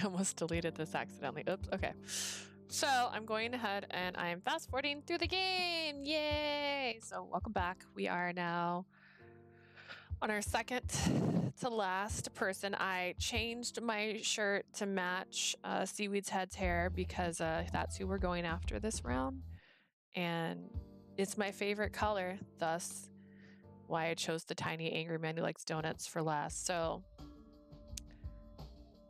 almost deleted this accidentally. Oops. Okay. So I'm going ahead and I'm fast forwarding through the game. Yay! So welcome back. We are now on our second to last person. I changed my shirt to match Seaweed's head's hair because that's who we're going after this round. And it's my favorite color, thus why I chose the tiny angry man who likes donuts for last. So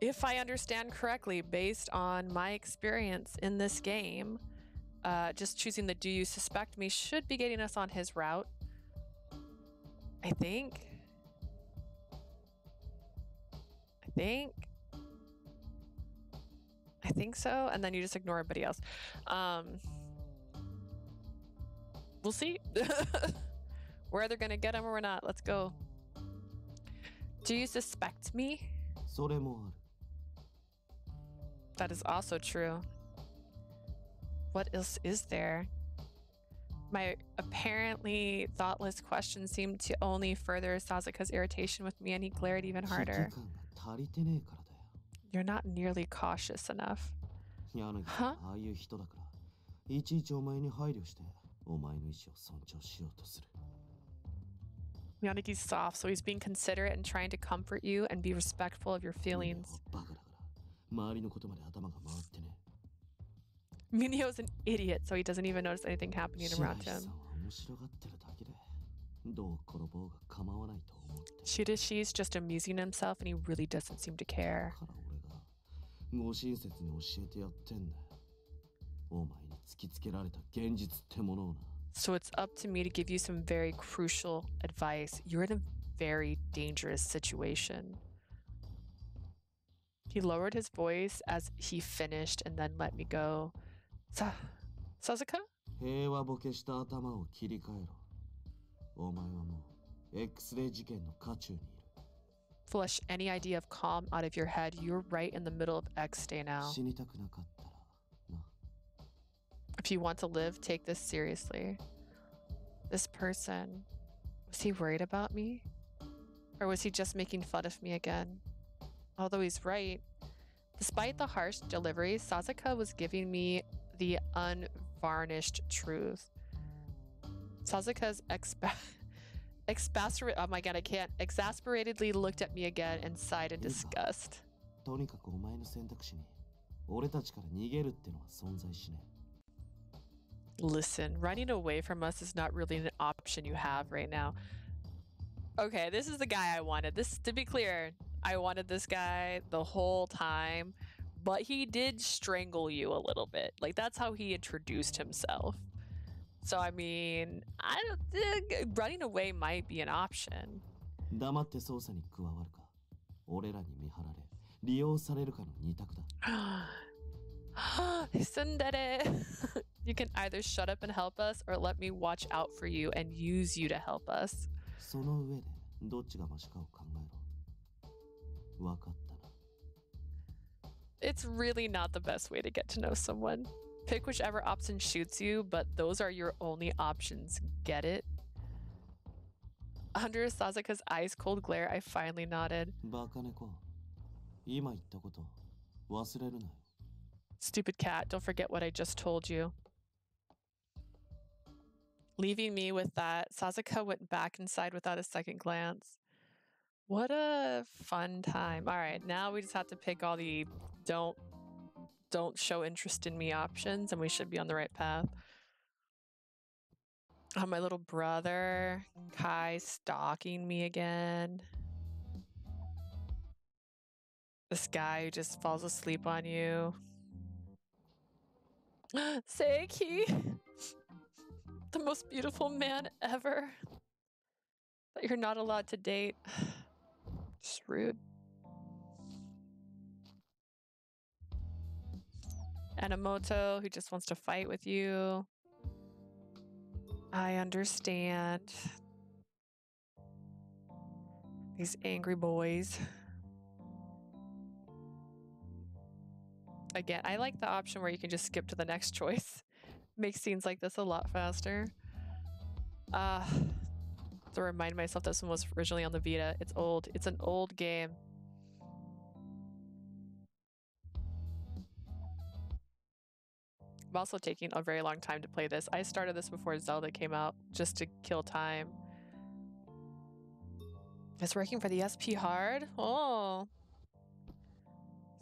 if I understand correctly, based on my experience in this game, just choosing the do you suspect me should be getting us on his route. I think so. And then you just ignore everybody else. We'll see. We're either gonna get him or we're not. Let's go. Do you suspect me? That is also true. What else is there? My apparently thoughtless questions seemed to only further Sasazuka's irritation with me, and he glared even harder. You're not nearly cautious enough. Huh? Yanagi's soft, so he's being considerate and trying to comfort you and be respectful of your feelings. Minio's an idiot, so he doesn't even notice anything happening around him. Shidashi's just amusing himself, and he really doesn't seem to care. So it's up to me to give you some very crucial advice. You're in a very dangerous situation. He lowered his voice as he finished and then let me go. Sasazuka? Flush any idea of calm out of your head. You're right in the middle of X day now. If you want to live, take this seriously. This person, was he worried about me? Or was he just making fun of me again? Although he's right. Despite the harsh delivery, Sasazuka was giving me the unvarnished truth. Sasazuka's exasperatedly looked at me again and sighed in disgust. Listen, running away from us is not really an option you have right now. Okay, this is the guy I wanted. This, to be clear, I wanted this guy the whole time, but he did strangle you a little bit. Like, that's how he introduced himself. So, I mean, I don't think running away might be an option. Tsundere. You can either shut up and help us, or let me watch out for you and use you to help us. It's really not the best way to get to know someone. Pick whichever option shoots you, but those are your only options. Get it? Under Sasazuka's ice cold glare, I finally nodded. Stupid cat, don't forget what I just told you. Leaving me with that, Sasazuka went back inside without a second glance. What a fun time. All right, now we just have to pick all the don't show interest in me options, and we should be on the right path. Oh, my little brother, Kai, stalking me again. This guy who just falls asleep on you. Seiki! The most beautiful man ever. That you're not allowed to date. Just rude. Enomoto, who just wants to fight with you. I understand. These angry boys. Again, I like the option where you can just skip to the next choice. Makes scenes like this a lot faster. To remind myself this one was originally on the Vita. It's old. It's an old game. I'm also taking a very long time to play this. I started this before Zelda came out just to kill time. It's working for the SP hard? Oh.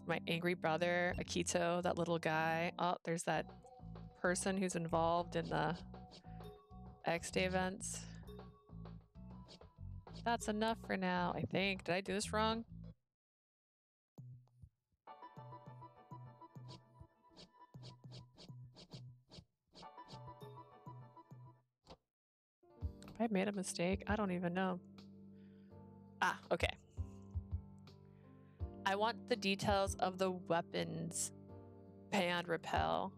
My angry brother, Akito, that little guy. Oh, there's that person who's involved in the X-Day events. That's enough for now, I think. Did I do this wrong? If I made a mistake, I don't even know. Ah, okay. I want the details of the weapons band repel.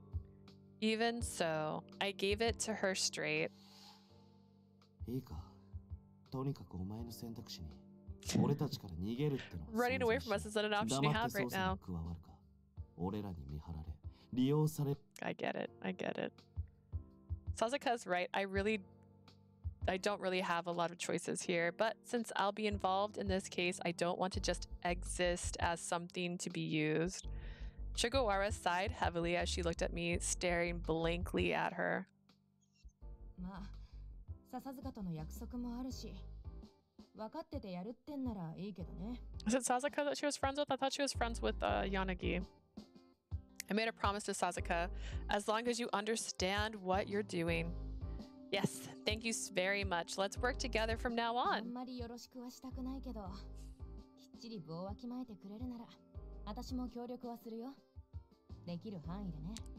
Even so, I gave it to her straight. Running away from us isn't an option you have right now. I get it. I get it. Sasazuka's right. I don't really have a lot of choices here, but since I'll be involved in this case, I don't want to just exist as something to be used. Chigawara sighed heavily as she looked at me, staring blankly at her. Is it Sasazuka that she was friends with? I thought she was friends with Yanagi. I made a promise to Sasazuka, as long as you understand what you're doing. Yes, thank you very much. Let's work together from now on.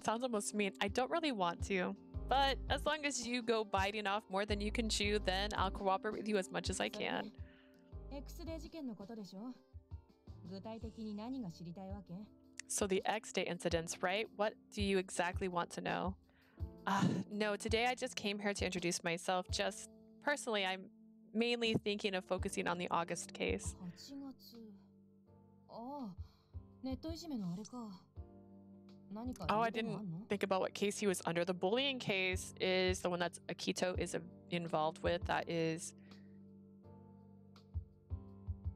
Sounds almost mean. I don't really want to. But as long as you go biting off more than you can chew, then I'll cooperate with you as much as I can. So the X-Day incidents, right? What do you exactly want to know? No, today I just came here to introduce myself. Just personally, I'm mainly thinking of focusing on the August case. Oh, I didn't think about what case he was under. The bullying case is the one that Akito is involved with. That is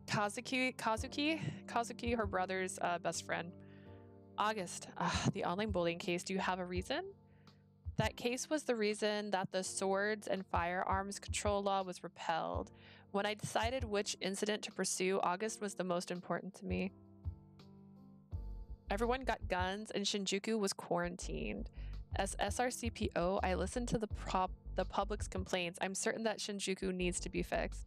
Kazuki, her brother's best friend. August, the online bullying case. Do you have a reason? That case was the reason that the swords and firearms control law was repealed. When I decided which incident to pursue, August was the most important to me. Everyone got guns and Shinjuku was quarantined. As SRCPO, I listened to the public's complaints. I'm certain that Shinjuku needs to be fixed.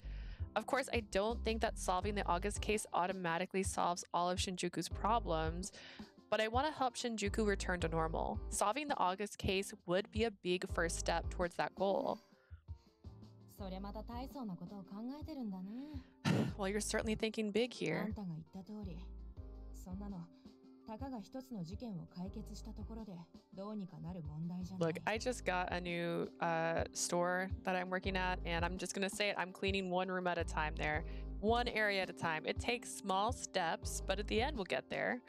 Of course, I don't think that solving the August case automatically solves all of Shinjuku's problems, but I want to help Shinjuku return to normal. Solving the August case would be a big first step towards that goal. Well, you're certainly thinking big here. Look, I just got a new store that I'm working at, and I'm just gonna say it, I'm cleaning one room at a time there. One area at a time. It takes small steps, but at the end we'll get there.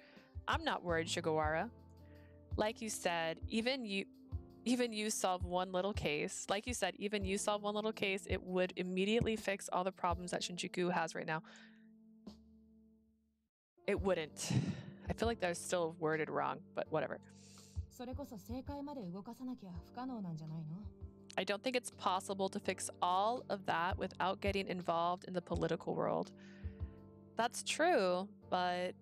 I'm not worried, Shigawara. Like you said, even you solve one little case. Like you said, even you solve one little case, it would immediately fix all the problems that Shinjuku has right now. It wouldn't. I feel like that's still worded wrong, but whatever. I don't think it's possible to fix all of that without getting involved in the political world. That's true, but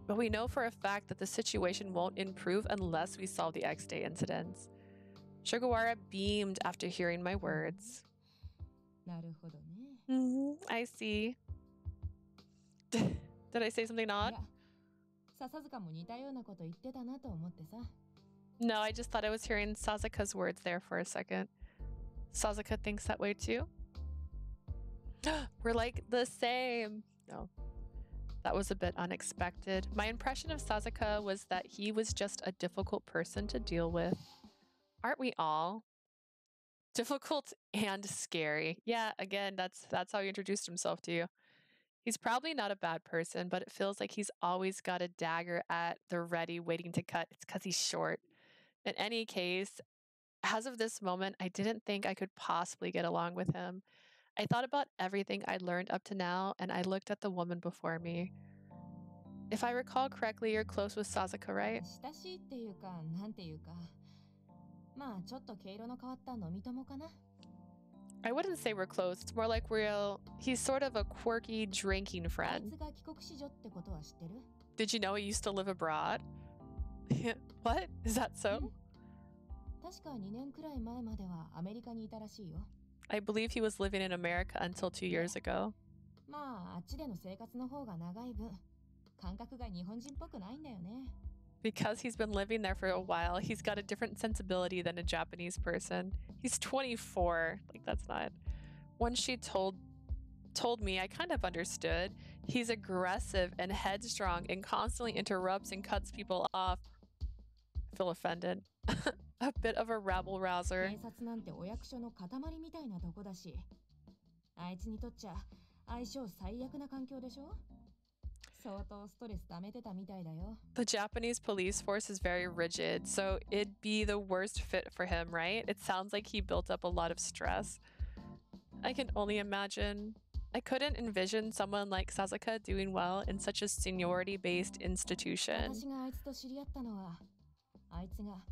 we know for a fact that the situation won't improve unless we solve the X-Day incidents. Shigawara beamed after hearing my words. I see. Did I say something odd? No, I just thought I was hearing Sasazuka's words there for a second. Sasazuka thinks that way too? We're like the same. No. That was a bit unexpected. My impression of Sasazuka was that he was just a difficult person to deal with. Aren't we all? Difficult and scary. Yeah, again, that's how he introduced himself to you. He's probably not a bad person, but it feels like he's always got a dagger at the ready waiting to cut. It's because he's short. In any case, as of this moment, I didn't think I could possibly get along with him. I thought about everything I'd learned up to now, and I looked at the woman before me. If I recall correctly, you're close with Sasazuka, right? まあちょっと毛色の変わった飲み友かな。 I wouldn't say we're close. It's more like he's sort of a quirky drinking あい friend. つが帰国子女ってことは知ってる？ Did you know he used to live abroad? What? Is that so? 確か2年くらい前まではアメリカにいたらしいよ。 I believe he was living in America until 2 years ago. まああっちでの生活の方が長い分、感覚が日本人っぽくないんだよね。 Because he's been living there for a while, he's got a different sensibility than a Japanese person. He's 24. Like, that's not. When she told me, I kind of understood. He's aggressive and headstrong and constantly interrupts and cuts people off. I feel offended. A bit of a rabble rouser. 警察なんてお役所の塊みたいなとこだし、あいつにとっちゃ相性最悪な環境でしょ。相当ストレス溜めてたみたいだよ。 The Japanese police force is very rigid, so it'd be the worst fit for him, right? It sounds like he built up a lot of stress. I can only imagine. I couldn't envision someone like Sasazuka doing well in such a seniority-based institution. 私があいつと知り合ったのは、あいつが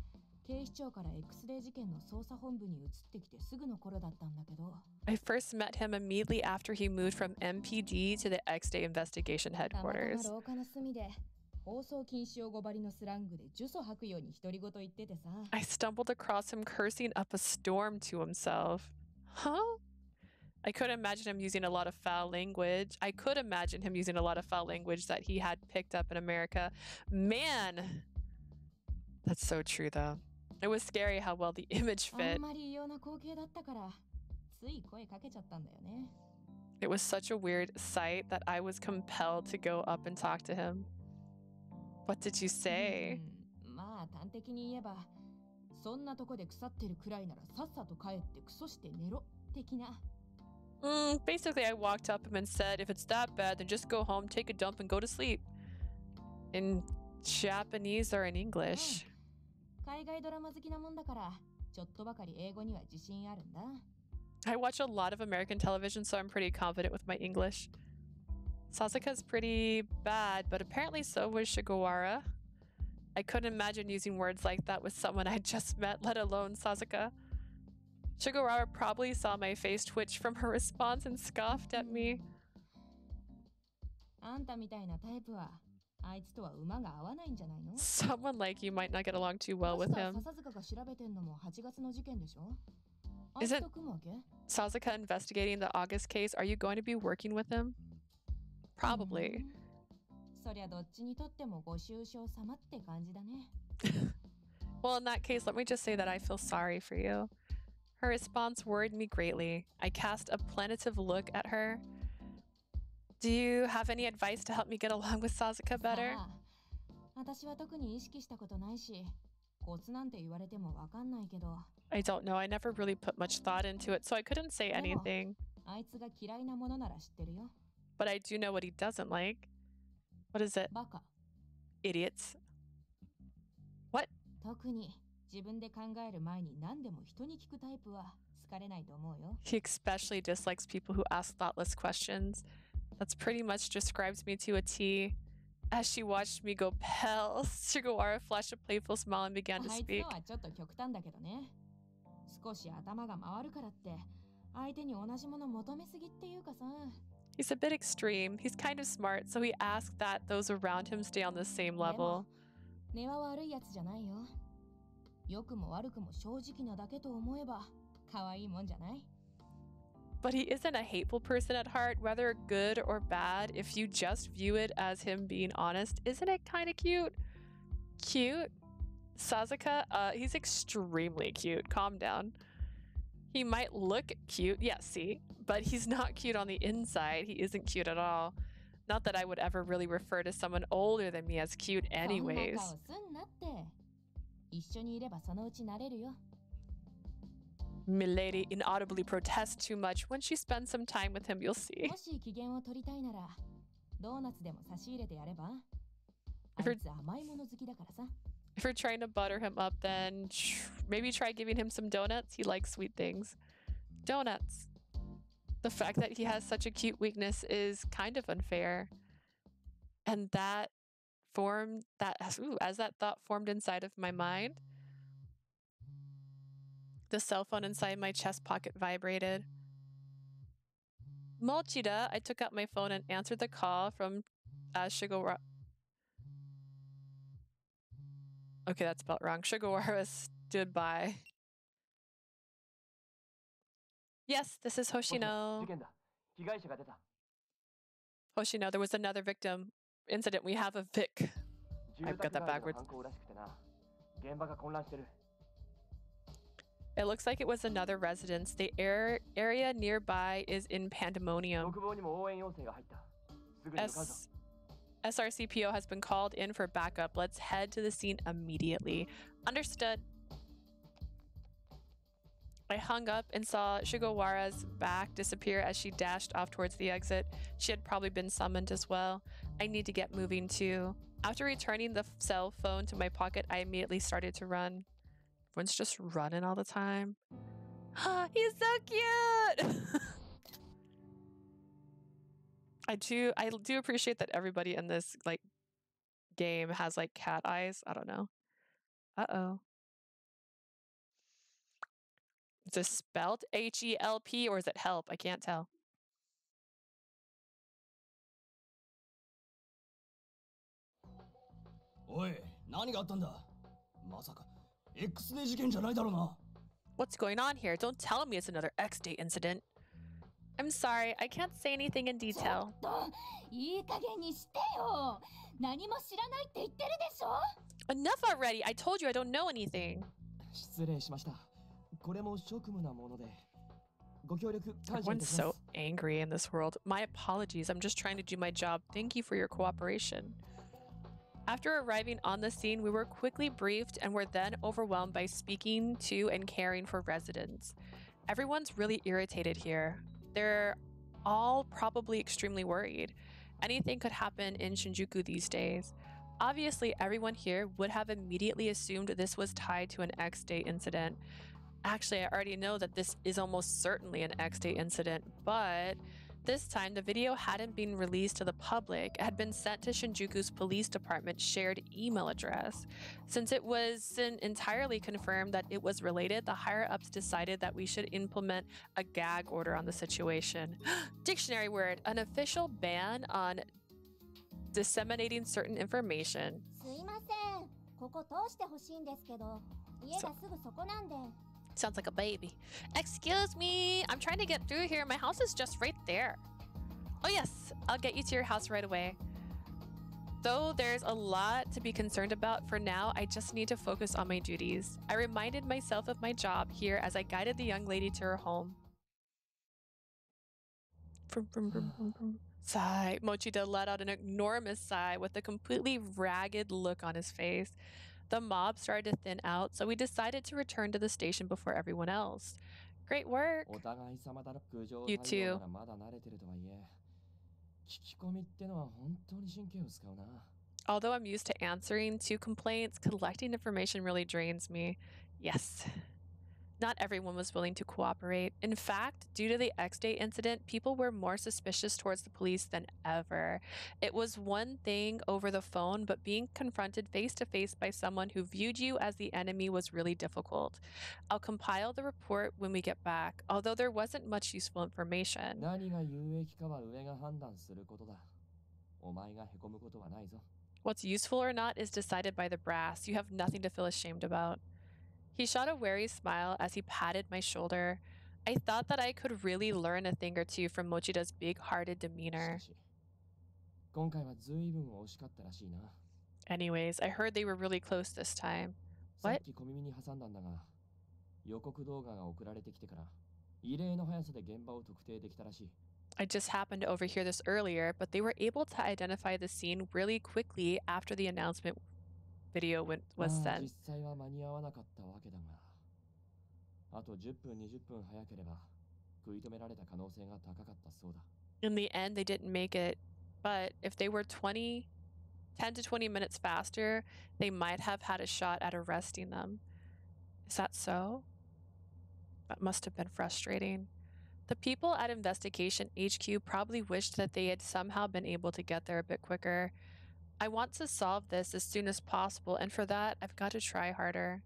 警視庁から X デー事件の捜査本部に移ってきてすぐの頃だったんだけど、 I first met him immediately after he moved from MPD to the X-Day investigation たまたま headquarters. 廊下の隅で放送禁止用語ばりのスラングで呪詛吐くように独り言言っててさ。 I stumbled across him cursing up a storm to himself. Huh? I could imagine him using a lot of foul language. I could imagine him using a lot of foul language that he had picked up in America. Man! That's so true, though. It was scary how well the image あ fit. んまり異様な光景だったからつい声かけちゃったんだよね。 It was such a weird sight that I was compelled to go up and talk to him. What did you say? まあ端的に言えば、そんなとこで腐ってるくらいならさっさと帰ってクソして寝ろ的な。 Basically, I walked up to him and said, if it's that bad, then just go home, take a dump, and go to sleep. In Japanese or in English? 海外ドラマ好きなもんだから、ちょっとばかり英語には自信あるんだ。 I watch a lot of American television, so I'm pretty confident with my English. Sasuka's pretty bad, but apparently so was Shigawara. I couldn't imagine using words like that with someone I just met, let alone Sasuka. Shigawara probably saw my face twitch from her response and scoffed at me. あんたみたいなタイプは、あいつとは馬が合わないんじゃないの？ Someone like you might not get along too well with 確か him. 笹塚が調べてんのも8月の事件でしょ？あい Is つ it と組むわけ？ Sasuka investigating the August case? Are you going to be working with him? Probably. そりゃどっちにとってもご愁傷様って感じだね。 Well, in that case, let me just say that I feel sorry for you. Her response worried me greatly. I cast a plaintive look at her. Do you have any advice to help me get along with Sasuka better? さあ、私は特に意識したことないし、コツなんて言われてもわかんないけど、 I don't know. I never really put much thought into it, so I couldn't say anything. あいつが嫌いなものなら知ってるよ。 But I do know what he doesn't like. What is it? バカ。 Idiots. What? 特に自分で考える前に何でも人に聞くタイプは好かれないと思うよ。 He especially dislikes people who ask thoughtless questions. That's pretty much describes me to a T. As she watched me go pale, Sugawara flashed a playful smile and began to あいつ speak. のはちょっと極端だけどね。少し頭が回るからって相手に同じもの求めすぎっていうかさ。 He's a bit extreme. He's kind of smart, so he asked that those around him stay on the same で level. も根は悪いやつじゃないよ。良くも悪くも正直なだけと思えば可愛いもんじゃない？ But he isn't a hateful person at heart, whether good or bad. If you just view it as him being honest, isn't it kind of cute? Cute? Sasuka, he's extremely cute. Calm down. He might look cute, yeah, see, but he's not cute on the inside. He isn't cute at all. Not that I would ever really refer to someone older than me as cute そんな anyways. 顔すんなって。一緒にいればそのうち慣れるよ。 Milady inaudibly protests too much. When she spends some time with him, you'll see. もし機嫌を取りたいならドーナツでも差し入れてやれば？あ If いつ甘いもの好きだからさ。 If you're trying to butter him up, then maybe try giving him some donuts. He likes sweet things. Donuts. The fact that he has such a cute weakness is kind of unfair. And that as that thought formed inside of my mind, The cell phone inside my chest pocket vibrated. Mochida, I took out my phone and answered the call from Shigawara. Okay, that's spelled wrong. Shigawara stood by. Yes, this is Hoshino. Hoshino, there was another victim incident. We have a Vic. I've got that backwards. It looks like it was another residence. The area nearby is in pandemonium. SRCPO has been called in for backup. Let's head to the scene immediately. Understood. I hung up and saw Shigawara's back disappear as she dashed off towards the exit. She had probably been summoned as well. I need to get moving too. After returning the cell phone to my pocket, I immediately started to run. Everyone's just running all the time. He's so cute! I do appreciate that everybody in this like game has like cat eyes. I don't know. Uh-oh. Is this spelled H-E-L-P or is it help? I can't tell. What's going on here? Don't tell me it's another X-Day incident. I'm sorry, I can't say anything in detail. Enough already! I told you I don't know anything. Everyone's so angry in this world. My apologies, I'm just trying to do my job. Thank you for your cooperation. After arriving on the scene, we were quickly briefed and were then overwhelmed by speaking to and caring for residents. Everyone's really irritated here. They're all probably extremely worried. Anything could happen in Shinjuku these days. Obviously, everyone here would have immediately assumed this was tied to an X-Day incident. Actually, I already know that this is almost certainly an X-Day incident, but this time the video hadn't been released to the public. It had been sent to Shinjuku's police department shared email address. Since it wasn't entirely confirmed that it was related, the higher-ups decided that we should implement a gag order on the situation. Dictionary word, an official ban on disseminating certain information. Sounds like a baby. Excuse me, I'm trying to get through here. My house is just right there. Oh yes, I'll get you to your house right away. Though there's a lot to be concerned about, for now, I just need to focus on my duties. I reminded myself of my job here as I guided the young lady to her home. Sigh. Mochida let out an enormous sigh with a completely ragged look on his face. The mob started to thin out, so we decided to return to the station before everyone else. Great work. You too. Although I'm used to answering to complaints, collecting information really drains me. Yes. Not everyone was willing to cooperate. In fact, due to the X-Day incident, people were more suspicious towards the police than ever. It was one thing over the phone, but being confronted face-to-face by someone who viewed you as the enemy was really difficult. I'll compile the report when we get back, although there wasn't much useful information. What's useful or not is decided by the brass. You have nothing to feel ashamed about. He shot a wary smile as he patted my shoulder. I thought that I could really learn a thing or two from Mochida's big-hearted demeanor. Anyways, I heard they were really close this time. What? I just happened to overhear this earlier, but they were able to identify the scene really quickly after the announcement video was sent. In the end, they didn't make it, but if they were 10 to 20 minutes faster, they might have had a shot at arresting them. Is that so? That must have been frustrating. The people at Investigation HQ probably wished that they had somehow been able to get there a bit quicker. I want to solve this as soon as possible, and for that, I've got to try harder.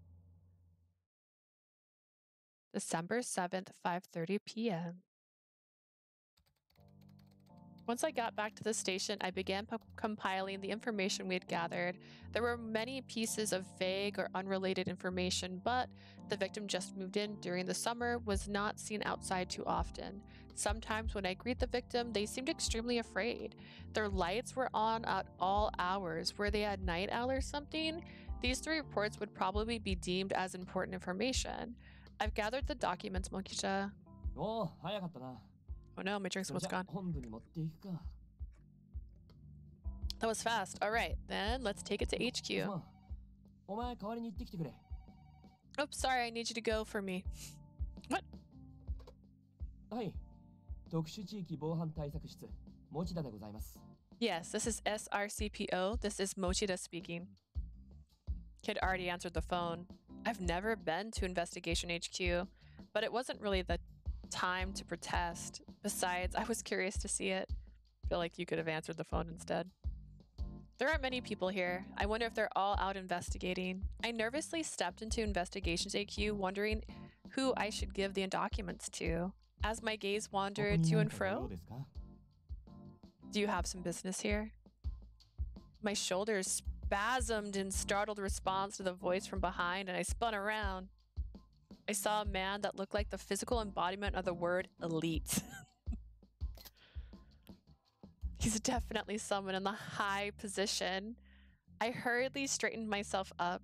December 7th, 5:30 p.m. Once I got back to the station, I began compiling the information we had gathered. There were many pieces of vague or unrelated information, but the victim just moved in during the summer, was not seen outside too often. Sometimes when I greet the victim, they seemed extremely afraid. Their lights were on at all hours. Were they a night owl or something? These three reports would probably be deemed as important information. I've gathered the documents, Mokisha. Oh, 早かったな。 Oh no, my drink's almost gone. 本部に持っていくか。 That was fast. All right, then let's take it to HQ. お前代わりに行ってきてくれ。 Oops, sorry, I need you to go for me. What? はい。特殊地域防犯対策室、持田でございます。 Yes, this is SRCPO. This is Mochida speaking. Kid already answered the phone. I've never been to Investigation HQ, but it wasn't really the time to protest. Besides, I was curious to see it. I feel like you could have answered the phone instead. There aren't many people here. I wonder if they're all out investigating. I nervously stepped into Investigations HQ, wondering who I should give the documents to. As my gaze wandered to and fro, do you have some business here? My shoulders spasmed in startled response to the voice from behind, and I spun around. I saw a man that looked like the physical embodiment of the word elite. He's definitely someone in the high position. I hurriedly straightened myself up.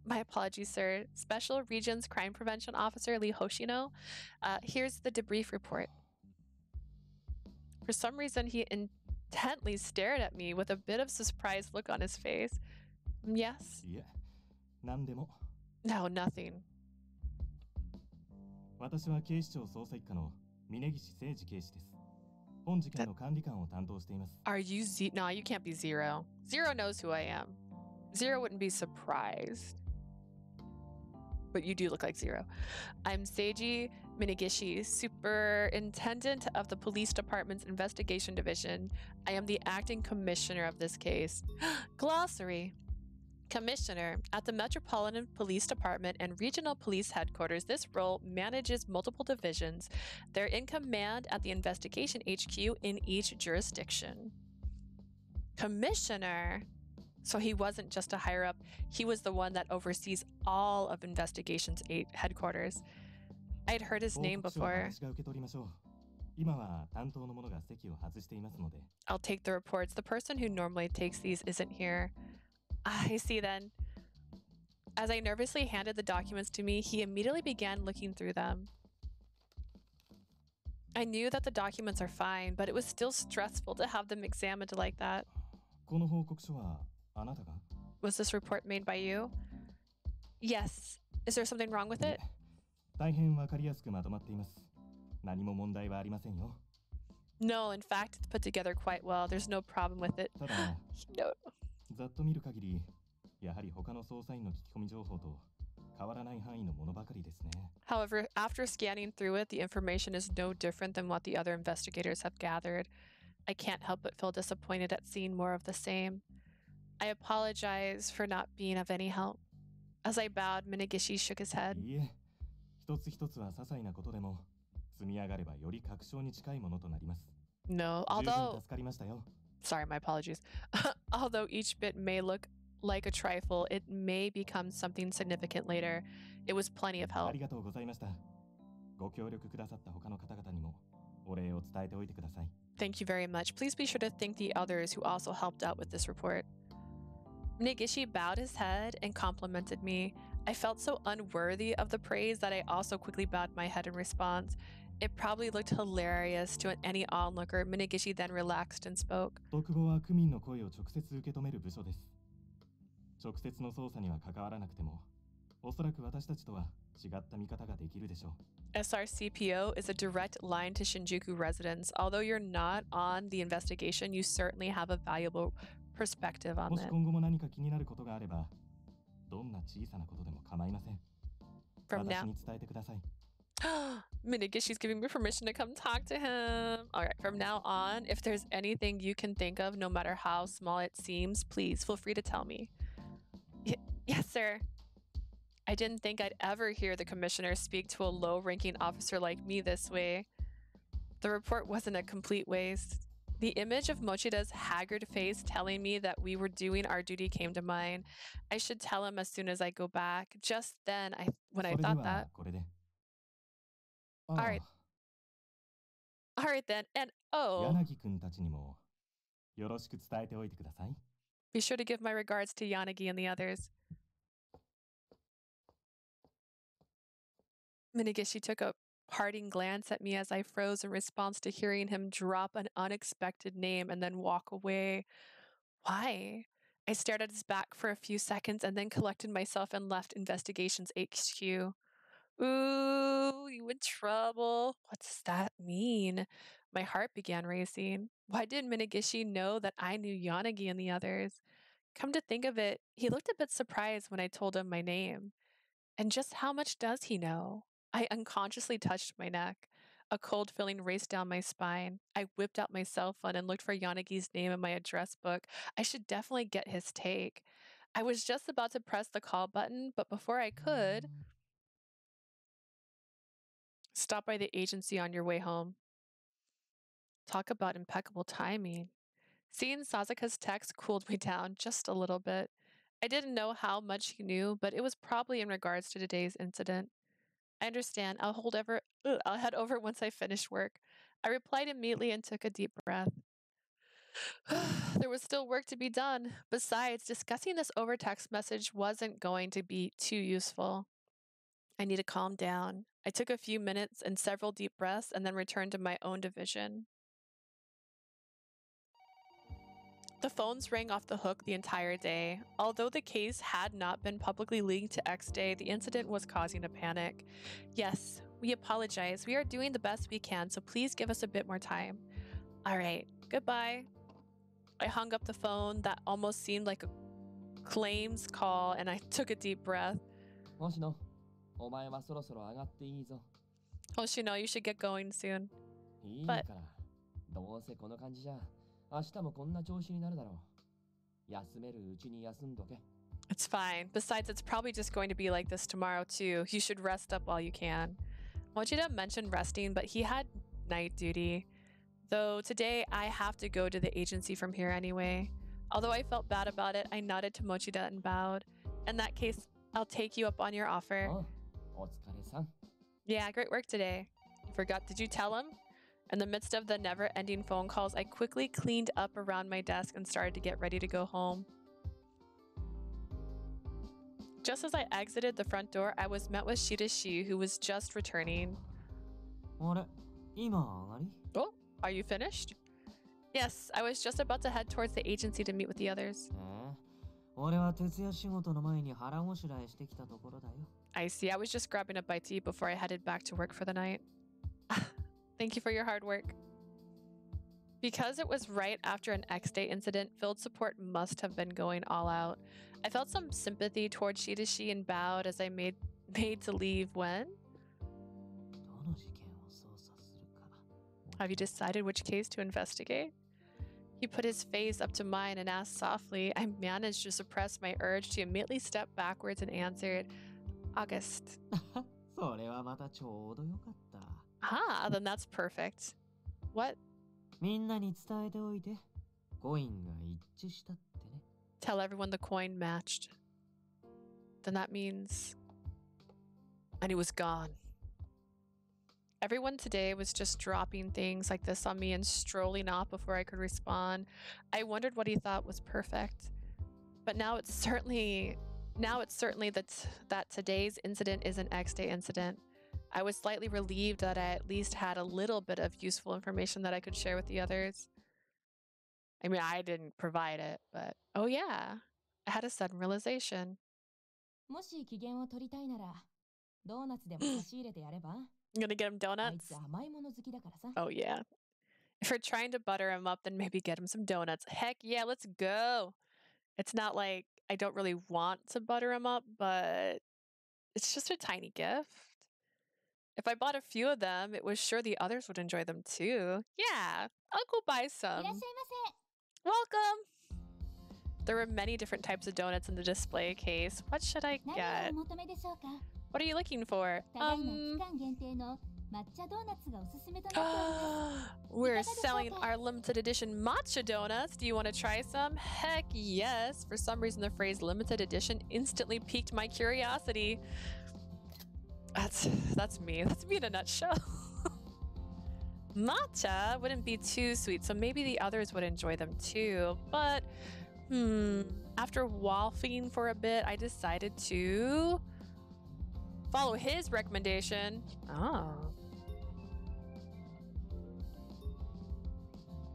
My apologies, sir. Special Regions Crime Prevention Officer Lee Hoshino. Here's the debrief report. For some reason, he intently stared at me with a bit of surprised look on his face. Yes? Yeah. 何でも。 No, nothing. 私は警視庁捜査一課の峯岸誠二警視です。本事件の管理官を担当しています。 Are you No, you can't be Zero. Zero knows who I am. Zero wouldn't be surprised. But you do look like Zero. I'm Seiji Minegishi, Superintendent of the Police Department's Investigation Division. I am the acting commissioner of this case. Glossary. Commissioner. At the Metropolitan Police Department and Regional Police Headquarters, this role manages multiple divisions. They're in command at the Investigation HQ in each jurisdiction. Commissioner? So he wasn't just a higher up, he was the one that oversees all of Investigation's headquarters. I'd heard his name before. I'll take the reports. The person who normally takes these isn't here. I see then. As I nervously handed the documents to me, he immediately began looking through them. I knew that the documents are fine, but it was still stressful to have them examined like that. Was this report made by you? Yes. Is there something wrong with it? No, in fact, it's put together quite well. There's no problem with it. No. However, after scanning through it, the information is no different than what the other investigators have gathered. I can't help but feel disappointed at seeing more of the same. I apologize for not being of any help. As I bowed, Minegishi shook his head. No, although... Sorry, my apologies. Although each bit may look like a trifle, it may become something significant later. It was plenty of help. Thank you very much. Please be sure to thank the others who also helped out with this report. Minegishi bowed his head and complimented me. I felt so unworthy of the praise that I also quickly bowed my head in response. It probably looked hilarious to any onlooker. Minegishi then relaxed and spoke. SRCPO is a direct line to Shinjuku residents. Although you're not on the investigation, you certainly have a valuable perspective on it. From now... Minegishi's giving me permission to come talk to him. All right, from now on, if there's anything you can think of, no matter how small it seems, please feel free to tell me. Yes, sir. I didn't think I'd ever hear the commissioner speak to a low-ranking officer like me this way. The report wasn't a complete waste. The image of Mochida's haggard face telling me that we were doing our duty came to mind. I should tell him as soon as I go back. Just then, when I thought that... All right. All right then, and be sure to give my regards to Yanagi and the others. Minagishi took a parting glance at me as I froze in response to hearing him drop an unexpected name and then walk away. Why? I stared at his back for a few seconds and then collected myself and left Investigations HQ. Ooh, you in trouble. What does that mean? My heart began racing. Why didn't Minagishi know that I knew Yanagi and the others? Come to think of it, he looked a bit surprised when I told him my name. And just how much does he know? I unconsciously touched my neck. A cold feeling raced down my spine. I whipped out my cell phone and looked for Yanagi's name in my address book. I should definitely get his take. I was just about to press the call button, but before I could... Stop by the agency on your way home. Talk about impeccable timing. Seeing Sasazuka's text cooled me down just a little bit. I didn't know how much he knew, but it was probably in regards to today's incident. I understand. I'll head over once I finish work. I replied immediately and took a deep breath. There was still work to be done. Besides, discussing this over text message wasn't going to be too useful. I need to calm down. I took a few minutes and several deep breaths and then returned to my own division. The phones rang off the hook the entire day. Although the case had not been publicly leaked to X-Day, the incident was causing a panic. Yes, we apologize. We are doing the best we can, so please give us a bit more time. All right, goodbye. I hung up the phone. That almost seemed like a claims call, and I took a deep breath. Hoshino, you should get going soon. But... It's fine. Besides, it's probably just going to be like this tomorrow too. You should rest up while you can. Mochida mentioned resting, but he had night duty. Though today I have to go to the agency from here anyway. Although I felt bad about it, I nodded to Mochida and bowed. In that case, I'll take you up on your offer. Yeah, great work today. Did you tell him? In the midst of the never-ending phone calls, I quickly cleaned up around my desk and started to get ready to go home. Just as I exited the front door, I was met with Shidashi, who was just returning. Oh, are you finished? Yes, I was just about to head towards the agency to meet with the others. I see, I was just grabbing a bite to eat before I headed back to work for the night. Thank you for your hard work. Because it was right after an X-Day incident, field support must have been going all out. I felt some sympathy towards Shidashi and bowed as I made to leave when... Have you decided which case to investigate? He put his face up to mine and asked softly. I managed to suppress my urge to immediately step backwards and answered, August. Ah, then that's perfect. What? Tell everyone the coin matched. Then that means... And he was gone. Everyone today was just dropping things like this on me and strolling off before I could respond. I wondered what he thought was perfect. But now it's certainly that today's incident is an X-Day incident. I was slightly relieved that I at least had a little bit of useful information that I could share with the others. I mean, I didn't provide it, but oh yeah, I had a sudden realization. I'm gonna get him donuts? Oh yeah. If we're trying to butter him up, then maybe get him some donuts. Heck yeah, let's go. It's not like I don't really want to butter him up, but it's just a tiny gift. If I bought a few of them, it was sure the others would enjoy them too. Yeah, I'll go buy some. Welcome! There were many different types of donuts in the display case. What should I 何を get? お求めでしょうか。 What are you looking for? ただいま期間限定の抹茶ドーナツがおすすめとなっております。 We're selling our limited edition matcha donuts. Do you want to try some? Heck yes. For some reason, the phrase limited edition instantly piqued my curiosity. That's me. That's me in a nutshell. Matcha wouldn't be too sweet, so maybe the others would enjoy them too. But, after waffling for a bit, I decided to follow his recommendation. Oh.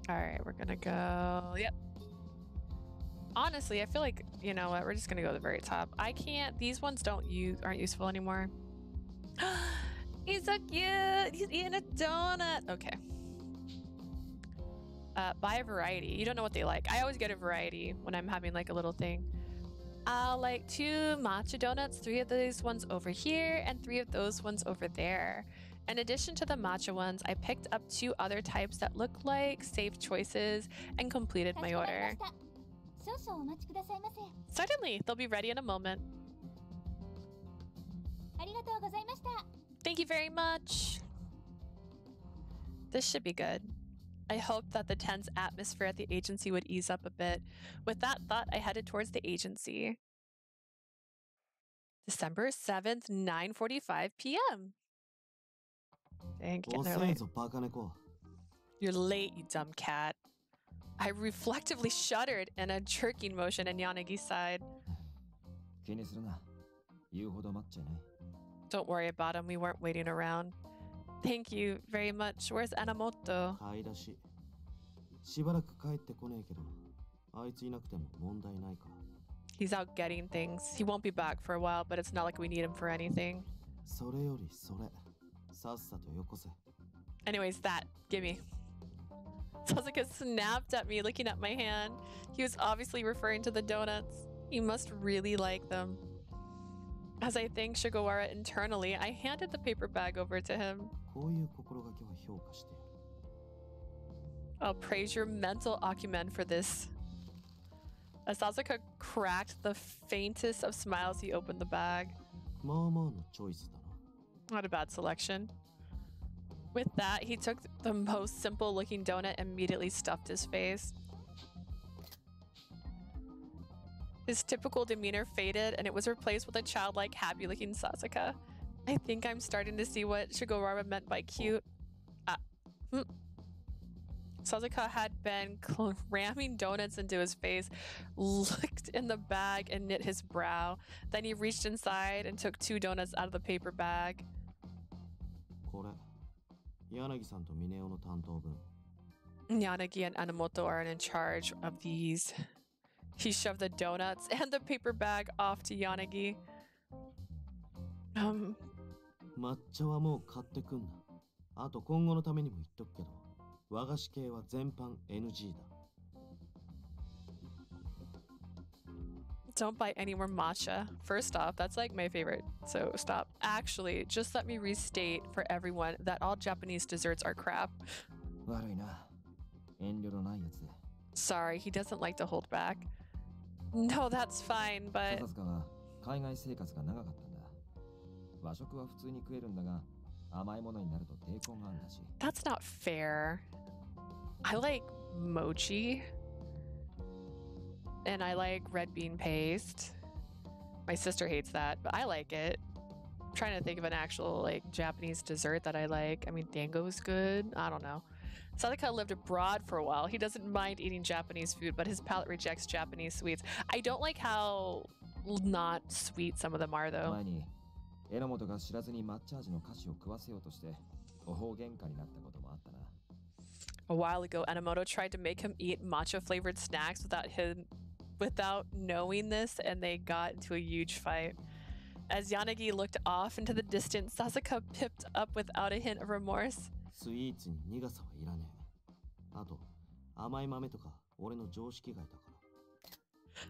All right, we're gonna go. Yep. Honestly, I feel like, you know what? We're just gonna go to the very top. I can't. These ones aren't useful anymore. He's so cute. He's eating a donut. Okay. Buy a variety. You don't know what they like. I always get a variety when I'm having like a little thing. I'll like 2 matcha donuts, 3 of these ones over here, and 3 of those ones over there. In addition to the matcha ones, I picked up 2 other types that look like safe choices and completed my order. 少々お待ちくださいませ。 Certainly, they'll be ready in a moment. ありがとうございました。 Thank you very much. This should be good. I hoped that the tense atmosphere at the agency would ease up a bit. With that thought, I headed towards the agency. December 7th, 9:45 p.m. Dang, getting there late. You're late, you dumb cat. I reflectively shuddered in a jerking motion, and Yanagi sighed. Don't worry about him. We weren't waiting around. Thank you very much. Where's Anamoto? He's out getting things. He won't be back for a while, but it's not like we need him for anything. Anyways, that. Gimme. Sasazuka snapped at me, looking at my hand. He was obviously referring to the donuts. He must really like them. As I thanked Sugawara internally, I handed the paper bag over to him. I'll praise your mental acumen for this. As Sasazuka cracked the faintest of smiles, he opened the bag. Not a bad selection. With that, he took the most simple-looking donut and immediately stuffed his face. His typical demeanor faded, and it was replaced with a childlike, happy-looking Sasazuka. I think I'm starting to see what Sugawara meant by cute. Sasazuka had been cramming donuts into his face, looked in the bag, and knit his brow. Then he reached inside and took 2 donuts out of the paper bag. Yanagi and Anamoto are in charge of these. He shoved the donuts and the paper bag off to Yanagi. Don't buy any more matcha. First off, that's like my favorite, so stop. Actually, just let me restate for everyone that all Japanese desserts are crap. Sorry, he doesn't like to hold back. No, that's fine, but... That's not fair. I like mochi. And I like red bean paste. My sister hates that, but I like it. I'm trying to think of an actual like Japanese dessert that I like. I mean, dango is good. I don't know. Sasazuka lived abroad for a while. He doesn't mind eating Japanese food, but his palate rejects Japanese sweets. I don't like how not sweet some of them are, though. A while ago, Enomoto tried to make him eat matcha-flavored snacks without knowing this, and they got into a huge fight. As Yanagi looked off into the distance, Sasazuka pipped up without a hint of remorse.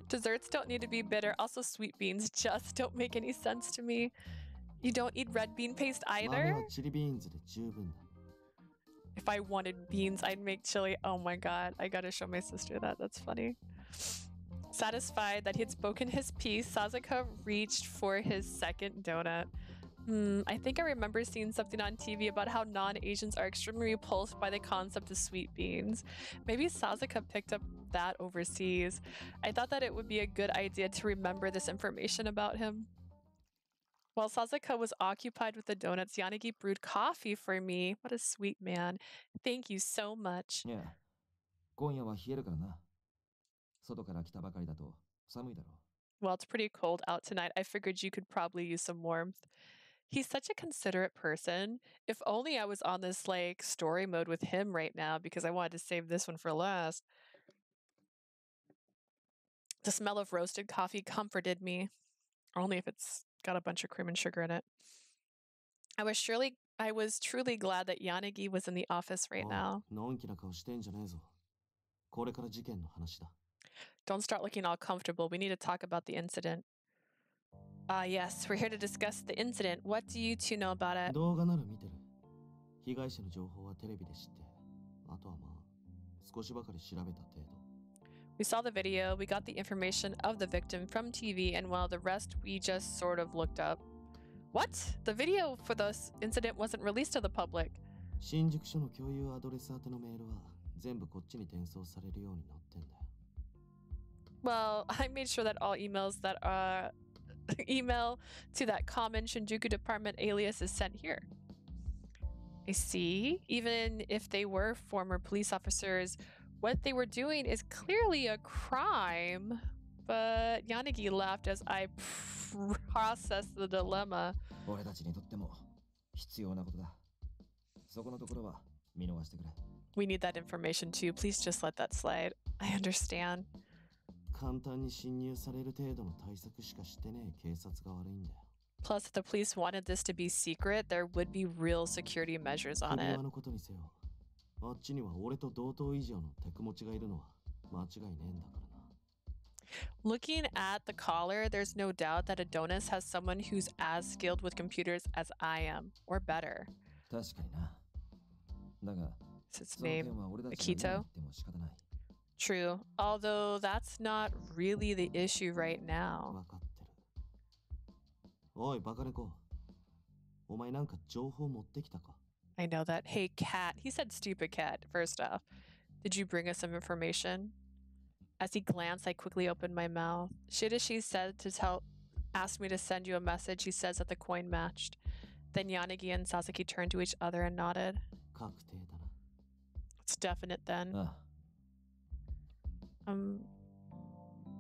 Desserts don't need to be bitter. Also, sweet beans just don't make any sense to me. You don't eat red bean paste either? If I wanted beans, I'd make chili. Oh my god, I gotta show my sister that. That's funny. Satisfied that he had spoken his piece, Sasazuka reached for his second donut. I think I remember seeing something on TV about how non-Asians are extremely repulsed by the concept of sweet beans. Maybe Sasazuka picked up that overseas. I thought that it would be a good idea to remember this information about him. While Sasazuka was occupied with the donuts, Yanagi brewed coffee for me. What a sweet man. Thank you so much. いや、今夜は冷えるからな。外から来たばかりだと寒いだろう。 Well, it's pretty cold out tonight. I figured you could probably use some warmth. He's such a considerate person. If only I was on this like story mode with him right now because I wanted to save this one for last. The smell of roasted coffee comforted me. Only if it's got a bunch of cream and sugar in it. I was truly glad that Yanagi was in the office right now. のんきな顔してんじゃねえぞ。これから事件の話だ。 Don't start looking all comfortable. We need to talk about the incident. Yes, we're here to discuss the incident. What do you two know about it? 動画なら見てる。被害者の情報はテレビで知って、あとはまあ少しばかり調べた程度。 We saw the video, we got the information of the victim from TV, and while the rest we just sort of looked up. What? The video for this incident wasn't released to the public. 新宿署の共有アドレス宛てのメールは全部こっちに転送されるようになってんだよ。 Well, I made sure that all emails that email to that common Shinjuku department alias is sent here. I see. Even if they were former police officers, what they were doing is clearly a crime. But Yanagi laughed as I processed the dilemma. 俺たちにとっても必要なことだ。そこのところは見逃してくれ。 We need that information too. Please just let that slide. I understand. 簡単に侵入される程度の対策しかしてねえ警察が悪いんだよ。 Plus, if the police wanted this to be secret, there would be real security measures on it. 首輪のことにせよ。あっちには俺と同等以上のテク持ちがいるのは間違いねえんだからな。 Looking at the collar, there's no doubt that Adonis has someone who's as skilled with computers as I am, or better. 確かにな。だが、 Is its その name 件は俺たちが何 Akito? 言っても仕方ない。 True, although that's not really the issue right now. 分かってる。おい、バカ猫。お前なんか情報持ってきたか？ I know that. Hey, cat. He said stupid cat, first off. Did you bring us some information? As he glanced, I quickly opened my mouth. Shidashi said asked me to send you a message. He says that the coin matched. Then Yanagi and Sasaki turned to each other and nodded. 確定だな。 It's definite then. ああ。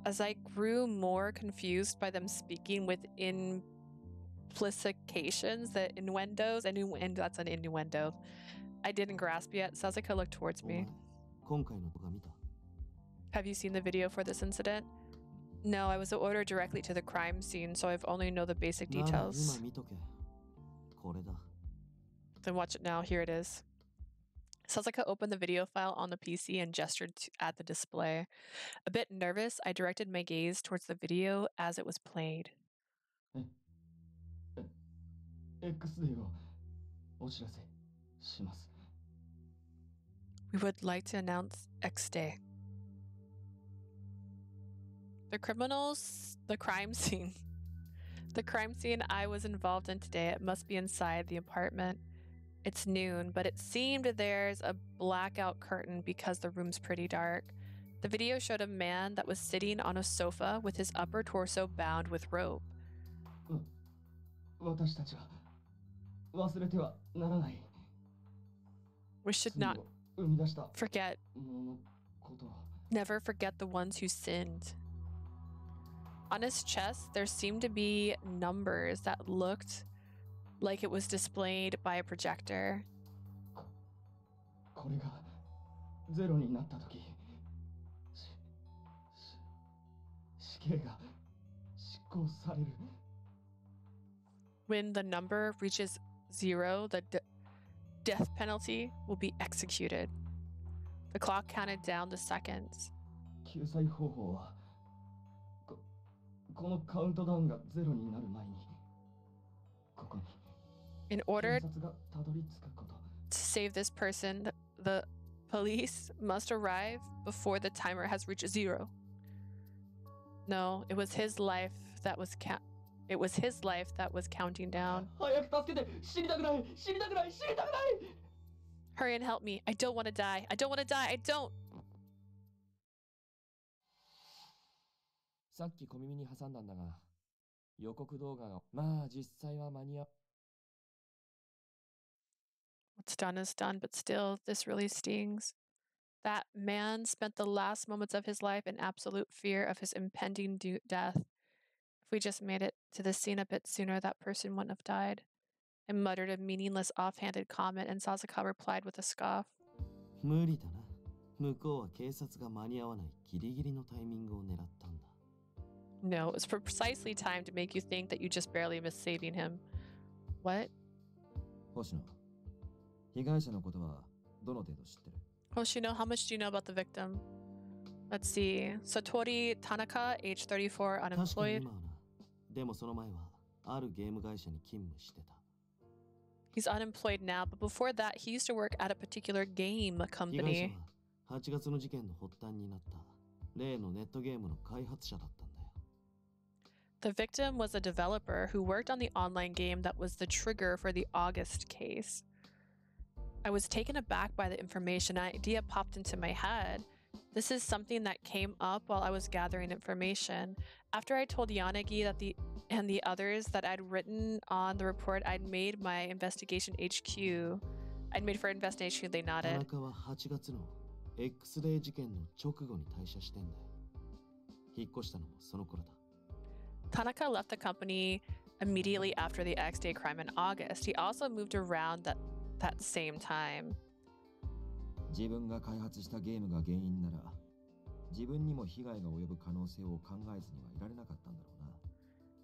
As I grew more confused by them speaking with implications, the innuendos, that's an innuendo. I didn't grasp yet. Sasaki looked towards me. 今回の動画見た？ Have you seen the video for this incident? No, I was ordered directly to the crime scene, so I've only know the basic なら details. 今見とけ。これだ。 Then watch it now. Here it is. Sasaka opened the video file on the PC and gestured at the display. A bit nervous, I directed my gaze towards the video as it was played. X デーをお知らせします。 We would like to announce X Day. The crime scene. The crime scene I was involved in today, it must be inside the apartment. It's noon, but it seemed there's a blackout curtain because the room's pretty dark. The video showed a man that was sitting on a sofa with his upper torso bound with rope. 私たちは忘れてはならない。 We should not 生み出した forget, もののことを。 never forget the ones who sinned. On his chest, there seemed to be numbers that looked like it was displayed by a projector. これがゼロになったとき、死刑が執行される。 When the number reaches 0, the death penalty will be executed. The clock counted down the seconds. 救済方法はこのカウントダウンがゼロになる前にここに In order 警察がたどり着くこと。 to save this person, the police must arrive before the timer has reached 0. No, it was his life that was it was his life that was counting down. 早く助けて死にたくない死にたくない死にたくない Hurry and help me. I don't want to die. I don't want to die. I don't. さっき小耳に挟んだんだが、予告動画がまあ実際は間に合う。What's done is done, but still, this really stings. That man spent the last moments of his life in absolute fear of his impending death. If we just made it to the scene a bit sooner, that person wouldn't have died. I muttered a meaningless offhanded comment, and Sasazuka replied with a scoff. 無理だな。向こうは警察が間に合わないギリギリのタイミングを狙ったんだ。No, it was precisely timed to make you think that you just barely missed saving him. What? 星野、被害者のことはどの程度知ってる？ Hoshino, how much do you know about the victim? Let's see. Satori Tanaka, age 34, 確かに unemployed. 今はな。でもその前はあるゲーム会社に勤務してた。 He's unemployed now, but before that, he used to work at a particular game 被害者 company. は8月の事件の発端になった例のネットゲームの開発者だったんだよ。 The victim was a developer who worked on the online game that was the trigger for the August case. I was taken aback by the information. An idea popped into my head. This is something that came up while I was gathering information. After I told Yanagi that the others that I'd written on the report I'd made my investigation HQ. I'd made for investigation, they 田 nodded. 中は8月の X デー事件の直後に退社してんだよ。引っ越したのもその頃だ。 Tanaka left the company immediately after the X-Day crime in August. He also moved around that same time. 自分が開発したゲームが原因なら、自分にも被害が及ぶ可能性を考えずにはいられなかったんだろうな。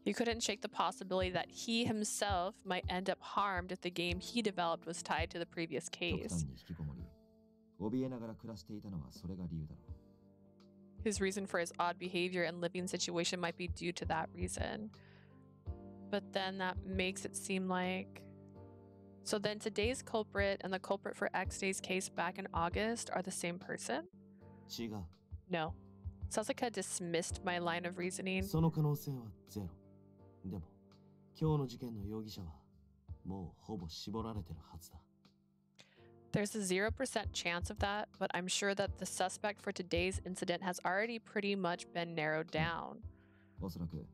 He couldn't shake the possibility that he himself might end up harmed if the game he developed was tied to the previous 極 case. 端に引きこもり、怯えながら暮らしていたのはそれが理由だろう。 His reason for his odd behavior and living situation might be due to that reason. But then that makes it seem like... So then today's culprit and the culprit for X-Day's case back in August are the same person? 違う。 No. Sasazuka dismissed my line of reasoning. その可能性はゼロ。でも、今日の事件の容疑者はもうほぼ絞られてるはずだ。 There's a 0% chance of that, but I'm sure that the suspect for today's incident has already pretty much been narrowed down. おそらく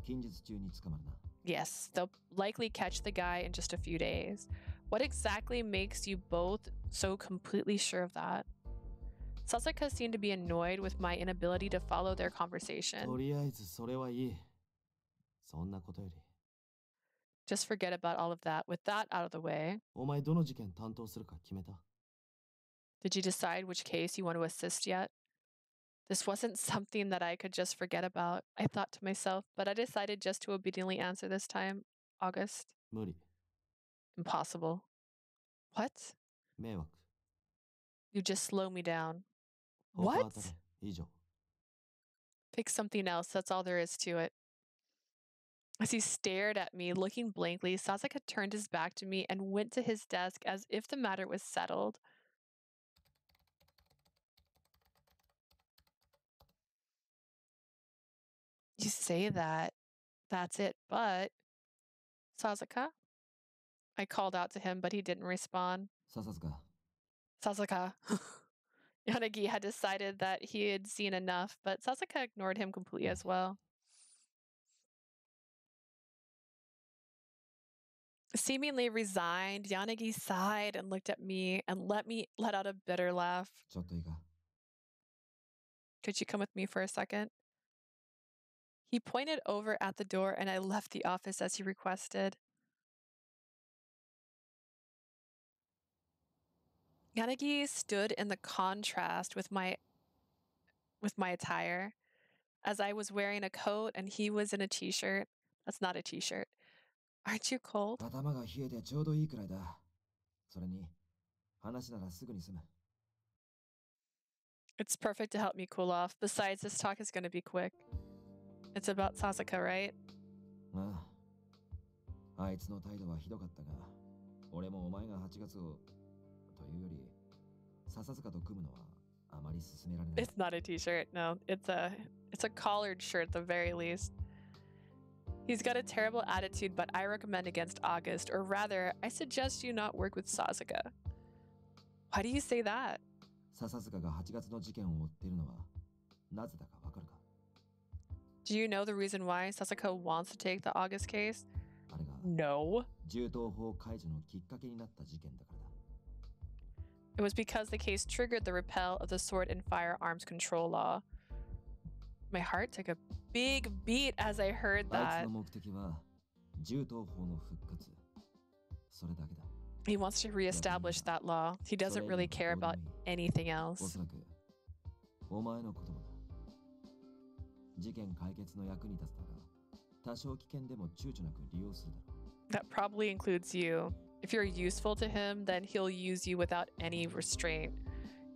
近日中に捕まるな。 Yes, they'll likely catch the guy in just a few days. What exactly makes you both so completely sure of that? Sasazuka seemed to be annoyed with my inability to follow their と conversation. りあえずそれはいい。そんなことより、 Just forget about all of that. With that out of the way, お前どの事件担当するか決めた？ did you decide which case you want to assist yet? This wasn't something that I could just forget about, I thought to myself, but I decided just to obediently answer this time. August. 無理。 Impossible. What? 迷惑。 You just slow me down. 他 What? 当たれ。以上。 Pick something else. That's all there is to it. As he stared at me, looking blankly, Sasazuka turned his back to me and went to his desk as if the matter was settled. You say that. That's it, but... Sasazuka? I called out to him, but he didn't respond. 笹塚、 Sasazuka. Yanagi had decided that he had seen enough, but Sasazuka ignored him completely as well. Seemingly resigned, Yanagi sighed and looked at me and let out a bitter laugh. ちょっといいか？ Could you come with me for a second? He pointed over at the door and I left the office as he requested. Yanagi stood in the contrast with my attire, as I was wearing a coat and he was in a t-shirt. That's not a t-shirt. Aren't you cold? 頭が冷えてちょうどいいくらいだ。それに、話ならすぐに済む。 It's perfect to help me cool off. Besides, this talk is going to be quick. It's about Sasazuka, right? ああ、あいつの態度はひどかったが、俺もお前が8月を、というより、笹塚と組むのはあまり勧められない。 It's not a t-shirt, no. It's a collared shirt at the very least. He's got a terrible attitude, but I recommend against August, or rather, I suggest you not work with Sasazuka. Why do you say that? 笹塚が8月の事件を追っているのはなぜだかわかるか？ Do you know the reason why Sasazuka wants to take the August case? あれが No. 銃刀法解除のきっかけになった事件だからだ。 It was because the case triggered the repeal of the sword and firearms control law. My heart took a big beat as I heard あい that. つの目的は銃刀法の復活。それだけだ。 He wants to reestablish that law. He doesn't really care about anything お else. そらくお前のこともだ。事件解決の役に立つなら多少危険でも躊躇なく利用するだろう。 That probably includes you. If you're useful to him, then he'll use you without any restraint,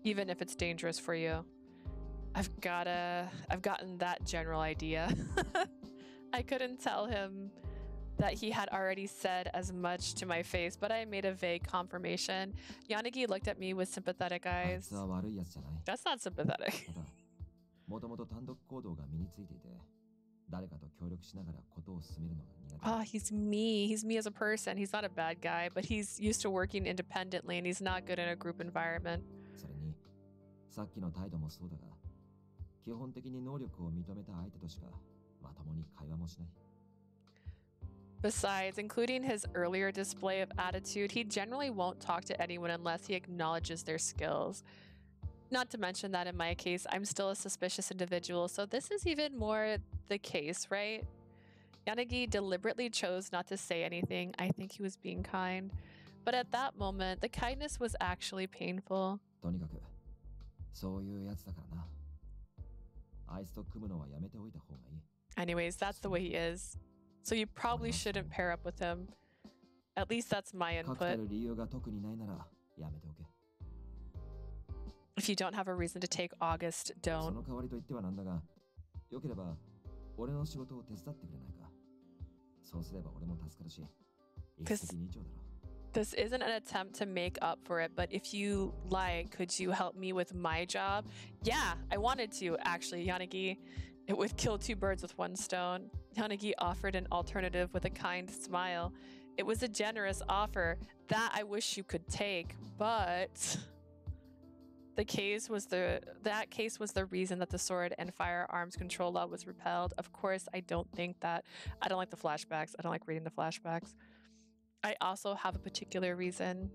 even if it's dangerous for you. I've gotten that general idea. I couldn't tell him that he had already said as much to my face, but I made a vague confirmation. Yanagi looked at me with sympathetic あい eyes. つは悪いやつじゃない。 That's not sympathetic. ただ、もともと単独行動が身についていて、誰かと協力しながらことを進めるのが苦手。 Oh, he's me. He's me as a person. He's not a bad guy, but he's used to working independently and he's not good in a group environment. それに、さっきの態度もそうだが、基本的に能力を認めた相手としかまともに会話もしない。 Besides, including his earlier display of attitude, he generally won't talk to anyone unless he acknowledges their skills. Not to mention that in my case, I'm still a suspicious individual, so this is even more the case, right? Yanagi deliberately chose not to say anything. I think he was being kind. But at that moment, the kindness was actually painful. とにかく、そういうやつだからな。あいつと組むのはやめておいた方がいい。 Anyways, that's the way he is. So you probably shouldn't pair up with him. At least that's my 確た input. る理由が特にないならやめておけ。 If you don't have a reason to take August, そ don't. の代わりと言ってはなんだが、よければ俺の仕事を手伝ってくれないか。そうすれば俺も助かるし、一石二鳥だろ。 This isn't an attempt to make up for it, but if you like, could you help me with my job? Yeah, I wanted to, actually, Yanagi. It would kill two birds with one stone. Yanagi offered an alternative with a kind smile. It was a generous offer that I wish you could take, but that case was the reason that the sword and firearms control law was repealed. Of course, I don't think that. I don't like the flashbacks. I don't like reading the flashbacks. I also have a particular reason.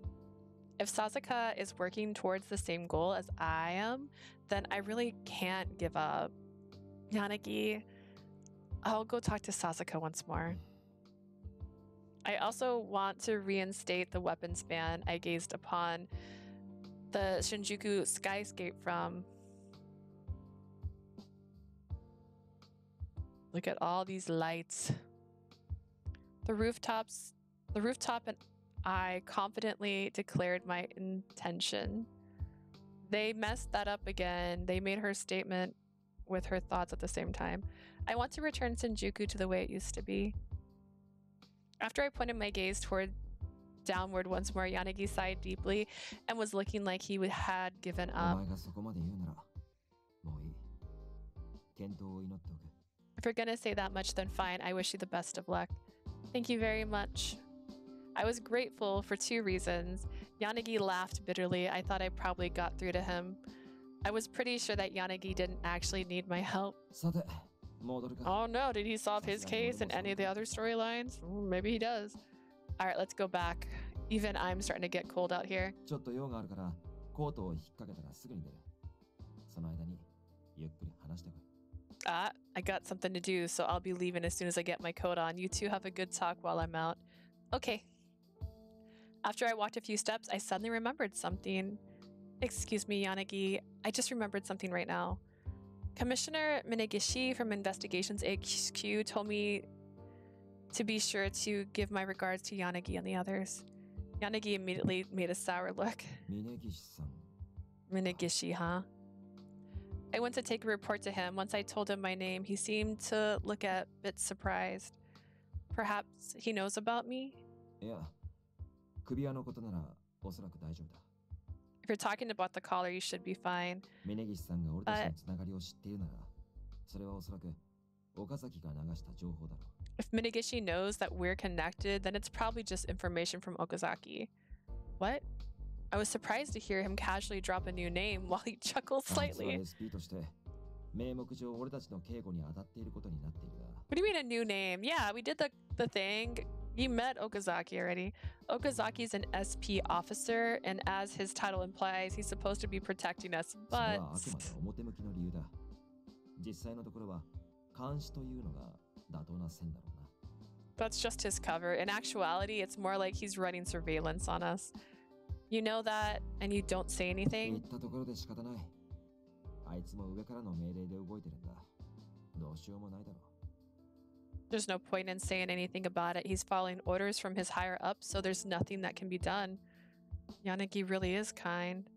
If Sasazuka is working towards the same goal as I am, then I really can't give up. Yanagi, I'll go talk to Sasazuka once more. I also want to reinstate the weapons ban I gazed upon the Shinjuku skyscape from. Look at all these lights. The rooftop and I confidently declared my intention. They messed that up again. They made her statement with her thoughts at the same time. I want to return Shinjuku to the way it used to be. After I pointed my gaze downward once more, Yanagi sighed deeply and was looking like he had given お up. 前がそこまで言うなら、もういい。健闘を祈っておく。 If you're gonna say that much, then fine. I wish you the best of luck. Thank you very much. I was grateful for two reasons. Yanagi laughed bitterly. I thought I probably got through to him. I was pretty sure that Yanagi didn't actually need my help. さて、戻るか。 Oh no, did he solve his case in any of the other storylines? Maybe he does. Alright, let's go back. Even I'm starting to get cold out here. ちょっと用があるから、コートを引っ掛けたらすぐに出る。その間に、ゆっくり話してこい。 I got something to do, so I'll be leaving as soon as I get my coat on. You two have a good talk while I'm out. Okay. After I walked a few steps, I suddenly remembered something. Excuse me, Yanagi. I just remembered something right now. Commissioner Minegishi from Investigations HQ told me to be sure to give my regards to Yanagi and the others. Yanagi immediately made a sour look. 峯岸さん。 Minegishi, huh? I went to take a report to him. Once I told him my name, he seemed to look a bit surprised. Perhaps he knows about me? いや、首輪のことならおそらく大丈夫だ。you're talking about the collar, you should be fine. 峯岸さんが俺たちのつながりを知っているなら、それはおそらく岡崎が流した情報だろう。If Minagishi knows that we're connected, then it's probably just information from Okazaki. What? I was surprised to hear him casually drop a new name while he chuckles あいつは slightly. SP として名目上俺たちの警護に当たっていることになっているが。 What do you mean a new name? Yeah, we did the thing. You met Okazaki already. Okazaki's an SP officer, and as his title implies, he's supposed to be protecting us, それ but... はあくまで表向きの理由だ。実際のところは監視というのが妥当な線だろうな。 That's just his cover. In actuality, it's more like he's running surveillance on us. You know that, and you don't say 言 anything? ったところで仕方ない。あいつも上からの命令で動いてるんだ。どうしようもないだろう。 There's no point in saying anything about it. He's following orders from his higher up, so there's nothing that can be done. Yanagi really is kind.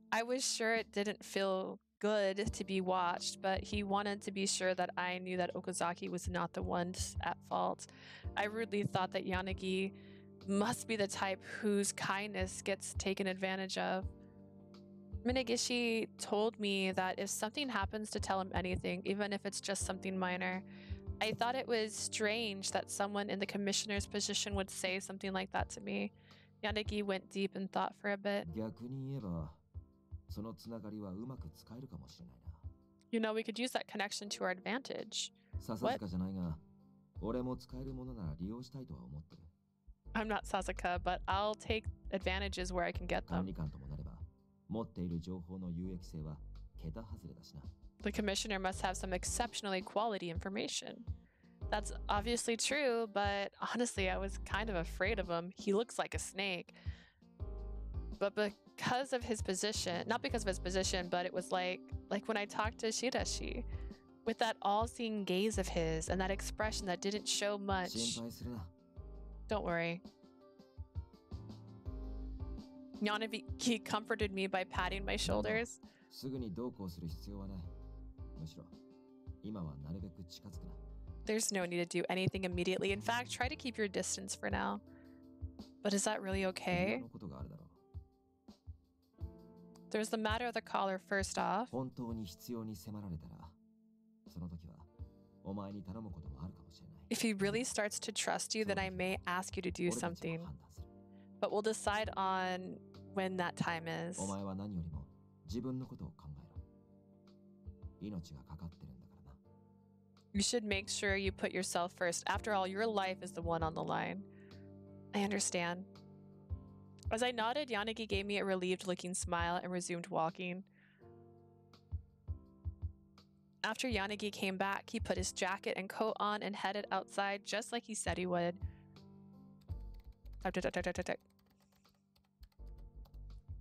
I was sure it didn't feel good to be watched, but he wanted to be sure that I knew that Okazaki was not the one at fault. I rudely thought that Yanagi must be the type whose kindness gets taken advantage of. Minagishi told me that if something happens to tell him anything, even if it's just something minor. I thought it was strange that someone in the commissioner's position would say something like that to me. Yanagi went deep in thought for a bit. 逆に言えば、そのつながりはうまく使えるかもしれないな。 You know, we could use that connection to our advantage. 笹塚じゃないが、俺も使えるものなら利用したいとは思ってる。 I'm not Sasazuka, but I'll take advantages where I can get 管 them. 理官ともなれば、持っている情報の有益性は桁外れだしな。 The commissioner must have some exceptionally quality information. That's obviously true, but honestly, I was kind of afraid of him. He looks like a snake. But because of his position, not because of his position, but it was like when I talked to Shirashi, with that all-seeing gaze of his and that expression that didn't show much. 心配するな。 Don't worry. Yanagi comforted me by patting my shoulders. すぐにどうこうする必要はない。むしろ、今はなるべく近づくな。 There's no need to do anything immediately. In fact, try to keep your distance for now. But is that really いろ okay? んなことがあるだろう。 There's the matter of the collar first off. 本当に必要に迫られたら、その時はお前に頼むこともあるかもしれない。 If he really starts to trust you, then I may ask you to do 俺たちは something. 判断する。 But we'll decide on when that time is. お前は何よりも自分のことを考えろ。命がかかってるんだからな。 You should make sure you put yourself first. After all, your life is the one on the line. I understand. As I nodded, Yanagi gave me a relieved-looking smile and resumed walking. After Yanagi came back, he put his jacket and coat on and headed outside just like he said he would.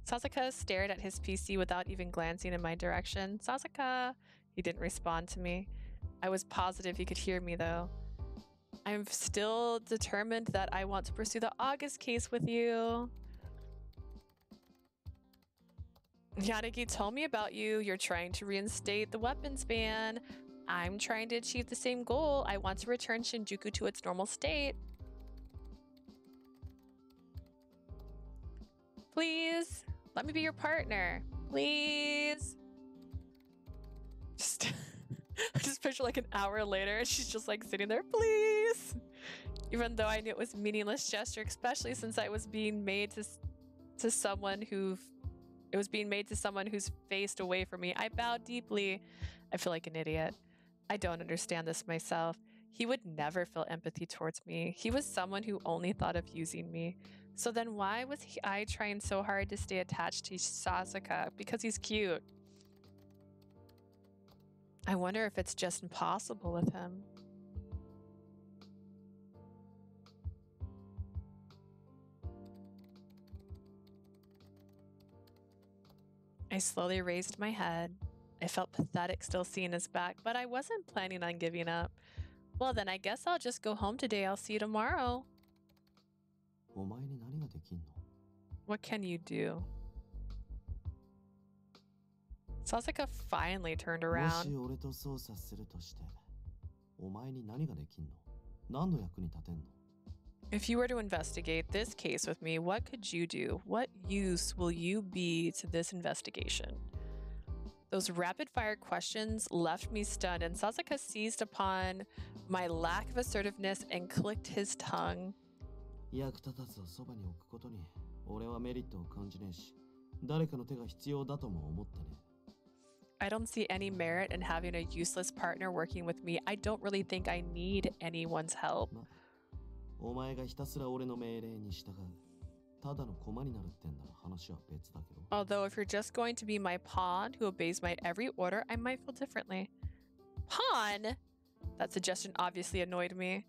Sasazuka stared at his PC without even glancing in my direction. Sasazuka! He didn't respond to me. I was positive he could hear me, though. I'm still determined that I want to pursue the August case with you. Yanagi told me about you. You're trying to reinstate the weapons ban. I'm trying to achieve the same goal. I want to return Shinjuku to its normal state. Please, let me be your partner. Please. I just picture like an hour later and she's just like sitting there, please. Even though I knew it was a meaningless gesture, especially since I was being made to someone who it was being made to someone who's faced away from me. I bowed deeply. I feel like an idiot. I don't understand this myself. He would never feel empathy towards me. He was someone who only thought of using me. So then why was I trying so hard to stay attached to Sasazuka? Because he's cute. I wonder if it's just impossible with him. I slowly raised my head. I felt pathetic still seeing his back, but I wasn't planning on giving up. Well, then I guess I'll just go home today. I'll see you tomorrow. お前に何ができんの？ What can you do? Sasazuka finally turned も around. し俺と操作するとして、お前に何ができんの？何の役に立てんの？ If you were to investigate this case with me, what could you do? What use will you be to this investigation? Those rapid-fire questions left me stunned, and Sasazuka seized upon my lack of assertiveness and clicked his tongue. 役立たずをそばに置くことに俺はメリットを感じねえし、誰かの手が必要だとも思ってね。I don't see any merit in having a useless partner working with me. I don't really think I need anyone's help. お前がひたすら俺の命令に従う。ただの駒になるってんなら話は別だけど。Although if you're just going to be my pawn who obeys my every order, I might feel differently. Pawn? That suggestion obviously annoyed me.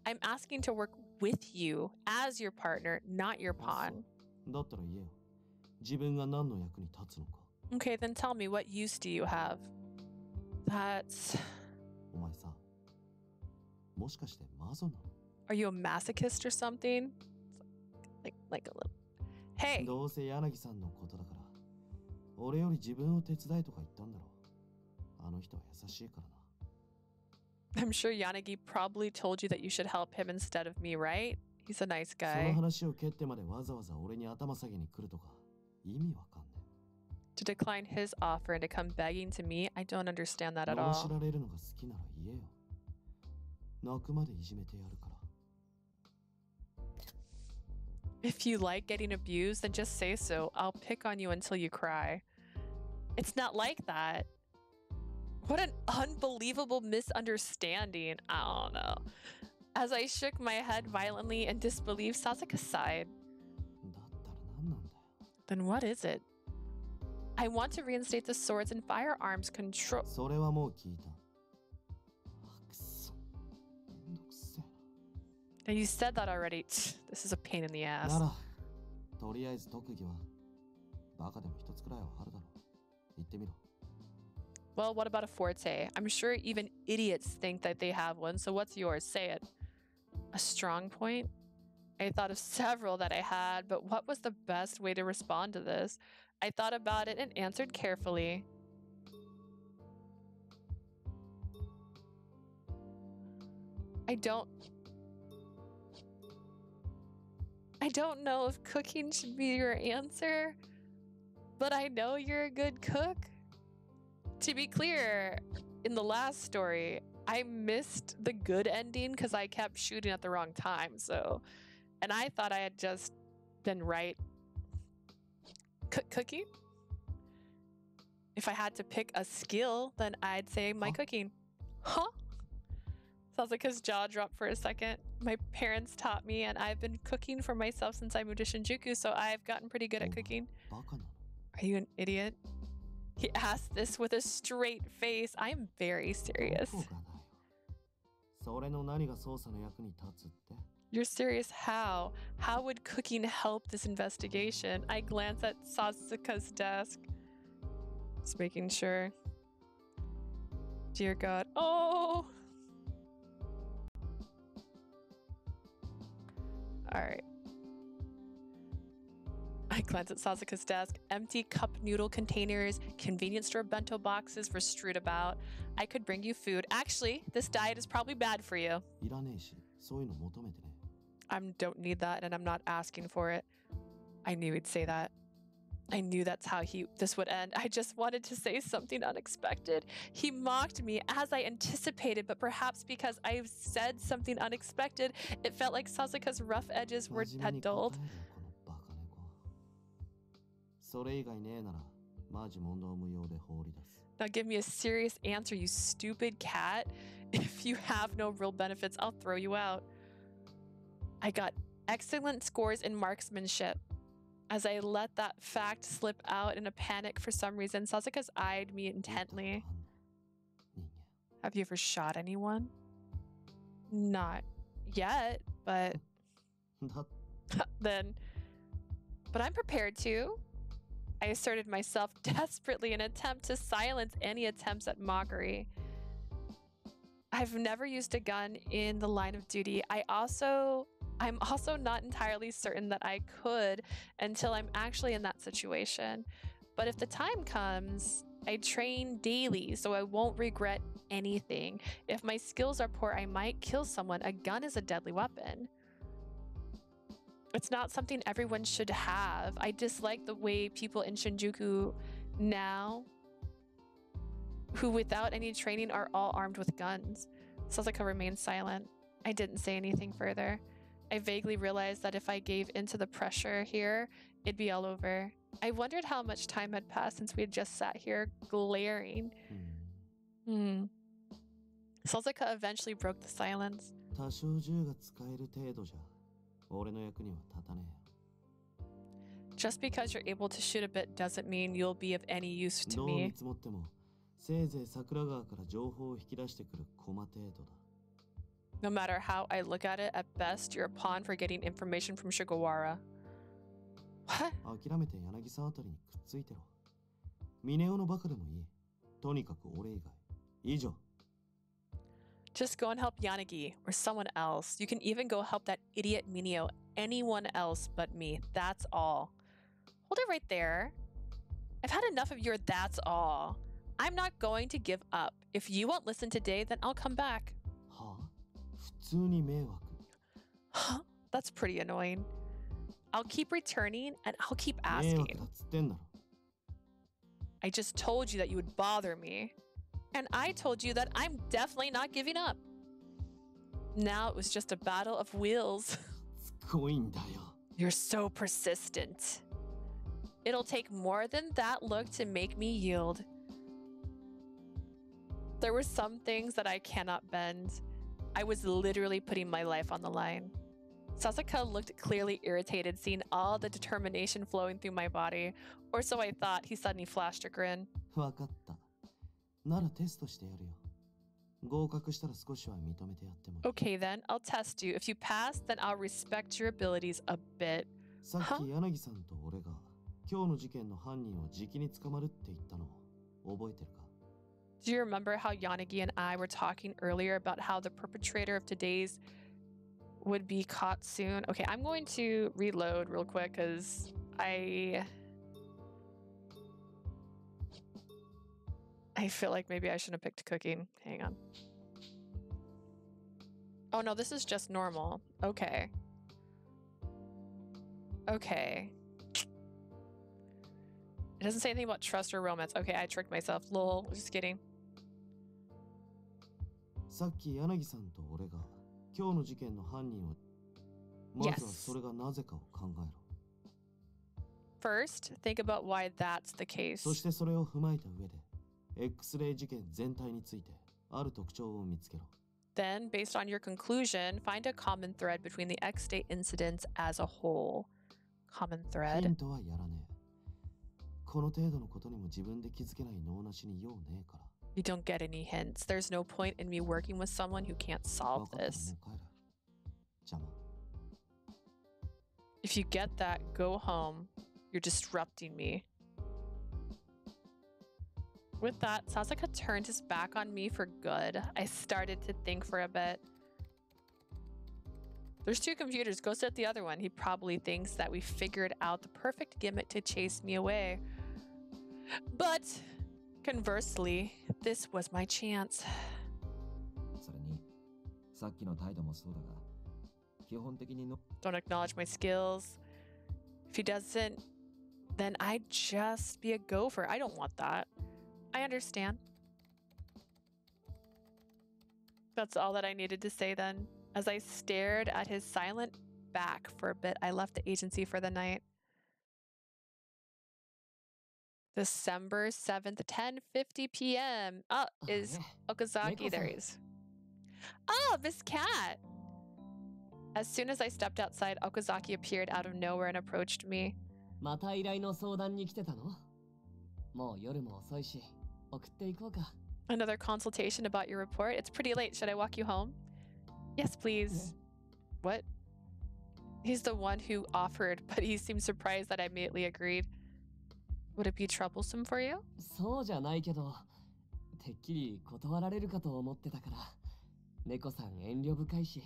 I'm asking to work with you as your partner, not your pawn. だったら言えよ。自分が何の役に立つのか。Okay, then tell me, what use do you have? That's... お前さ、もしかしてマゾなの？ Are you a masochist or something? Like a little... Hey! どうせ柳さんのことだから、俺より自分を手伝いとか言ったんだろう。あの人は優しいからな。I'm sure Yanagi probably told you that you should help him instead of me, right? He's a nice その guy. 話を蹴ってまでわざわざ俺に頭下げに来るとか、意味わかんねえ。To decline his offer and to come begging to me, I don't understand that at 罵 all. られるのが好きなら言えよ。泣くまでいじめてやるから。If you like getting abused, then just say so. I'll pick on you until you cry. It's not like that. What an unbelievable misunderstanding. I don't know. As I shook my head violently in disbelief, Sasazuka sighed. だったら何なんだよ。 Then what is it? I want to reinstate the swords and firearms control. それはもう聞いた。あ、くそ。めんどくせえ Now you said that already. This is a pain in the な。 ass. なら、とりあえず特技は、バカでも一つくらいはあるだろう。言ってみろ。 Well, what about a forte? I'm sure even idiots think that they have one, so what's yours? Say it. A strong point? I thought of several that I had, but what was the best way to respond to this? I thought about it and answered carefully. I don't know if cooking should be your answer, but I know you're a good cook. To be clear, in the last story, I missed the good ending because I kept shooting at the wrong time, and I thought I had just been right. Cooking? If I had to pick a skill, then I'd say my cooking. Huh? Sasazuka's jaw dropped for a second. My parents taught me, and I've been cooking for myself since I moved to Shinjuku, so I've gotten pretty good at cooking. バカなの？ Are you an idiot? He asked this with a straight face. I am very serious. どこがだよ。それの何が捜査の役に立つって？ You're serious? How? How would cooking help this investigation? I glanced at Sasazuka's desk. Just making sure. Dear God. Oh! Alright. I glanced at Sasazuka's desk. Empty cup noodle containers, convenience store bento boxes were strewed about. I could bring you food. Actually, this diet is probably bad for you. いらねえし、そういうの求めてね。I don't need that, and I'm not asking for it. I knew he'd say that. I knew that's how this would end. I just wanted to say something unexpected. He mocked me as I anticipated, but perhaps because I said something unexpected, it felt like Sasazuka's rough edges had dulled. それ以外ねえなら、マジ問答無用で放り出す。 Now give me a serious answer, you stupid cat. If you have no real benefits, I'll throw you out. I got excellent scores in marksmanship. As I let that fact slip out in a panic for some reason, Sasazuka eyed me intently. Have you ever shot anyone? Not yet, but... then... But I'm prepared to. I asserted myself desperately in an attempt to silence any attempts at mockery. I've never used a gun in the line of duty. I'm also not entirely certain that I could until I'm actually in that situation. But if the time comes, I train daily, so I won't regret anything. If my skills are poor, I might kill someone. A gun is a deadly weapon. It's not something everyone should have. I dislike the way people in Shinjuku now, who without any training are all armed with guns. Sasazuka remained silent. I didn't say anything further. I vaguely realized that if I gave into the pressure here, it'd be all over. I wondered how much time had passed since we had just sat here glaring. Sasazuka eventually broke the silence. 多少銃が使える程度じゃ俺の役には立たねえよ。 Just because you're able to shoot a bit doesn't mean you'll be of any use to どう見 me. 積もってもせいぜい桜川から情報を引き出してくる駒程度だ。 No matter how I look at it, at best, you're a pawn for getting information from Shigawara. What? 諦めて柳さんあたりにくっついてろ。峰夫のバカでもいい。とにかく俺以外。以上。 Just go and help Yanagi or someone else. You can even go help that idiot Minio. Anyone else but me. That's all. Hold it right there. I've had enough of your that's all. I'm not going to give up. If you won't listen today, then I'll come back. はあ？普通に迷惑。 Huh? That's pretty annoying. I'll keep returning and I'll keep 迷惑 asking. だっつってんだろ。 I just told you that you would bother me. And I told you that I'm definitely not giving up. Now it was just a battle of wills. すごいんだよ。 You're so persistent. It'll take more than that look to make me yield. There were some things that I cannot bend. I was literally putting my life on the line. Sasazuka looked clearly irritated, seeing all the determination flowing through my body. Or so I thought. He suddenly flashed a grin. わかった。ならテストしてやるよ。合格したら少しは認めてやってもいい。 Okay then, I'll test you. If you pass, then I'll respect your abilities a bit. さっき柳さんと俺が今日の事件の犯人をじきに捕まるって言ったの覚えてるか？ Do you remember how Yanagi and I were talking earlier about how the perpetrator of today's would be caught soon? Okay, I'm going to reload real quick because I feel like maybe I shouldn't have picked cooking. Hang on. Oh no, this is just normal. Okay. Okay. It doesn't say anything about trust or romance. Okay, I tricked myself. Lol, just kidding. さっき柳さんと俺が今日の事件の犯人をまずはそれがなぜかを考えろ。 First, think about why that's the case. そしてそれを踏まえた上で X レイ事件全体についてある特徴を見つけろ。 Then, based on your conclusion, find a common thread between the X-Day incidents as a whole. Common ヒ thread? ントはやらねえ。この程度のことにも自分で気づけない脳なしに用ねえから。 You don't get any hints. There's no point in me working with someone who can't わ solve かったら this. もう帰る。邪魔。 If you get that, go home. You're disrupting me. With that, Sasazuka turned his back on me for good. I started to think for a bit. There's two computers. Go sit at the other one. He probably thinks that we figured out the perfect gimmick to chase me away. But conversely, this was my chance. それに、さっきの態度もそうだが、基本的にの Don't acknowledge my skills. If he doesn't, then I'd just be a gopher. I don't want that. I understand. That's all that I needed to say then. As I stared at his silent back for a bit, I left the agency for the night. December 7th, 10:50 p.m. Oh, is Okazaki. There he is. Oh, Miss Cat. As soon as I stepped outside, Okazaki appeared out of nowhere and approached me. また依頼の相談に来てたの？もう夜も遅いし、送っていこうか。 Another consultation about your report? It's pretty late. Should I walk you home? Yes, please. What? He's the one who offered, but he seemed surprised that I immediately agreed. Would it be troublesome for you? そうじゃないけど、てっきり断られるかと思ってたから。猫さん遠慮深いし。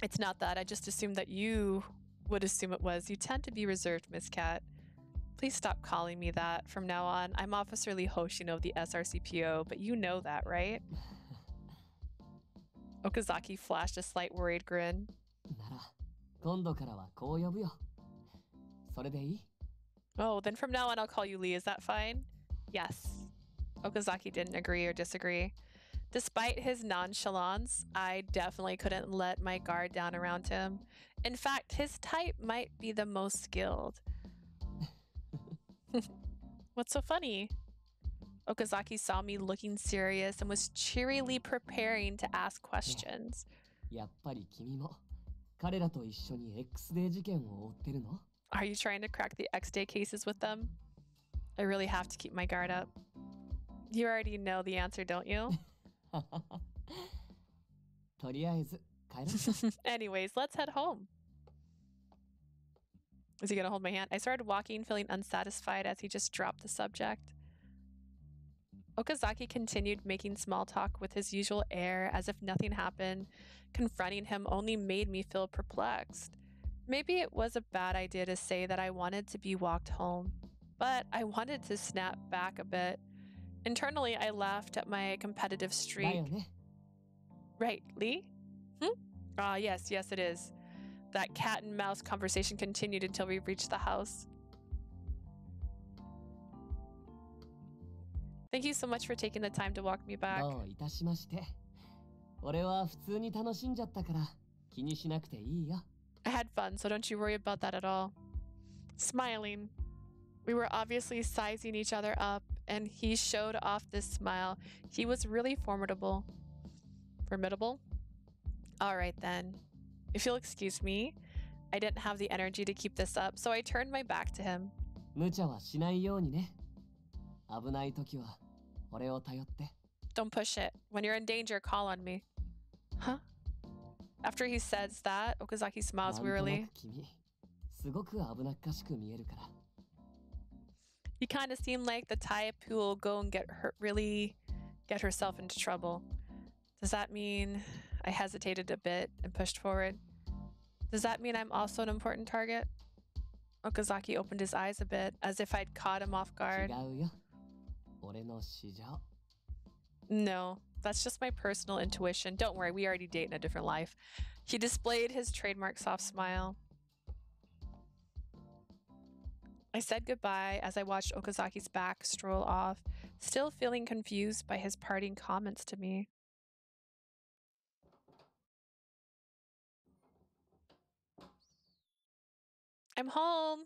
It's not that. I just assumed that you would assume it was. You tend to be reserved, Miss Cat. Please stop calling me that from now on. I'm Officer Lee Hoshino of the SRCPO, but you know that, right? Okazaki flashed a slight worried grin. なら、今度からはこう呼ぶよ。それでいい? Oh, then from now on I'll call you Lee. Is that fine? Yes. Okazaki didn't agree or disagree. Despite his nonchalance, I definitely couldn't let my guard down around him. In fact, his type might be the most skilled. What's so funny? Okazaki saw me looking serious and was cheerily preparing to ask questions. やっぱり君も彼らと一緒に X デー事件を追ってるの? Are you trying to crack the X-Day cases with them? I really have to keep my guard up. You already know the answer, don't you? とりあえず帰ろう。Anyways, let's head home. Is he gonna hold my hand? I started walking, feeling unsatisfied as he just dropped the subject. Okazaki continued making small talk with his usual air as if nothing happened. Confronting him only made me feel perplexed. Maybe it was a bad idea to say that I wanted to be walked home, but I wanted to snap back a bit. Internally, I laughed at my competitive streak. Right, Lee? Yes, it is. That cat and mouse conversation continued until we reached the house. Thank you so much for taking the time to walk me back. どういたしまして。俺は普通に楽しんじゃったから気にしなくていいよ。I had fun, so don't you worry about that at all. Smiling. We were obviously sizing each other up, and he showed off this smile. He was really formidable. Formidable? All right, then. If you'll excuse me, I didn't have the energy to keep this up, so I turned my back to him. 無茶はしないようにね。危ない時は俺を頼って。Don't push it. When you're in danger, call on me. Huh? After he says that, Okazaki smiles wearily. 君、すごく危なっかしく見えるから。You kind of seem like the type who will go and get herself into trouble. Does that mean... I hesitated a bit and pushed forward. Does that mean I'm also an important target? Okazaki opened his eyes a bit, as if I'd caught him off guard. 違うよ。俺の市場。No, that's just my personal intuition. Don't worry, we already date in a different life. He displayed his trademark soft smile. I said goodbye as I watched Okazaki's back stroll off, still feeling confused by his parting comments to me. I'm home.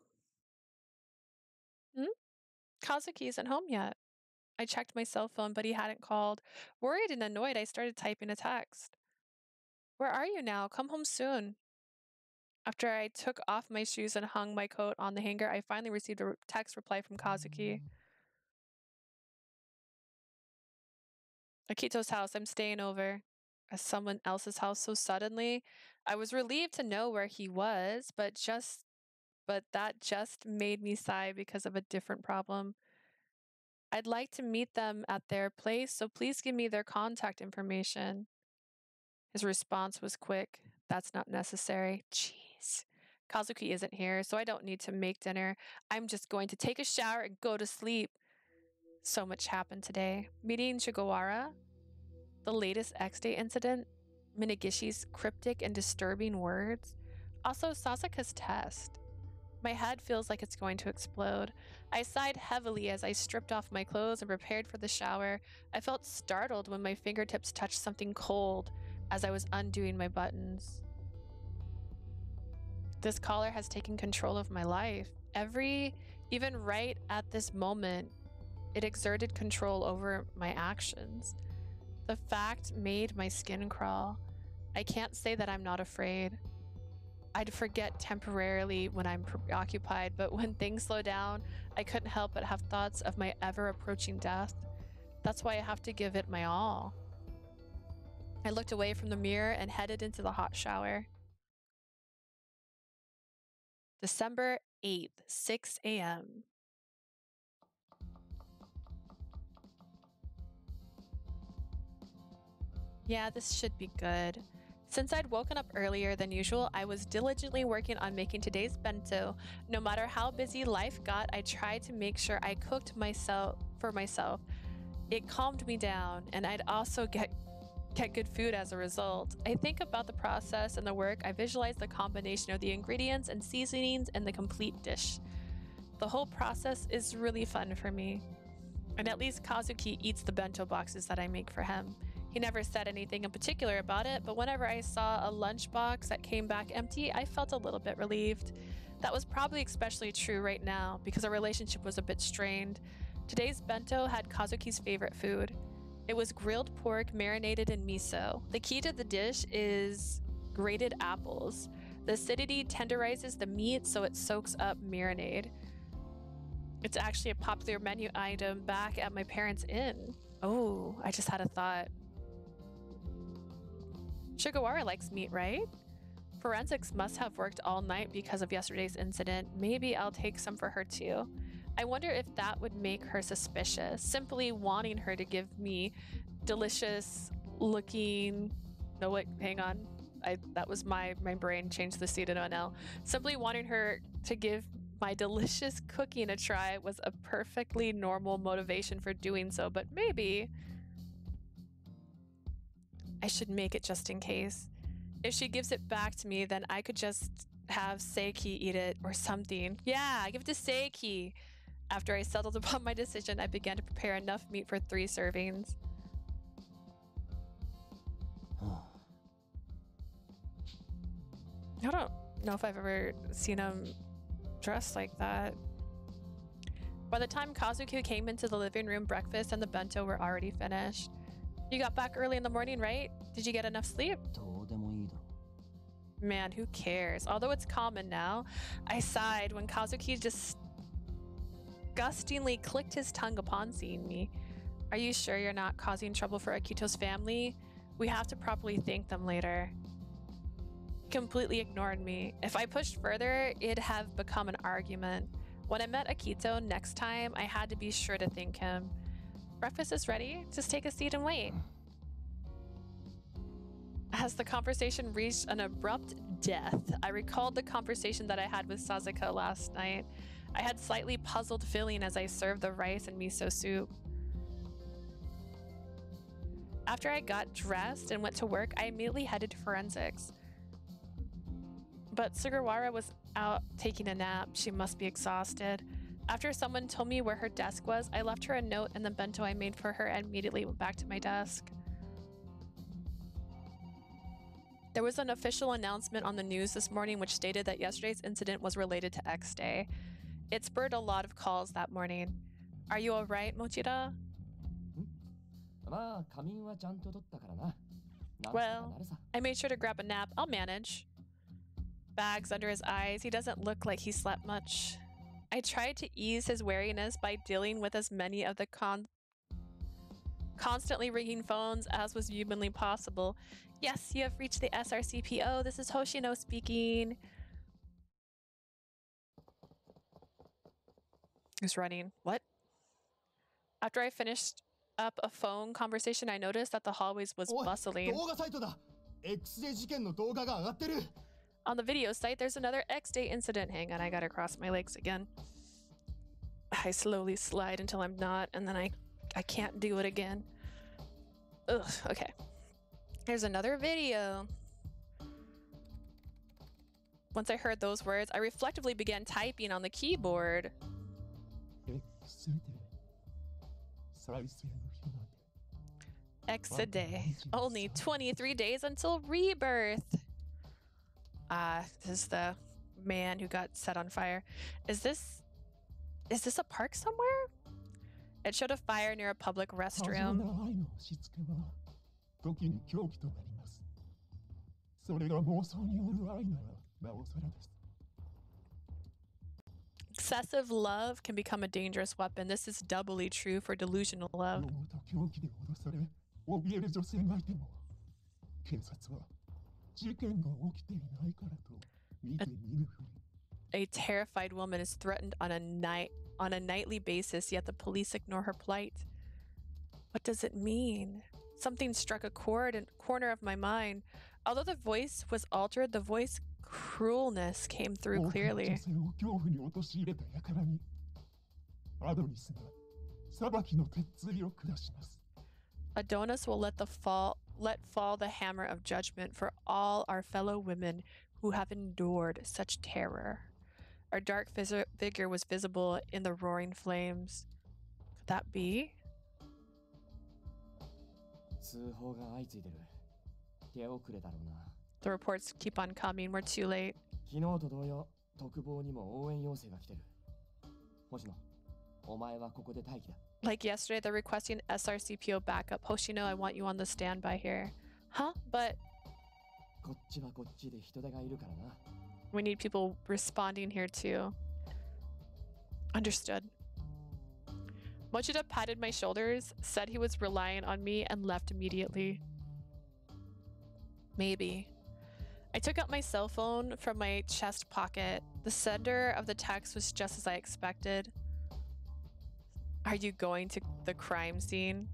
Kazuki isn't home yet. I checked my cell phone, but he hadn't called. Worried and annoyed, I started typing a text. Where are you now? Come home soon. After I took off my shoes and hung my coat on the hanger, I finally received a text reply from Kazuki. Akito's house. I'm staying over. At someone else's house so suddenly. I was relieved to know where he was, but that just made me sigh because of a different problem. I'd like to meet them at their place, so please give me their contact information. His response was quick. That's not necessary. Jeez. Kazuki isn't here, so I don't need to make dinner. I'm just going to take a shower and go to sleep. So much happened today. Meeting Shigawara, the latest X-Day incident, Minagishi's cryptic and disturbing words, also Sasuka's test. My head feels like it's going to explode. I sighed heavily as I stripped off my clothes and prepared for the shower. I felt startled when my fingertips touched something cold as I was undoing my buttons. This collar has taken control of my life. Even right at this moment, it exerted control over my actions. The fact made my skin crawl. I can't say that I'm not afraid. I'd forget temporarily when I'm preoccupied, but when things slow down, I couldn't help but have thoughts of my ever-approaching death. That's why I have to give it my all. I looked away from the mirror and headed into the hot shower. December 8th, 6 a.m. Yeah, this should be good. Since I'd woken up earlier than usual, I was diligently working on making today's bento. No matter how busy life got, I tried to make sure I cooked for myself. It calmed me down, and I'd also get get good food as a result. I think about the process and the work. I visualize the combination of the ingredients and seasonings and the complete dish. The whole process is really fun for me. And at least Kazuki eats the bento boxes that I make for him. He never said anything in particular about it, but whenever I saw a lunchbox that came back empty, I felt a little bit relieved. That was probably especially true right now because our relationship was a bit strained. Today's bento had Kazuki's favorite food. It was grilled pork marinated in miso. The key to the dish is grated apples. The acidity tenderizes the meat so it soaks up marinade. It's actually a popular menu item back at my parents' inn. Oh, I just had a thought. Sugawara likes meat, right? Forensics must have worked all night because of yesterday's incident. Maybe I'll take some for her too. I wonder if that would make her suspicious. Simply wanting her to give me delicious looking... No, wait, hang on. That was my brain changed the C to an L. Simply wanting her to give my delicious cooking a try was a perfectly normal motivation for doing so, but maybe I should make it just in case. If she gives it back to me, then I could just have Seiki eat it or something. Yeah, give it to Seiki. After I settled upon my decision, I began to prepare enough meat for 3 servings. I don't know if I've ever seen him dressed like that. By the time Kazuki came into the living room, breakfast and the bento were already finished. You got back early in the morning, right? Did you get enough sleep? Man, who cares? Although it's common now, I sighed when Kazuki disgustingly clicked his tongue upon seeing me. Are you sure you're not causing trouble for Akito's family? We have to properly thank them later. Completely ignored me. If I pushed further, it'd have become an argument. When I met Akito next time, I had to be sure to thank him. Breakfast is ready. Just take a seat and wait. As the conversation reached an abrupt death, I recalled the conversation that I had with Sasazuka last night. I had slightly puzzled feeling as I served the rice and miso soup. After I got dressed and went to work, I immediately headed to forensics. But Sugawara was out taking a nap. She must be exhausted. After someone told me where her desk was, I left her a note and the bento I made for her and immediately went back to my desk. There was an official announcement on the news this morning which stated that yesterday's incident was related to X Day. It spurred a lot of calls that morning. Are you alright, Mochida? Well, I made sure to grab a nap. I'll manage. Bags under his eyes. He doesn't look like he slept much. I tried to ease his wariness by dealing with as many of the constantly ringing phones as was humanly possible. Yes, you have reached the SRCPO. This is Hoshino speaking. Who's running? What? After I finished up a phone conversation, I noticed that the hallways was bustling. On the video site, there's another X-Day incident. Hang on, I gotta cross my legs again. I slowly slide until I'm not, and then I can't do it again. Ugh, okay. Here's another video. Once I heard those words, I reflectively began typing on the keyboard. X-a-day. Only 23 days until rebirth. This is the man who got set on fire. Is this a park somewhere? It showed a fire near a public restroom. Excessive love can become a dangerous weapon. This is doubly true for delusional love. A terrified woman is threatened on a nightly basis, yet the police ignore her plight. What does it mean? Something struck a chord in the corner of my mind. Although the voice was altered, the voice cruelness came through clearly. Adonis will let the fall let fall the hammer of judgment for all our fellow women who have endured such terror. Our dark figure was visible in the roaring flames. Could that be? 通報が相次いでる。手遅れだろうな。The reports keep on coming. We're too late. 昨日と同様、特防にも応援要請が来てる。星野、お前はここで待機だ。Like yesterday, they're requesting SRCPO backup. Hoshino, I want you on the standby here. Huh? But こっちはこっちで人手がいるからな。we need people responding here too. Understood. Mochida patted my shoulders, said he was relying on me, and left immediately. Maybe. I took out my cell phone from my chest pocket. The sender of the text was just as I expected. Are you going to the crime scene?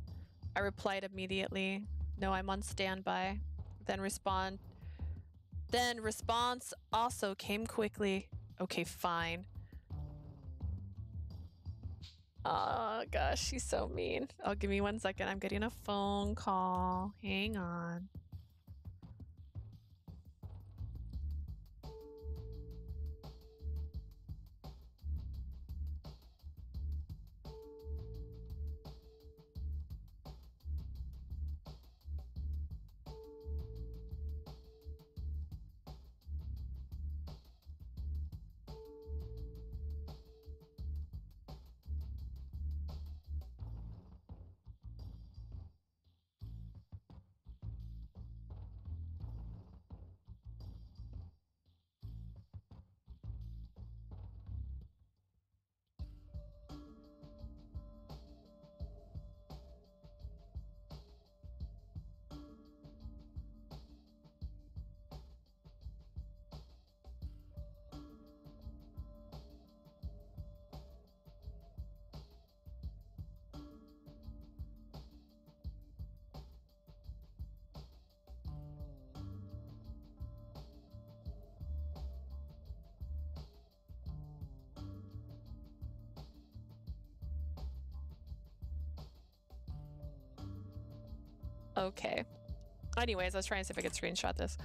I replied immediately. No, I'm on standby. Then response also came quickly. Okay, fine. Oh gosh, she's so mean. Oh, give me 1 second. I'm getting a phone call. Hang on. Okay. Anyways, I was trying to see if I could screenshot this.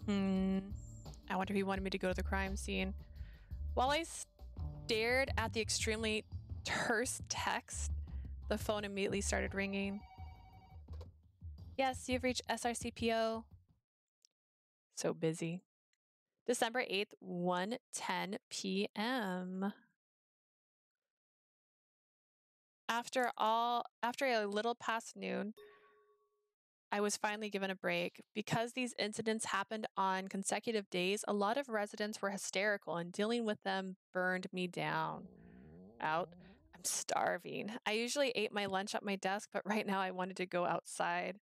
I wonder if he wanted me to go to the crime scene. While I stared at the extremely terse text, the phone immediately started ringing. Yes, you've reached SRCPO. So busy. December 8th, 1:10 p.m. After a little past noon, I was finally given a break. Because these incidents happened on consecutive days, a lot of residents were hysterical, and dealing with them burned me down. Out. I'm starving. I usually ate my lunch at my desk, but right now I wanted to go outside.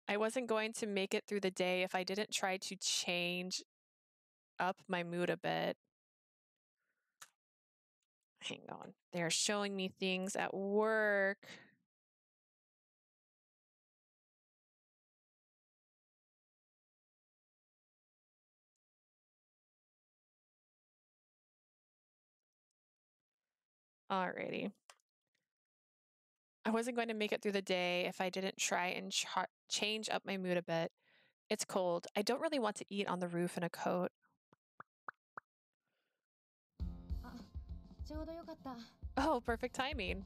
I wasn't going to make it through the day if I didn't try to change up my mood a bit. Hang on. They're showing me things at work. Alrighty. I wasn't going to make it through the day if I didn't try and change up my mood a bit. It's cold. I don't really want to eat on the roof in a coat. Oh, perfect timing.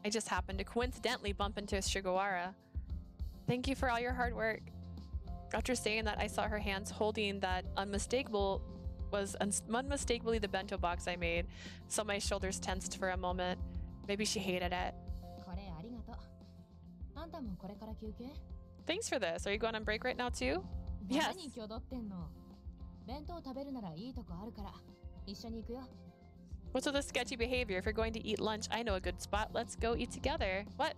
I just happened to coincidentally bump into Shigawara. Thank you for all your hard work. After saying that, I saw her hands holding that unmistakably the bento box I made, so my shoulders tensed for a moment. Maybe she hated it. Thanks for this. Are you going on break right now too? Yes. What's with the sketchy behavior? If you're going to eat lunch, I know a good spot. Let's go eat together. What?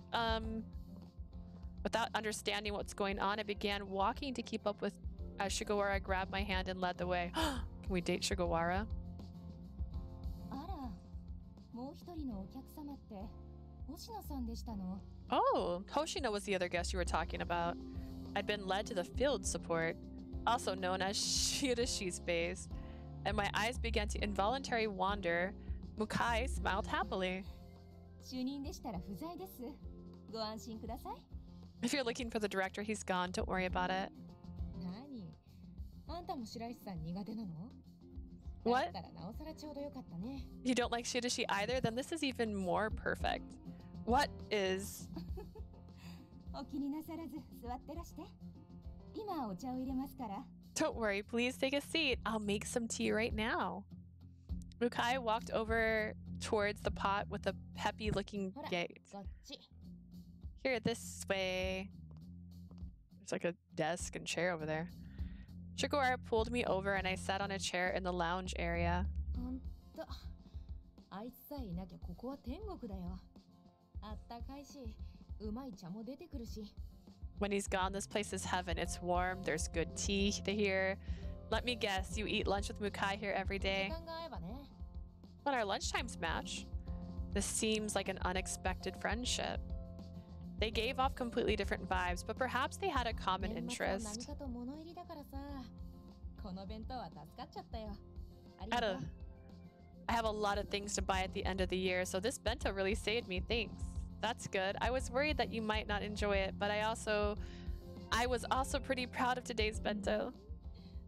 Without understanding what's going on, I began walking to keep up with as Shigawara grabbed my hand and led the way. Can we date Shigawara? Oh, Hoshino was the other guest you were talking about. I'd been led to the field support, also known as Shirashi's base, and my eyes began to involuntarily wander. Mukai smiled happily. 主任でしたら不在です。ご安心ください。If you're looking for the director, he's gone. Don't worry about it. 何？あんたも白石さん苦手なの？ What? だったらなおさらちょうどよかったね。You don't like Shidashi either? Then this is even more perfect. What is... お気になさらず座ってらして。今お茶を入れますから。Don't worry, please take a seat. I'll make some tea right now. Mukai walked over towards the pot with a peppy-looking gait. こっち。 Here, this way. There's like a desk and chair over there. Shigawara pulled me over and I sat on a chair in the lounge area. ほんと。あいつさえいなきゃここは天国だよ。あったかいし、うまい茶も出てくるし。When he's gone, this place is heaven. It's warm. There's good tea here. Let me guess, you eat lunch with Mukai here every 時 day? 間が合えばね。 But our lunchtimes match. This seems like an unexpected friendship. They gave off completely different vibes, but perhaps they had a common 年末は何 interest. かと物入りだからさ。この弁当は助かっちゃったよ。あり I がとう。 have a lot of things to buy at the end of the year, so this bento really saved me. Thanks. That's good. I was worried that you might not enjoy it, but I was also pretty proud of today's bento.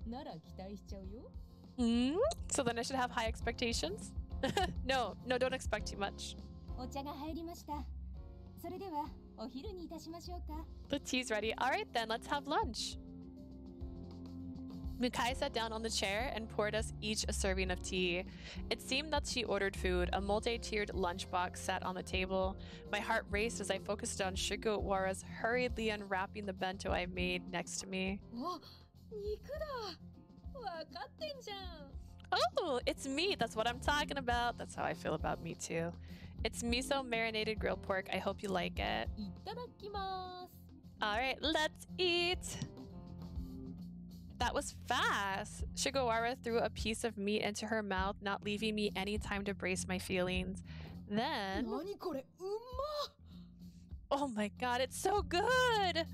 なら期待しちゃうよ。 So then I should have high expectations? No, don't expect too much. お茶が入りました。それではお昼にいたしましょうか。 The tea's ready. All right, then, let's have lunch. Mukai sat down on the chair and poured us each a serving of tea. It seemed that she ordered food. A multi-tiered lunchbox sat on the table. My heart raced as I focused on Shigawara's hurriedly unwrapping the bento I made next to me. お、肉だ。わかってんじゃん。 Oh, it's meat. That's what I'm talking about. That's how I feel about meat too. It's miso marinated grilled pork. I hope you like it. いただきます。 All right, let's eat. That was fast. Shigawara threw a piece of meat into her mouth, not leaving me any time to brace my feelings. Then, 何これ、うまっ。 oh my god, it's so good!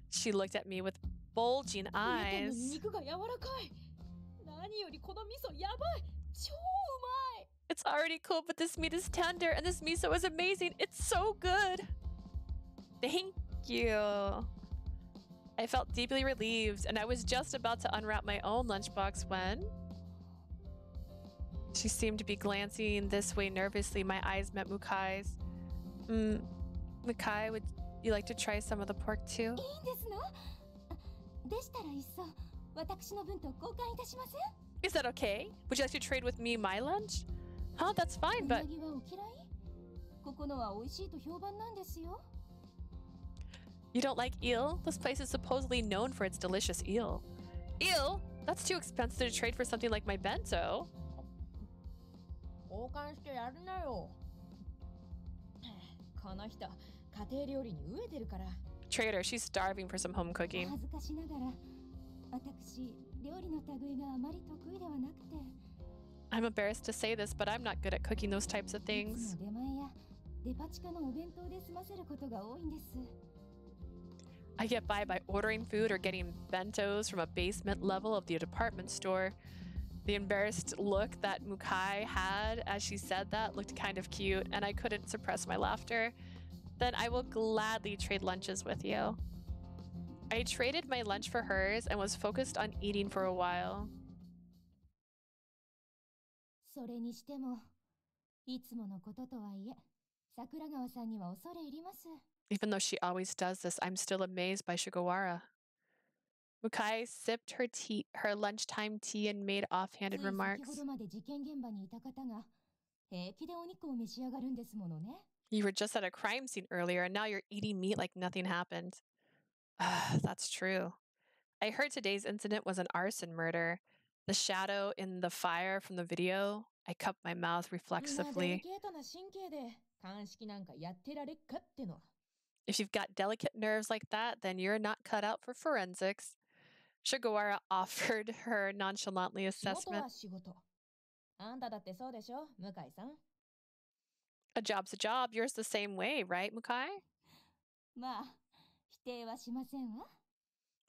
She looked at me with bulging 見てる eyes. 肉が柔らかい。何よりこの味噌やばい。超うまい。 It's already cold, but this meat is tender, and this miso is amazing. It's so good. Thank you. I felt deeply relieved, and I was just about to unwrap my own lunchbox when... She seemed to be glancing this way nervously. My eyes met Mukai's. Mukai, would you like to try some of the pork too? いいんですの？でしたらいっそ私の分と交換いたしません？ Is that okay? Would you like to trade with me my lunch? Huh, that's fine, う but... なぎはお嫌い？ここのは美味しいと評判なんですよ。 You don't like eel? This place is supposedly known for its delicious eel. Eel? That's too expensive to trade for something like my bento. 交換してやるなよ。この人、家庭料理に飢えてるから。 Trader, she's starving for some home cooking. 恥ずかしながら、私、料理の類があまり得意ではなくて。 I'm embarrassed to say this, but I'm not good at cooking those types of いつ things. も出前やデパ地下のお弁当で済ませることが多いんです。 I get by ordering food or getting bentos from a basement level of the department store. The embarrassed look that Mukai had as she said that looked kind of cute, and I couldn't suppress my laughter. Then I will gladly trade lunches with you. I traded my lunch for hers and was focused on eating for a while. それにしても、いつものこととはいえ、桜川さんには恐れ入ります。 Even though she always does this, I'm still amazed by Shigawara. Mukai sipped her lunchtime tea and made つ offhanded い先 remarks. ほどまで事件現場にいた方が、平気でお肉を召し上がるんですものね。 You were just at a crime scene earlier, and now you're eating meat like nothing happened. That's true. I heard today's incident was an arson murder. The shadow in the fire from the video. I cupped my mouth 今デリ reflexively. ケートな神経で鑑識なんかやってられっかっての。 If you've got delicate nerves like that, then you're not cut out for forensics. Shigawara offered her nonchalantly 仕事 assessment. は仕事。あんただってそうでしょ、向井さん。 A job's a job. Yours the same way, right, Mukai? まあ、否定はしませんわ。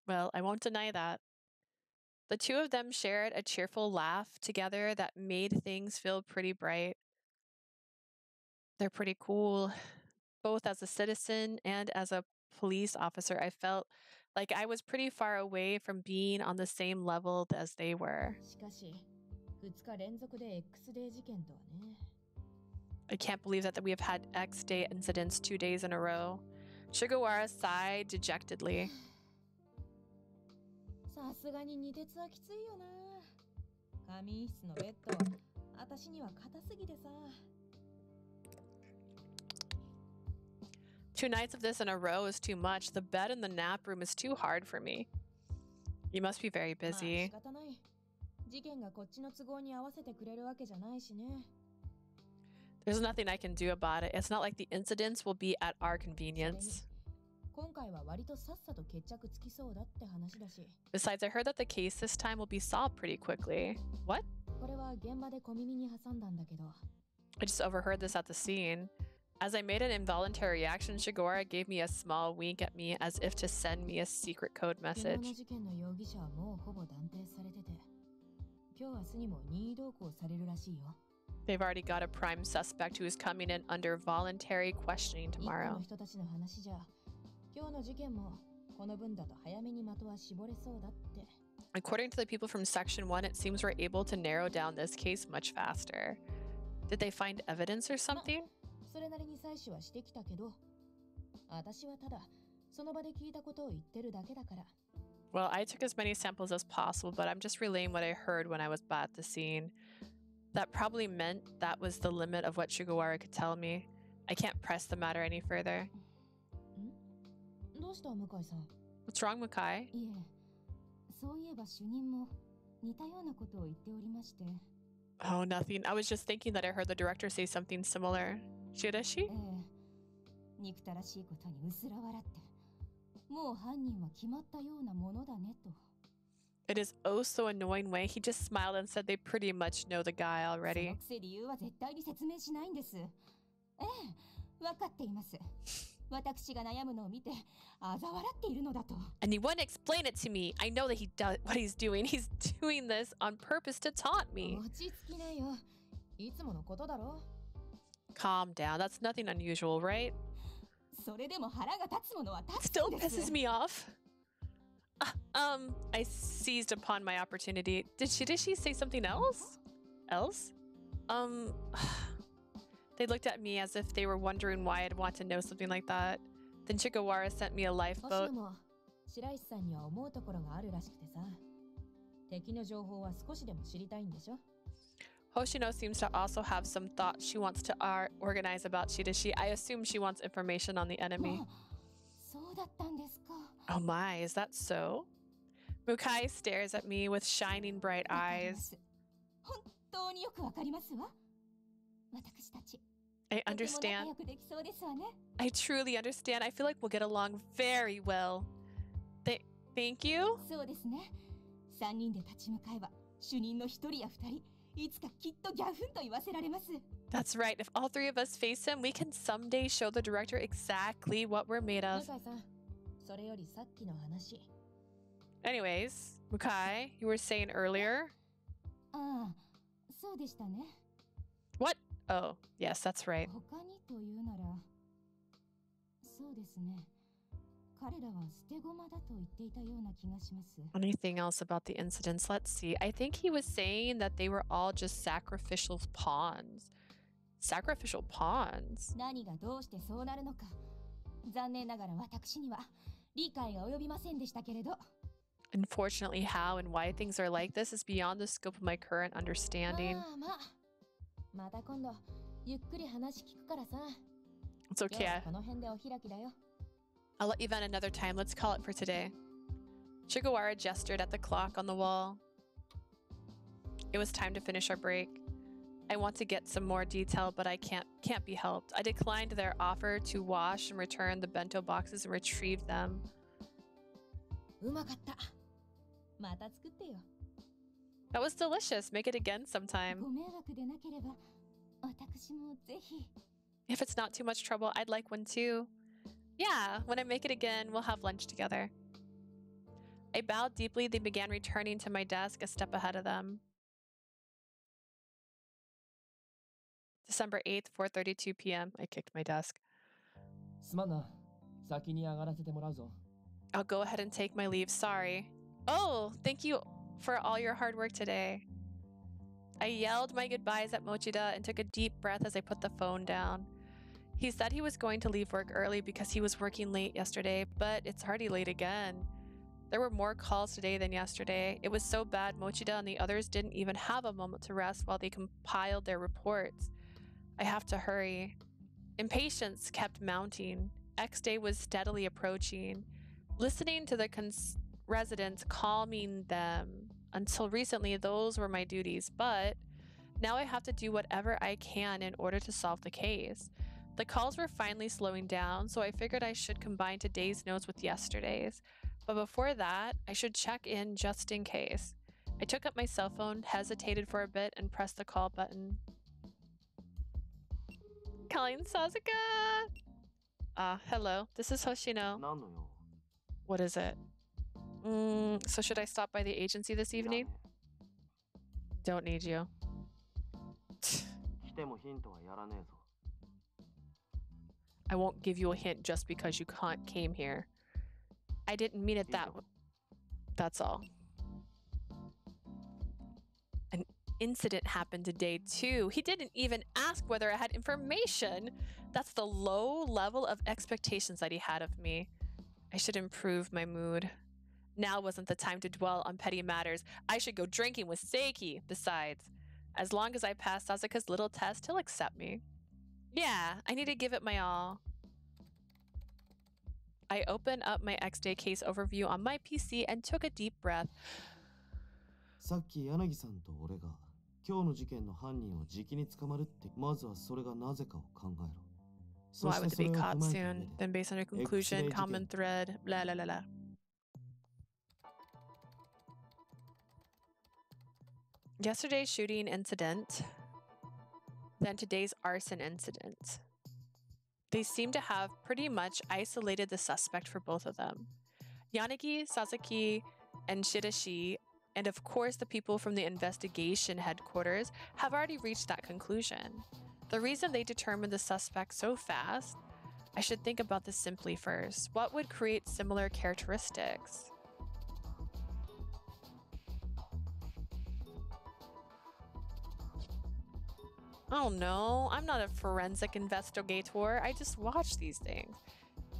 Well, I won't deny that. The two of them shared a cheerful laugh together that made things feel pretty bright. They're pretty cool. Both as a citizen and as a police officer, I felt like I was pretty far away from being on the same level as they were. しかし、2日連続で X デー事件とはね。I can't believe that we have had X day incidents 2 days in a row. Shigawara sighed dejectedly. さすがに二鉄はきついよな。仮眠室のベッド、私には硬すぎてさ。2 nights of this in a row is too much. The bed in the nap room is too hard for me. You must be very まあ仕 busy. 方ない。事件がこっちの都合に合わせてくれるわけじゃないしね。There's nothing I can do about it. It's not like the incidents will be at our convenience. 今回は割とさっさと決着つきそうだって話だし。 Besides, I heard that the case this time will be solved pretty quickly. What? これは現場で小耳に挟んだんだけど。I just overheard this at the scene. As I made an involuntary reaction, Shigawara gave me a small wink at me as if to send me a secret code 昨日の message. 事件の容疑者はもうほぼ断定されてて、今日明日にも任意同行されるらしいよ。They've already got a prime suspect who is coming in under voluntary questioning 一家 tomorrow. の人たちの話じゃ、今日の事件もこの分だと早めに的は絞れそうだって。According to the people from Section 1, it seems we're able to narrow down this case much faster. Did they find evidence or something? それなりに採取はしてきたけど、私はただその場で聞いたことを言ってるだけだから。Well, I took as many samples as possible, but I'm just relaying what I heard when I was at the scene. That probably meant that was the limit of what Shigawara could tell me. I can't press the matter any further. どうした向井さん？ What's wrong, Mukai? いえ、そういえば主任も似たようなことを言っておりまして。Oh, nothing. I was just thinking that I heard the director say something similar. Shirashi? 憎たらしいことにうすら笑って、もう犯人は決まったようなものだねと。In his oh so annoying way, he just smiled and said they pretty much know the guy その already. くせ理由は絶対に説明しないんです。分かっています。私が悩むのを見て、嘲笑っているのだと。And he wouldn't explain it to me. I know that he does what he's doing. He's doing this on purpose to taunt me. 落ち着きなよ。いつものことだろ。 Calm down. That's nothing unusual, right? それでも腹が立つものは立つ Still んです。 pisses me off. I seized upon my opportunity. Did she say something else? They looked at me as if they were wondering why I'd want to know something like that. Then Chigawara sent me a 星 lifeboat. 野も白石さんには思うところがあるらしくてさ。敵の情報は少しでも知りたいんでしょ。 Hoshino seems to also have some thoughts she wants to organize about Shidashi. I assume she wants information on the enemy. もうそうだったんですか。 Oh my, is that so? Mukai stares at me with shining bright わかりま eyes. す。本当によくわかりますわ。私たち。 I とても仲 understand. 良くできそうですわね。 I truly understand. I feel like we'll get along very well. Thank you? そうですね。3人で立ち向かえば、主任の1人や2人、いつかきっとギャフンと言わせられます。 That's right. If all 3 of us face him, we can someday show the director exactly what we're made 向 of. 井さん、それよりさっきの話。 Anyways, Mukai, you were saying earlier? ああ、そうでしたね。 What? Oh, yes, that's right. 他にというなら、そうですね。彼らは捨て駒だと言っていたような気がします。 Anything else about the incidents? Let's see. I think he was saying that they were all just sacrificial pawns. Sacrificial pawns? 何がどうしてそうなるのか。残念ながら私には理解が及びませんでしたけれど。 Unfortunately, how and why things are like this is beyond the scope of my current understanding. まあまあ。また今度、ゆっくり話聞くからさ。 It's 今日 okay. はこの辺でお開きだよ。 I'll let you vent another time. Let's call it for today. Chigawara gestured at the clock on the wall. It was time to finish our break. I want to get some more detail, but I can't be helped. I declined their offer to wash and return the bento boxes and retrieve them. うまかった。また作ってよ。 That was delicious. Make it again sometime. ご迷惑でなければ、私もぜひ。 If it's not too much trouble, I'd like one too. Yeah, when I make it again, we'll have lunch together. I bowed deeply. They began returning to my desk a step ahead of them. December 8th, 4:32 p.m. I kicked my desk. すまんな。先に上がらせてもらうぞ。 I'll go ahead and take my leave. Sorry. Oh, thank you for all your hard work today. I yelled my goodbyes at Mochida and took a deep breath as I put the phone down. He said he was going to leave work early because he was working late yesterday, but it's already late again. There were more calls today than yesterday. It was so bad Mochida and the others didn't even have a moment to rest while they compiled their reports. I have to hurry. Impatience kept mounting. X day was steadily approaching. Listening to the residents calming them. Until recently, those were my duties, but now I have to do whatever I can in order to solve the case. The calls were finally slowing down, so I figured I should combine today's notes with yesterday's. But before that, I should check in just in case. I took up my cell phone, hesitated for a bit, and pressed the call button. Calling Sasazuka! Hello. This is Hoshino. What is it? So should I stop by the agency this evening? Don't need you. I won't give you a hint just because you came here. I didn't mean it that way. That's all. An incident happened today too. He didn't even ask whether I had information. That's the low level of expectations that he had of me. I should improve my mood. Now wasn't the time to dwell on petty matters. I should go drinking with Seiki. Besides, as long as I pass Sasuka's little test, he'll accept me. Yeah, I need to give it my all. I opened up my X-Day case overview on my PC and took a deep breath. さっき柳さんと俺が今日の事件の犯人をじきに捕まるってまずはそれがなぜかを考えろ。 Why would they be caught soon? Then based on your conclusion, common thread, blah blah blah blah. Yesterday's shooting incident, then today's arson incident. They seem to have pretty much isolated the suspect for both of them. Yanagi, Sasaki, and Shidashi, and of course the people from the investigation headquarters, have already reached that conclusion. The reason they determined the suspect so fast? I should think about this simply first. What would create similar characteristics? Oh no, I'm not a forensic investigator. I just watch these things.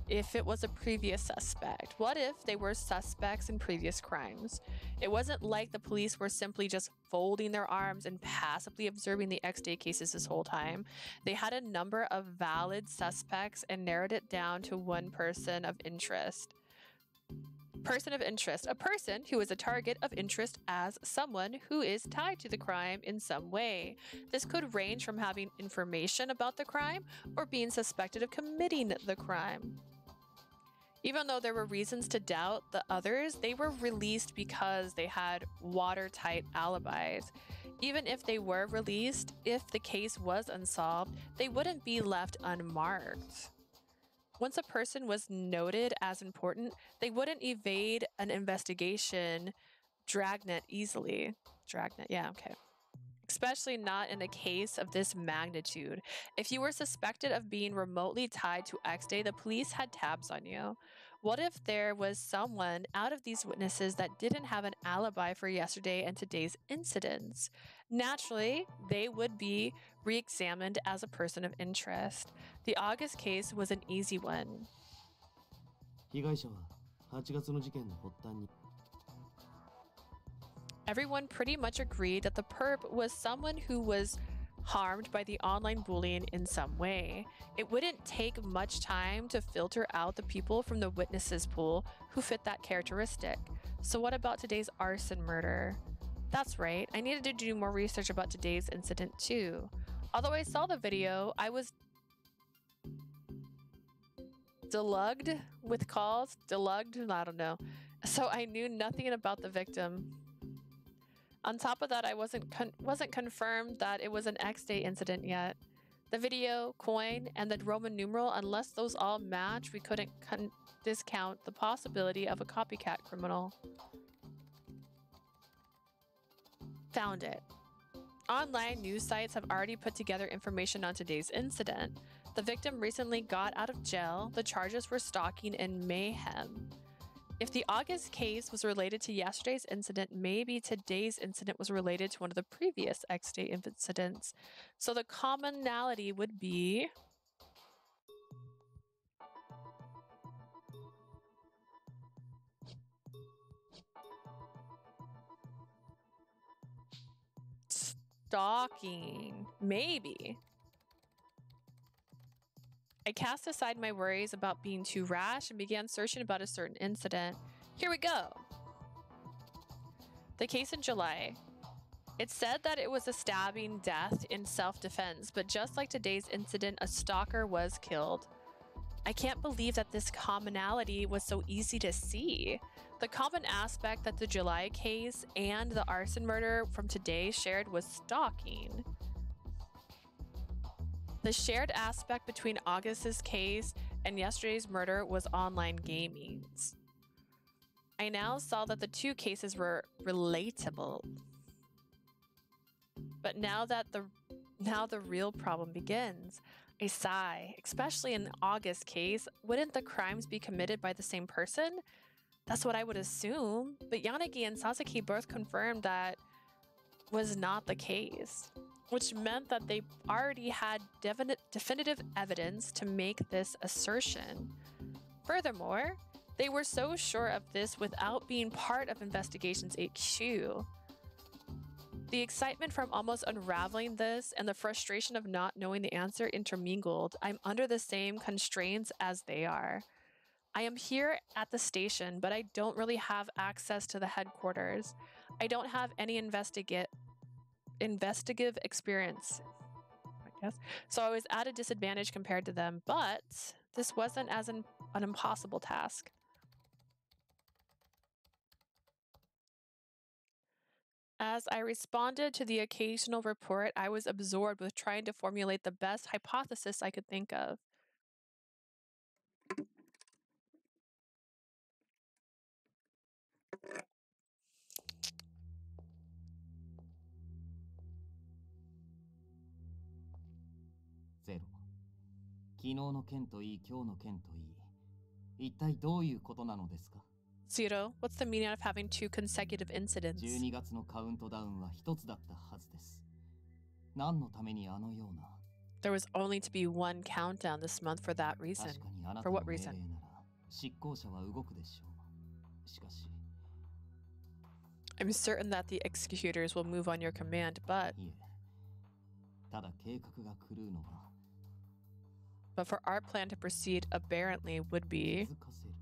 If it was a previous suspect, what if they were suspects in previous crimes? It wasn't like the police were simply just folding their arms and passively observing the X-Day cases this whole time. They had a number of valid suspects and narrowed it down to one person of interest. A person who is a target of interest as someone who is tied to the crime in some way. This could range from having information about the crime or being suspected of committing the crime. Even though there were reasons to doubt the others, they were released because they had watertight alibis. Even if they were released, if the case was unsolved, they wouldn't be left unmarked. Once a person was noted as important, they wouldn't evade an investigation dragnet easily. Dragnet, yeah, okay. Especially not in a case of this magnitude. If you were suspected of being remotely tied to X-Day, the police had tabs on you. What if there was someone out of these witnesses that didn't have an alibi for yesterday and today's incidents? Naturally, they would be re-examined as a person of interest. The August case was an easy one. 被害者は8月の事件の発端に Everyone pretty much agreed that the perp was someone who was harmed by the online bullying in some way. It wouldn't take much time to filter out the people from the witnesses pool who fit that characteristic. So what about today's arson murder? That's right, I needed to do more research about today's incident too. Although I saw the video, I was delugged with calls, I don't know. So I knew nothing about the victim. On top of that, I wasn't confirmed that it was an X-Day incident yet. The video, coin, and the Roman numeral, unless those all match, we couldn't discount the possibility of a copycat criminal. Found it. Online news sites have already put together information on today's incident. The victim recently got out of jail. The charges were stalking and mayhem. If the August case was related to yesterday's incident, maybe today's incident was related to one of the previous X-Day incidents. So the commonality would be... stalking. Maybe. I cast aside my worries about being too rash and began searching about a certain incident. Here we go. The case in July. It said that it was a stabbing death in self-defense, but just like today's incident, a stalker was killed. I can't believe that this commonality was so easy to see. The common aspect that the July case and the arson murder from today shared was stalking. The shared aspect between August's case and yesterday's murder was online gaming. I now saw that the two cases were relatable. But now the real problem begins. I sigh, especially in the August case. Wouldn't the crimes be committed by the same person? That's what I would assume. But Yanagi and Sasaki both confirmed that was not the case, which meant that they already had definitive evidence to make this assertion. Furthermore, they were so sure of this without being part of Investigations HQ. The excitement from almost unraveling this and the frustration of not knowing the answer intermingled. I'm under the same constraints as they are. I am here at the station, but I don't really have access to the headquarters. I don't have any investigative experience, I guess. So I was at a disadvantage compared to them, but this wasn't as an impossible task. As I responded to the occasional report, I was absorbed with trying to formulate the best hypothesis I could think of. Zero. 昨日の件といい、今日の件といい、一体どういうことなのですか? Zero, what's the meaning of having two consecutive incidents? 12月のカウントダウンは一つだったはずです。何のためにあのような There was only to be one countdown this month for that reason. 確かにあなた For の what 命令 reason? なら執行者は動くでしょう。しかし I'm certain that the executors will move on your command, but いえ、ただ計画が狂うのは but for our plan to proceed aberrantly would be 気づかせる。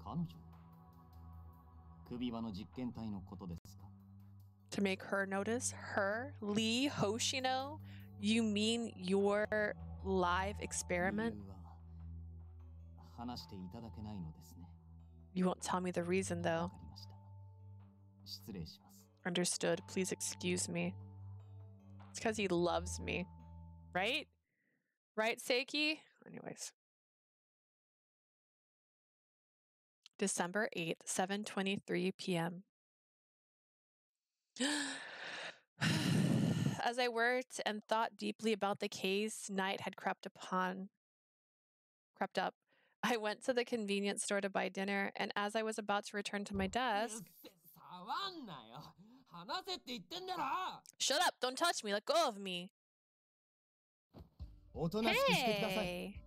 彼女首輪の実験体のことですか? to make her notice. Her? Lee Hoshino? You mean your live experiment? 理由は話していただけないのですね。 You won't tell me the reason わ though. かりました。失礼します。 Understood. Please excuse me. It's because he loves me. Right? Right, Seiki? Anyways. December 8th, 7:23 p.m. As I worked and thought deeply about the case, night had crept up. I went to the convenience store to buy dinner, and as I was about to return to my desk... Shut up! Don't touch me! Let go of me! Hey!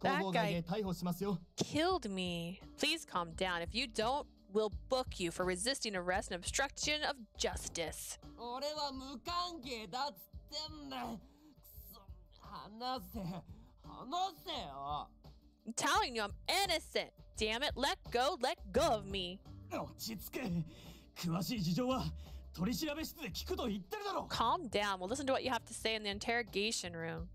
That guy killed me. Please calm down. If you don't, we'll book you for resisting arrest and obstruction of justice. I'm telling you, I'm innocent. Damn it, let go of me. Calm down. We'll listen to what you have to say in the interrogation room.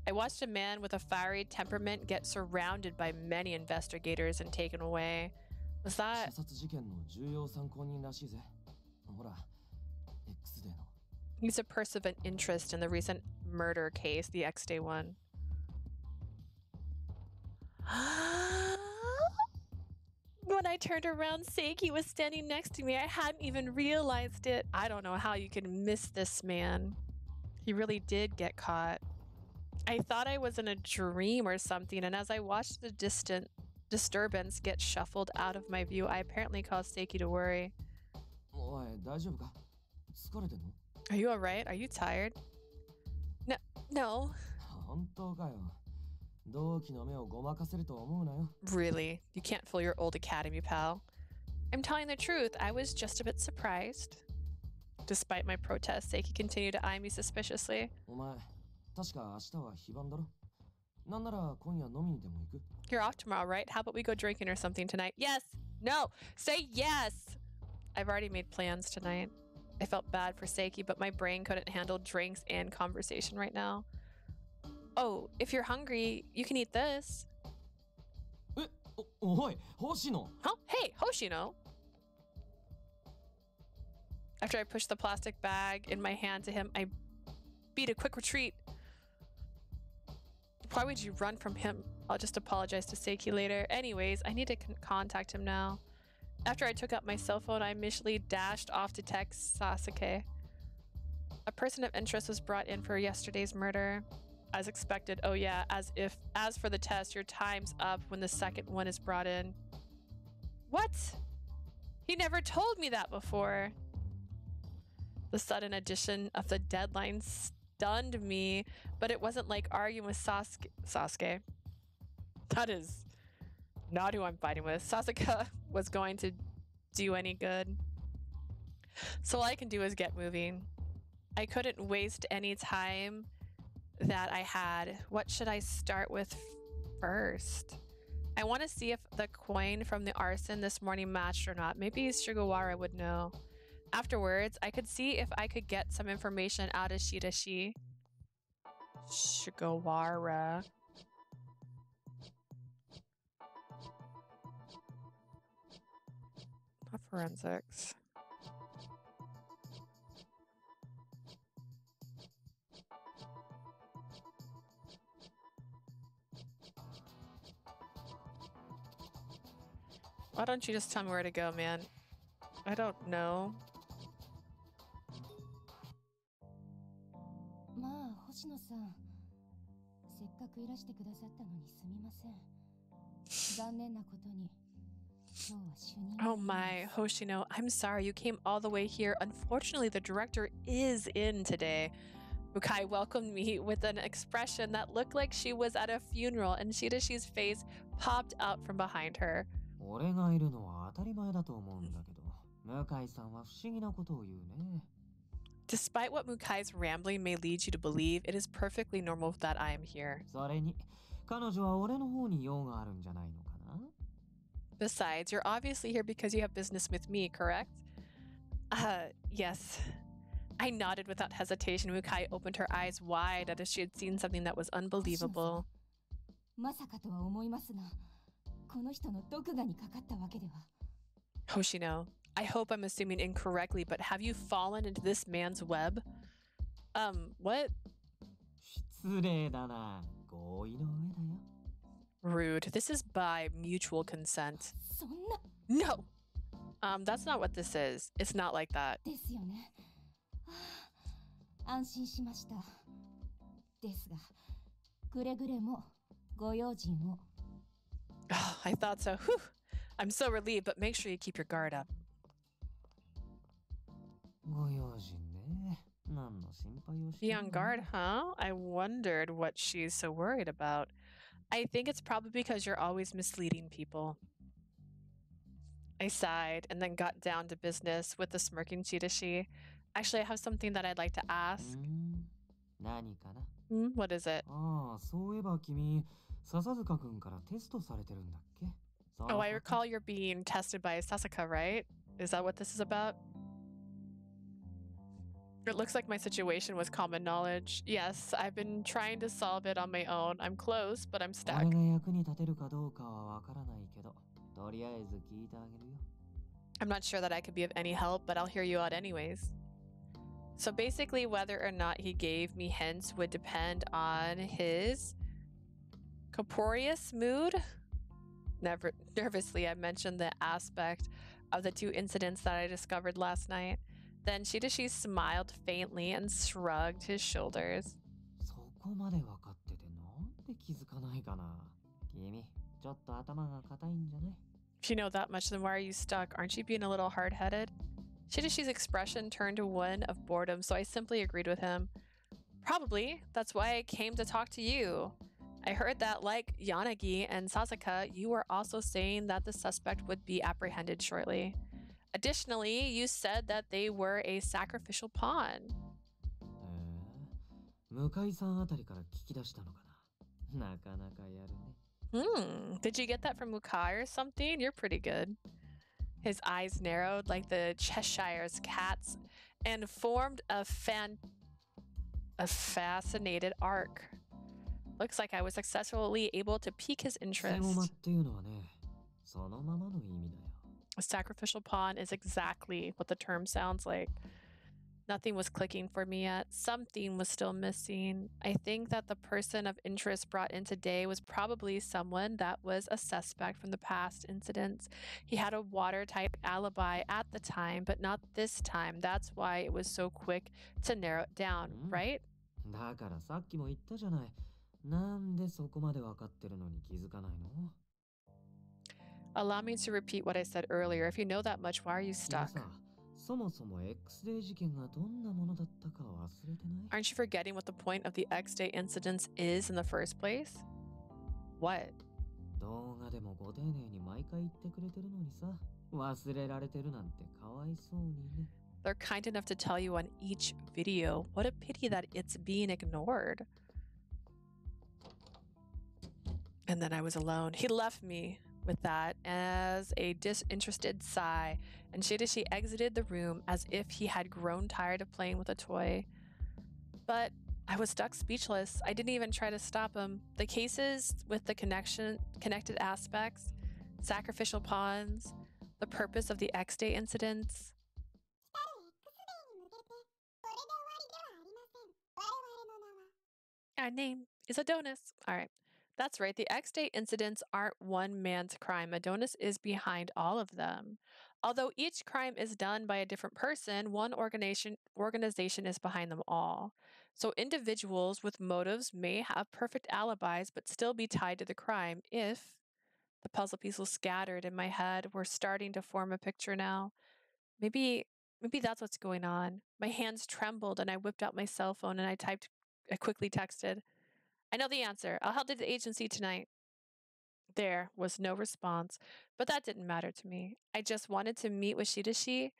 I watched a man with a fiery temperament get surrounded by many investigators and taken away. Was that... He's a person of interest in the recent murder case, the X-Day one. When I turned around, Seiki was standing next to me. I hadn't even realized it. I don't know how you can miss this man. He really did get caught. I thought I was in a dream or something, and as I watched the distant disturbance get shuffled out of my view, I apparently caused Seiki to worry. Are you alright? Are you tired? No. Really? You can't fool your old academy pal. I'm telling the truth, I was just a bit surprised. Despite my protest, Seiki continued to eye me suspiciously. You're off tomorrow, right? How about we go drinking or something tonight? Yes! No! Say yes! I've already made plans tonight. I felt bad for Seiki, but my brain couldn't handle drinks and conversation right now. Oh, if you're hungry, you can eat this. Huh? Hey, Hoshino! After I pushed the plastic bag in my hand to him, I beat a quick retreat. Why would you run from him? I'll just apologize to Seiki later. Anyways, I need to contact him now. After I took out my cell phone, I initially dashed off to text Sasuke. A person of interest was brought in for yesterday's murder. As expected, oh yeah, as for the test, your time's up when the second one is brought in. What? He never told me that before. The sudden addition of the deadline stunned me, but it wasn't like arguing with Sasuke. That is not who I'm fighting with. Sasazuka was going to do any good. So all I can do is get moving. I couldn't waste any time that I had. What should I start with first? I want to see if the coin from the arson this morning matched or not. Maybe Sugawara would know. Afterwards, I could see if I could get some information out of Shidashi. Sugawara. Not forensics. Why don't you just tell me where to go, man? I don't know. Oh my, Hoshino, I'm sorry you came all the way here. Unfortunately, the director is in today. Mukai welcomed me with an expression that looked like she was at a funeral, and Shidashi's face popped out from behind her. Despite what Mukai's rambling may lead you to believe, it is perfectly normal that I am here. Besides, you're obviously here because you have business with me, correct? Yes. I nodded without hesitation. Mukai opened her eyes wide as if she had seen something that was unbelievable. Hoshino, I hope I'm assuming incorrectly, but have you fallen into this man's web? What? Rude. This is by mutual consent. No! That's not what this is. It's not like that. Oh, I thought so. Whew. I'm so relieved, but make sure you keep your guard up. Be on guard, huh? I wondered what she's so worried about. I think it's probably because you're always misleading people. I sighed and then got down to business with the smirking Shidashi. Actually, I have something that I'd like to ask. What is it? Oh, I recall you're being tested by Sasazuka, right? Is that what this is about? It looks like my situation was common knowledge. Yes, I've been trying to solve it on my own. I'm close, but I'm stuck. I'm not sure that I could be of any help, but I'll hear you out anyways. So basically, whether or not he gave me hints would depend on his corporeous mood. Nervously, I mentioned the aspect of the two incidents that I discovered last night. Then Shidashi smiled faintly and shrugged his shoulders. そこまで分かっててなんで気づかないかな。君、ちょっと頭が固いんじゃない？ If you know that much, then why are you stuck? Aren't you being a little hard-headed? Shidashi's expression turned to one of boredom, so I simply agreed with him. Probably. That's why I came to talk to you. I heard that, like Yanagi and Sasazuka, you were also saying that the suspect would be apprehended shortly. Additionally, you said that they were a sacrificial pawn. 向井さんあたりから聞き出したのかな。なかなかやるね。Did you get that from Mukai or something? You're pretty good. His eyes narrowed like the Cheshire's cat's and formed a fascinated arc. Looks like I was successfully able to pique his interest. セゴマっていうのはね、そのままの意味だよ。A sacrificial pawn is exactly what the term sounds like. Nothing was clicking for me yet. Something was still missing. I think that the person of interest brought in today was probably someone that was a suspect from the past incidents. He had a watertight alibi at the time, but not this time. That's why it was so quick to narrow it down, right? だからさっきも言ったじゃない。なんでそこまで分かってるのに気づかないの？ Allow me to repeat what I said earlier. If you know that much, why are you stuck? そもそも X デー事件がどんなものだったか忘れてない？ Aren't you forgetting what the point of the X-Day incidents is in the first place? What? 動画でもご丁寧に毎回言ってくれてるのにさ、忘れられてるなんてかわいそうにね。They're kind enough to tell you on each video. What a pity that it's being ignored. And then I was alone. He left me with that as a disinterested sigh, and Shidashi exited the room as if he had grown tired of playing with a toy. But I was stuck speechless. I didn't even try to stop him. The cases with the connected aspects, sacrificial pawns, the purpose of the X-Day incidents. Our name is Adonis. All right. That's right. The X-Day incidents aren't one man's crime. Adonis is behind all of them. Although each crime is done by a different person, one organization is behind them all. So individuals with motives may have perfect alibis but still be tied to the crime if the puzzle pieces scattered in my head were starting to form a picture now. Maybe that's what's going on. My hands trembled and I whipped out my cell phone and I quickly texted, I know the answer. I'll head to the agency tonight. There was no response, but that didn't matter to me. I just wanted to meet with Shidashi,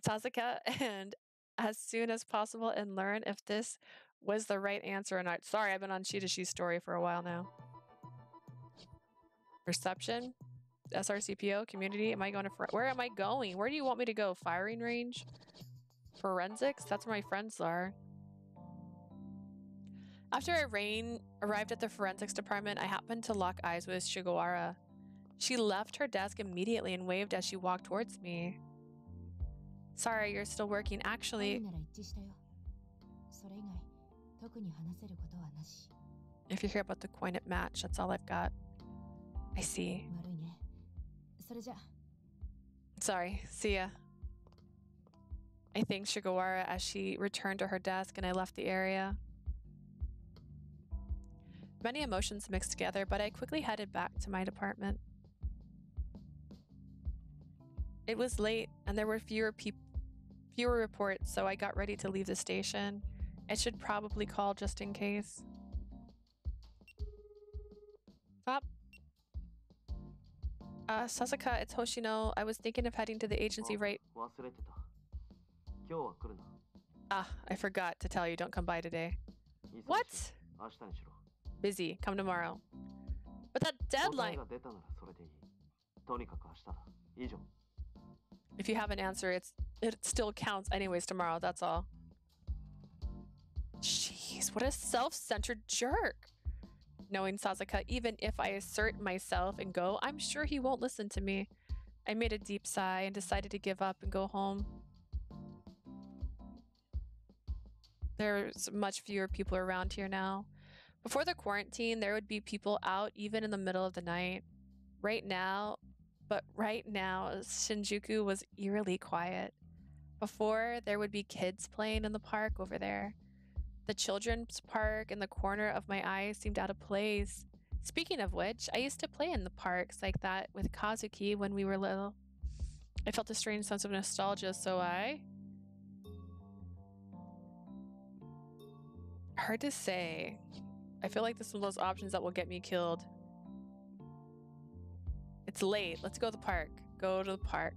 Sasazuka, and as soon as possible and learn if this was the right answer or not. Sorry, I've been on Shidashi's story for a while now. Reception, SRCPO, community. Am I going to... Where am I going? Where do you want me to go? Firing range? Forensics? That's where my friends are. After I arrived at the forensics department, I happened to lock eyes with Shigawara. She left her desk immediately and waved as she walked towards me. Sorry, you're still working. Actually, if you hear about the coin at match, that's all I've got. I see. Sorry, see ya. I thanked Shigawara as she returned to her desk and I left the area. Many emotions mixed together, but I quickly headed back to my department. It was late, and there were fewer reports, so I got ready to leave the station. I should probably call just in case. Stop. Sasazuka, it's Hoshino. I was thinking of heading to the agency right... Ah, I forgot to tell you, don't come by today. What? Busy. Come tomorrow. But that deadline... If you have an answer, it still counts anyways tomorrow, that's all. Jeez, what a self-centered jerk. Knowing Sasazuka, even if I assert myself and go, I'm sure he won't listen to me. I made a deep sigh and decided to give up and go home. There's much fewer people around here now. Before the quarantine, there would be people out even in the middle of the night. Right now, Shinjuku was eerily quiet. Before, there would be kids playing in the park over there. The children's park in the corner of my eye seemed out of place. Speaking of which, I used to play in the parks like that with Kazuki when we were little. I felt a strange sense of nostalgia, so hard to say. I feel like this is one of those options that will get me killed. It's late. Let's go to the park. Go to the park.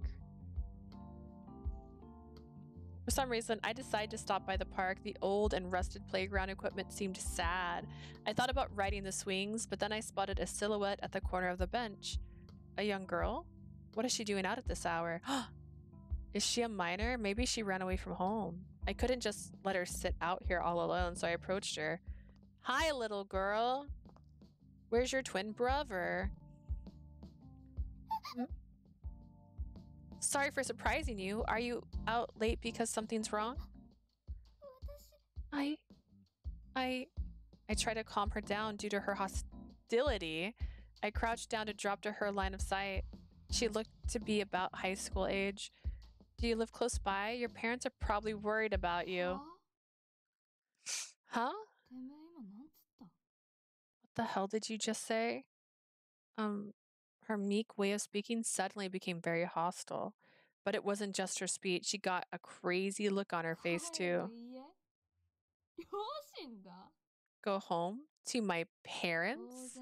For some reason, I decided to stop by the park. The old and rusted playground equipment seemed sad. I thought about riding the swings, but then I spotted a silhouette at the corner of the bench. A young girl? What is she doing out at this hour? Is she a minor? Maybe she ran away from home. I couldn't just let her sit out here all alone, so I approached her. Hi, little girl. Where's your twin brother? Sorry for surprising you. Are you out late because something's wrong? I tried to calm her down due to her hostility. I crouched down to drop to her line of sight. She looked to be about high school age. Do you live close by? Your parents are probably worried about you. Huh? What the hell did you just say? Her meek way of speaking suddenly became very hostile. But it wasn't just her speech. She got a crazy look on her face, too. Go home? To my parents?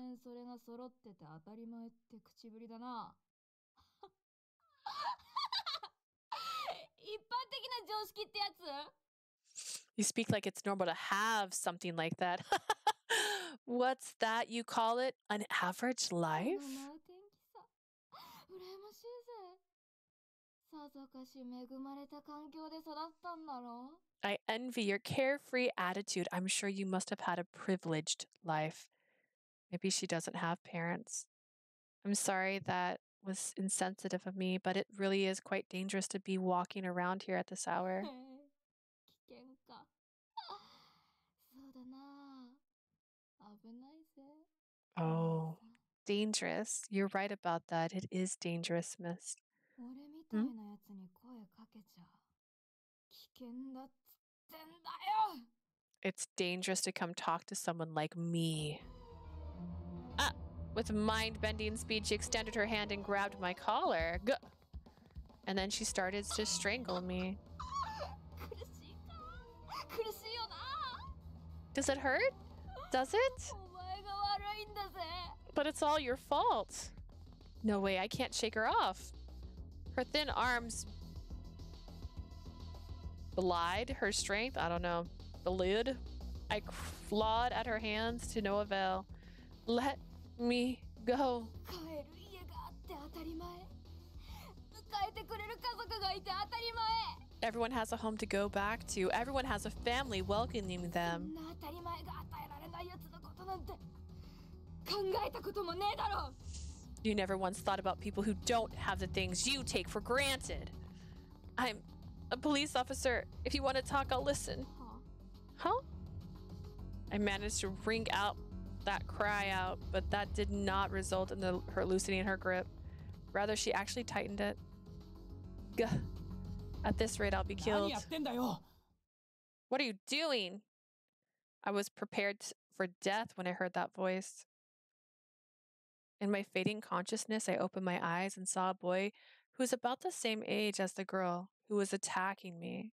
You speak like it's normal to have something like that. What's that you call it? An average life? I envy your carefree attitude. I'm sure you must have had a privileged life. Maybe she doesn't have parents. I'm sorry that was insensitive of me, but it really is quite dangerous to be walking around here at this hour. Oh, dangerous. You're right about that. It is dangerous, miss. Hmm? It's dangerous to come talk to someone like me. Ah! With mind-bending speed, she extended her hand and grabbed my collar. Gah! And then she started to strangle me. Does it hurt? Does it? But it's all your fault. No way, I can't shake her off. Her thin arms belied her strength. I don't know. Belied? I clawed at her hands to no avail. Let me go. Everyone has a home to go back to. Everyone has a family welcoming them. You never once thought about people who don't have the things you take for granted. I'm a police officer. If you want to talk, I'll listen. Huh? I managed to wring out that cry out, but that did not result in her loosening her grip. Rather, she actually tightened it. Gah. At this rate, I'll be killed. What are you doing? I was prepared for death when I heard that voice. In my fading consciousness, I opened my eyes and saw a boy who was about the same age as the girl who was attacking me.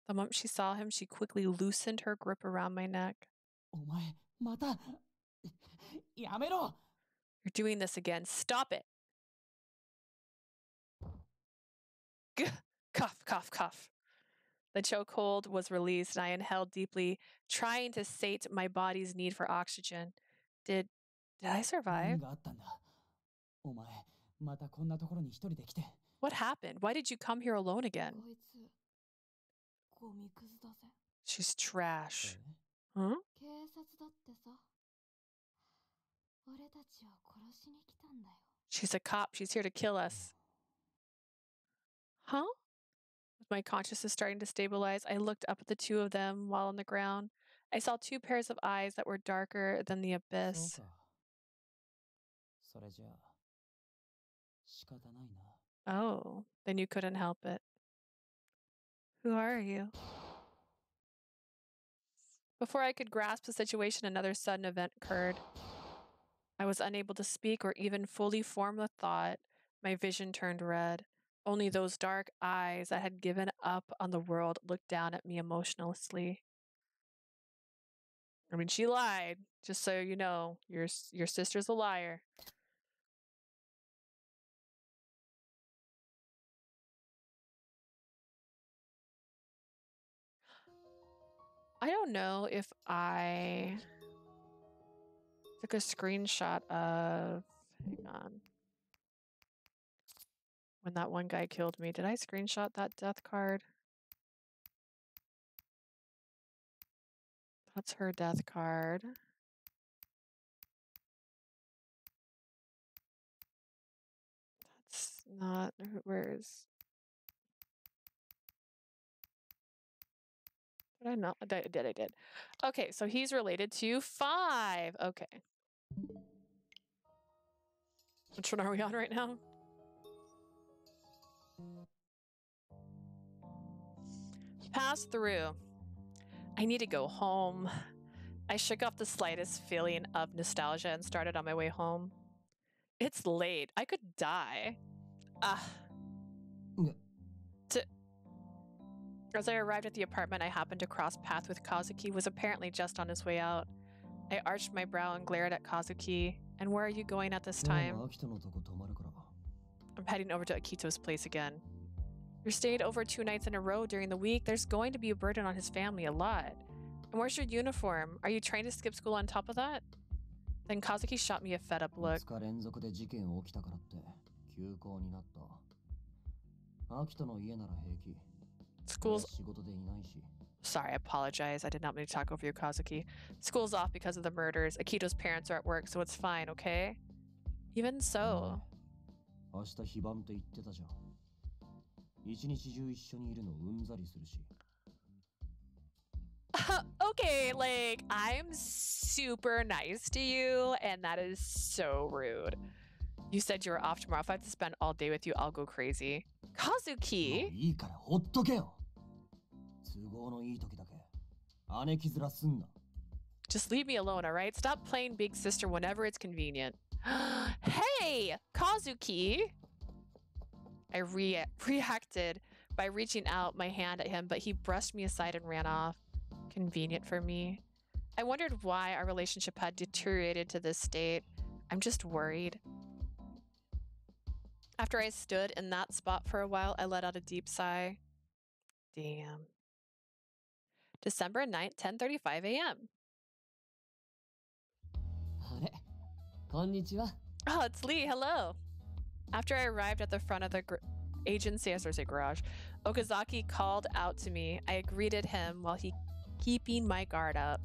The moment she saw him, she quickly loosened her grip around my neck. You're doing this again. Stop it. Gah. Cough, cough, cough. The chokehold was released and I inhaled deeply, trying to sate my body's need for oxygen. Did I survive? What happened? Why did you come here alone again? She's trash. Huh? She's a cop. She's here to kill us. Huh? With my consciousness starting to stabilize, I looked up at the two of them while on the ground. I saw two pairs of eyes that were darker than the そう abyss. か。それじゃあ、仕方ないな。 Oh, then you couldn't help it. Who are you? Before I could grasp the situation, another sudden event occurred. I was unable to speak or even fully form a thought. My vision turned red. Only those dark eyes that had given up on the world looked down at me emotionlessly. I mean, she lied. Just so you know, your sister's a liar. I don't know if I took a screenshot of, hang on, when that one guy killed me. Did I screenshot that death card? That's her death card. That's not, where is, did I not? I did. Okay, so he's related to 5. Okay. Which one are we on right now? Pass through. I need to go home. I shook off the slightest feeling of nostalgia and started on my way home. It's late. I could die. As I arrived at the apartment, I happened to cross paths with Kazuki, who was apparently just on his way out. I arched my brow and glared at Kazuki. And where are you going at this time? I'm heading over to Akito's place again. You're staying over 2 nights in a row during the week. There's going to be a burden on his family, a lot. And where's your uniform? Are you trying to skip school on top of that? Then Kazuki shot me a fed-up look. School's... Sorry, I apologize. I did not mean to talk over you, Kazuki. School's off because of the murders. Akito's parents are at work, so it's fine, okay? Even so... Okay, like, I'm super nice to you, and that is so rude. You said you were off tomorrow. If I have to spend all day with you, I'll go crazy. Kazuki? Just leave me alone, alright? Stop playing big sister whenever it's convenient. Hey, Kazuki! I reacted by reaching out my hand at him, but he brushed me aside and ran off. Convenient for me. I wondered why our relationship had deteriorated to this state. I'm just worried. After I stood in that spot for a while, I let out a deep sigh. Damn. December 9th, 10:35 a.m. Oh, it's Lee. Hello. After I arrived at the front of the agency, I was going to say garage, Okazaki called out to me. I greeted him while he keeping my guard up.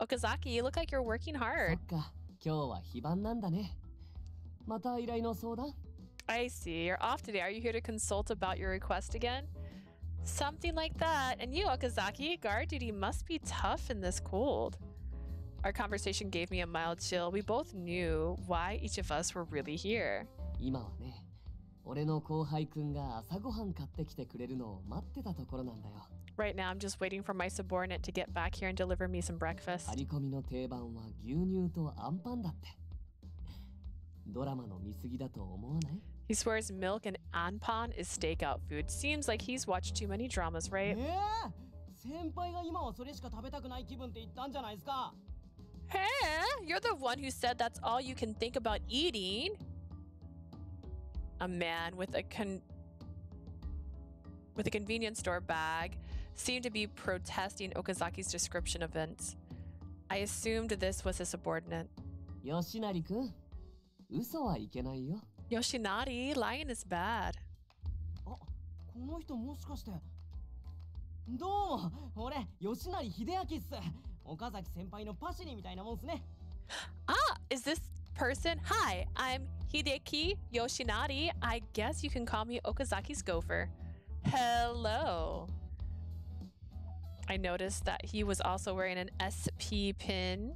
Okazaki, you look like you're working hard. I see. You're off today. Are you here to consult about your request again? Something like that. And you, Okazaki, guard duty must be tough in this cold. Our conversation gave me a mild chill. We both knew why each of us were really here. Right now, I'm just waiting for my subordinate to get back here and deliver me some breakfast. He swears milk and anpan is stakeout food. Seems like he's watched too many dramas, right? Hey, you're the one who said that's all you can think about eating. A man with a convenience store bag seemed to be protesting Okazaki's description of events. I assumed this was his subordinate. Yoshinari-kun, Yoshinari, lying is bad. Ah, is this person? Hi, I'm Hideki Yoshinari. I guess you can call me Okazaki's gopher. Hello. I noticed that he was also wearing an SP pin.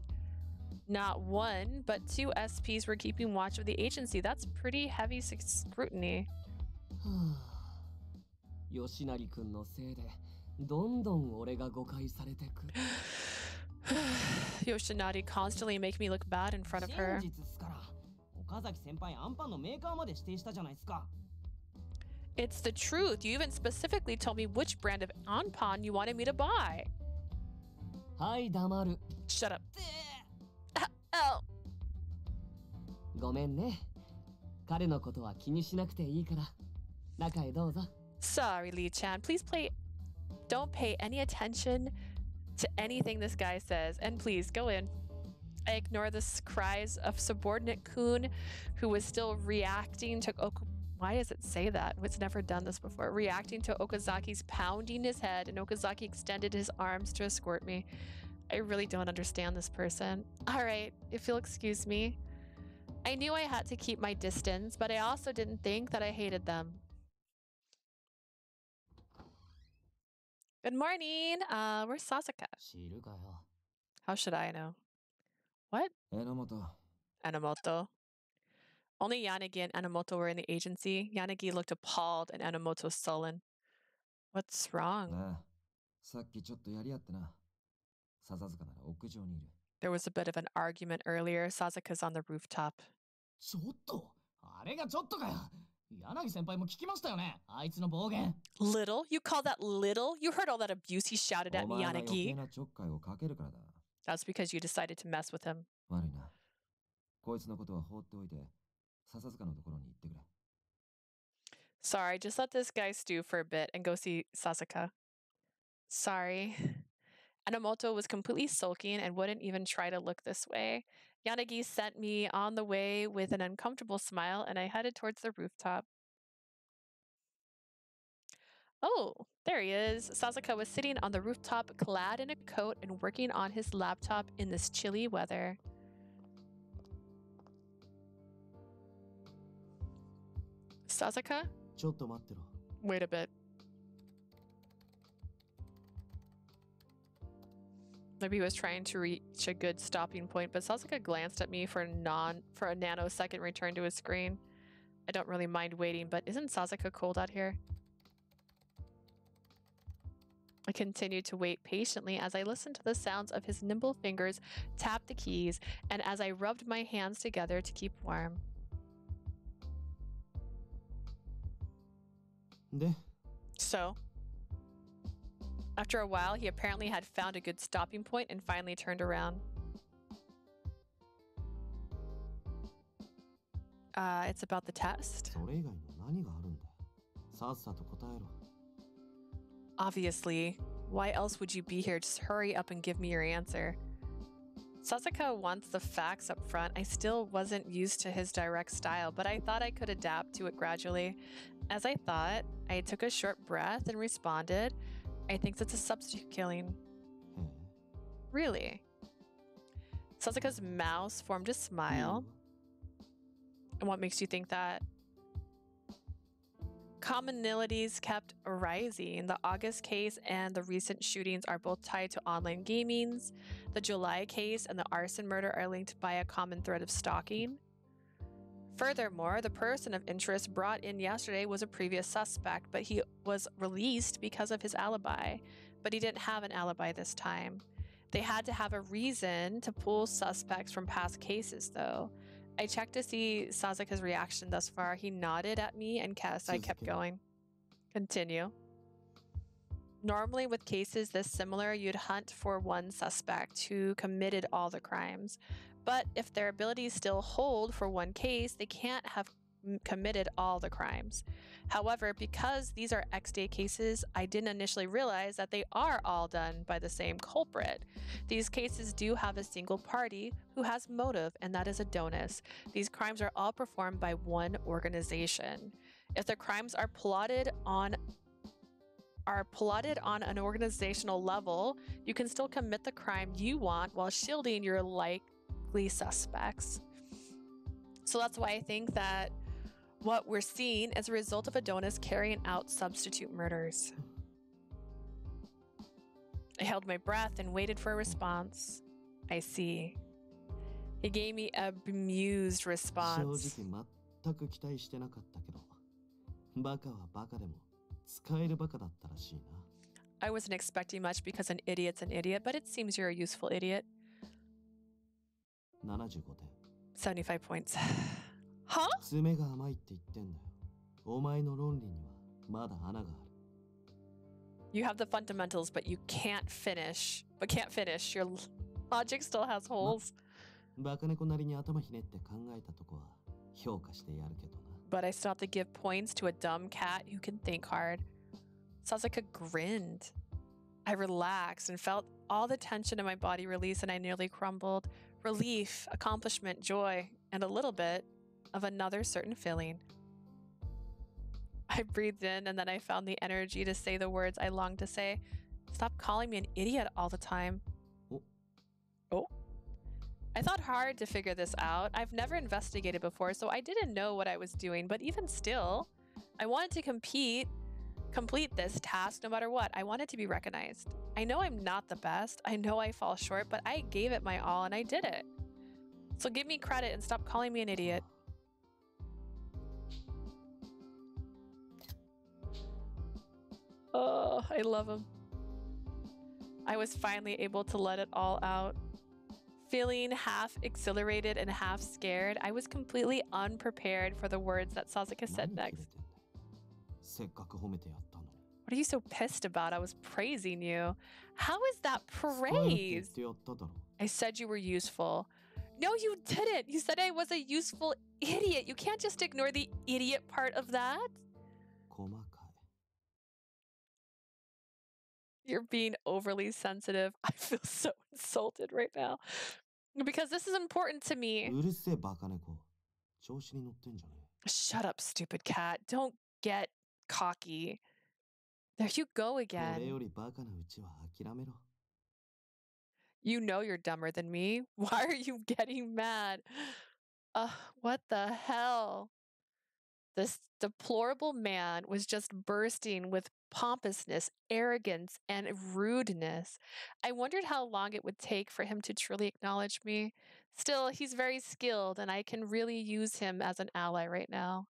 Not one, but 2 SPs were keeping watch of the agency. That's pretty heavy scrutiny. 吉成君のせいでどんどん俺が誤解されてく。Yoshinari constantly make me look bad in front of her. 真実っすから。岡崎先輩アンパンのメーカーまで指定したじゃないですか。It's the truth. You even specifically told me which brand of Anpan you wanted me to buy. はい黙る。 Shut up. Oh. ごめんね。彼のことは気にしなくていいから。中へどうぞ。 Sorry, Lee-chan. Please don't pay any attention to anything this guy says, and please go in. I ignore the cries of subordinate Kun, who was still reacting to why does it say that? It's never done this before. Reacting to Okazaki's pounding his head, and Okazaki extended his arms to escort me. I really don't understand this person. All right, if you'll excuse me. I knew I had to keep my distance, but I also didn't think that I hated them. Good morning. Where's Sasazuka? 知るかよ。 How should I know? What? 榎本。 Enomoto. Only Yanagi and Enomoto were in the agency. Yanagi looked appalled and Enomoto sullen. What's wrong? ああ、さっきちょっとやり合ってな。笹塚なら屋上にいる。 There was a bit of an argument earlier. Sasazuka's on the rooftop. ちょっとあれがちょっとかよ。柳先輩も聞きましたよね。あいつの暴言。 Little? You call that little? You heard all that abuse he shouted at お me, 前が余計 Yanagi. なちょっかいをかけるからだ。 That's because you decided to mess with him. 悪いな。こいつのことは放っておいて、笹塚のところに行ってくれ。 Sorry, just let this guy stew for a bit and go see Sasazuka. Sorry. Enomoto was completely sulking and wouldn't even try to look this way. Yanagi sent me on the way with an uncomfortable smile, and I headed towards the rooftop. Oh, there he is. Sasazuka was sitting on the rooftop, clad in a coat and working on his laptop in this chilly weather. Sasazuka? ちょっと待ってろ。 Wait a bit. Maybe he was trying to reach a good stopping point, but Sasazuka glanced at me for a nanosecond return to his screen. I don't really mind waiting, but isn't Sasazuka cold out here? I continued to wait patiently as I listened to the sounds of his nimble fingers tap the keys and as I rubbed my hands together to keep warm. で、 So, after a while, he apparently had found a good stopping point and finally turned around. It's about the test. それ以外の何があるんだ。さっさと答えろ。 Obviously. Why else would you be here? Just hurry up and give me your answer. Sasazuka wants the facts up front. I still wasn't used to his direct style, but I thought I could adapt to it gradually. As I thought, I took a short breath and responded, I think that's a substitute killing. へえ。 Really? Sasazuka's mouth formed a smile. And what makes you think that? Commonalities kept arising. The August case and the recent shootings are both tied to online gamings. The July case and the arson murder are linked by a common thread of stalking. Furthermore, the person of interest brought in yesterday was a previous suspect, but he was released because of his alibi. But he didn't have an alibi this time. They had to have a reason to pull suspects from past cases, though. I checked to see Sasazuka's reaction thus far. He nodded at me and I kept going. Continue. Normally with cases this similar, you'd hunt for one suspect who committed all the crimes. But if their abilities still hold for one case, they can't have committed all the crimes. However, because these are X-day cases, I didn't initially realize that they are all done by the same culprit. These cases do have a single party who has motive, and that is Adonis. These crimes are all performed by one organization. If the crimes are plotted on an organizational level, you can still commit the crime you want while shielding your likely suspects. So that's why I think that what we're seeing as a result of Adonis carrying out substitute murders. I held my breath and waited for a response. I see. He gave me a bemused response. 正直全く期待してなかったけど、バカはバカでも使えるバカだったらしいな。I wasn't expecting much because an idiot's an idiot, but it seems you're a useful idiot. 75点。75 points. Huh? 爪が甘いって言ってんだよ。お前の論理にはまだ穴がある。You have the fundamentals, but you can't finish. Your logic still has holes. バカ猫なりに頭ひねって考えたとこは評価してやるけどな。But I still have to give points to a dumb cat who can think hard. Sasazuka grinned. I relaxed and felt all the tension in my body release, and I nearly crumbled. Relief, accomplishment, joy, and a little bit of another certain feeling. I breathed in, and then I found the energy to say the words I longed to say. Stop calling me an idiot all the time. Oh. I thought hard to figure this out. I've never investigated before, so I didn't know what I was doing, but even still, I wanted to complete this task no matter what. I wanted to be recognized. I know I'm not the best. I know I fall short, but I gave it my all and I did it. So give me credit and stop calling me an idiot. Oh, I love him. I was finally able to let it all out. Feeling half exhilarated and half scared, I was completely unprepared for the words that Sasazuka said next. What are you so pissed about? I was praising you. How is that praise? I said you were useful. No, you didn't. You said I was a useful idiot. You can't just ignore the idiot part of that. You're being overly sensitive. I feel so insulted right now. Because this is important to me. Shut up, stupid cat. Don't get cocky. There you go again. You know you're dumber than me. Why are you getting mad? What the hell? This deplorable man was just bursting with pompousness, arrogance, and rudeness. I wondered how long it would take for him to truly acknowledge me. Still, he's very skilled, and I can really use him as an ally right now.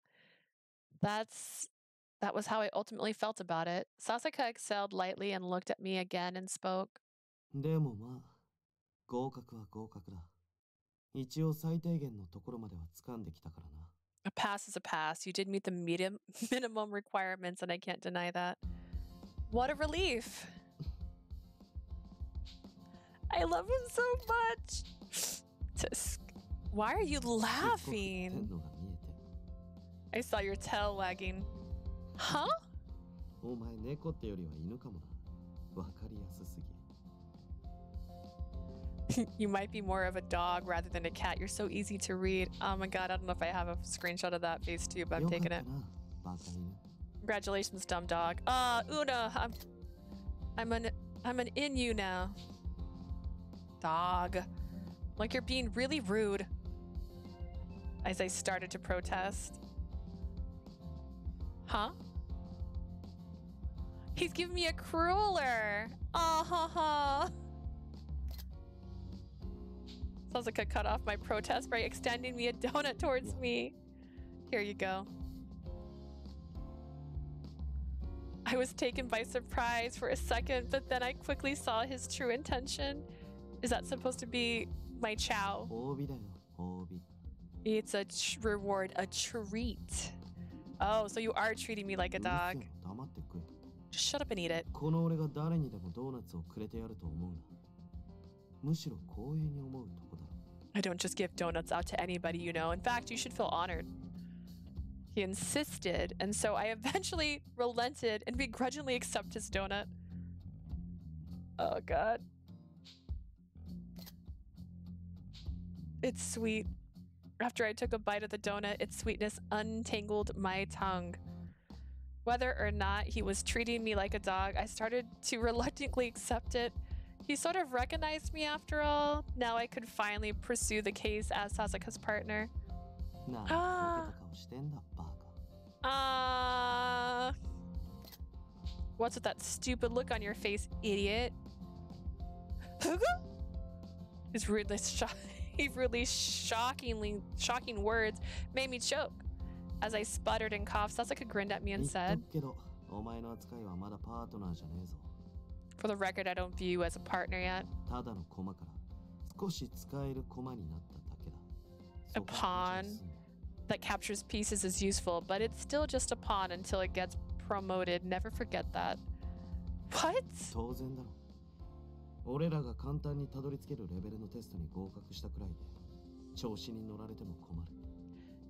That was how I ultimately felt about it. Sasazuka exhaled lightly and looked at me again and spoke. A pass is a pass. You did meet the minimum requirements, and I can't deny that. What a relief. I love him so much. Why are you laughing? I saw your tail wagging. Huh? You might be more of a dog rather than a cat. You're so easy to read. Oh my god, I don't know if I have a screenshot of that face too, but I'm taking it. Congratulations, dumb dog. Una, I'm an Inu now. Dog. Like you're being really rude. As I started to protest. Huh? He's giving me a cruller. Ah ha ha. Sasazuka cut off my protest by extending me a donut towards me. Here you go. I was taken by surprise for a second, but then I quickly saw his true intention. Is that supposed to be my chow? It's a reward, a treat. Oh, so you are treating me like a dog. Just shut up and eat it. I don't just give donuts out to anybody, you know. In fact, you should feel honored. He insisted, and so I eventually relented and begrudgingly accepted his donut. Oh god. It's sweet. After I took a bite of the donut, its sweetness untangled my tongue. Whether or not he was treating me like a dog, I started to reluctantly accept it. He sort of recognized me after all. Now I could finally pursue the case as Sasazuka's partner. What's with that stupid look on your face, idiot? His rudely shocking words made me choke. As I sputtered and coughed, Sasazuka grinned at me and said, "For the record, I don't view you as a partner yet. A pawn that captures pieces is useful, but it's still just a pawn until it gets promoted. Never forget that." What?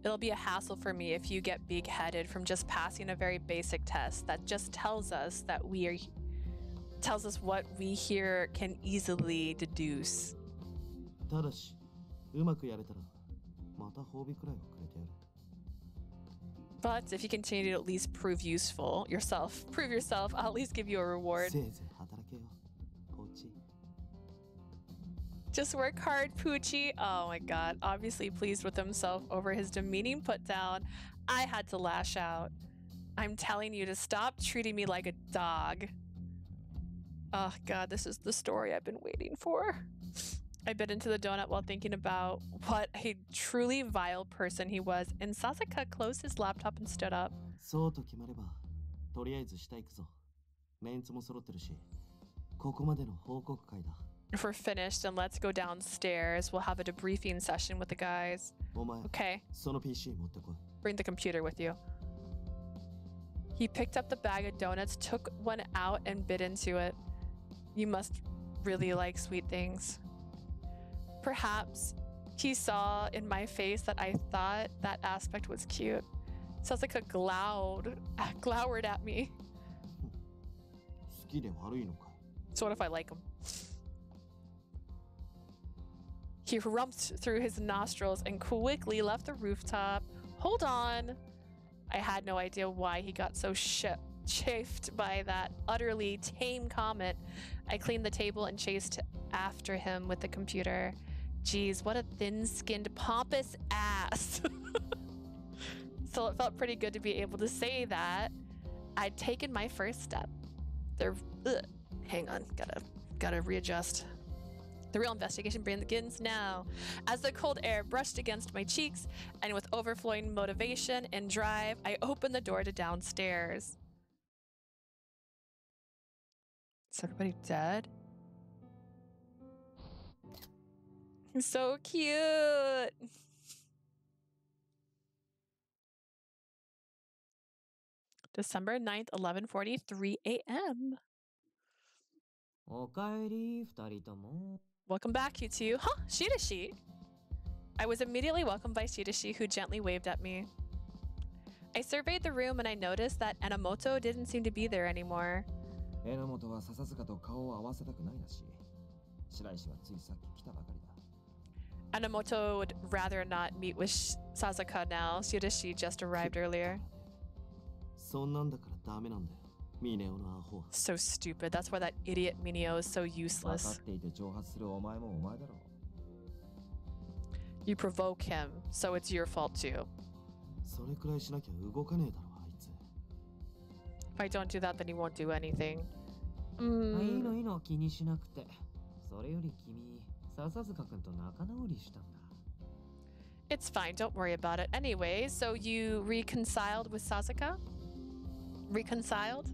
It'll be a hassle for me if you get big-headed from just passing a very basic test that just tells us what we here can easily deduce. But if you continue to at least prove yourself, I'll at least give you a reward. Just work hard, Poochie. Oh my god, obviously pleased with himself over his demeaning put down. I had to lash out. I'm telling you to stop treating me like a dog. Oh god, this is the story I've been waiting for. I bit into the donut while thinking about what a truly vile person he was, and Sasazuka closed his laptop and stood up. If we're finished, then let's go downstairs. We'll have a debriefing session with the guys. Okay. Bring the computer with you. He picked up the bag of donuts, took one out, and bit into it. You must really like sweet things. Perhaps he saw in my face that I thought that aspect was cute. Sasazuka glowered at me. So what if I like him? He rumped through his nostrils and quickly left the rooftop. Hold on. I had no idea why he got so chafed by that utterly tame comment. I cleaned the table and chased after him with the computer. Geez, what a thin-skinned, pompous ass. So it felt pretty good to be able to say that I'd taken my first step. Hang on, gotta readjust. The real investigation begins now. As the cold air brushed against my cheeks, and with overflowing motivation and drive, I opened the door to downstairs. Is everybody dead? So cute. December 9th, 11:43 a.m. Welcome back, you two. Huh, Shidashi. I was immediately welcomed by Shidashi, who gently waved at me. I surveyed the room and I noticed that Enomoto didn't seem to be there anymore. Enomoto would rather not meet with Sasazuka now. Shidashi just arrived earlier. So stupid. That's why that idiot Minio is so useless. You provoke him, so it's your fault too. If I don't do that, then he won't do anything. It's fine, don't worry about it. Anyway, so you reconciled with Sasazuka? Reconciled?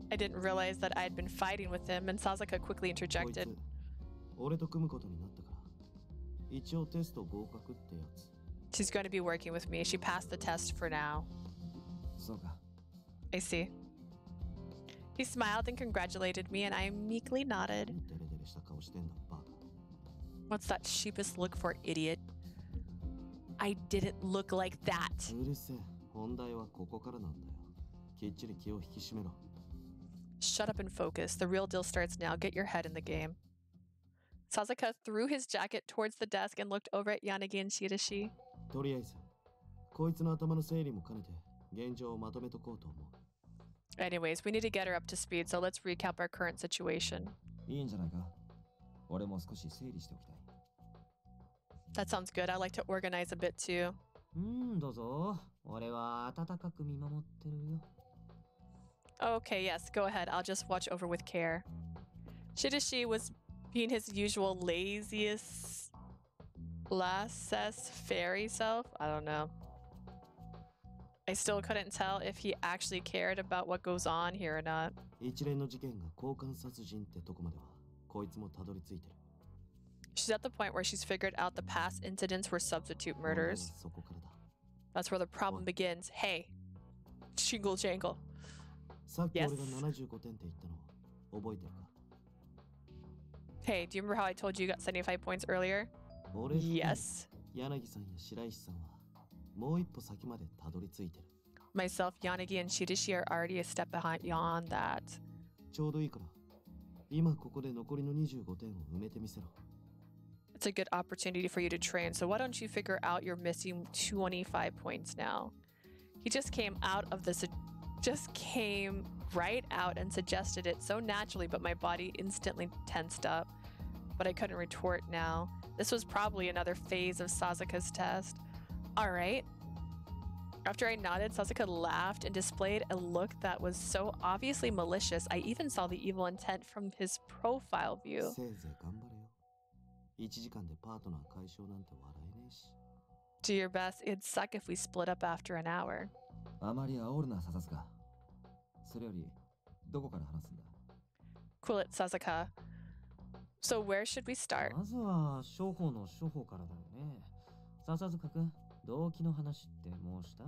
I didn't realize that I had been fighting with him, and Sasazuka quickly interjected. She's going to be working with me. She passed the test for now. I see. He smiled and congratulated me, and I meekly nodded. What's that sheepish look for, idiot? I didn't look like that. Shut up and focus. The real deal starts now. Get your head in the game. Sasazuka threw his jacket towards the desk and looked over at Yanagi and Shidashi. Anyways, we need to get her up to speed, so let's recap our current situation. That sounds good. I like to organize a bit too. 俺は温かく見守ってるよ。 Okay, yes, go ahead. I'll just watch over with care. Shidashi was being his usual laziest, fairy self. I don't know. I still couldn't tell if he actually cared about what goes on here or not. 一連の事件が交換殺人ってとこまではこいつもたどり着いてる。 She's at the point where she's figured out the past incidents were substitute murders. そこからだ。 That's where the problem begins. Hey, Jingle Jangle. さっき Yes. 俺が75点って言ったの覚えてるか？ Hey, do you remember how I told you you got 75 points earlier? 俺含め Yes. 柳さんや白石さんはもう一歩先までたどり着いてる。 Myself, Yanagi, and Shidashi are already a step beyond that. ちょうどいいから今ここで残りの25点を埋めてみせろ。 It's a good opportunity for you to train, so why don't you figure out your missing 25 points now? He just came right out and suggested it so naturally, but my body instantly tensed up. But I couldn't retort now. This was probably another phase of Sasazuka's test. All right. After I nodded, Sasazuka laughed and displayed a look that was so obviously malicious. I even saw the evil intent from his profile view. せいぜい頑張れよ。1時間でパートナー解消なんて笑えねえし。 Do your best. It'd suck if we split up after an hour. あまり煽るな、ササスカ。それより、どこから話すんだ？ Cool it, Sasazuka. So where should we start? まずは処方の処方からだよね。笹塚君、動機の話ってもうした？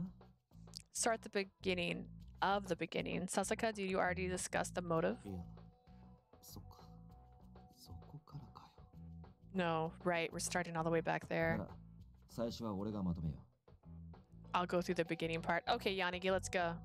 Start the beginning of the beginning. Sasazuka, did you already discuss the motive? いや、そっか。そこからかよ。 No, right. We're starting all the way back な there. ら、最初は俺がまとめよう。 I'll go through the beginning part. Okay, Yanagi, let's go.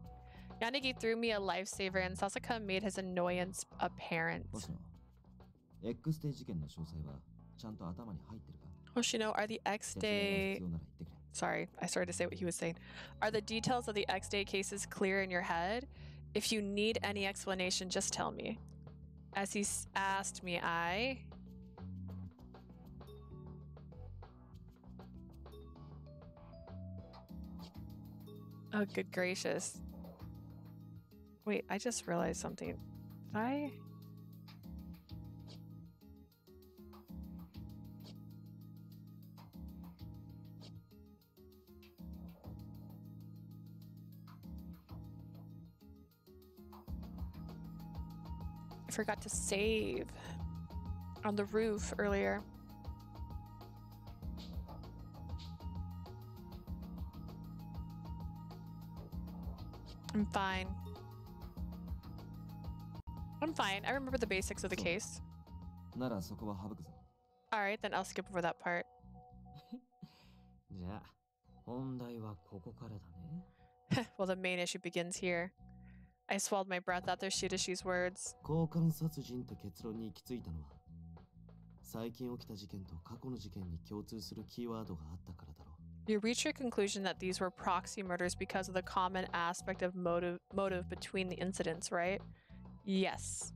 Yanagi threw me a lifesaver and Sasazuka made his annoyance apparent. 星野、X デー事件の詳細はちゃんと頭に入ってるか？ Hoshino, are the X 説明が day... 必要なら言ってくれ。 Sorry, I started to say what he was saying. Are the details of the X day cases clear in your head? If you need any explanation, just tell me. As he asked me, Oh, good gracious. Wait, I just realized something. Did I? I forgot to save on the roof earlier. I'm fine. I'm fine. I remember the basics of the case. ならそこは省くぞ。 Alright, then I'll skip over that part. じゃあ、本題はここからだね。Well, the main issue begins here. I swallowed my breath after Shidashi's words. 交換殺人って結論に行き着いたのは最近起きた事件と過去の事件に共通するキーワードがあったからだろう。 You reach your conclusion that these were proxy murders because of the common aspect of motive between the incidents, right? Yes.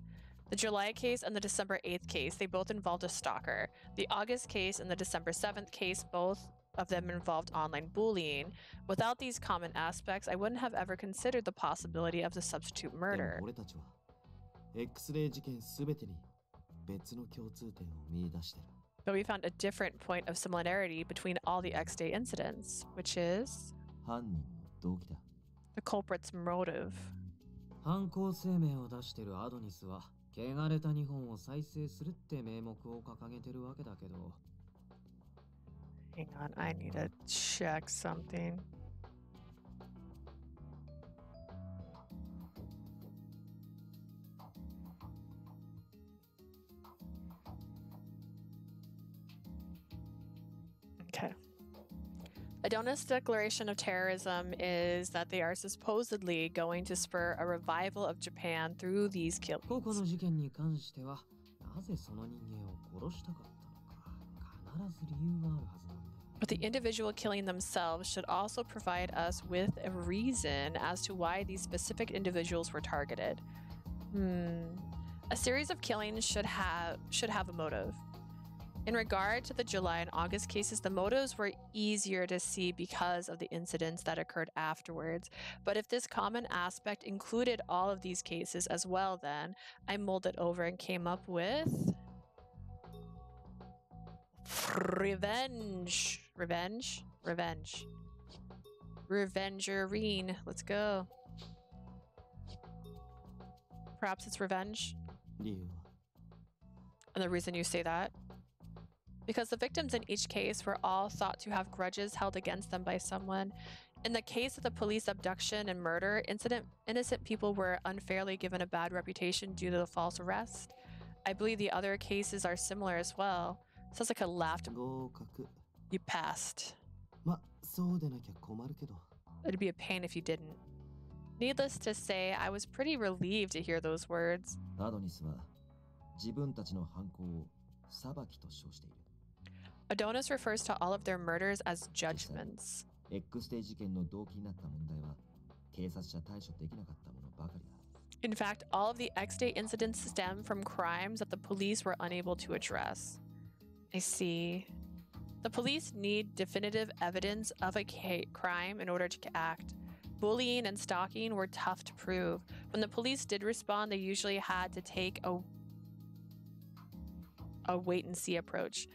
The July case and the December 8th case, they both involved a stalker. The August case and the December 7th case, both of them involved online bullying. Without these common aspects, I wouldn't have ever considered the possibility of the substitute でも murder. 俺たちは X デー事件すべてに別の共通点を見出してる。 But we found a different point of similarity between all the X day incidents, which is 犯人の動機だ。 the culprit's motive. 犯行声明を出してるアドニスは、汚れた日本を再生するって名目を掲げてるわけだけど。 Hang on, I need to check something. Okay. Adonis' declaration of terrorism is that they are supposedly going to spur a revival of Japan through these 個 killings. 々の事件に関しては、なぜその人間を殺したかったのか、必ず理由があるはずなんだよ。 But the individual killing themselves should also provide us with a reason as to why these specific individuals were targeted. A series of killings should have a motive. In regard to the July and August cases, the motives were easier to see because of the incidents that occurred afterwards. But if this common aspect included all of these cases as well, then I mulled it over and came up with revenge. Revenge? Revenge. Revengerine. Let's go. Perhaps it's revenge. 理由は And the reason you say that? Because the victims in each case were all thought to have grudges held against them by someone. In the case of the police abduction and murder incident, innocent people were unfairly given a bad reputation due to the false arrest. I believe the other cases are similar as well. Sasazuka laughed. 合格 You passed. まそうでなきゃ困るけど It'd be a pain if you didn't. Needless to say, I was pretty relieved to hear those words. アドニスは自分たちの犯行を裁きと称している。 Adonis refers to all of their murders as judgments. X デー事件の動機になった問題は警察者対処できなかったものばかりだ。 In fact, all of the X-Day incidents stem from crimes that the police were unable to address. I see. The police need definitive evidence of a crime in order to act. Bullying and stalking were tough to prove. When the police did respond, they usually had to take a wait-and-see approach.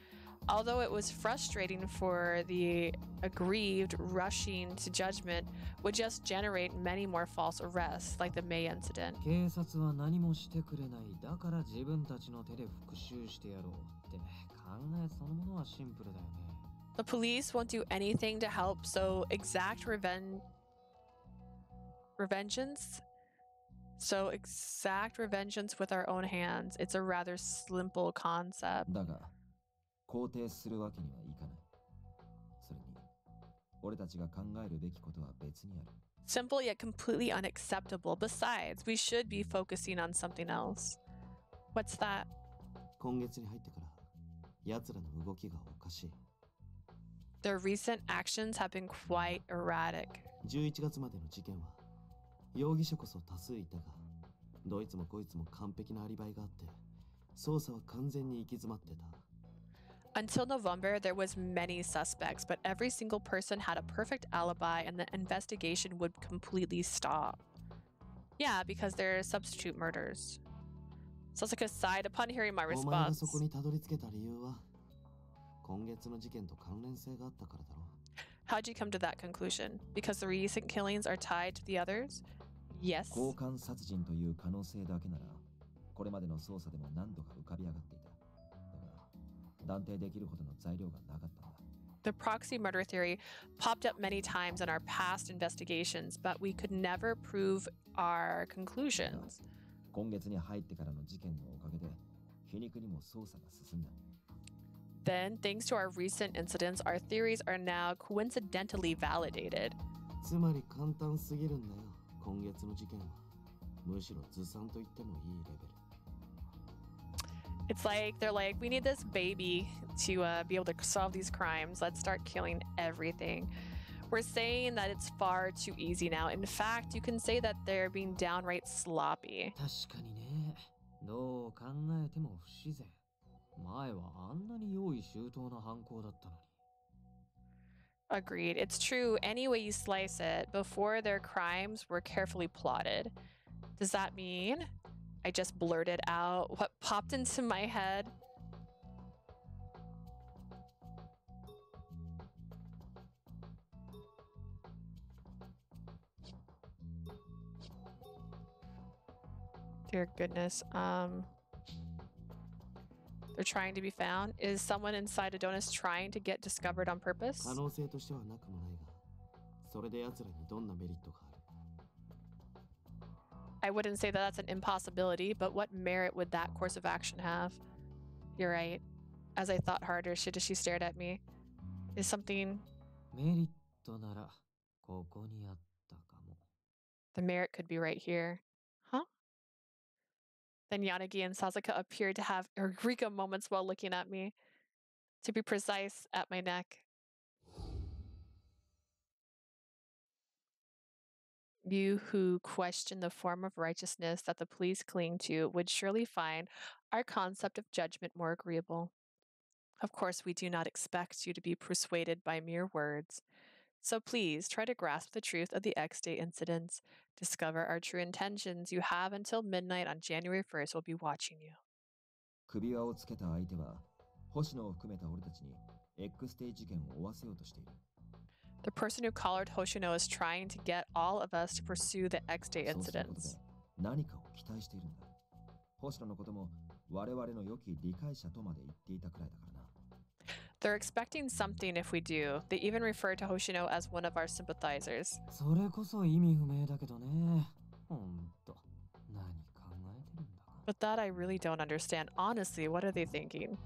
Although it was frustrating for the aggrieved, rushing to judgment would just generate many more false arrests, like the May incident. 警察は何もしてくれない。だから自分たちの手で復讐してやろうって考えそのものはシンプルだよね。 The police won't do anything to help, so exact revengeance? So exact revengeance with our own hands. It's a rather simple concept. だが肯定するわけにはいかない。それに俺たちが考えるべきことは別にある。 Simple yet completely unacceptable. Besides, we should be focusing on something else. What's that? 今月に入ってから奴らの動きがおかしい Their recent actions have been quite erratic. 11月までの事件は容疑者こそ多数いたがどいつもこいつも完璧なアリバイがあって捜査は完全に行き詰まってた Until November, there was many suspects, but every single person had a perfect alibi and the investigation would completely stop. Yeah, because they're substitute murders. Sasazuka sighed upon hearing my お前が response. そこにたどり着けた理由は今月の事件と関連性があったからだろ How'd you come to that conclusion? Because the recent killings are tied to the others? Yes. 交換殺人という可能性だけならこれまでの捜査でも何度か浮かび上がっていた。だが断定できるほどの材料がなかったんだ。 The proxy murder theory popped up many times in our past investigations, but we could never prove our conclusions. 今月に入ってからの事件のおかげで皮肉にも捜査が進んだ。 Then, thanks to our recent incidents, our theories are now coincidentally validated. つまり簡単すぎるんだよ今月の事件はむしろずさんと言ってもいいレベル It's like they're like, we need this baby to be able to solve these crimes. Let's start killing everything. We're saying that it's far too easy now. In fact, you can say that they're being downright sloppy. 確かにね。どう考えても不自然。前はあんなに用意周到な犯行だったのに。 Agreed. It's true any way you slice it. Before, their crimes were carefully plotted. Does that mean I just blurted out what popped into my head? Dear goodness. They're trying to be found. Is someone inside Adonis trying to get discovered on purpose? 可能性としてはなくもないがそれで奴らにどんなメリットがある I wouldn't say that that's an impossibility, but what merit would that course of action have? You're right. As I thought harder, she stared at me. Is something... メリットならここにあったかも。 The merit could be right here. Huh? Then Yanagi and Sasazuka appeared to have eureka moments while looking at me. To be precise, at my neck. You who question the form of righteousness that the police cling to would surely find our concept of judgment more agreeable. Of course, we do not expect you to be persuaded by mere words. So please try to grasp the truth of the X Day incidents. Discover our true intentions. You have until midnight on January 1st. We'll be watching you. 首輪をつけた相手は星野を含めた俺たちに X デイ事件を追わせようとしている。 The person who collared Hoshino is trying to get all of us to pursue the X Day そうすることで incidents. 何かを期待しているんだ。星野のことも我々の良き理解者とまで言っていたくらいだからな。 They're expecting something if we do. They even refer to Hoshino as one of our sympathizers. それこそ意味不明だけどね。ほんと。何考えてるんだか。 But that I really don't understand. Honestly, what are they thinking?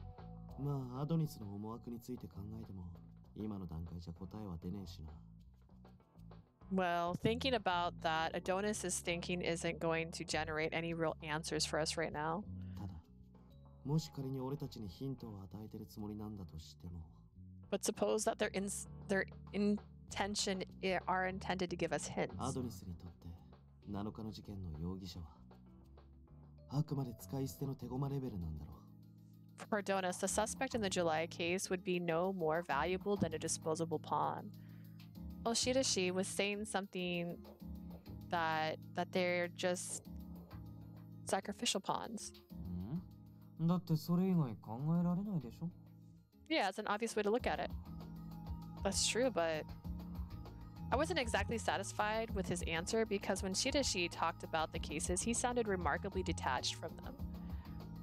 まあアドニスの思惑について考えても今の段階じゃ答えは出ねえしな。 Well, thinking about that, Adonis's thinking isn't going to generate any real answers for us right now. ただもし仮に俺たちにヒントを与えてるつもりなんだとしても But suppose that their intention are intended to give us hints. アドニスにとって7日の事件の容疑者はあくまで使い捨ての手駒レベルなんだろう。 For Adonis, the suspect in the July case would be no more valuable than a disposable pawn. Oshidashi was saying something that they're just sacrificial pawns. だってそれ以外考えられないでしょ。 Yeah, it's an obvious way to look at it. That's true, but I wasn't exactly satisfied with his answer because when Shidashi talked about the cases, he sounded remarkably detached from them.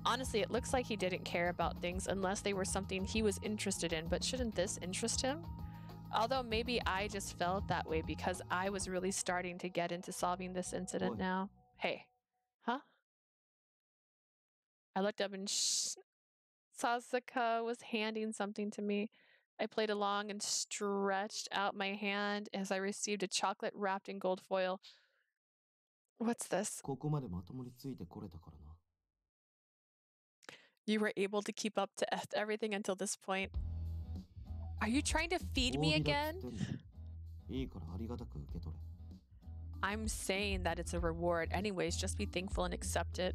Honestly, it looks like he didn't care about things unless they were something he was interested in, but shouldn't this interest him? Although maybe I just felt that way because I was really starting to get into solving this incident Oi. now. Hey. Huh? I looked up and Sasazuka was handing something to me. I played along and stretched out my hand as I received a chocolate wrapped in gold foil. What's this? ここまでまともについてこれたからな。 You were able to keep up to everything until this point. Are you trying to feed me 褒美だっ again? つってんだ。いいからありがたく受け取れ。 I'm saying that it's a reward. Anyways, just be thankful and accept it.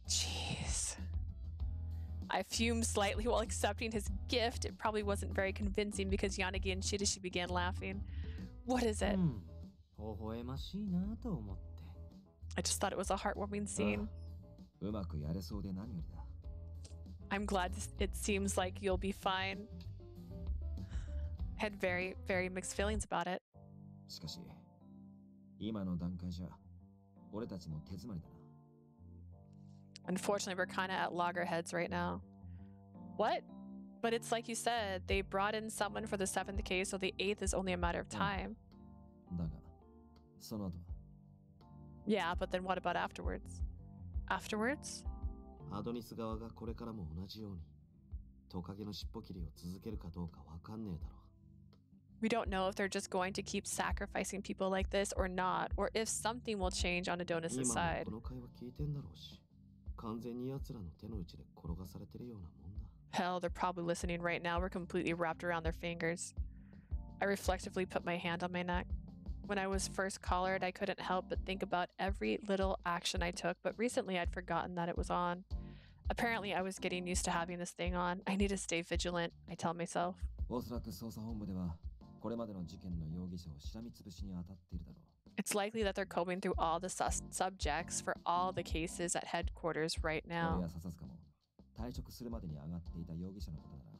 Jeez. I fumed slightly while accepting his gift. It probably wasn't very convincing because Yanagi and Shidashi began laughing. What is it? 微笑ましいなと思って。 I just thought it was a heartwarming scene. うまくやれそうで何よりだ。 I'm glad it seems like you'll be fine. I had very, very mixed feelings about it. しかし今の段階じゃ俺たちも手詰まりだな。 Unfortunately, we're kind of at loggerheads right now. What? But it's like you said, they brought in someone for the 7th case, so the 8th is only a matter of time. だがその後は Yeah, but then what about afterwards? Afterwards? アドニス側がこれからも同じようにトカゲの尻尾切りを続けるかどうかわかんねえだろ。 We don't know if they're just going to keep sacrificing people like this or not, or if something will change on Adonis' 今も side. この会話聞いてんだろうし、完全に奴らの手の内で転がされてるようなもんだ。 Hell, they're probably listening right now. We're completely wrapped around their fingers. I reflectively put my hand on my neck. When I was first collared, I couldn't help but think about every little action I took, but recently I'd forgotten that it was on. Apparently, I was getting used to having this thing on. I need to stay vigilant, I tell myself. おそらく捜査本部ではこれまでの事件の容疑者をしらみつぶしに当たっているだろう。 It's likely that they're combing through all the subjects for all the cases at headquarters right 俺 now. や笹塚も退職するまでに上がっていた容疑者のことなら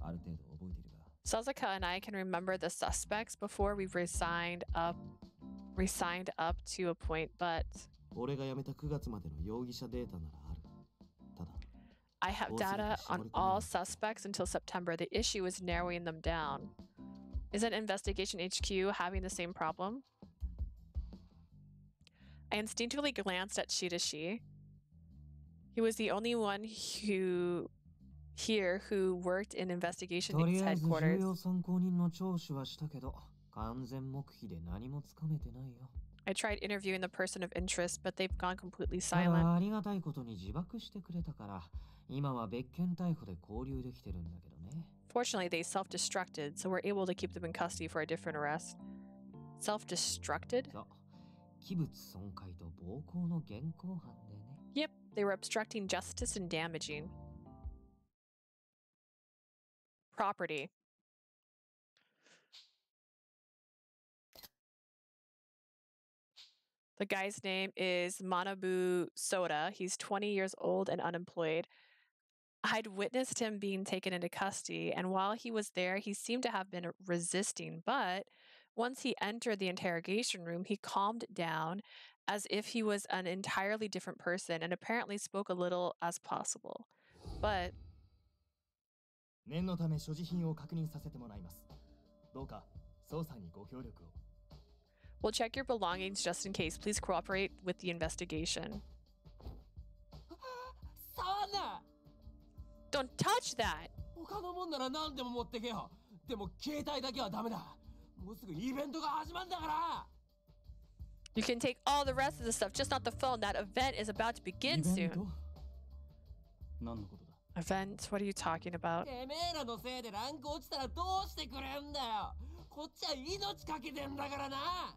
ある程度覚えているが。 Sasazuka and I can remember the suspects before we've resigned up to a point, but 俺が辞めた9月までの容疑者データならある。ただ、 I have data on all suspects until September. The issue is narrowing them down. Isn't Investigation HQ having the same problem? I instinctively glanced at Shidashi. He was the only one who worked in Investigation とりあえず重 headquarters. 要参考人の聴取はしたけど、完全黙秘で何もつかめてないよ。 I tried interviewing the person of interest, but they've gone completely ただ silent. ありがたいことに自爆してくれたから、今は別件逮捕で交流できてるんだけどね。 Fortunately, they self-destructed, so we're able to keep them in custody for a different arrest. Self-destructed? そう。器物損壊と暴行の現行犯でね。 Yep, they were obstructing justice and damaging. property. The guy's name is Manabu Soda. He's 20 years old and unemployed. I'd witnessed him being taken into custody, and while he was there, he seemed to have been resisting. But once he entered the interrogation room, he calmed down as if he was an entirely different person and apparently spoke a little as possible. But 念のため所持品を確認させてもらいます。どうか捜査にご協力を。we'll check your belongings just in case. Please cooperate with the investigation. 触んな Don't touch that! 他のもんなら何でも持ってけよ。でも携帯だけはダメだ。もうすぐイベントが始まるんだから。You can take all the rest of the stuff, just not the phone. That event is about to begin soon. 何のことだ Event? What are you talking about? てめえらのせいでランク落ちたらどうしてくれんだよ。こっちは命かけてんだからな。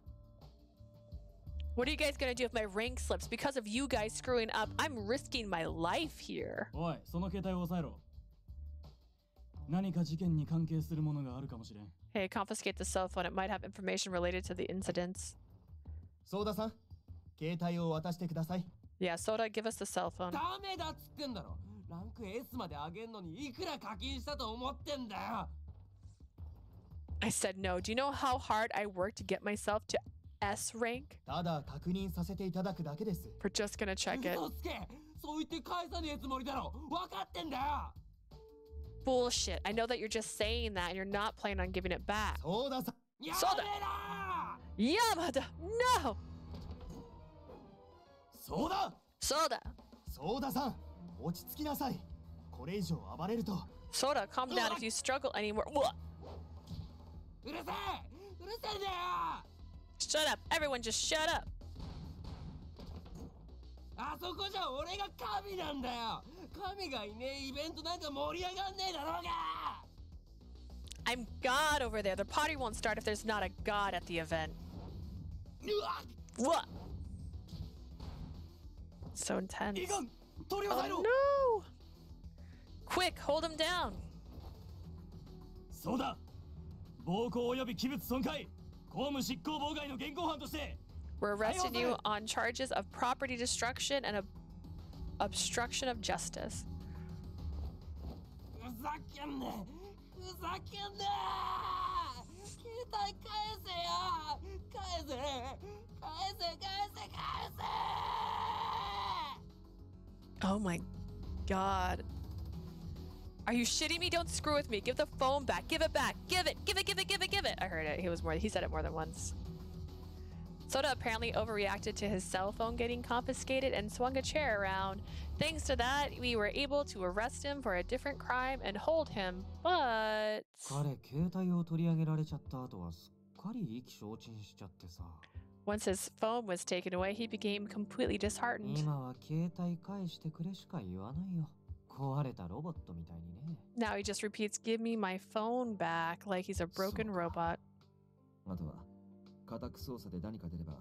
What are you guys gonna do if my rank slips? Because of you guys screwing up, I'm risking my life here. おい、その携帯を押さえろ。何か事件に関係するものがあるかもしれん。Hey, confiscate the cell phone. It might have information related to the incidents. ソーダさん、携帯を渡してください。Yeah, Soda, give us the cell phone. ダメだっつってんだろ。ランク S まで上げんのにいくら課金したと思ってんだよ。I said no. Do you know how hard I worked to get myself to S rank? ただ確認させていただくだけです。We're just gonna check it. 嘘つけ。そう言って返さねえつもりだろ。分かってんだよ。Bullshit. I know that you're just saying that and you're not planning on giving it back. ソーダさん。やめろ Yamada! No! ソーダ Soda! ソーダさん、落ち着きなさい。これ以上暴れると。Soda, calm down if you struggle anymore. What? うるせえうるせえんだよ Shut up. Everyone just shut up. あそこじゃ俺が神なんだよ。神がいねえイベントなんか盛り上がんねえだろうが。 I'm God over there. The party won't start if there's not a God at the event. うわ What? So intense. いかん取り押さえろ Oh no! Quick, hold him down. そうだ。暴行及び器物損壊、公務執行妨害の現行犯として。 We're arresting you on charges of property destruction and obstruction of justice. ふざけんなふざけんな携帯返せよ返せ返せ返せ返せ Oh my God. Are you shitting me? Don't screw with me. Give the phone back. Give it back. Give it. Give it. Give it. Give it. Give it. I heard it. He said it more than once. Soda apparently overreacted to his cell phone getting confiscated and swung a chair around. Thanks to that, we were able to arrest him for a different crime and hold him, but... 彼、携帯を取り上げられちゃった後はすっかり意気消沈しちゃってさ。Once his phone was taken away, he became completely disheartened. 今は携帯返してくれしか言わないよ。壊れたロボットみたいにね。Now he just repeats, give me my phone back, like he's a broken robot. あとは家宅捜査で何か出れば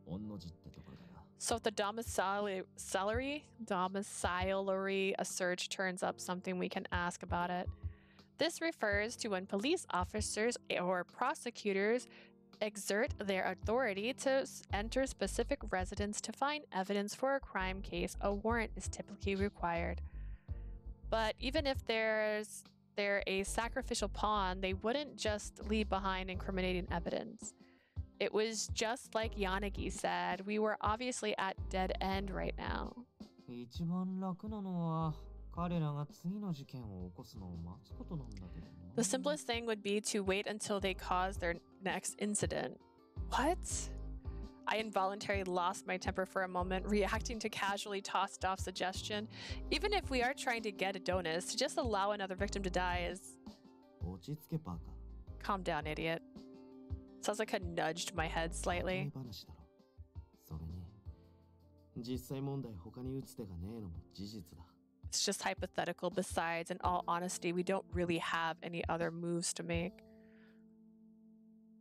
御の字ってところだな。 So if the domiciliary a search turns up something, we can ask about it. This refers to when police officers or prosecutors exert their authority to enter specific residence to find evidence for a crime case. A warrant is typically required. But even if they're a sacrificial pawn, they wouldn't just leave behind incriminating evidence. It was just like Yanagi said, we were obviously at dead end right now. 一番楽なのは彼らが次の事件を起こすのを待つことなんだけどな。 The simplest thing would be to wait until they cause their next incident. What? I involuntarily lost my temper for a moment, reacting to casually tossed off suggestion. Even if we are trying to get a donut, to just allow another victim to die is... 落ち着けバカ。 Calm down, idiot. Sounds like I nudged my head slightly. 話だろ。それに実際問題他に打つ手がねえのも事実だ。 It's just hypothetical. Besides, in all honesty, we don't really have any other moves to make.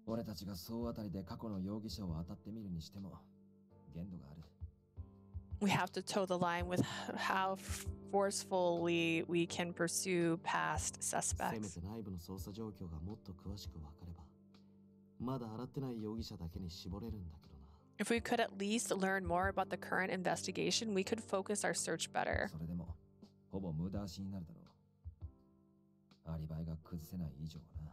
俺たちが総当たりで過去の容疑者を当たってみるにしても限度がある。We have to toe the line with how forcefully we can pursue past せめ suspects. て内部の捜査状況がもっと詳しく分かれば、まだ洗ってない容疑者だけに絞れるんだけどな。 If we could at least learn more about the current investigation, we could focus our search better. それでもほぼ無駄足になるだろう。アリバイが崩せない以上はな。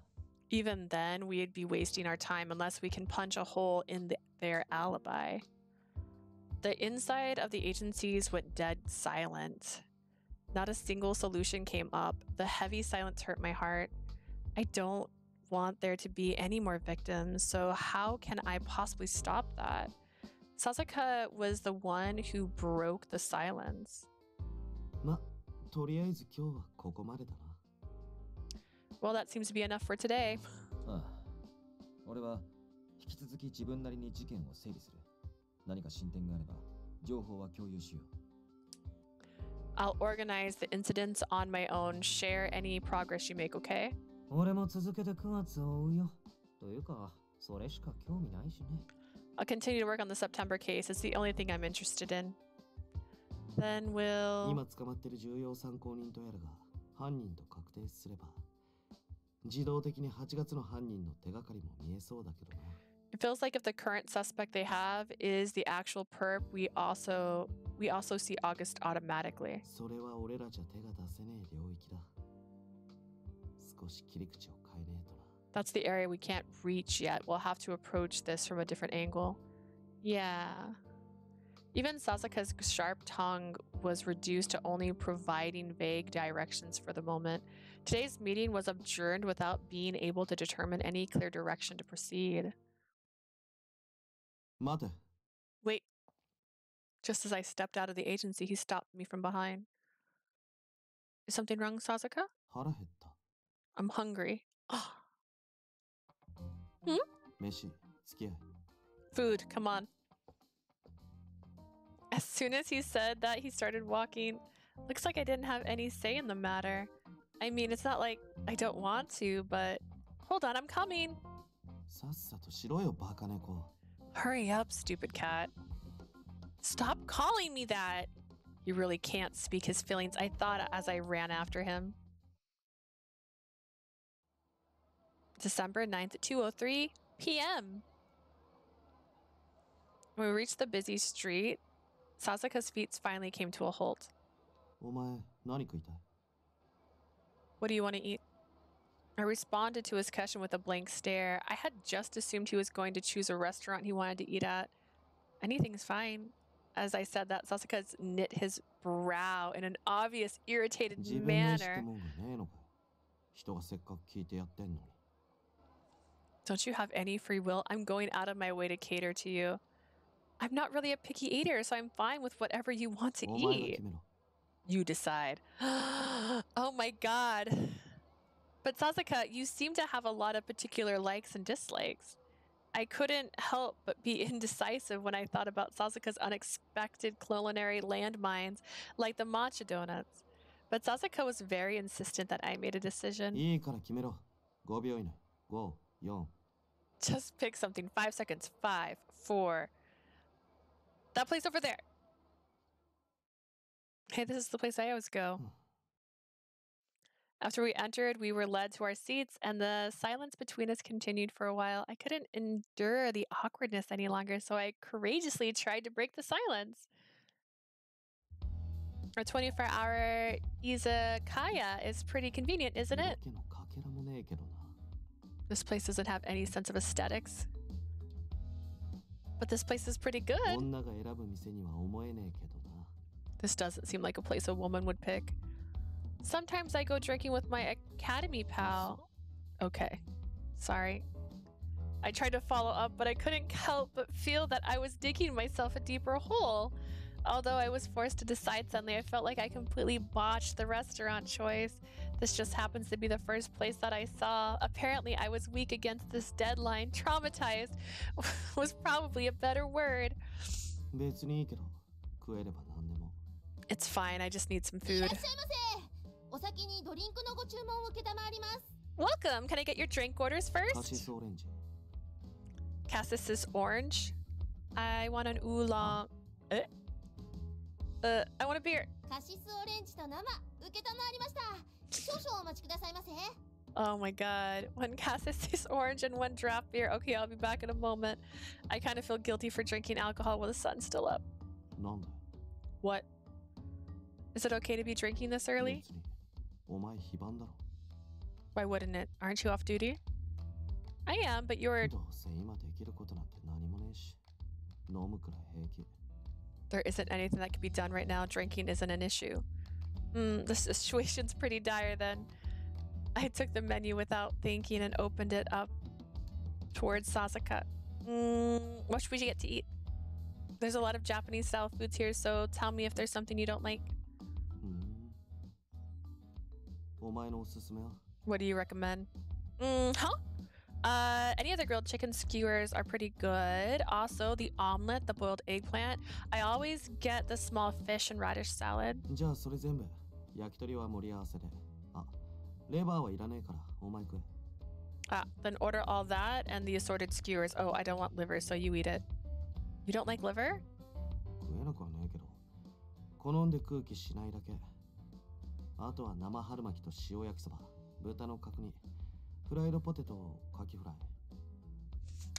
Even then, we'd be wasting our time unless we can punch a hole in their alibi. The inside of the agencies went dead silent. Not a single solution came up. The heavy silence hurt my heart. I don't want there to be any more victims, so how can I possibly stop that? Sasazuka was the one who broke the silence. ま、とりあえず今日はここまでだな。 Well, that seems to be enough for today. ああ、俺は引き続き自分なりに事件を整理する。何か進展があれば情報は共有しよう。 I'll organize the incidents on my own. Share any progress you make, okay? 俺も続けて9月を追うよ。というか、それしか興味ないしね。 I'll continue to work on the September case. It's the only thing I'm interested in. Then we'll... 今捕まってる重要参考人とやらが犯人と確定すれば、自動的に8月の犯人の手がかりも見えそうだけどな。 It feels like if the current suspect they have is the actual perp, we also see August automatically. それは俺らじゃ手が出せねえ領域だ。少し切り口を変えねえとな。 That's the area we can't reach yet. We'll have to approach this from a different angle. Yeah. Even Sasuke's sharp tongue was reduced to only providing vague directions for the moment. Today's meeting was adjourned without being able to determine any clear direction to proceed. 待て。 Wait. Just as I stepped out of the agency, he stopped me from behind. Is something wrong, Sasuke? 腹減った。 I'm hungry. Hmm? 飯、付き合い。 Food, come on. As soon as he said that, he started walking. Looks like I didn't have any say in the matter. I mean, it's not like I don't want to, but... Hold on, I'm coming. さっさとしろよ、バカ猫。 Hurry up, stupid cat. Stop calling me that! He really can't speak his feelings, I thought as I ran after him. December 9th at 2:03 p.m. When we reached the busy street, Sasuke's feet finally came to a halt. お前、何食いたい？ What do you want to eat? I responded to his question with a blank stare. I had just assumed he was going to choose a restaurant he wanted to eat at. Anything's fine. As I said that, Sasuke knit his brow in an obvious irritated 自分の意思って manner. もんがねえのかよ。人がせっかく聞いてやってんのに。 Don't you have any free will? I'm going out of my way to cater to you. I'm not really a picky eater, so I'm fine with whatever you want to お前が eat. 決めろ。 You decide. Oh my god. But Sasuke, you seem to have a lot of particular likes and dislikes. I couldn't help but be indecisive when I thought about Sasuke's unexpected culinary landmines like the matcha donuts. But Sasuke was very insistent that I made a decision. いいから決めろ。5秒以内。5、4。 Just pick something. 5 seconds. 5, 4. That place over there. Hey, this is the place I always go. After we entered, we were led to our seats, and the silence between us continued for a while. I couldn't endure the awkwardness any longer, so I courageously tried to break the silence. A 24-hour izakaya is pretty convenient, isn't it? わけのかけらもねえけどな。 This place doesn't have any sense of aesthetics. But this place is pretty good. 女が選ぶ店には思えねえけどな。 This doesn't seem like a place a woman would pick. Sometimes I go drinking with my academy pal. Okay. Sorry. I tried to follow up, but I couldn't help but feel that I was digging myself a deeper hole. Although I was forced to decide suddenly, I felt like I completely botched the restaurant choice. This just happens to be the first place that I saw. Apparently, I was weak against this deadline. Traumatized was probably a better word. 別にいいけど、食えれば何でも。 It's fine, I just need some い food. らっしゃいませ。お先にドリンクのご注文を承ります。 Welcome! Can I get your drink orders カ first? シスオレンジ。 Cassis is orange. I want an oolong. I want a beer. カシスオレンジと生受けたまわりました。少々お待ちくださいませ。 Oh my god. One cassis orange and one draft beer. Okay, I'll be back in a moment. I kind of feel guilty for drinking alcohol while the sun's still up. What? Is it okay to be drinking this early? Why wouldn't it? Aren't you off duty? I am, but you're... There isn't anything that can be done right now. Drinking isn't an issue. The situation's pretty dire then. I took the menu without thinking and opened it up towards Sasazuka. What should we get to eat? There's a lot of Japanese style foods here, so tell me if there's something you don't like. What do you recommend? Any of the grilled chicken skewers are pretty good. Also, the omelet, the boiled eggplant. I always get the small fish and radish salad. Then order all that and the assorted skewers. Oh, I don't want liver, so you eat it. You don't like liver?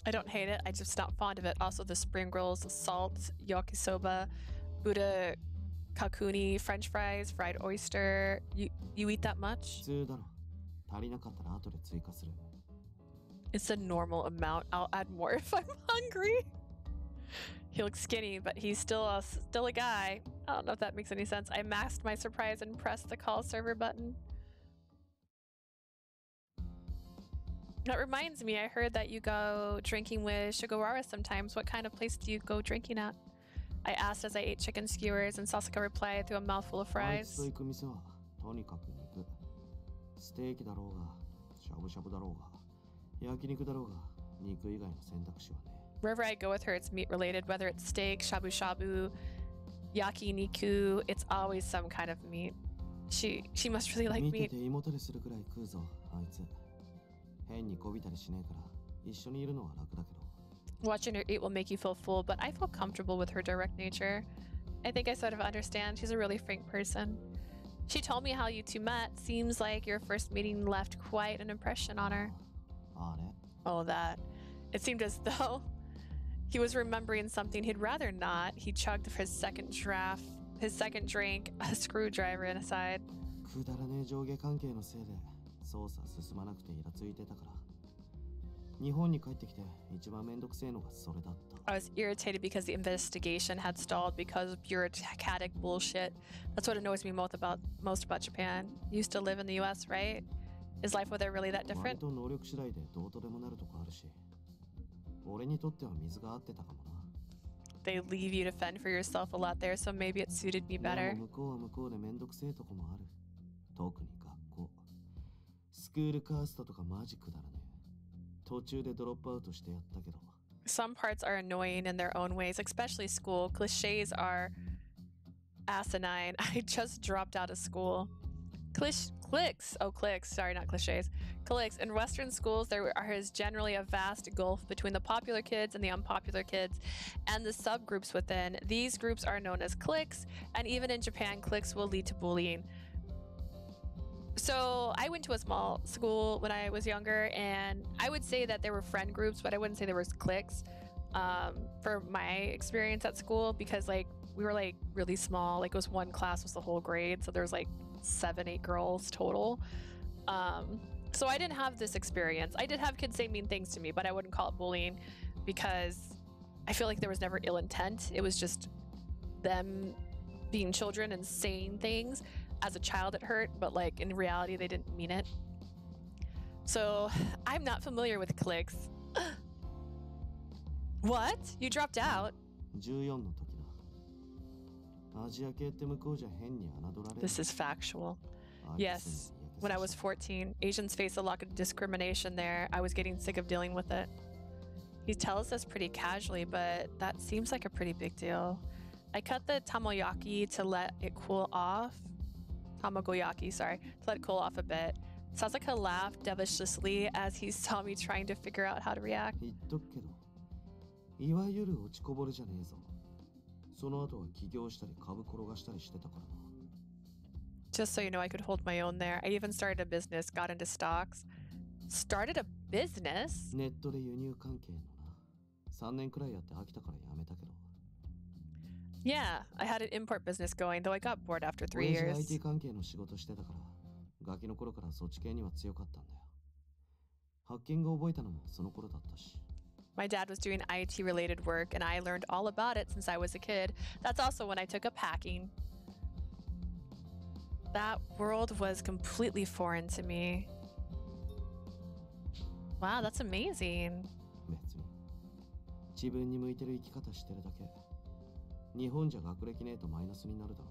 I don't hate it, I just not fond of it. Also the spring rolls, salt, yakisoba, Buddha kakuni, french fries, fried oyster. You eat that much? It's a normal amount. I'll add more if I'm hungry. He looks skinny, but he's still a guy. I don't know if that makes any sense. I masked my surprise and pressed the call server button. That reminds me, I heard that you go drinking with Shigawara sometimes. What kind of place do you go drinking at? I asked as I ate chicken skewers, and Sasazuka replied through a mouthful of fries. Wherever I go with her, it's meat related, whether it's steak, shabu shabu, yakiniku, it's always some kind of meat. She must really like meat. Watching her eat will make you feel full, but I feel comfortable with her direct nature. I think I sort of understand. She's a really frank person. She told me how you two met. Seems like your first meeting left quite an impression on her. Oh, that. It seemed as though he was remembering something he'd rather not. He chugged his second drink, a screwdriver in a side. I was irritated because the investigation had stalled because of bureaucratic bullshit. That's what annoys me most about Japan. You used to live in the US, right? Is life over there really that different? They leave you to fend for yourself a lot there, so maybe it suited me better. Some parts are annoying in their own ways, especially school. Cliches are asinine. I just dropped out of school. Cliques. Oh, cliques. Sorry, not cliches. Cliques. In Western schools, there is generally a vast gulf between the popular kids and the unpopular kids, and the subgroups within. These groups are known as cliques, and even in Japan, cliques will lead to bullying. So I went to a small school when I was younger, and I would say that there were friend groups, but I wouldn't say there was cliques for my experience at school, because like we were like really small. Like it was one class was the whole grade, so there was like 7-8 girls total. So I didn't have this experience. I did have kids say mean things to me, but I wouldn't call it bullying because I feel like there was never ill intent. It was just them being children and saying things. As a child it hurt, but like in reality they didn't mean it. So I'm not familiar with cliques. What? You dropped out? This is factual. Yes, when I was 14, Asians face a lot of discrimination there. I was getting sick of dealing with it. He tells us pretty casually, but that seems like a pretty big deal. I cut the tamoyaki to let it cool off. Tamagoyaki, sorry, to let it cool off a bit. Sasazuka laughed devilishly as he saw me trying to figure out how to react. その後は起業したり株転がしたりしてたからな。 Just so you know, I could hold my own there. I even started a business, got into stocks. Started a business? ネットで輸入関係のな。3年くらいやって飽きたからやめたけど。Yeah, I had an import business going, though I got bored after 3 親父 years. IT 関係の仕事してたから、ガキの頃からそっち系には強かったんだよ。ハッキング覚えたのもその頃だったし。My dad was doing IT related work, and I learned all about it since I was a kid. That's also when I took up hacking. That world was completely foreign to me. Wow, that's amazing. 別に自分に向いてる生き方してるだけ。日本じゃ学歴ねえとマイナスになるだろ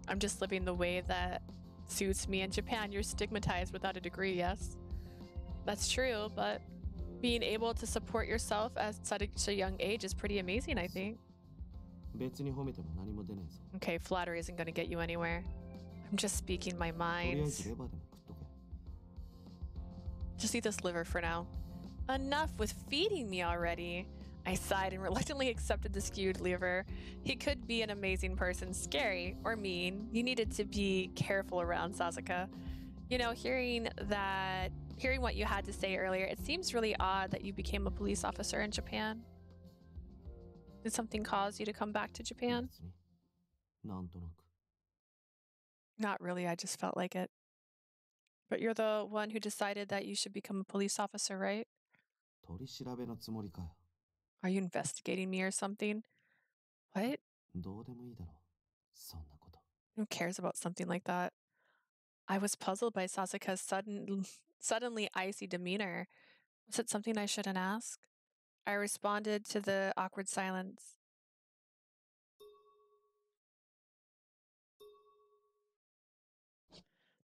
う。 I'm just living the way that suits me. In Japan, you're stigmatized without a degree, yes. That's true, but being able to support yourself at such a young age is pretty amazing, I think. 別に褒めても何も出ねえぞ。 Okay, flattery isn't going to get you anywhere. I'm just speaking my とりあえ mind. ずレバーでも食っとけ。 Just eat this liver for now. Enough with feeding me already. I sighed and reluctantly accepted the skewed liver. He could be an amazing person, scary or mean. You needed to be careful around Sasazuka. You know, hearing what you had to say earlier, it seems really odd that you became a police officer in Japan. Did something cause you to come back to Japan? 別になんとなく。 Not really, I just felt like it. But you're the one who decided that you should become a police officer, right? 取り調べのつもりかよ。 Are you investigating me or something? What? どうでもいいだろう。そんなこと。 Who cares about something like that? I was puzzled by Sasuke's suddenly icy demeanor. Was it something I shouldn't ask? I responded to the awkward silence.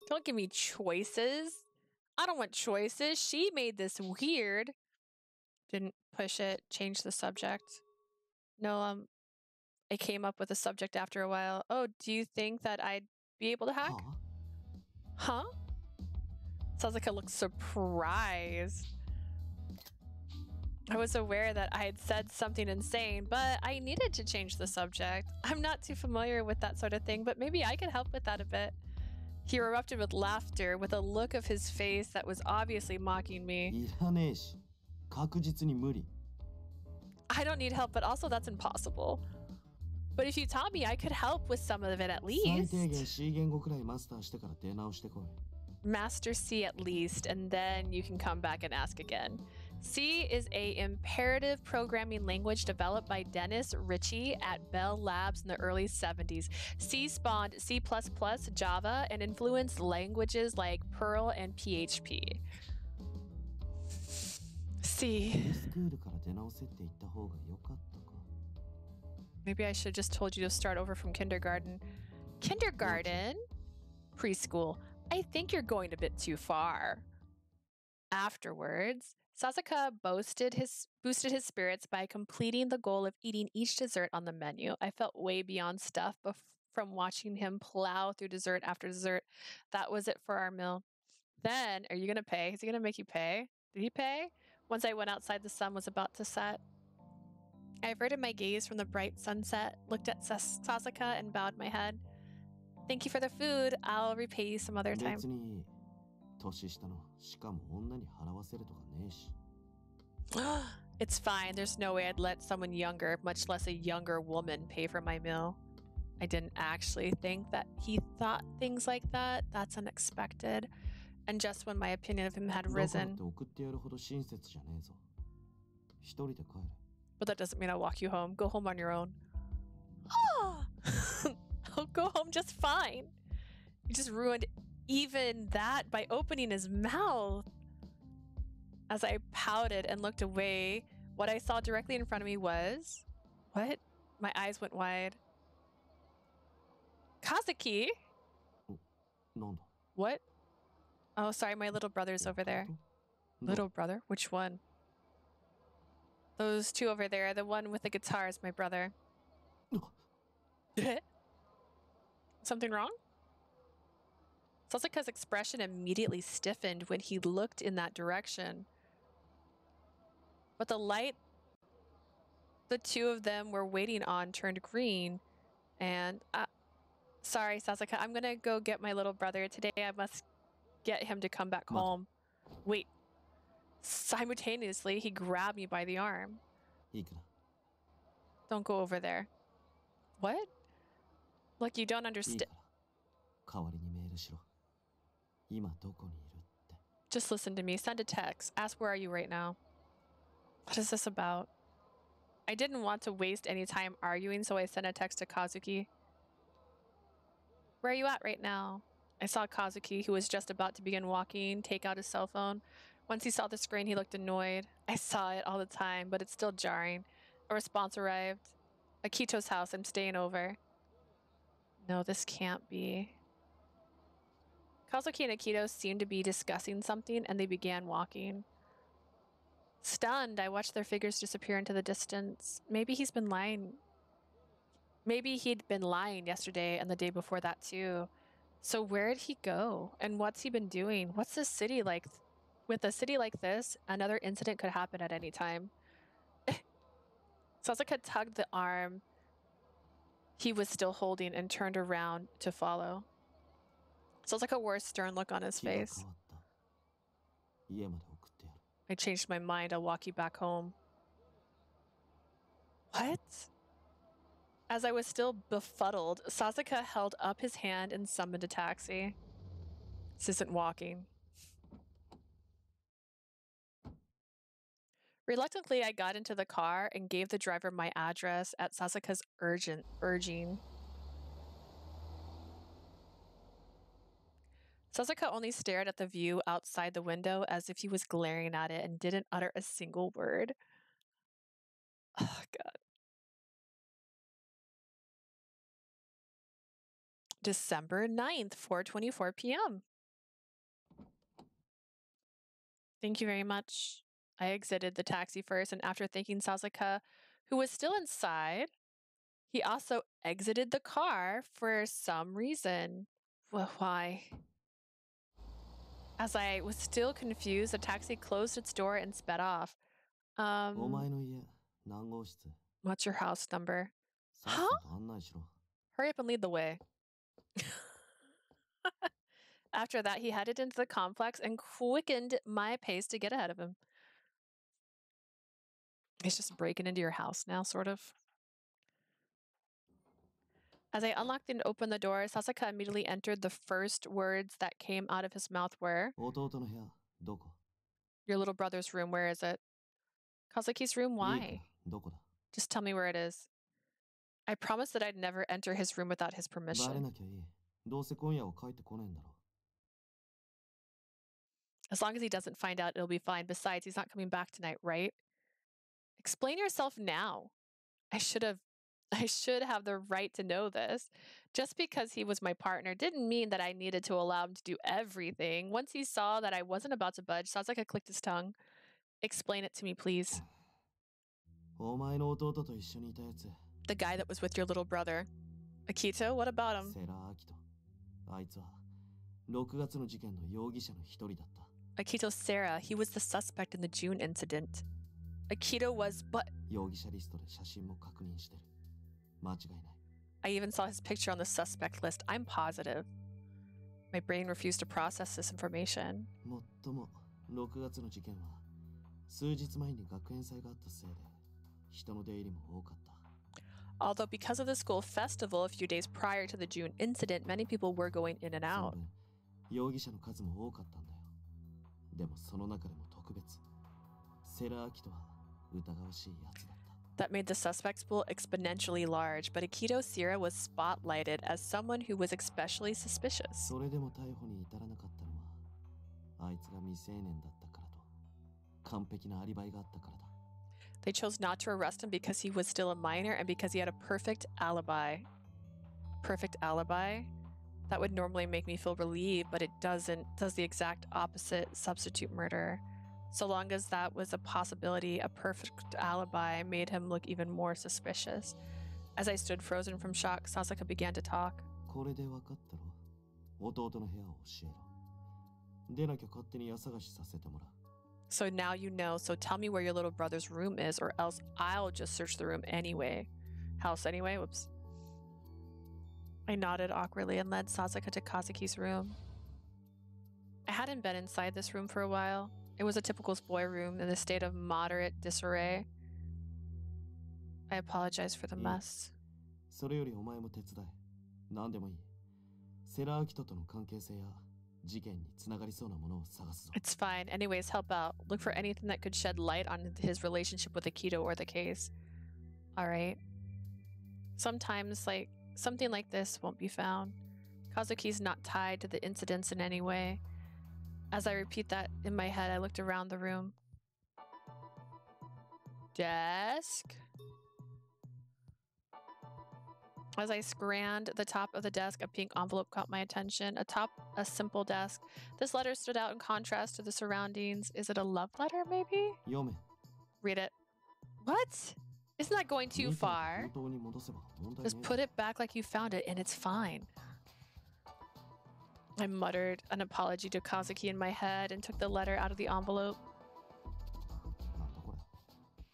Don't give me choices. I don't want choices. She made this weird. Didn't push it, change the subject. No, I came up with a subject after a while. Oh, do you think that I'd be able to hack? Huh? Sasazuka looked surprised. I was aware that I had said something insane, but I needed to change the subject. I'm not too familiar with that sort of thing, but maybe I could help with that a bit. He erupted with laughter, with a look of his face that was obviously mocking me. いらねえし、確実に無理。 I don't need help, but also that's impossible. But if you taught me, I could help with some of it at 最低限 least. C 言語くらいマスターしてから出直してこい。 Master C at least, and then you can come back and ask again. C is a imperative programming language developed by Dennis Ritchie at Bell Labs in the early 70s. C spawned C++, Java, and influenced languages like Perl and PHP. C. スクールから出直せって言った方が良かったか。 Maybe I should have just told you to start over from kindergarten. Kindergarten? Preschool. I think you're going a bit too far. Afterwards, Sasazuka boosted his spirits by completing the goal of eating each dessert on the menu. I felt way beyond stuff from watching him plow through dessert after dessert. That was it for our meal. Then, are you going to pay? Is he going to make you pay? Did he pay? Once I went outside, the sun was about to set. I averted my gaze from the bright sunset, looked at Sasazuka, and bowed my head. Thank you for the food. I'll repay you some other time. 別に年下のしかも女に払わせるとかねえし。 It's fine. There's no way I'd let someone younger, much less a younger woman, pay for my meal. I didn't actually think that he thought things like that. That's unexpected. And just when my opinion of him had だからっ risen. て送ってやるほど親切じゃねえぞ。一人で帰れ。 But that doesn't mean I'll walk you home. Go home on your own. I'll go home just fine. He just ruined even that by opening his mouth. As I pouted and looked away, what I saw directly in front of me was... What? My eyes went wide. Kazuki? なんだ What? Oh, sorry, my little brother's over there. Little brother? Which one? Those two over there. The one with the guitar is my brother. Something wrong? Sasazuka's expression immediately stiffened when he looked in that direction. But the the two of them were waiting on turned green. And sorry, Sasazuka, I'm gonna go get my little brother today. I must get him to come back home. Wait. Simultaneously, he grabbed me by the arm. Don't go over there. What? Look, you don't understand. Just listen to me. Send a text. Ask where are you right now. What is this about? I didn't want to waste any time arguing, so I sent a text to Kazuki. Where are you at right now? I saw Kazuki, who was just about to begin walking, take out his cell phone. Once he saw the screen, he looked annoyed. I saw it all the time, but it's still jarring. A response arrived. Akito's house. I'm staying over. No, this can't be. Kazuki and Akito seemed to be discussing something, and they began walking. Stunned, I watched their figures disappear into the distance. Maybe he's been lying. Maybe he'd been lying yesterday and the day before that too. So where'd he go? And what's he been doing? What's this city like? With a city like this, another incident could happen at any time. Sasazuka tugged the arm he was still holding and turned around to follow. Sasazuka wore a stern look on his face. I changed my mind. I'll walk you back home. What? As I was still befuddled, Sasazuka held up his hand and summoned a taxi. This isn't walking. Reluctantly, I got into the car and gave the driver my address at Sasazuka's urging. Sasazuka only stared at the view outside the window as if he was glaring at it and didn't utter a single word. Oh, God. December 9th, 4:24 p.m. Thank you very much. I exited the taxi first, and after thanking Sasazuka, who was still inside, he also exited the car for some reason. Well, why? As I was still confused, the taxi closed its door and sped off. What's your house number? Huh? Hurry up and lead the way. After that, he headed into the complex and quickened my pace to get ahead of him. He's just breaking into your house now, sort of. As I unlocked and opened the door, Sasazuka immediately entered. The first words that came out of his mouth were, your little brother's room, where is it? Kazuki's room, why? Just tell me where it is. I promised that I'd never enter his room without his permission. As long as he doesn't find out, it'll be fine. Besides, he's not coming back tonight, right? Explain yourself now. I should have the right to know this. Just because he was my partner didn't mean that I needed to allow him to do everything. Once he saw that I wasn't about to budge, Sasazuka clicked his tongue. Explain it to me, please. The guy that was with your little brother. Akito, what about him? Akito Sera, he was the suspect in the June incident. Akito was, but... I even saw his picture on the suspect list. I'm positive. My brain refused to process this information. Although because of the school festival a few days prior to the June incident, many people were going in and out. That made the suspects pool exponentially large, but Akito Sera was spotlighted as someone who was especially suspicious. They chose not to arrest him because he was still a minor and because he had a perfect alibi. Perfect alibi? That would normally make me feel relieved, but it doesn't. Does the exact opposite. Substitute murder. So long as that was a possibility, a perfect alibi made him look even more suspicious. As I stood frozen from shock, Sasazuka began to talk. So now you know. So tell me where your little brother's room is, or else I'll just search the room anyway. House anyway. Whoops. I nodded awkwardly and led Sasazuka to Kazuki's room. I hadn't been inside this room for a while. It was a typical boy room in a state of moderate disarray. I apologize for the mess. それよりお前も手伝え。何でもいい。セラ・アキトとの関係性や事件につながりそうなものを探すぞ。 It's fine. Anyways, help out. Look for anything that could shed light on his relationship with Akito or the case. Alright. Sometimes, like, something like this won't be found. Kazuki's not tied to the incidents in any way. As I repeat that in my head, I looked around the room. Desk? As I scanned the top of the desk, a pink envelope caught my attention. Atop a simple desk. This letter stood out in contrast to the surroundings. Is it a love letter, maybe? Yome. Read it. What? Isn't that going too far? Just put it back like you found it and it's fine. I muttered an apology to Kazuki in my head and took the letter out of the envelope.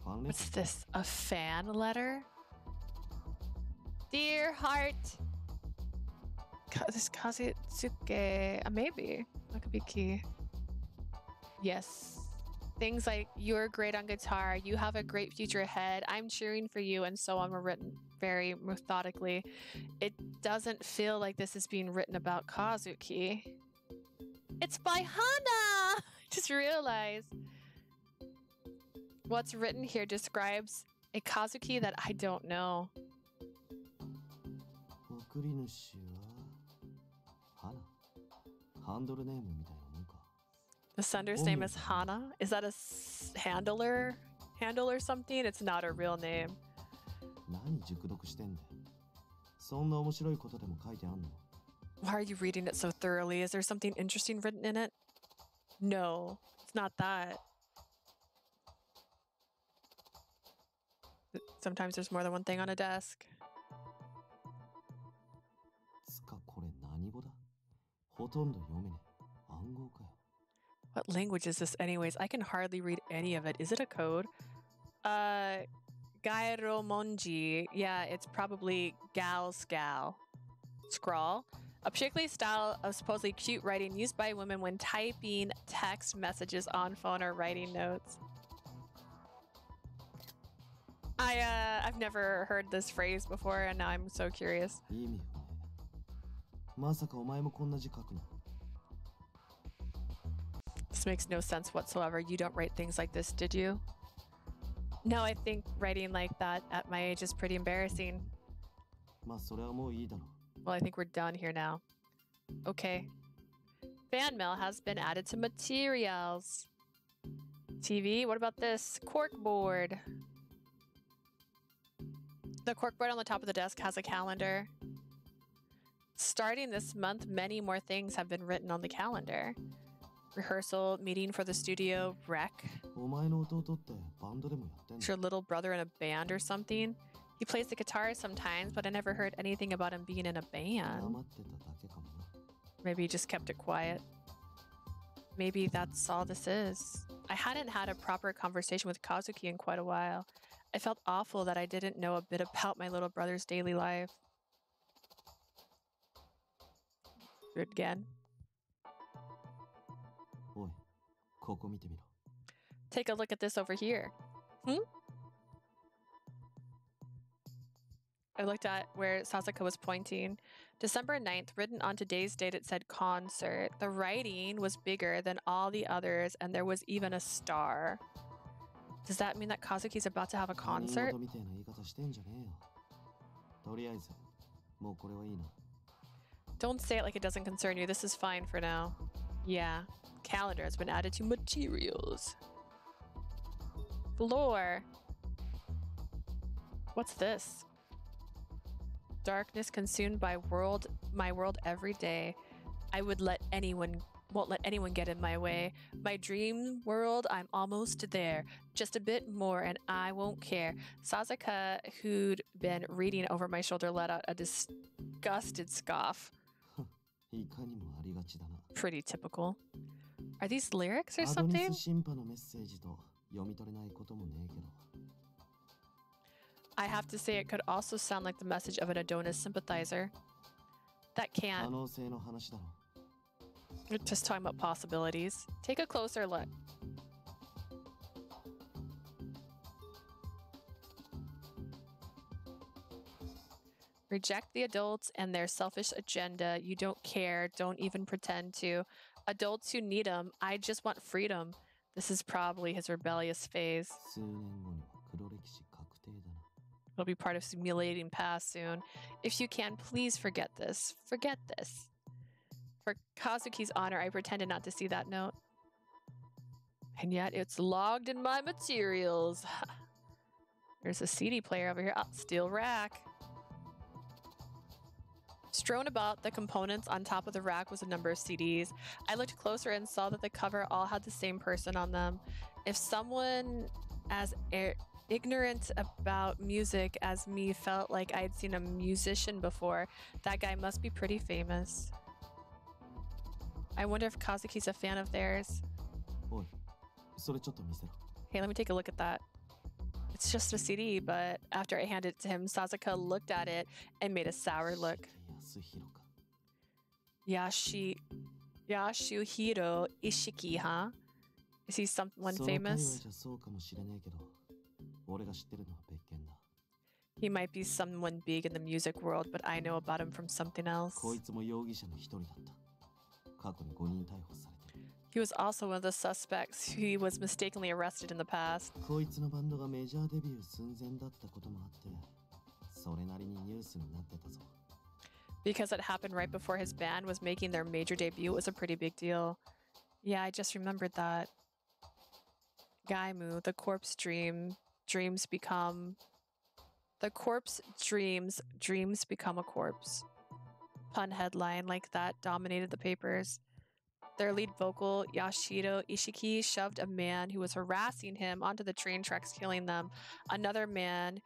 What's this? A fan letter? Dear heart. This Kazuki. Maybe. That could be key. Yes. Things like, you're great on guitar, you have a great future ahead, I'm cheering for you, and so on were written very methodically. It doesn't feel like this is being written about Kazuki. It's by Hana! Just realized. What's written here describes a Kazuki that I don't know. The sender's name is Hana? Is that a handler or something? It's not a real name. Why are you reading it so thoroughly? Is there something interesting written in it? No, it's not that. Sometimes there's more than one thing on a desk. What language is this anyways? I can hardly read any of it. Is it a code? Gairomonji. Yeah, it's probably gal scrawl. A particular style of supposedly cute writing used by women when typing text messages on phone or writing notes. I've never heard this phrase before and now I'm so curious. This makes no sense whatsoever. You don't write things like this, did you? No, I think writing like that at my age is pretty embarrassing. Well, I think we're done here now. Okay. Fan mail has been added to materials. TV, what about this? Corkboard. The corkboard on the top of the desk has a calendar. Starting this month, many more things have been written on the calendar. Rehearsal, meeting for the studio, rec. Is your little brother in a band or something? He plays the guitar sometimes, but I never heard anything about him being in a band. Maybe he just kept it quiet. Maybe that's all this is. I hadn't had a proper conversation with Kazuki in quite a while. I felt awful that I didn't know a bit about my little brother's daily life. Do it again. Take a look at this over here. I looked at where Sasazuka was pointing. December 9th, written on today's date, it said concert. The writing was bigger than all the others, and there was even a star. Does that mean that Kazuki's about to have a concert? Don't say it like it doesn't concern you. This is fine for now. Yeah. Calendar has been added to materials. Floor. What's this? Darkness consumed by my world every day. I won't let anyone get in my way. My dream world, I'm almost there. Just a bit more and I won't care. Sasazuka, who'd been reading over my shoulder, let out a disgusted scoff. Pretty typical. Are these lyrics or アドニ something? ス神父のメッセージと読み取れないこともねえけど。 I have to say, it could also sound like the message of an Adonis sympathizer. That 可 can't. 能性の話だろ。 We're just talking about possibilities. Take a closer look. Reject the adults and their selfish agenda. You don't care. Don't even pretend to. Adults who need them. I just want freedom. This is probably his rebellious phase. 数年後には黒歴史確定だな。 It'll be part of his humiliating past soon. If you can, please forget this. Forget this. For Kazuki's honor, I pretended not to see that note. And yet it's logged in my materials. There's a CD player over here. Oh, steel rack. Strewn about the components on top of the rack was a number of CDs. I looked closer and saw that the cover all had the same person on them. If someone as ignorant about music as me felt like I'd seen a musician before, that guy must be pretty famous. I wonder if Kazuki's a fan of theirs. おい、それちょっと見せろ。 Hey, let me take a look at that. It's just a CD, but after I handed it to him, Sasazuka looked at it and made a sour look. Yasuhiro ka. Yashuhiro Ishiki, huh? Is he someone その界隈 famous? じゃそうかもしれねえけど、俺が知ってるのは別件だ。 He might be someone big in the music world, but I know about him from something else. こいつも容疑者の一人だった。過去に5人逮捕されてる。 He was also one of the suspects. He was mistakenly arrested in the past. こいつのバンドがメジャーデビュー寸前だったこともあって、それなりにニュースになってたぞ。 Because it happened right before his band was making their major debut, it was a pretty big deal. Yeah, I just remembered that. Gaimu, the corpse dreams become... The corpse dreams become a corpse. Pun headline like that dominated the papers. Their lead vocal, Yashiro Ishiki, shoved a man who was harassing him onto the train tracks, killing them. Another man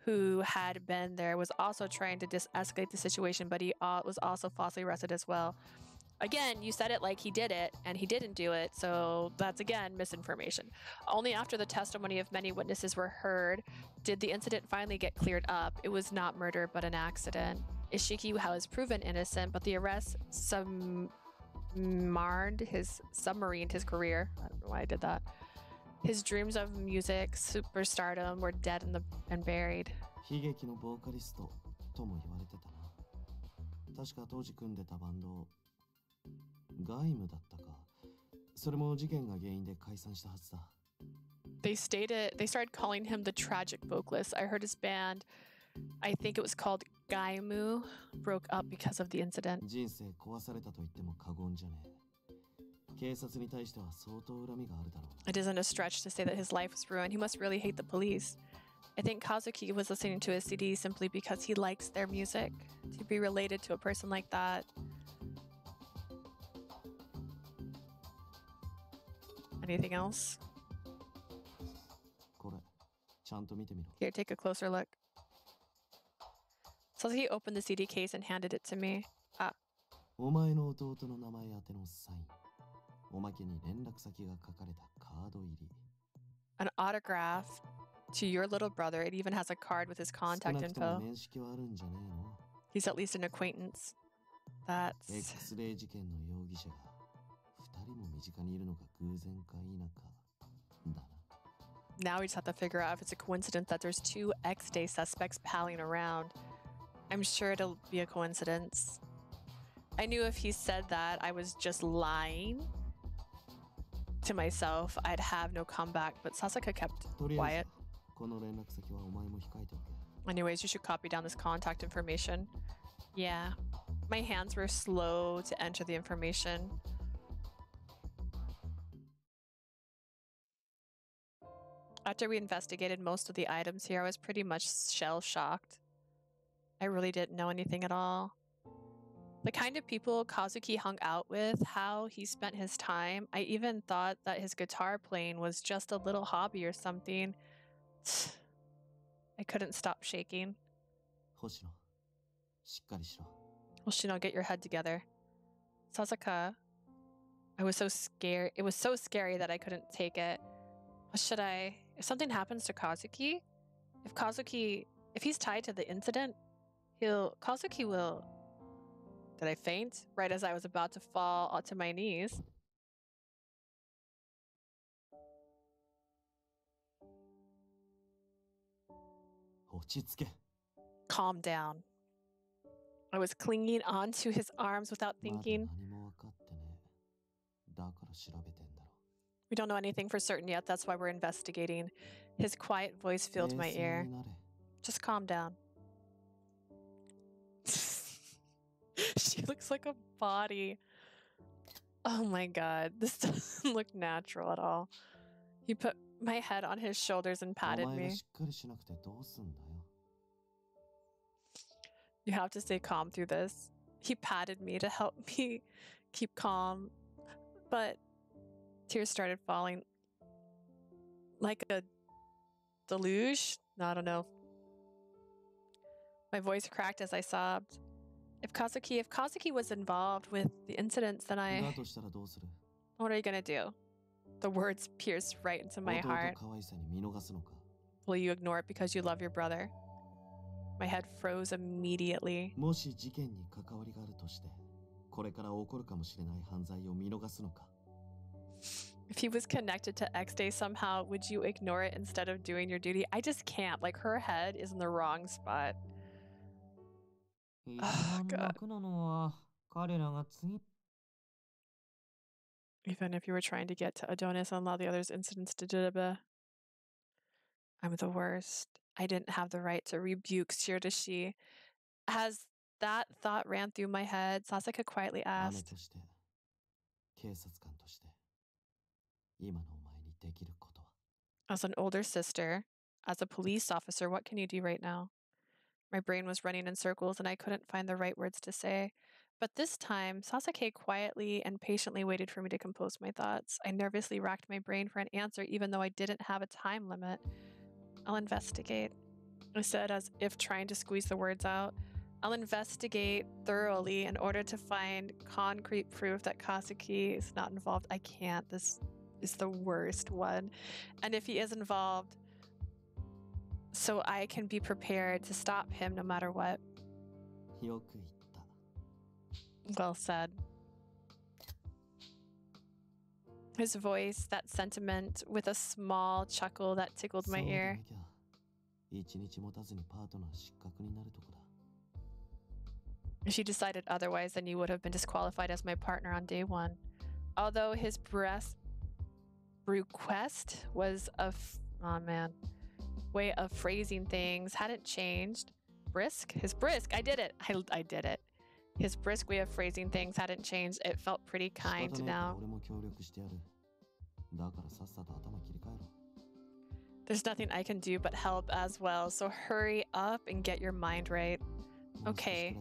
who had been there was also trying to de-escalate the situation, but he was also falsely arrested as well. Again, you said it like he did it, and he didn't do it, so that's again misinformation. Only after the testimony of many witnesses were heard did the incident finally get cleared up. It was not murder, but an accident. Ishiki was proven innocent, but the arrest submarined his career. I don't know why I did that. His dreams of music, superstardom were dead and buried. 悲劇のボーカリストとも言われてたな。確か当時組んでたバンド、ガイムだったか。それも事件が原因で解散したはずだ。They started calling him the tragic vocalist. I heard his band, I think it was called Gaimu, broke up because of the incident. 人生壊されたと言っても過言じゃねえ。警察に対しては相当恨みがあるだろう。 It isn't a stretch to say that his life was ruined. He must really hate the police. I think Kazuki was listening to his CD simply because he likes their music. To be related to a person like that. Anything else? これ、ちゃんと見てみろ。 Here, take a closer look. So he opened the CD case and handed it to me. お前の弟の名前宛てのサイン。おまけに連絡先が書かれたカード入り。 An autograph to your little brother. It even has a card with his 少 contact なくとも info. 面識はあるんじゃねえの？ He's at least an acquaintance. That's... X レイ事件の容疑者が2人も身近にいるのが偶然か否かだな。 Now we just have to figure out if it's a coincidence that there's two X-Day suspects palling around. I'm sure it'll be a coincidence. I knew if he said that I was just lying to myself, I'd have no comeback, but Sasazuka kept とりあえ quiet. ずこの連絡先はお前も控えておけ。 Anyways, you should copy down this contact information. Yeah. My hands were slow to enter the information. After we investigated most of the items here, I was pretty much shell-shocked. I really didn't know anything at all. The kind of people Kazuki hung out with, how he spent his time, I even thought that his guitar playing was just a little hobby or something. I couldn't stop shaking. 星野、しっかりしろ。 Hoshino, get your head together. Sasazuka, I was so scared. It was so scary that I couldn't take it. What should I? If something happens to Kazuki, if he's tied to the incident, Kazuki will. Did I faint? Right as I was about to fall onto my knees. Calm down. I was clinging onto his arms without thinking. We don't know anything for certain yet. That's why we're investigating. His quiet voice filled my ear. Just calm down. She looks like a body. Oh my god. This doesn't look natural at all. He put my head on his shoulders and patted me. You have to stay calm through this. He patted me to help me keep calm, but tears started falling like a deluge. I don't know. My voice cracked as I sobbed. If Kazuki was involved with the incidents, then what are you gonna do? The words pierced right into my heart. Will you ignore it because you love your brother? My head froze immediately. If he was connected to X-Day somehow, would you ignore it instead of doing your duty? I just can't. Like, her head is in the wrong spot. Oh, God. Even if you were trying to get to Adonis and allow the others' incidents to Jiba. I'm the worst. I didn't have the right to rebuke Shirdashi. As that thought ran through my head, Sasazuka quietly asked, as an older sister, as a police officer, what can you do right now? My brain was running in circles and I couldn't find the right words to say. But this time, Sasuke quietly and patiently waited for me to compose my thoughts. I nervously racked my brain for an answer, even though I didn't have a time limit. I'll investigate, I said, as if trying to squeeze the words out. I'll investigate thoroughly in order to find concrete proof that Kazuki is not involved. I can't. This is the worst one. And if he is involved, so I can be prepared to stop him no matter what. Well said. His voice, that sentiment, with a small chuckle that tickled my ear. If you decided otherwise, then you would have been disqualified as my partner on day one. Although his request was way of phrasing things hadn't changed. I did it. I did it. His brisk way of phrasing things hadn't changed. It felt pretty kind now. There's nothing I can do but help as well, so hurry up and get your mind right. Okay.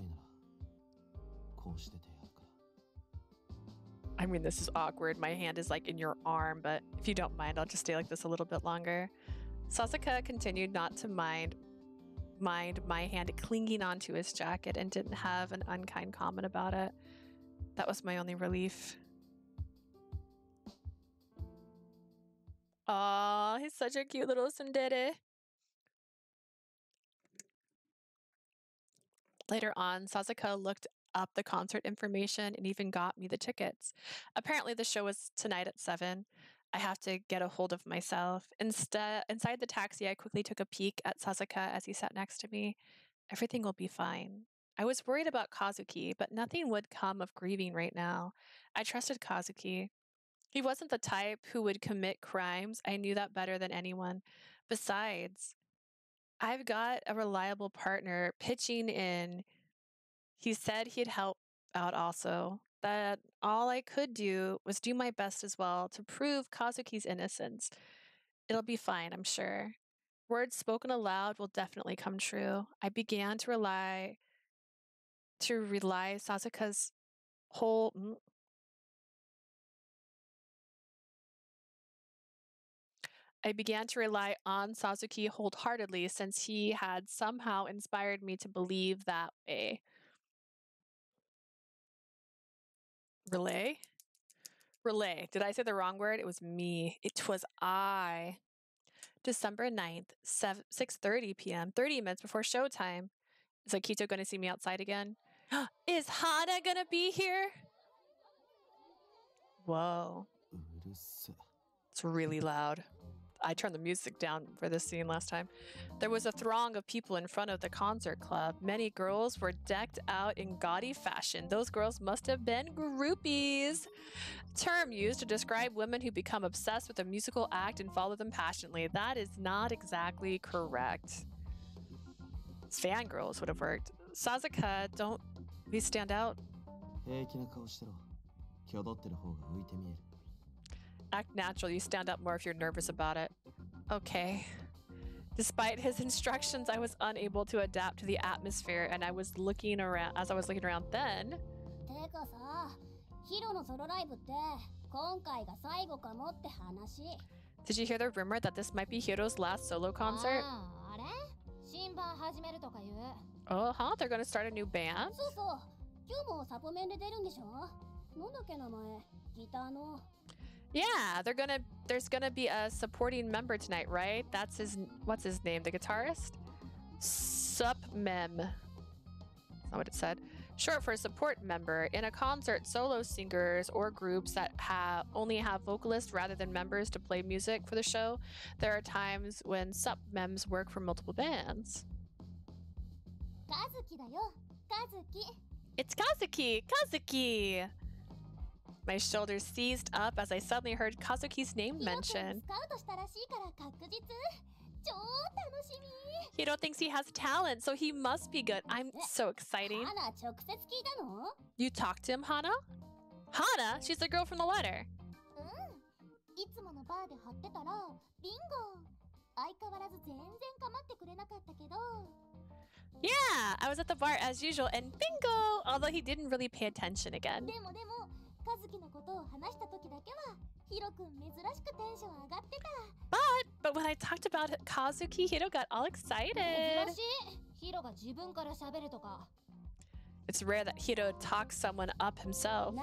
I mean, this is awkward. My hand is like in your arm, but if you don't mind, I'll just stay like this a little bit longer. Sasazuka continued not to mind my hand clinging onto his jacket and didn't have an unkind comment about it. That was my only relief. Aw, he's such a cute little tsundere. Later on, Sasazuka looked up the concert information and even got me the tickets. Apparently the show was tonight at 7. I have to get a hold of myself. Inside the taxi, I quickly took a peek at Sasazuka as he sat next to me. Everything will be fine. I was worried about Kazuki, but nothing would come of grieving right now. I trusted Kazuki. He wasn't the type who would commit crimes. I knew that better than anyone. Besides, I've got a reliable partner pitching in. He said he'd help out also. That all I could do was do my best as well to prove Kazuki's innocence. It'll be fine, I'm sure. Words spoken aloud will definitely come true. I began to rely Sasazuka's whole... I began to rely on Sasuke wholeheartedly since he had somehow inspired me to believe that way. Relay. Did I say the wrong word? It was me. It was I. December 9th, 6:30 p.m., 30 minutes before showtime. Is Akito going to see me outside again? Is Hana going to be here? Whoa. It's really loud. I turned the music down for this scene last time. There was a throng of people in front of the concert club. Many girls were decked out in gaudy fashion. Those girls must have been groupies. Term used to describe women who become obsessed with a musical act and follow them passionately. That is not exactly correct. Fangirls would have worked. Sasazuka, don't we stand out? Act natural, you stand up more if you're nervous about it. Okay. Despite his instructions, I was unable to adapt to the atmosphere, and I was looking around. As I was looking around then. Did you hear the rumor that this might be Hiro's last solo concert? Oh, huh? They're gonna start a new band? Yeah, there's gonna be a supporting member tonight, right? That's what's his name? The guitarist? Sup-mem. That's not what it said. Short for support member. In a concert, solo singers or groups that only have vocalists rather than members to play music for the show. There are times when sup-mems work for multiple bands. It's Kazuki! Kazuki! My shoulders seized up as I suddenly heard Kazuki's name mentioned. Hiro thinks he has talent, so he must be good. I'm so excited. You talked to him, Hana? Hana? She's the girl from the letter. Yeah, I was at the bar as usual and bingo! Although he didn't really pay attention again. But when I talked about Kazuki, Hiro got all excited. It's rare that Hiro talks someone up himself.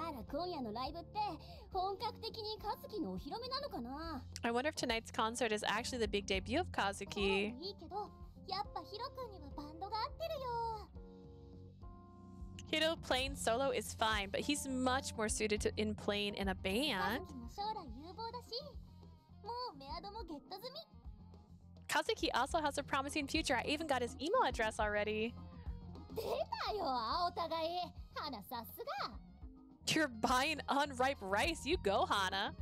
I wonder if tonight's concert is actually the big debut of Kazuki. Hiro playing solo is fine, but he's much more suited in playing in a band. Kazuki also has a promising future. I even got his email address already. You're buying unripe rice. You go, Hana.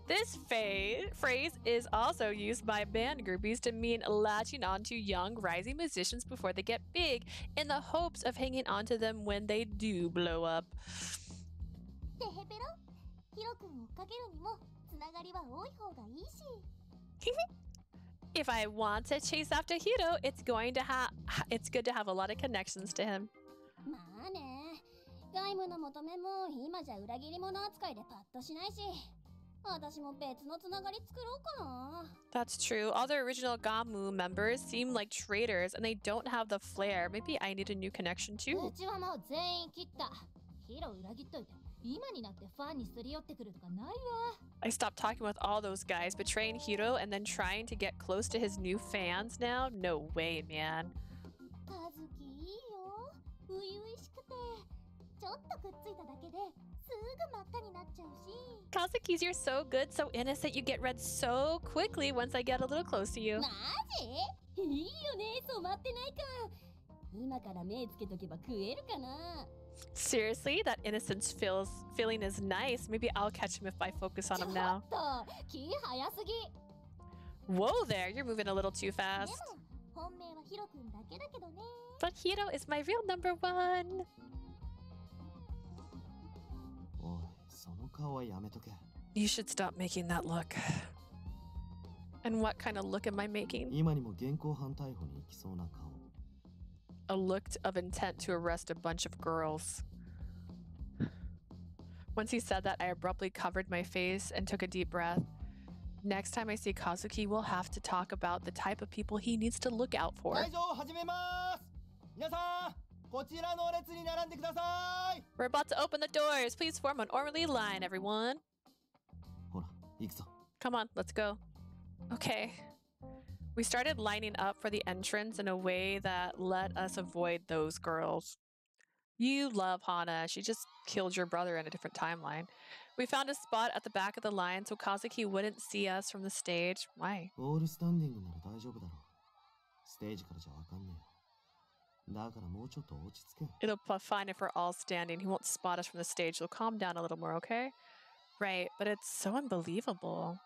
This phrase is also used by band groupies to mean latching onto young, rising musicians before they get big, in the hopes of hanging onto them when they do blow up. If I want to chase after Hiro, it's good to have a lot of connections to him. That's true. All the original Gamu members seem like traitors and they don't have the flair. Maybe I need a new connection too. I stopped talking with all those guys, betraying Hiro and then trying to get close to his new fans now? No way, man. Kazuki's, you're so good, so innocent, you get red so quickly once I get a little close to you. Seriously, that innocence feeling is nice. Maybe I'll catch him if I focus on him now. Whoa there, you're moving a little too fast. But Hiro is my real number one. You should stop making that look. And what kind of look am I making? A look of intent to arrest a bunch of girls. Once he said that, I abruptly covered my face and took a deep breath. Next time I see Kazuki, we'll have to talk about the type of people he needs to look out for. We're about to open the doors. Please form an orderly line, everyone. 行くぞ。 Come on, let's go. Okay. We started lining up for the entrance in a way that let us avoid those girls. You love Hana. She just killed your brother in a different timeline. We found a spot at the back of the line so Kazuki wouldn't see us from the stage. Why? オールスタンディングなら大丈夫だろう。ステージからじゃわかんねえよ。だからもうちょっと落ち着け。 It'll be fine if we're all standing. He won't spot us from the stage, so calm down a little more, okay? Right, but it's so unbelievable.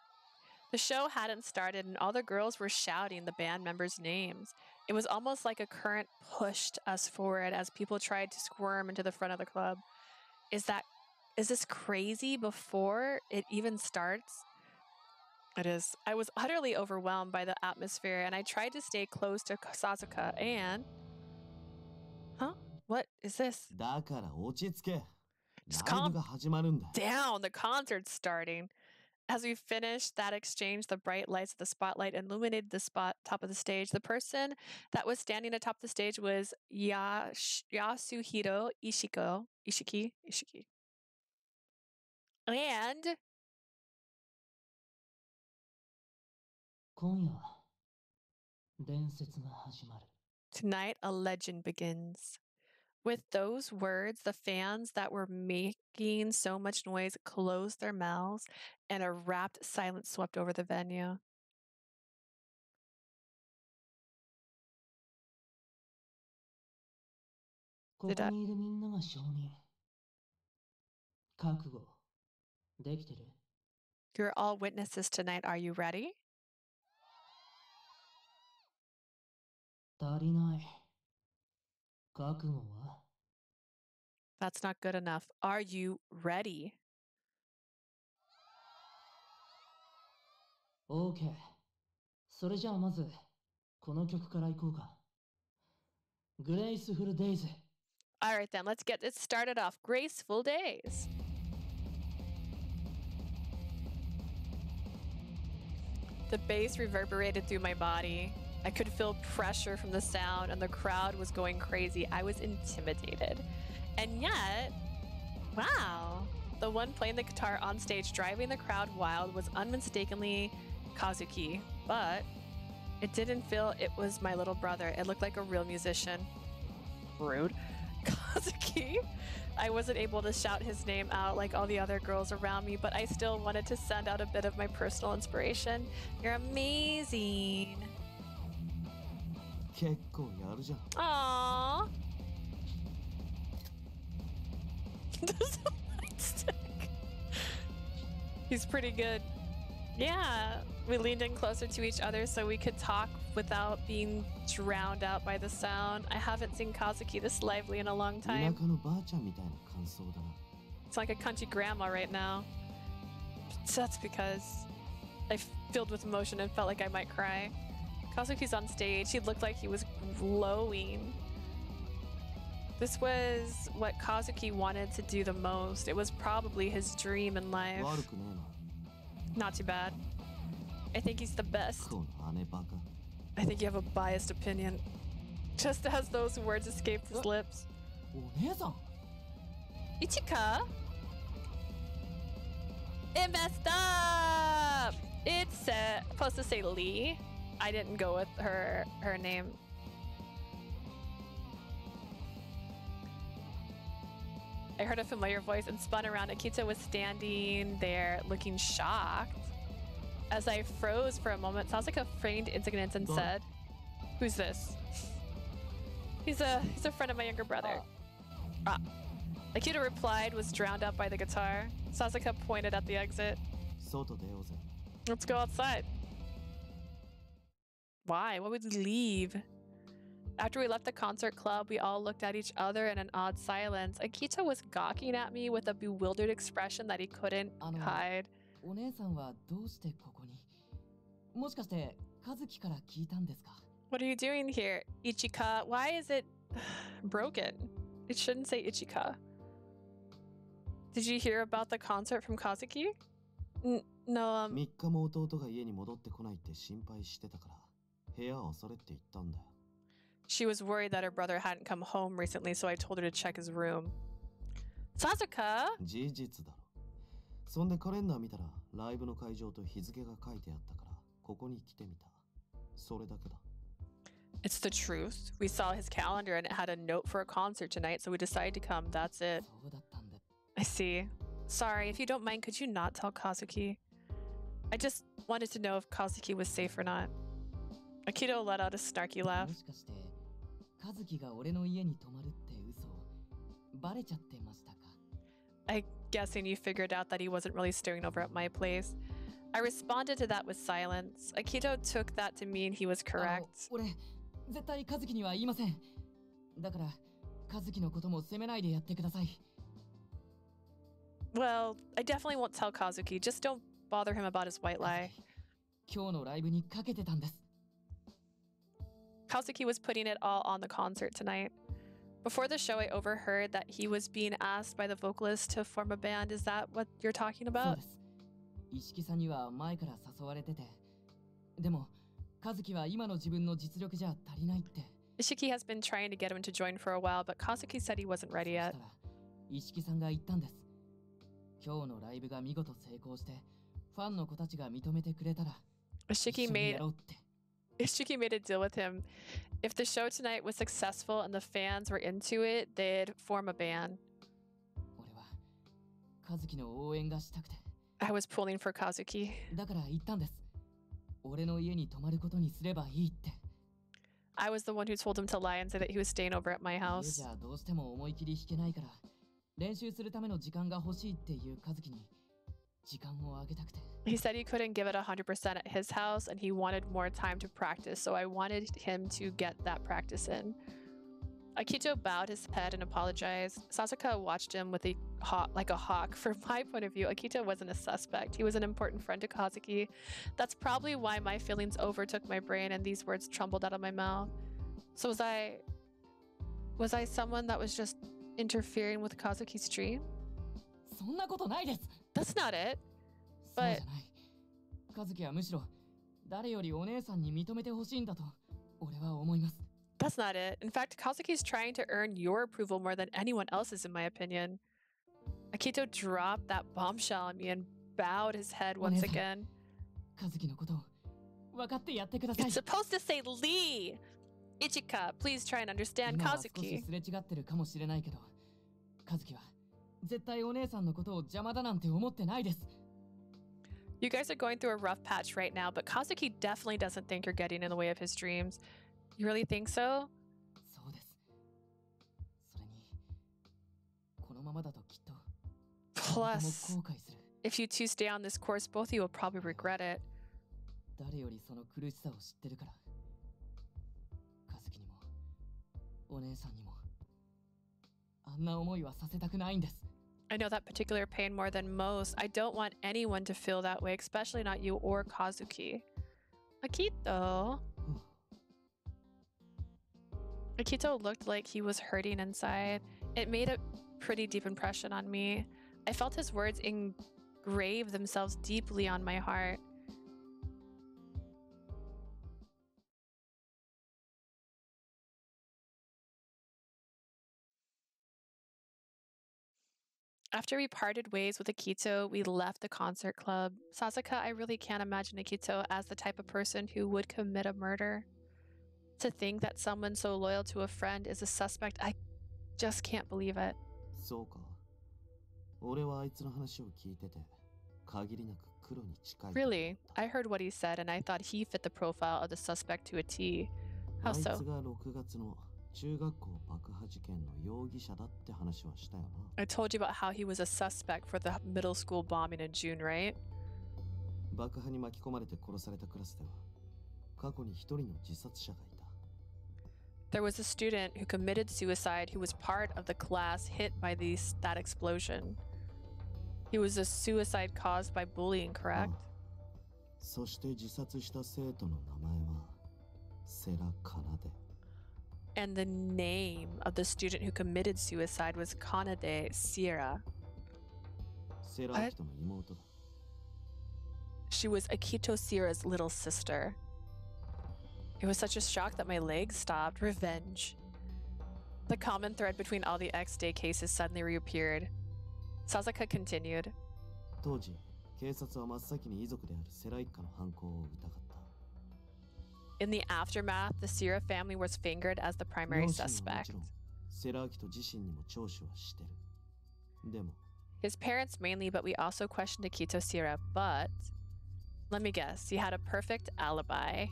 The show hadn't started and all the girls were shouting the band members' names. It was almost like a current pushed us forward as people tried to squirm into the front of the club. Is this crazy before it even starts? It is. I was utterly overwhelmed by the atmosphere and I tried to stay close to Sasazuka and... Huh? What is this? だから落ち着け。 Just ライ calm ブが始まるんだ。 down. The concert's starting. As we finished that exchange, the bright lights of the spotlight illuminated the top of the stage. The person that was standing atop the stage was Yasuhiro Ishiki. And 今夜伝説が始まる。 tonight, a legend begins. With those words, the fans that were making so much noise closed their mouths and a rapt silence swept over the venue. ここにいるみんなが証人。覚悟できてる？ You're all witnesses tonight. Are you ready? 足りない。覚悟は？ That's not good enough. Are you ready? OK。それじゃあまずこの曲からいこうか。グレイスフルデイズ。 All right, then, let's get it started off. Graceful Days. The bass reverberated through my body. I could feel pressure from the sound, and the crowd was going crazy. I was intimidated. And yet, wow, the one playing the guitar on stage, driving the crowd wild, was unmistakably Kazuki. But it didn't feel it was my little brother. It looked like a real musician. Rude. Kazuki. I wasn't able to shout his name out like all the other girls around me, but I still wanted to send out a bit of my personal inspiration. You're amazing. 結構やるじゃん。 Aww. There's a light stick. He's pretty good. Yeah, we leaned in closer to each other so we could talk without being drowned out by the sound. I haven't seen Kazuki this lively in a long 田 time. 舎のばあちゃんみたいな感想だな。 It's like a country grandma right now. That's because I filled with emotion and felt like I might cry. Kazuki's on stage. He looked like he was glowing. This was what Kazuki wanted to do the most. It was probably his dream in life. 悪くねえな。 Not too bad. I think he's the best. この姉バカ。 I think you have a biased opinion. Just as those words escaped his lips. お姉さん。 Ichika? It messed up! It's supposed to say Lee. I didn't go with her name. I heard a familiar voice and spun around. Akita was standing there looking shocked. As I froze for a moment, Sasuke feigned insignificance and said, "Who's this?" He's a friend of my younger brother. Ah. Akita replied, was drowned out by the guitar. Sasuke pointed at the exit. 外出ようぜ。 Let's go outside. Why? Why would we leave? After we left the concert club, we all looked at each other in an odd silence. Akita was gawking at me with a bewildered expression that he couldn't hide. お姉さんはどうしてここに？もしかして和樹から聞いたんですか？ What are you doing here, Ichika? Why is it broken? It shouldn't say Ichika. Did you hear about the concert from Kazuki? No, 3日も弟が家に戻ってこないって心配してたから部屋を恐れって言ったんだよ。 She was worried that her brother hadn't come home recently, so I told her to check his room. Sasazuka? 事実だろ。そんでカレンダー見たらライブの会場と日付が書いてあったからここに来てみた。それだけだ。 It's the truth. We saw his calendar and it had a note for a concert tonight, so we decided to come. That's it. そうだったんだ。 I see. Sorry, if you don't mind, could you not tell Kazuki? I just wanted to know if Kazuki was safe or not. Akito let out a snarky laugh. もしかして和樹が俺の家に泊まるって嘘バレちゃってましたか？ I'm guessing you figured out that he wasn't really staying over at my place. I responded to that with silence. Akito took that to mean he was correct. 俺絶対和樹には言いません。だから和樹のことも責めないでやってください。 Well, I definitely won't tell Kazuki. Just don't bother him about his white lie. 今日のライブにかけてたんです。 Kazuki was putting it all on the concert tonight. Before the show, I overheard that he was being asked by the vocalist to form a band. Is that what you're talking そう about? です。一色さんには前から誘われてて。でも和樹は今の自分の実力じゃ足りないって。 Ishiki has been trying to get him to join for a while, but Kazuki said he wasn't ready そした yet. ら一色さんが言ったんです。今日のライブが見事成功してファンの子たちが認めてくれたら一 Ishiki 緒に made やろうって。 Ishiki made a deal with him. If the show tonight was successful and the fans were into it, they'd form a band. 俺は和樹の応援がしたくて。 I was pulling for Kazuki. だから言ったんです。俺の家に泊まることにすればいいって。 I was the one who told him to lie and say that he was staying over at my 家 house. じゃどうしても思い切り弾けないから練習するための時間が欲しいっていう和樹に時間をあげたくて。 He said he couldn't give it 100% at his house and he wanted more time to practice, so I wanted him to get that practice in. Akito bowed his head and apologized. Sasazuka watched him with like a hawk. From my point of view, Akito wasn't a suspect. He was an important friend to Kazuki. That's probably why my feelings overtook my brain and these words trembled out of my mouth. So was I someone that was just interfering with Kazuki's dream? そんなことないです。 That's not it. そうじゃない。和樹はむしろ誰よりお姉さんに認めてほしいんだと俺は思います。 That's not it. In fact, Kazuki's trying to earn your approval more than anyone else's, in my opinion. Akito dropped that bombshell on me and bowed his head once again. 和樹のことを分かってやってください。 It's supposed to say Lee! Ichika, please try and understand 今は少し Kazuki. すれ違ってるかもしれないけど、和樹は絶対お姉さんのことを邪魔だなんて思ってないです。 You guys are going through a rough patch right now, but Kazuki definitely doesn't think you're getting in the way of his dreams. You really think so? そうです。それに、このままだときっと、誰 Plus, も後悔する。 if you two stay on this course, both of you will probably regret it. 誰よりその苦しさを知ってるから。和樹にも、お姉さんにも、あんな思いはさせたくないんです。 I know that particular pain more than most. I don't want anyone to feel that way, especially not you or Kazuki. Akito. Akito looked like he was hurting inside. It made a pretty deep impression on me. I felt his words engrave themselves deeply on my heart. After we parted ways with Akito, we left the concert club. Sasazuka, I really can't imagine Akito as the type of person who would commit a murder. To think that someone so loyal to a friend is a suspect, I just can't believe it. そうか。俺はあいつの話を聞いてて、限りなく黒に近い。Really? I heard what he said and I thought he fit the profile of the suspect to a T. How あいつ so? が6月の中学校爆破事件の容疑者だって話はしたよな。I told you about how he was a suspect for the middle school bombing in June, right? 爆破に巻き込まれて殺されたクラスでは、過去に一人の自殺者がいた。There was a student who committed suicide who was part of the class hit by that explosion. He was a suicide caused by bullying, correct? そして自殺した生徒の名前はセラ・カナデ。And the name of the student who committed suicide was Kanade Sierra. セラ・アキトの妹だ。She was Akito Sierra's little sister. It was such a shock that my legs stopped. Revenge. The common thread between all the X-Day cases suddenly reappeared. Sasazuka continued. 当時、警察は真っ先に遺族であるセラ一家の犯行を疑った。 In the aftermath, the Sierra family was fingered as the primary 両親はも suspect. ちろんセラアキト自身にも聴取はしてる。でも His parents mainly, but we also questioned Akito Sierra. But let me guess, he had a perfect alibi.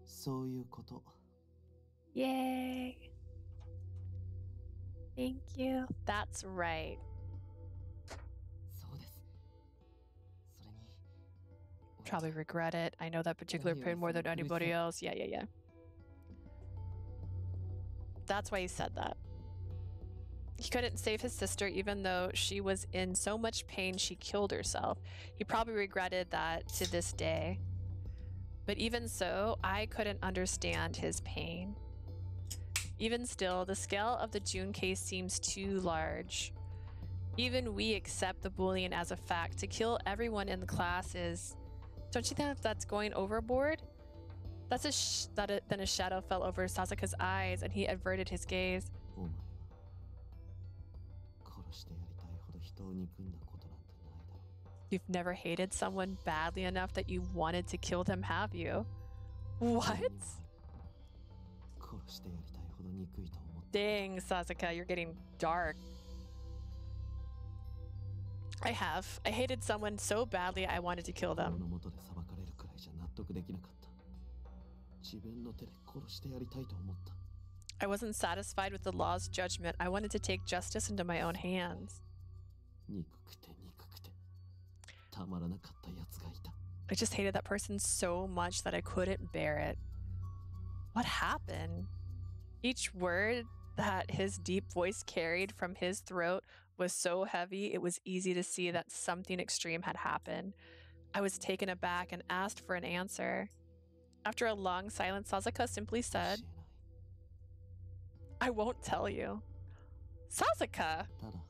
そういうこと。 Yay! Thank you. That's right. そうです。それに Probably regret it. I know that particular pain more than anybody else. Yeah, yeah, yeah. That's why he said that. He couldn't save his sister even though she was in so much pain she killed herself. He probably regretted that to this day. But even so, I couldn't understand his pain. Even still, the scale of the June case seems too large. Even we accept the bullying as a fact. To kill everyone in the class is... Don't you think that's going overboard? That's then a shadow fell over Sasuka's eyes and he averted his gaze. お前は殺してやりたいほど人を憎んだことなんてないだろう。 You've never hated someone badly enough that you wanted to kill them, have you? What? 殺してやりたいほど憎いと思った。 Dang, Sasuka, you're getting dark. I have. I hated someone so badly I wanted to kill 法 them. の下で裁かれるくらいじゃ納得できなかった。自分の手で殺してやりたいと思った。 I wasn't satisfied with the law's judgment. I wanted to take justice into my own hands. 憎くてたまらなかったやつがいた。 I just hated that person so much that I couldn't bear it. What happened? Each word that his deep voice carried from his throat was so heavy, it was easy to see that something extreme had happened. I was taken aback and asked for an answer. After a long silence, Sasuka simply said, 教えない。 I won't tell you. Sasuka! ただ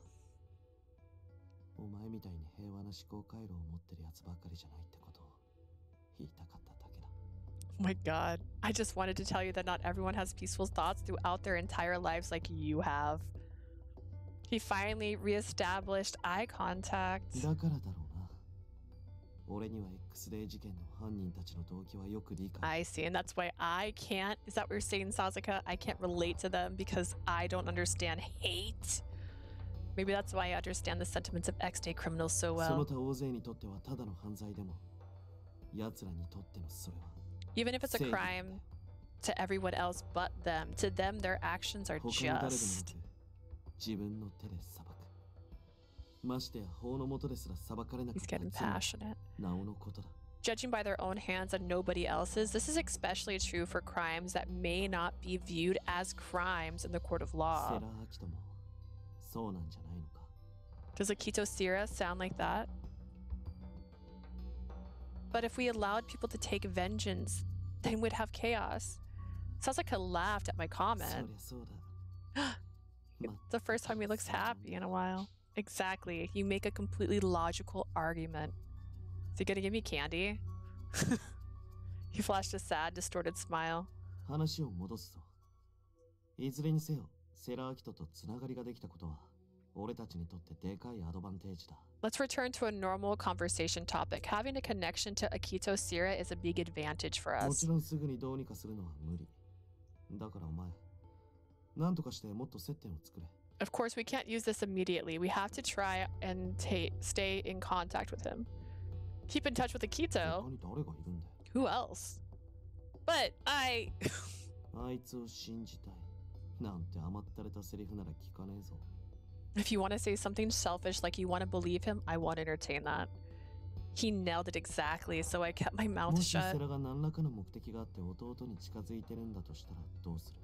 お前みたいに平和な思考回路を持ってるやつばかりじゃないってことを言いたかっただけだ。 Oh my god. I just wanted to tell you that not everyone has peaceful thoughts throughout their entire lives like you have. He finally reestablished eye contact. だからだろうな。俺には X デー事件の犯人たちの動機はよく理解。 I see, and that's why I can't. Is that what you're saying, Sasuka? I can't relate to them because I don't understand hate. Maybe that's why I understand the sentiments of X-Day criminals so そ well. の他大勢にとってはただの犯罪でも、奴らにとってのそれは。 Even if it's a crime to everyone else but them, to them their actions are 他の誰でもなく just. 自分の手で裁く。ましてや法の下ですら裁かれなか He's った getting 罪は passionate. なおのことだ。 Judging by their own hands and nobody else's, this is especially true for crimes that may not be viewed as crimes in the court of セ law. ラアキトもそうなんじゃないのか。 Does Akito Sierra sound like that? But if we allowed people to take vengeance, then we'd have chaos. Sasuka laughed at my そり comment. ゃそうだ。 It's the first time he looks happy in a while. Exactly. You make a completely logical argument. Is he gonna give me candy? He flashed a sad, distorted smile. 話を戻すぞ。いずれにせよ、セラアキトとつながりができたことは、俺たちにとってでかいアドバンテージだ。 Let's return to a normal conversation topic. Having a connection to Akito Sierra is a big advantage for も us. ちろんすぐにどうにかするのは無理。だからお前、なんとかしてもっと接点を作れ。 Of course, we can't use this immediately. We have to try and stay in contact with him. Keep in touch with 他 Akito. に誰がいるんだよ。 Who else? But I... あいつを信じたい。なんて甘ったれたセリフなら聞かねえぞ。 If you want to say something selfish like you want to believe him, I won't entertain that. He nailed it exactly, so I kept my も mouth しセ shut. ラが何らかの目的があって弟に近づいてるんだとしたらどうする？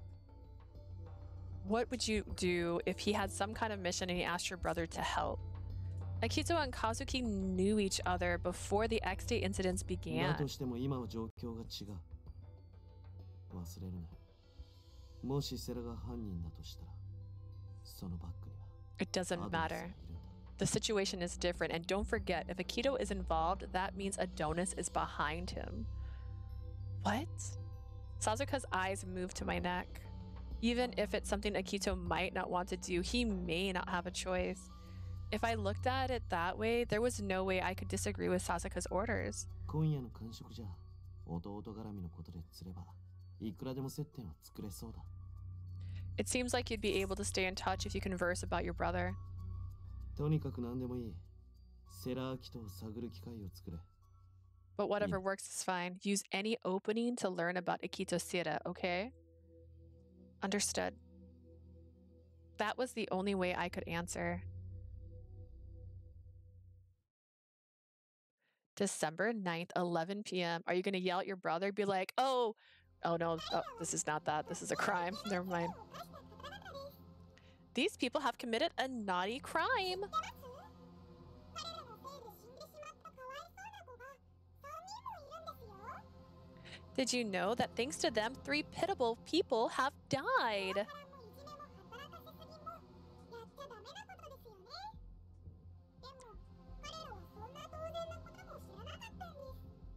What would you do if he had some kind of mission and he asked your brother to help? Akito and Kazuki knew each other before the X-Day incidents だ began. としても今は状況が違う。忘れるなよ。もしセラが犯人だとしたら、そのバックには It doesn't アドニスが matter. いるんだ。 The situation is different, and don't forget, if Akito is involved, that means Adonis is behind him. What? Sasuka's eyes moved to my neck. Even if it's something Akito might not want to do, he may not have a choice. If I looked at it that way, there was no way I could disagree with Sasuka's orders. 今夜の間食じゃ弟絡みのことで釣ればいくらでも接点は作れそうだ。 It seems like you'd be able to stay in touch if you converse about your brother. とにかく何でもいい。セラーキトを探る機会を作れ。 But whatever works is fine. Use any opening to learn about Akito Sira, okay? Understood. That was the only way I could answer. December 9th, 11 p.m. Are you going to yell at your brother? Be like, oh no, this is not that. This is a crime. Never mind. These people have committed a naughty crime. Did you know that thanks to them, 3 pitiable people have died?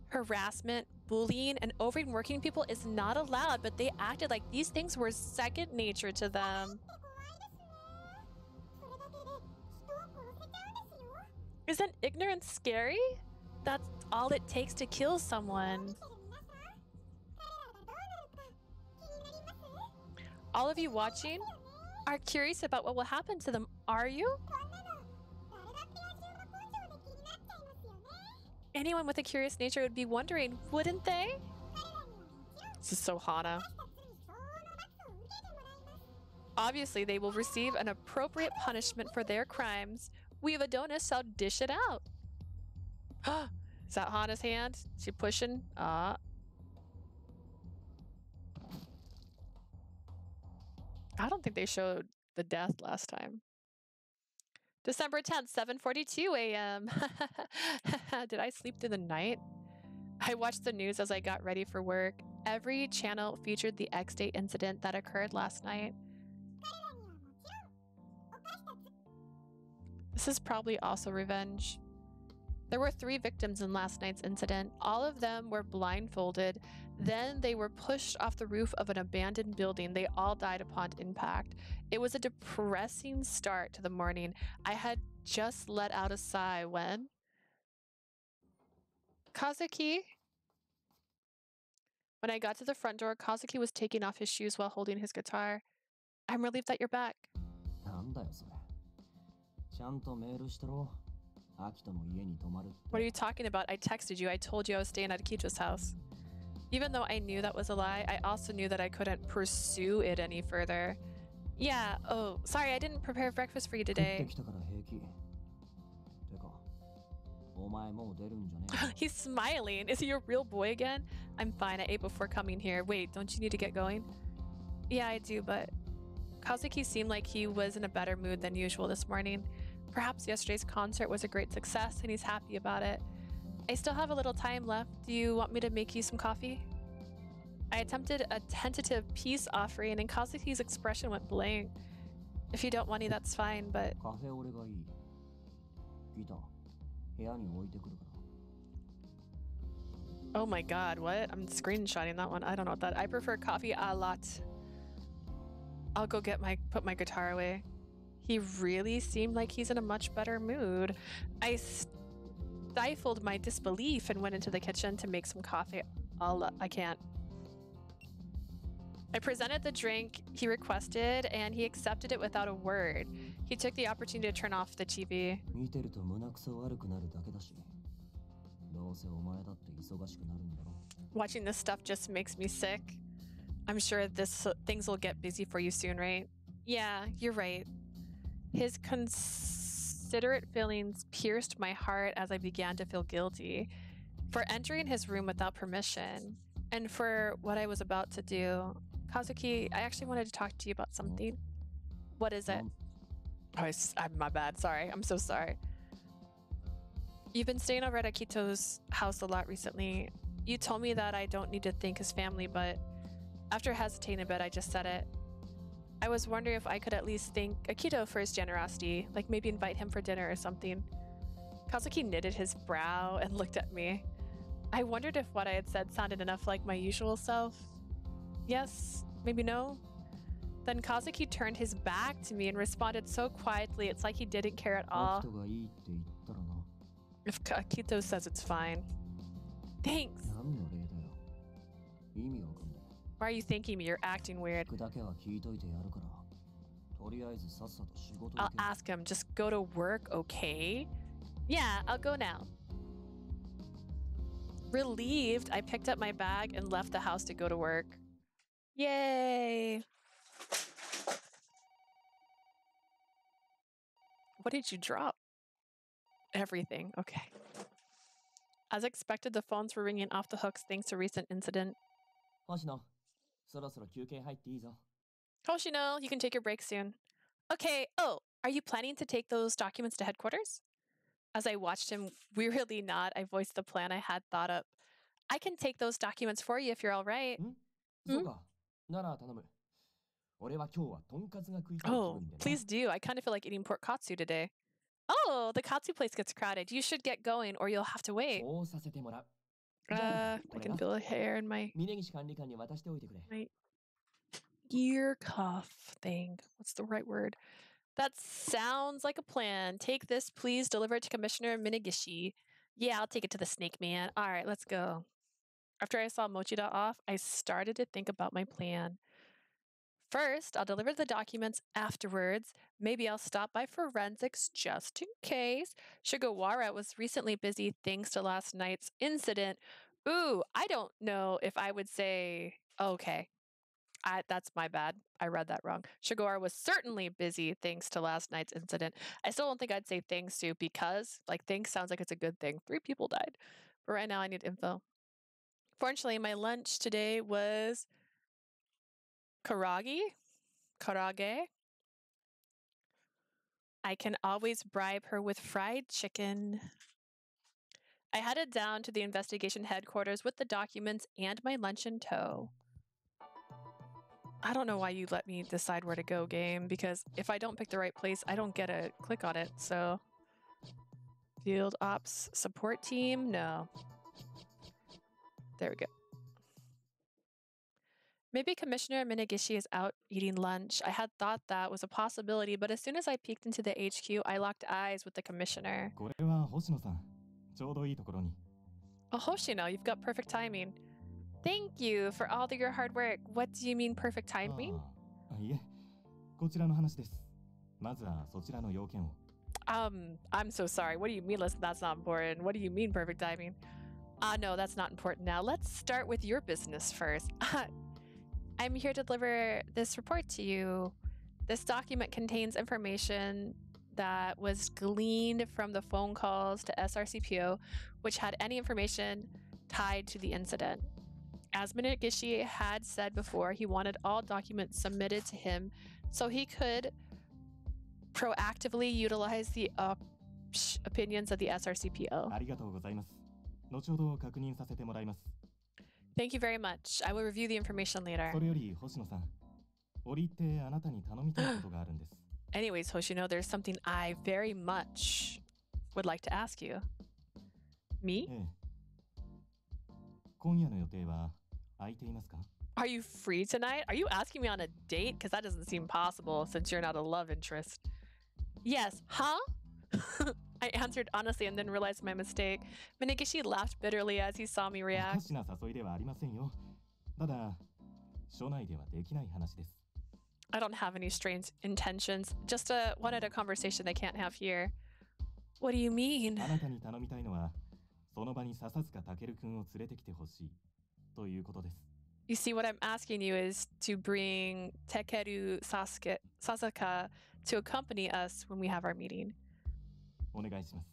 Harassment, bullying, and overworking people is not allowed, but they acted like these things were second nature to them. Isn't ignorance scary? That's all it takes to kill someone. All of you watching are curious about what will happen to them, are you? Anyone with a curious nature would be wondering, wouldn't they? This is so Hana. Obviously, they will receive an appropriate punishment for their crimes. We Adonis shall dish it out. Is that Hana's hand? She pushing? I don't think they showed the death last time. December 10th, 7:42 a.m. Did I sleep through the night? I watched the news as I got ready for work. Every channel featured the X-Day incident that occurred last night. This is probably also revenge. There were 3 victims in last night's incident. All of them were blindfolded. Then they were pushed off the roof of an abandoned building. They all died upon impact. It was a depressing start to the morning. I had just let out a sigh when When I got to the front door, Kazuki was taking off his shoes while holding his guitar. I'm relieved that you're back. What are you talking about? I texted you. I told you I was staying at Akito's house. Even though I knew that was a lie, I also knew that I couldn't pursue it any further. Yeah, oh, sorry, I didn't prepare breakfast for you today. He's smiling. Is he your real boy again? I'm fine. I ate before coming here. Wait, don't you need to get going? Yeah, I do, but Kazuki seemed like he was in a better mood than usual this morning. Perhaps yesterday's concert was a great success and he's happy about it. I still have a little time left. Do you want me to make you some coffee? I attempted a tentative peace offering and Kazuki's expression went blank. If you don't want any, that's fine, but... Oh my god, what? I'm screenshotting that one. I don't know what that... I prefer coffee a lot. I'll go put my guitar away. He really seemed like he's in a much better mood. I stifled my disbelief and went into the kitchen to make some coffee. I can't. I presented the drink he requested and he accepted it without a word. He took the opportunity to turn off the TV. Watching this stuff just makes me sick. I'm sure things will get busy for you soon, right? Yeah, you're right. His considerate feelings pierced my heart as I began to feel guilty for entering his room without permission and for what I was about to do. Kazuki, I actually wanted to talk to you about something. What is it? Oh, my bad. Sorry. I'm so sorry. You've been staying over at Akito's house a lot recently. You told me that I don't need to thank his family, but after hesitating a bit, I just said it. I was wondering if I could at least thank Akito for his generosity, like maybe invite him for dinner or something. Kazuki knitted his brow and looked at me. I wondered if what I had said sounded enough like my usual self. Yes, maybe no. Then Kazuki turned his back to me and responded so quietly, it's like he didn't care at all. If Akito says it's fine. Thanks. Why are you thanking me? You're acting weird. I'll ask him. Just go to work, okay? Yeah, I'll go now. Relieved, I picked up my bag and left the house to go to work. Yay! What did you drop? Everything. Okay. As expected, the phones were ringing off the hooks thanks to recent incident. Hoshino, そろそろ休憩入っていいぞ。 Hoshino, you can take your break soon. Okay. Oh, are you planning to take those documents to headquarters? As I watched him wearily nod, I voiced the plan I had thought up. I can take those documents for you if you're all right. そうか。なら頼む。俺は今日はとんかつが食いたい気 Oh, 分でな。 please do. I kind of feel like eating pork katsu today. Oh, the katsu place gets crowded. You should get going or you'll have to wait. そうさせてもらう。 I can feel a hair in my 峯岸管理官に渡しておいてくれ。 ear cuff thing. What's the right word? That sounds like a plan. Take this, please. Deliver it to Commissioner Minagishi. Yeah, I'll take it to the Snake Man. All right, let's go. After I saw Mochida off, I started to think about my plan. First, I'll deliver the documents afterwards. Maybe I'll stop by forensics just in case. Sugawara was recently busy thanks to last night's incident. Ooh, I don't know if I would say... Okay. That's my bad. I read that wrong. Sugawara was certainly busy thanks to last night's incident. I still don't think I'd say thanks to because, like, thanks sounds like it's a good thing. 3 people died. But right now I need info. Fortunately, my lunch today was karage. I can always bribe her with fried chicken. I headed down to the investigation headquarters with the documents and my lunch in tow. I don't know why you let me decide where to go, game, because if I don't pick the right place, I don't get a click on it, so... Field Ops Support Team? No. There we go. Maybe Commissioner Minagishi is out eating lunch. I had thought that was a possibility, but as soon as I peeked into the HQ, I locked eyes with the Commissioner. これは星野さん。ちょうどいいところに。 Oh, Hoshino, you've got perfect timing. Thank you for all your hard work. What do you mean perfect timing? いえ、こちらの話です。まずはそちらの要件を。I'm so sorry. What do you mean that's not important? What do you mean perfect timing? No, that's not important now. Let's start with your business first. I'm here to deliver this report to you. This document contains information that was gleaned from the phone calls to SRCPO, which had any information tied to the incident. As Minagishi had said before, he wanted all documents submitted to him so he could proactively utilize the opinions of the SRCPO. ありがとうございます。後ほど確認させてもらいます。 Thank you very much. I will review the information later. それより星野さん、折り入ってあなたに頼みたいことがあるんです。 Anyways, Hoshino, there's something I very much would like to ask you. Me? 今夜の予定は空いていますか? Are you free tonight? Are you asking me on a date? Because that doesn't seem possible since you're not a love interest. Yes. Huh? I answered honestly and then realized my mistake. Minagishi laughed bitterly as he saw me お react. かしな誘いではありませんよ。ただ、署内ではできない話です。 I don't have any strange intentions. Just wanted a conversation they can't have here. What do you mean? あなたに頼みたいのは、その場に笹塚健くんを連れてきてほしいということです。 You see, what I'm asking you is to bring Takeru Sasazuka to accompany us when we have our meeting. お願いします。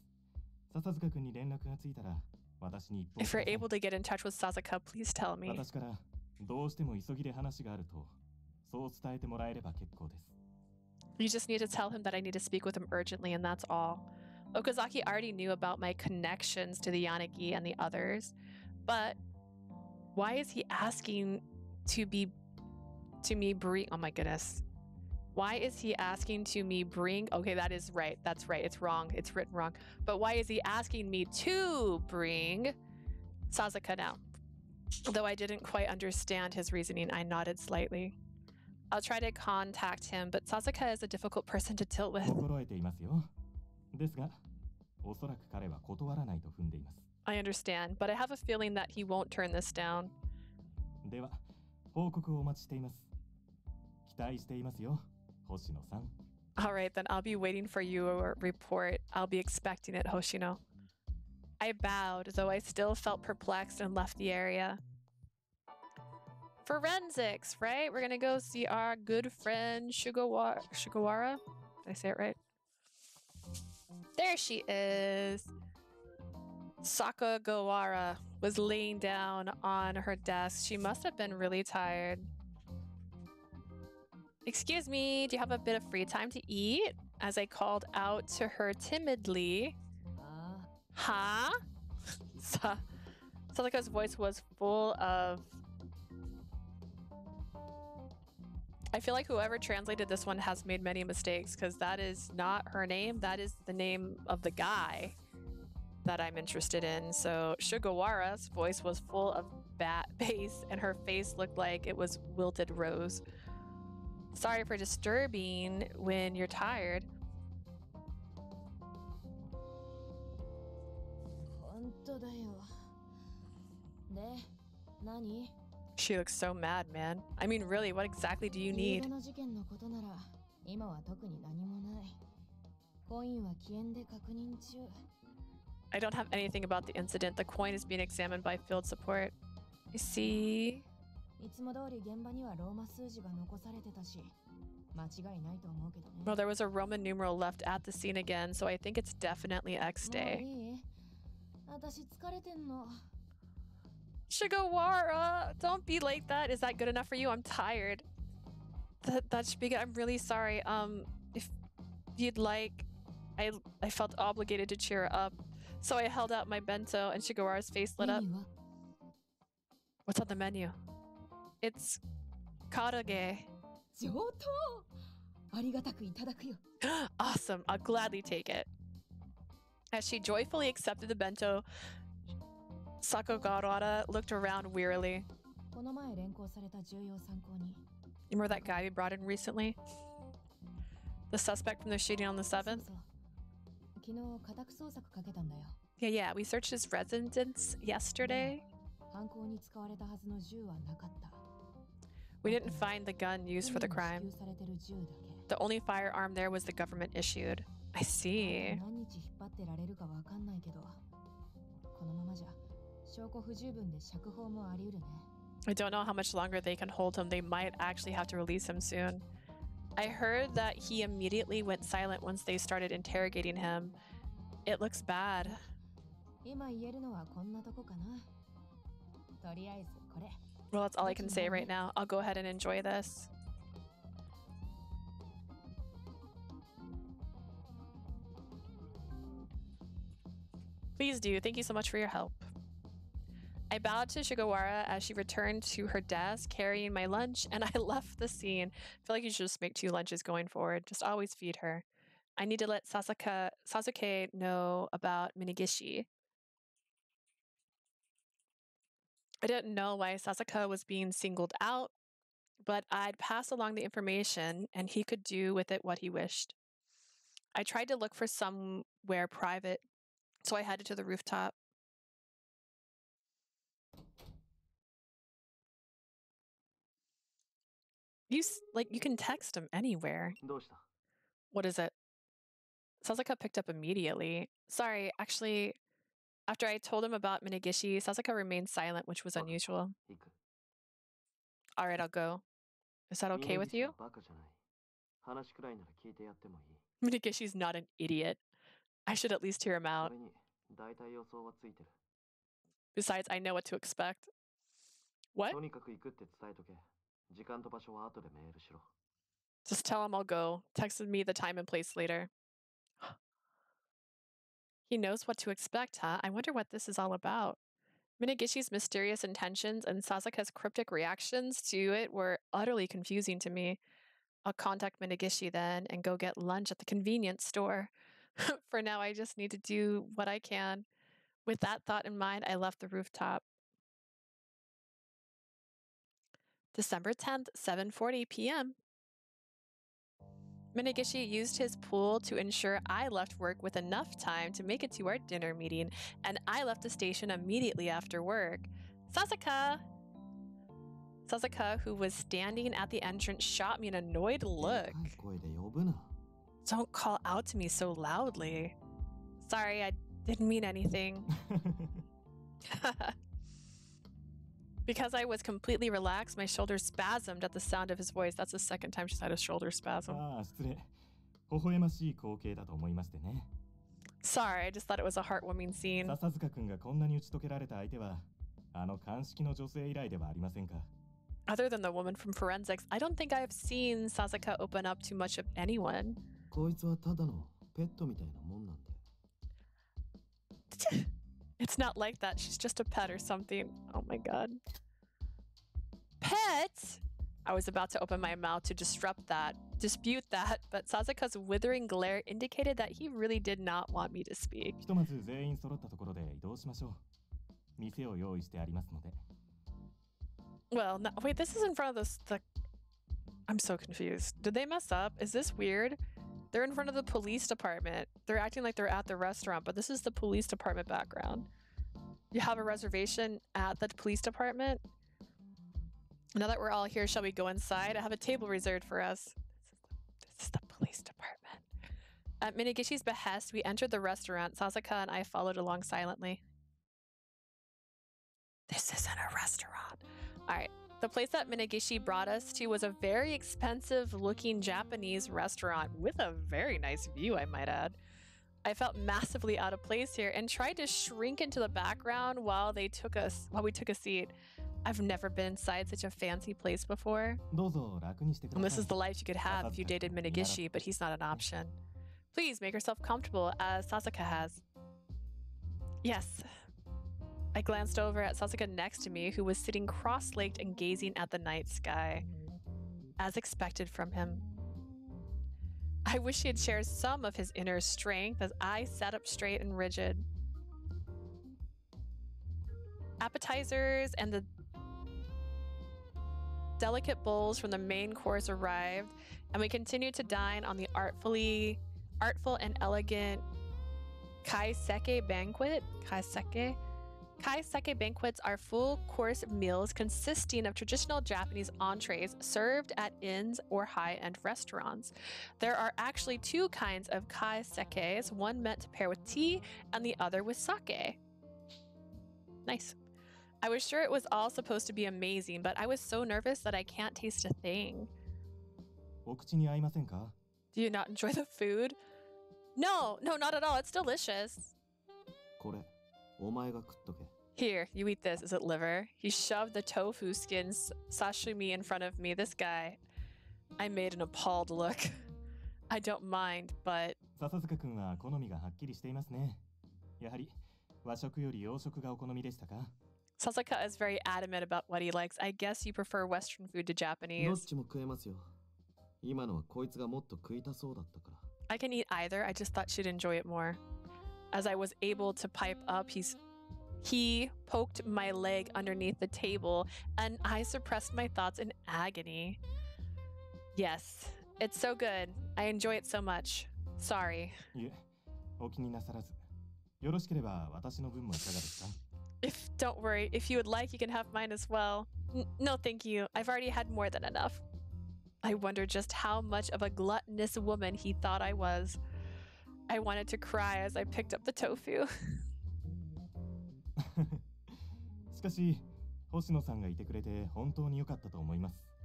笹塚くんに連絡がついたら、私に一報 If くだ you're さい。 able to get in touch with Sasazuka, please tell me. 私からどうしても急ぎで話があると、そう伝えてもらえれば結構です。 You just need to tell him that I need to speak with him urgently, and that's all. Okazaki already knew about my connections to the Yanagi and the others, but why is he asking to me bring? Oh my goodness. Why is he asking to me bring? Okay, that is right. That's right. It's wrong. It's written wrong. But why is he asking me to bring Sasazuka now? Though I didn't quite understand his reasoning, I nodded slightly. I'll try to contact him, but Sasazuka is a difficult person to deal with. 心得ていますよ。ですが、おそらく彼は断らないと踏んでいます。I understand, but I have a feeling that he won't turn this down. では、報告をお待ちしています。期待していますよ、星野さん。All right, then I'll be waiting for your report. I'll be expecting it, Hoshino. I bowed, though I still felt perplexed and left the area. Forensics, right? We're gonna go see our good friend Shigawara. Did I say it right? There she is. Sakagawara was laying down on her desk. She must have been really tired. Excuse me, do you have a bit of free time to eat? As I called out to her timidly. Huh? Sasazuka's voice was full of... I feel like whoever translated this one has made many mistakes, because that is not her name. That is the name of the guy that I'm interested in. So Shigawara's voice was full of bass, and her face looked like it was wilted rose. Sorry for disturbing when you're tired. She looks so mad, man. I mean, really, what exactly do you need? I don't have anything about the incident. The coin is being examined by field support. I see. Well, there was a Roman numeral left at the scene again, so I think it's definitely X day. Shigawara, don't be like that. Is that good enough for you? I'm tired. That should be good. I'm really sorry. If you'd like, I felt obligated to cheer her up. So I held out my bento and Shigawara's face lit up. What's on the menu? It's karage. Awesome. I'll gladly take it. As she joyfully accepted the bento, Sakagawara looked around wearily. You remember that guy we brought in recently? The suspect from the shooting on the 7th? Yeah, we searched his residence yesterday. We didn't find the gun used for the crime. The only firearm there was the government issued. I see. I don't know how much longer they can hold him. They might actually have to release him soon. I heard that he immediately went silent once they started interrogating him. It looks bad. Well, that's all I can say right now. I'll go ahead and enjoy this. Please do. Thank you so much for your help. I bowed to Shigawara as she returned to her desk carrying my lunch, and I left the scene. I feel like you should just make 2 lunches going forward. Just always feed her. I need to let Sasuke know about Minagishi. I didn't know why Sasazuka was being singled out, but I'd pass along the information and he could do with it what he wished. I tried to look for somewhere private, so I headed to the rooftop. You can text him anywhere. What is it? Sasazuka picked up immediately. Sorry, actually, after I told him about Minagishi, Sasazuka remained silent, which was unusual. Alright, I'll go. Is that okay with you? Minagishi's not an idiot. I should at least hear him out. Besides, I know what to expect. What? Just tell him I'll go. Texted me the time and place later. He knows what to expect, huh? I wonder what this is all about. Minagishi's mysterious intentions and Sasazuka's cryptic reactions to it were utterly confusing to me. I'll contact Minagishi then and go get lunch at the convenience store. For now, I just need to do what I can. With that thought in mind, I left the rooftop. December 10th, 7:40 p.m. Minagishi used his pool to ensure I left work with enough time to make it to our dinner meeting, and I left the station immediately after work. Sasazuka, who was standing at the entrance, shot me an annoyed look. Don't call out to me so loudly. Sorry, I didn't mean anything. Because I was completely relaxed, my shoulders spasmed at the sound of his voice. That's the second time she's had a shoulder spasm. Sorry, I just thought it was a heartwarming scene. Other than the woman from forensics, I don't think I've seen Sasazuka open up too much of anyone. It's not like that. She's just a pet or something. Oh my god. Pet? I was about to open my mouth to dispute that, but Sasazuka's withering glare indicated that he really did not want me to speak. Well, no, wait, this is in front of the... I'm so confused. Did they mess up? Is this weird? They're in front of the police department. They're acting like they're at the restaurant, but this is the police department background. You have a reservation at the police department? Now that we're all here, shall we go inside? I have a table reserved for us. This is the police department. At Minagishi's behest, we entered the restaurant. Sasazuka and I followed along silently. This isn't a restaurant. All right. The place that Minagishi brought us to was a very expensive-looking Japanese restaurant with a very nice view, I might add. I felt massively out of place here and tried to shrink into the background while we took a seat. I've never been inside such a fancy place before. And this is the life you could have if you dated Minagishi, but he's not an option. Please make yourself comfortable, as Sasazuka has. Yes. I glanced over at Sasazuka next to me, who was sitting cross-legged and gazing at the night sky. As expected from him. I wish he had shared some of his inner strength as I sat up straight and rigid. Appetizers and the delicate bowls from the main course arrived, and we continued to dine on the artful and elegant kaiseki banquet. Kaiseki banquets are full-course meals consisting of traditional Japanese entrees served at inns or high-end restaurants. There are actually two kinds of kaisekes, one meant to pair with tea and the other with sake. Nice. I was sure it was all supposed to be amazing, but I was so nervous that I can't taste a thing. Do you not enjoy the food? No, not at all. It's delicious. Here, you eat this. Is it liver? He shoved the tofu skin sashimi in front of me. This guy. I made an appalled look. I don't mind, but... Sasazuka is very adamant about what he likes. I guess you prefer Western food to Japanese. I can eat either. I just thought she'd enjoy it more. As I was able to pipe up, he poked my leg underneath the table, and I suppressed my thoughts in agony. Yes, it's so good. I enjoy it so much. Sorry. Don't worry, if you would like, you can have mine as well. No, thank you. I've already had more than enough. I wonder just how much of a gluttonous woman he thought I was. I wanted to cry as I picked up the tofu.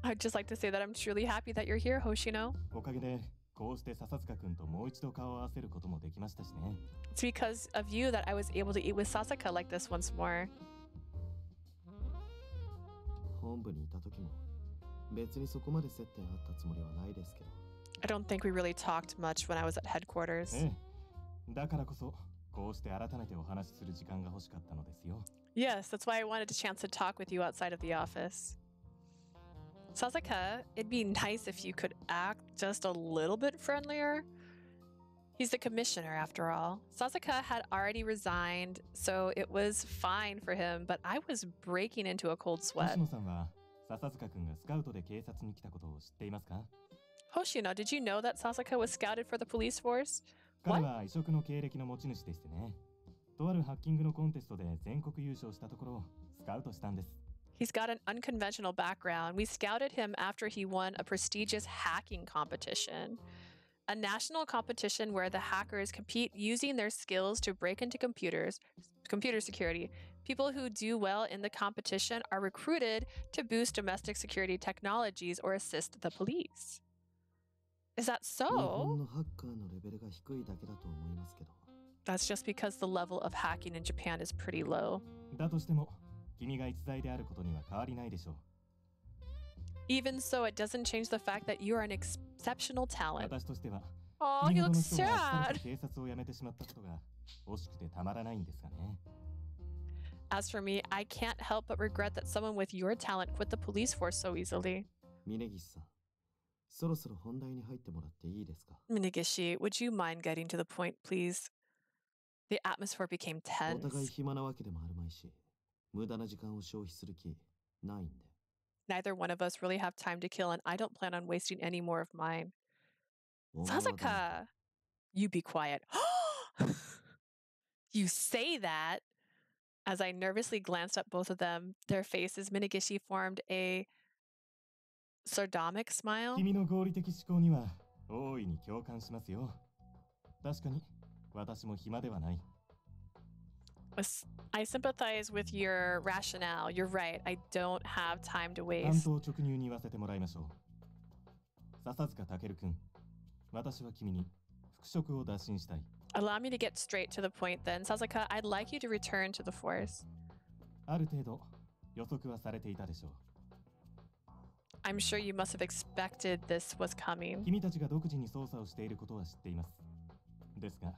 I'd just like to say that I'm truly happy that you're here, Hoshino. It's because of you that I was able to eat with Sasazuka like this once more. I don't think we really talked much when I was at headquarters. Yes, that's why I wanted a chance to talk with you outside of the office. Sasazuka, it'd be nice if you could act just a little bit friendlier. He's the commissioner, after all. Sasazuka had already resigned, so it was fine for him, but I was breaking into a cold sweat. Hoshino, did you know that Sasazuka was scouted for the police force? 彼は異色の経歴の持ち主でしてね。とあるハッキングのコンテストで全国優勝したところ、スカウトしたんです。He's got an unconventional background. We scouted him after he won a prestigious hacking competition. A national competition where the hackers compete using their skills to break into computer security. People who do well in the competition are recruited to boost domestic security technologies or assist the police. Is that so? That's just because the level of hacking in Japan is pretty low. だとしても、君が逸材であることには変わりないでしょう。Even so, it doesn't change the fact that you are an exceptional talent. 私としては、 Oh, he looks sad. 警察を辞めてしまったことが惜しくてたまらないんですがね。As for me, I can't help but regret that someone with your talent quit the police force so easily. Minegishi-san, そろそろ本題に入ってもらっていいですか? Minegishi, would you mind getting to the point, please? The atmosphere became お互い tense. 暇なわけでもあるまいし、無駄な時間を消費する気ないんで。 Neither one of us really have time to kill, and I don't plan on wasting any more of mine. Sasazuka! You be quiet. You say that. As I nervously glanced at both of them, their faces, Minegishi formed a sardonic smile. 君の合理的思考には大いに共感しますよ。確かに私も暇ではない。I sympathize with your rationale. You're right. I don't have time to 単 waste. 刀直入に言わせてもらいましょう。笹塚健君、私は君に復職を打診したい。 Allow me to get straight to the point then. Sasazuka, I'd like you to return to the force. ある程度予測はされていたでしょう。 I'm sure you must have expected this was coming. 君たちが独自に捜査をしていることは知っています。ですが、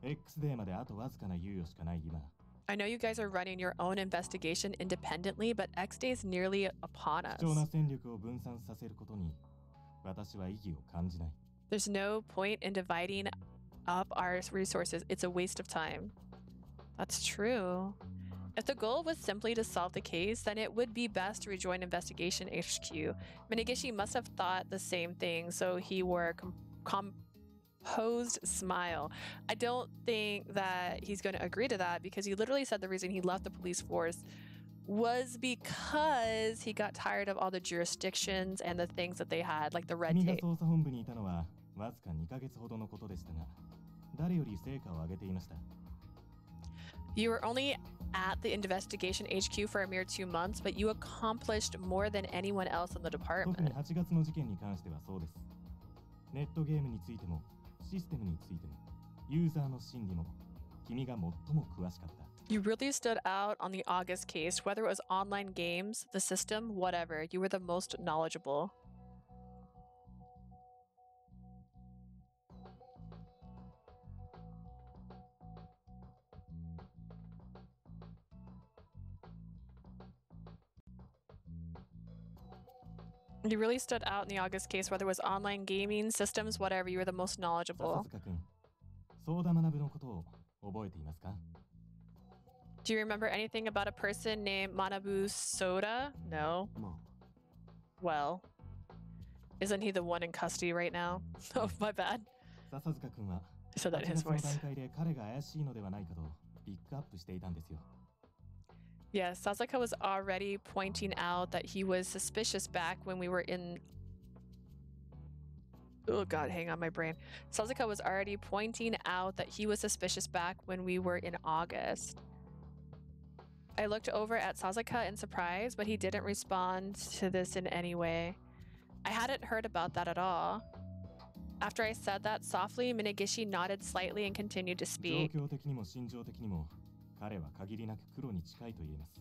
X デーまであとわずかな猶予しかない今。 I know you guys are running your own investigation independently, but X Day is nearly upon us. 貴重な戦力を分散させることに私は意義を感じない。 There's no point in dividing up our resources. It's a waste of time. That's true. If the goal was simply to solve the case, then it would be best to rejoin Investigation HQ. Minegishi must have thought the same thing, so he wore a composed smile. I don't think that he's going to agree to that because he literally said the reason he left the police force was because he got tired of all the jurisdictions and the things that they had, like the red 君が tape. 捜査本部にいたのはわずか2ヶ月ほどのことでしたが、誰より成果を上げていました。 You were only at the investigation HQ for a mere 2 months, but you accomplished more than anyone else in the 特に department. 8月の事件に関してはそうです。ネットゲームについても、システムについても、ユーザーの心理も、君が最も詳しかった。 You really stood out on the August case, whether it was online games, the system, whatever. You were the most knowledgeable. You really stood out in the August case, whether it was online gaming, systems, whatever. You were the most knowledgeable. 笹塚君、相田学のことを覚えていますか? Do you remember anything about a person named Manabu Soda? No. まあ、 Well, isn't he the one in custody right now? Oh, my bad. 笹塚君は I said that in 8 his 月の voice. 段階で彼が怪しいのではないかとピックアップしていたんですよ。 Yes, Sasazuka was already pointing out that he was suspicious back when we were in... Oh god, hang on my brain. Sasazuka was already pointing out that he was suspicious back when we were in August. I looked over at Sasazuka in surprise, but he didn't respond to this in any way. I hadn't heard about that at all. After I said that softly, Minegishi nodded slightly and continued to 状 speak. 況的にも心情的にも彼は限りなく黒に近いと言えます。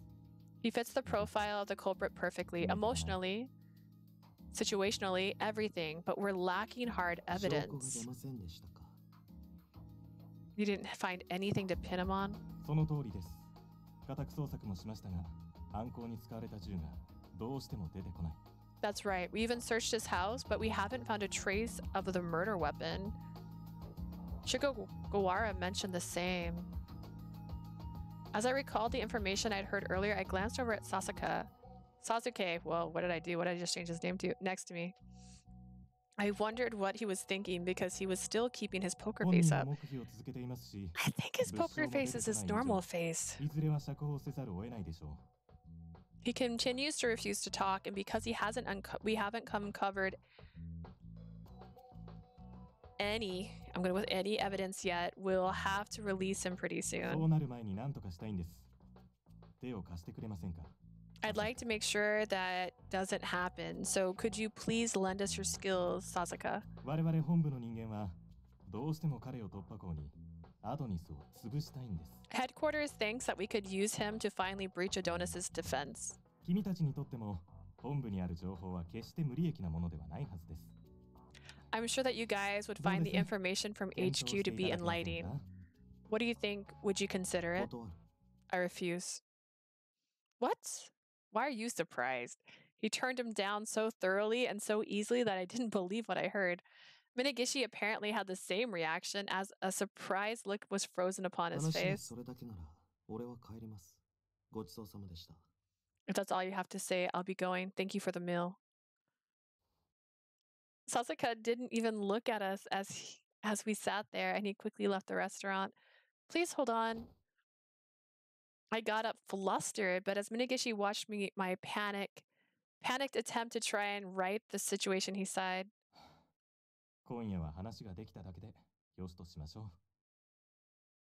He fits the profile of the culprit perfectly, emotionally, situationally, everything, but we're lacking hard 証拠が evidence. 出ませんでしたか? You didn't find anything to pin him on? その通りです。家宅捜索もしましたが、犯行に使われた銃がどうしても出てこない。 That's right. We even searched his house, but we haven't found a trace of the murder weapon. Shigawara mentioned the same. As I recalled the information I'd heard earlier, I glanced over at Sasazuka. Sasuke, well, what did I do? What did I just change his name to? Next to me. I wondered what he was thinking because he was still keeping his poker 本 face 人 up. も黙秘を続けていますし、 I think his 物証 poker も出 face て is こ his ない以上、 normal face. いずれは釈放せざるを得ないでしょう。 He continues to refuse to talk, and because he hasn't we haven't uncovered any, I'm going with any evidence yet, we'll have to release him pretty そう soon. なる前に何とかしたいんです。手を貸してくれませんか？ I'd like to make sure that doesn't happen, so could you please lend us your skills, Sasazuka? 我々本部の人間はどうしても彼を突破口にアドニスを潰したいんです。 Headquarters thinks that we could use him to finally breach Adonis's defense. 君たちにとっても本部にある情報は決して無利益なものではないはずです。 I'm sure that you guys would find the information from HQ to be enlightening. What do you think? Would you consider it? 断る。 I refuse. What? Why are you surprised? He turned him down so thoroughly and so easily that I didn't believe what I heard. Minagishi apparently had the same reaction as a surprised look was frozen upon his 話が face. それだけなら俺は帰ります。ごちそうさまでした。 If that's all you have to say, I'll be going. Thank you for the meal. Sasazuka didn't even look at us as we sat there, and he quickly left the restaurant. Please hold on. I got up flustered, but as Minagishi watched my panicked attempt to try and right the situation, he sighed. 今夜は話ができただけでよしとしましょ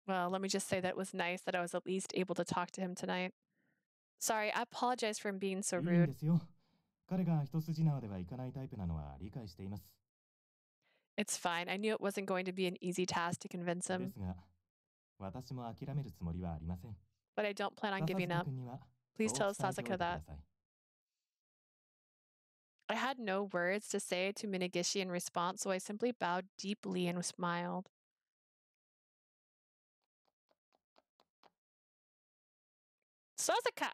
う。 Well, let me just say that it was nice that I was at least able to talk to him tonight. Sorry, I apologize for being so いいん rude. ですよ。彼が一筋縄ではいかないタイプなのは理解しています。 It's fine. I knew it wasn't going to be an easy task to convince で him, すが、私も諦めるつもりはありません。 but I don't plan on 笹 giving 塚 up. 君には Please そう tell 伝えておいて Sasazuka くだ that. さい。 I had no words to say to Minagishi in response, so I simply bowed deeply and smiled. Sasazuka!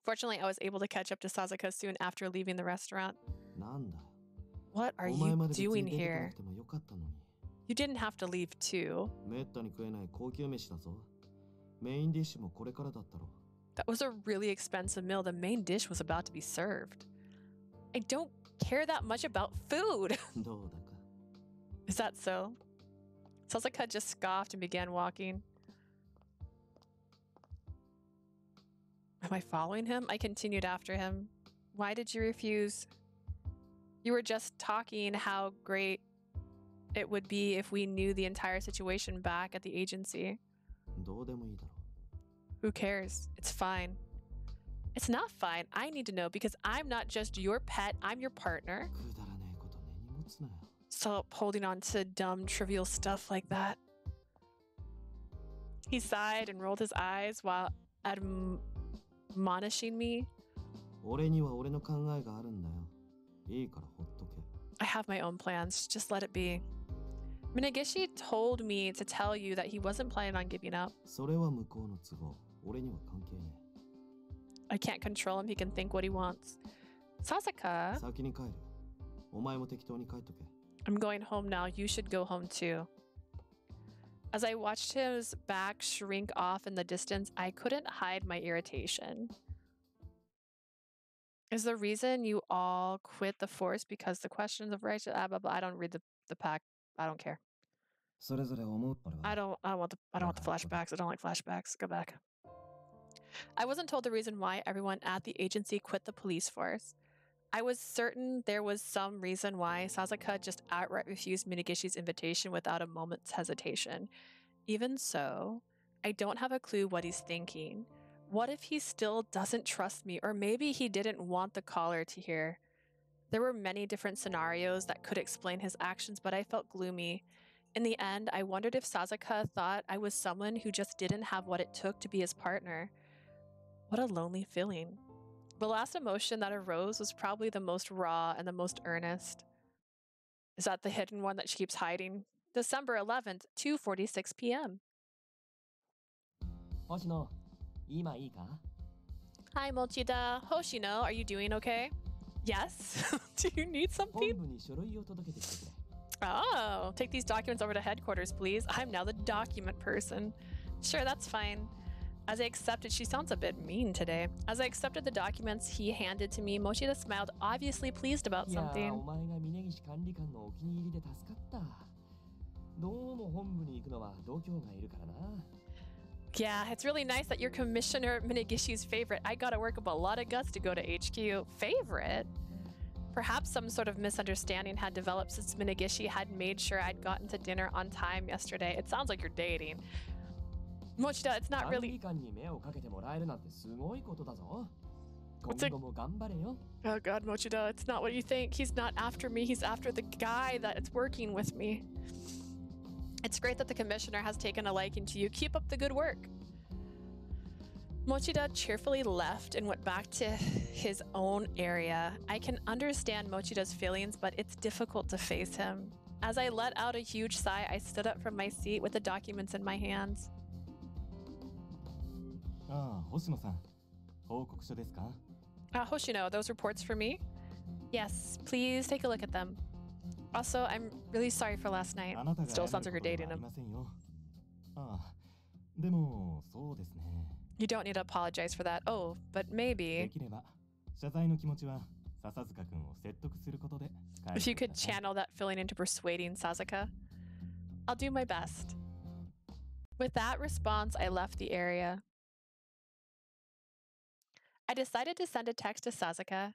Fortunately, I was able to catch up to Sasazuka soon after leaving the restaurant. なんだ。 What are お前 you まで別 doing に出てこな here? くてもよかったのに。 You didn't have to leave too. めったに食えない高級飯だぞ。メインディッシュもこれからだったろ。 That was a really expensive meal. The main dish was about to be served. I don't care that much about food. どうだか。 Is that so? Sasazuka just scoffed and began walking. Am I following him? I continued after him. Why did you refuse? You were just talking how great it would be if we knew the entire situation back at the agency. どうでもいいだろ。 Who cares? It's fine. It's not fine. I need to know because I'm not just your pet, I'm your partner. くだらねえこと根に持つなよ。 Stop holding on to dumb, trivial stuff like that. He sighed and rolled his eyes while admonishing me. 俺には俺の考えがあるんだよ。いいからほっとけ。 I have my own plans. Just let it be. Minagishi told me to tell you that he wasn't planning on giving up. それは向こうの都合。俺には関係ね I can't control him. He can think what he wants. え。 Sasazuka, 先に帰る。お前も適当に帰っとけ。 I'm going home now. You should go home too. As I watched his back shrink off in the distance, I couldn't hide my irritation. Is the reason you all quit the force because the questions of righteous blah blah blah? I don't read the pack. I don't care. それぞれ思う俺は I don't want the flashbacks. I don't like flashbacks. Go back. I wasn't told the reason why everyone at the agency quit the police force. I was certain there was some reason why Sasazuka just outright refused Minagishi's invitation without a moment's hesitation. Even so, I don't have a clue what he's thinking. What if he still doesn't trust me, or maybe he didn't want the caller to hear? There were many different scenarios that could explain his actions, but I felt gloomy. In the end, I wondered if Sasazuka thought I was someone who just didn't have what it took to be his partner. What a lonely feeling. The last emotion that arose was probably the most raw and the most earnest. Is that the hidden one that she keeps hiding? December 11th, 2:46 p.m. 星野、今いいか？ Hi, Mochida. Hoshino, are you doing okay? Yes. Do you need 本 something? 部に書類を届けてきてくれ。 Oh, take these documents over to headquarters, please. I'm now the document person. Sure, that's fine. As I accepted, she sounds a bit mean today. As I accepted the documents he handed to me, Mochida smiled, obviously pleased about いやー、 something. お前が峯根岸管理官のお気に入りで助かった。どうも本部に行くのは度胸がいるからな。Yeah, it's really nice that you're Commissioner Minagishi's favorite. I gotta work up a lot of guts to go to HQ. Favorite? Perhaps some sort of misunderstanding had developed since Minagishi had made sure I'd gotten to dinner on time yesterday. It sounds like you're dating. Mochida, it's not really... Oh god, Mochida, it's not what you think. He's not after me. He's after the guy that's working with me. It's great that the commissioner has taken a liking to you. Keep up the good work. Mochida cheerfully left and went back to his own area. I can understand Mochida's feelings, but it's difficult to face him. As I let out a huge sigh, I stood up from my seat with the documents in my hands. Hoshino-san, 報告書ですか? Hoshino, those reports for me? Yes, please take a look at them. Also, I'm really sorry for last night. Still sounds like you're dating him. You don't need to apologize for that. Oh, but maybe... if you could channel that feeling into persuading Sasazuka. I'll do my best. With that response, I left the area. I decided to send a text to Sasazuka.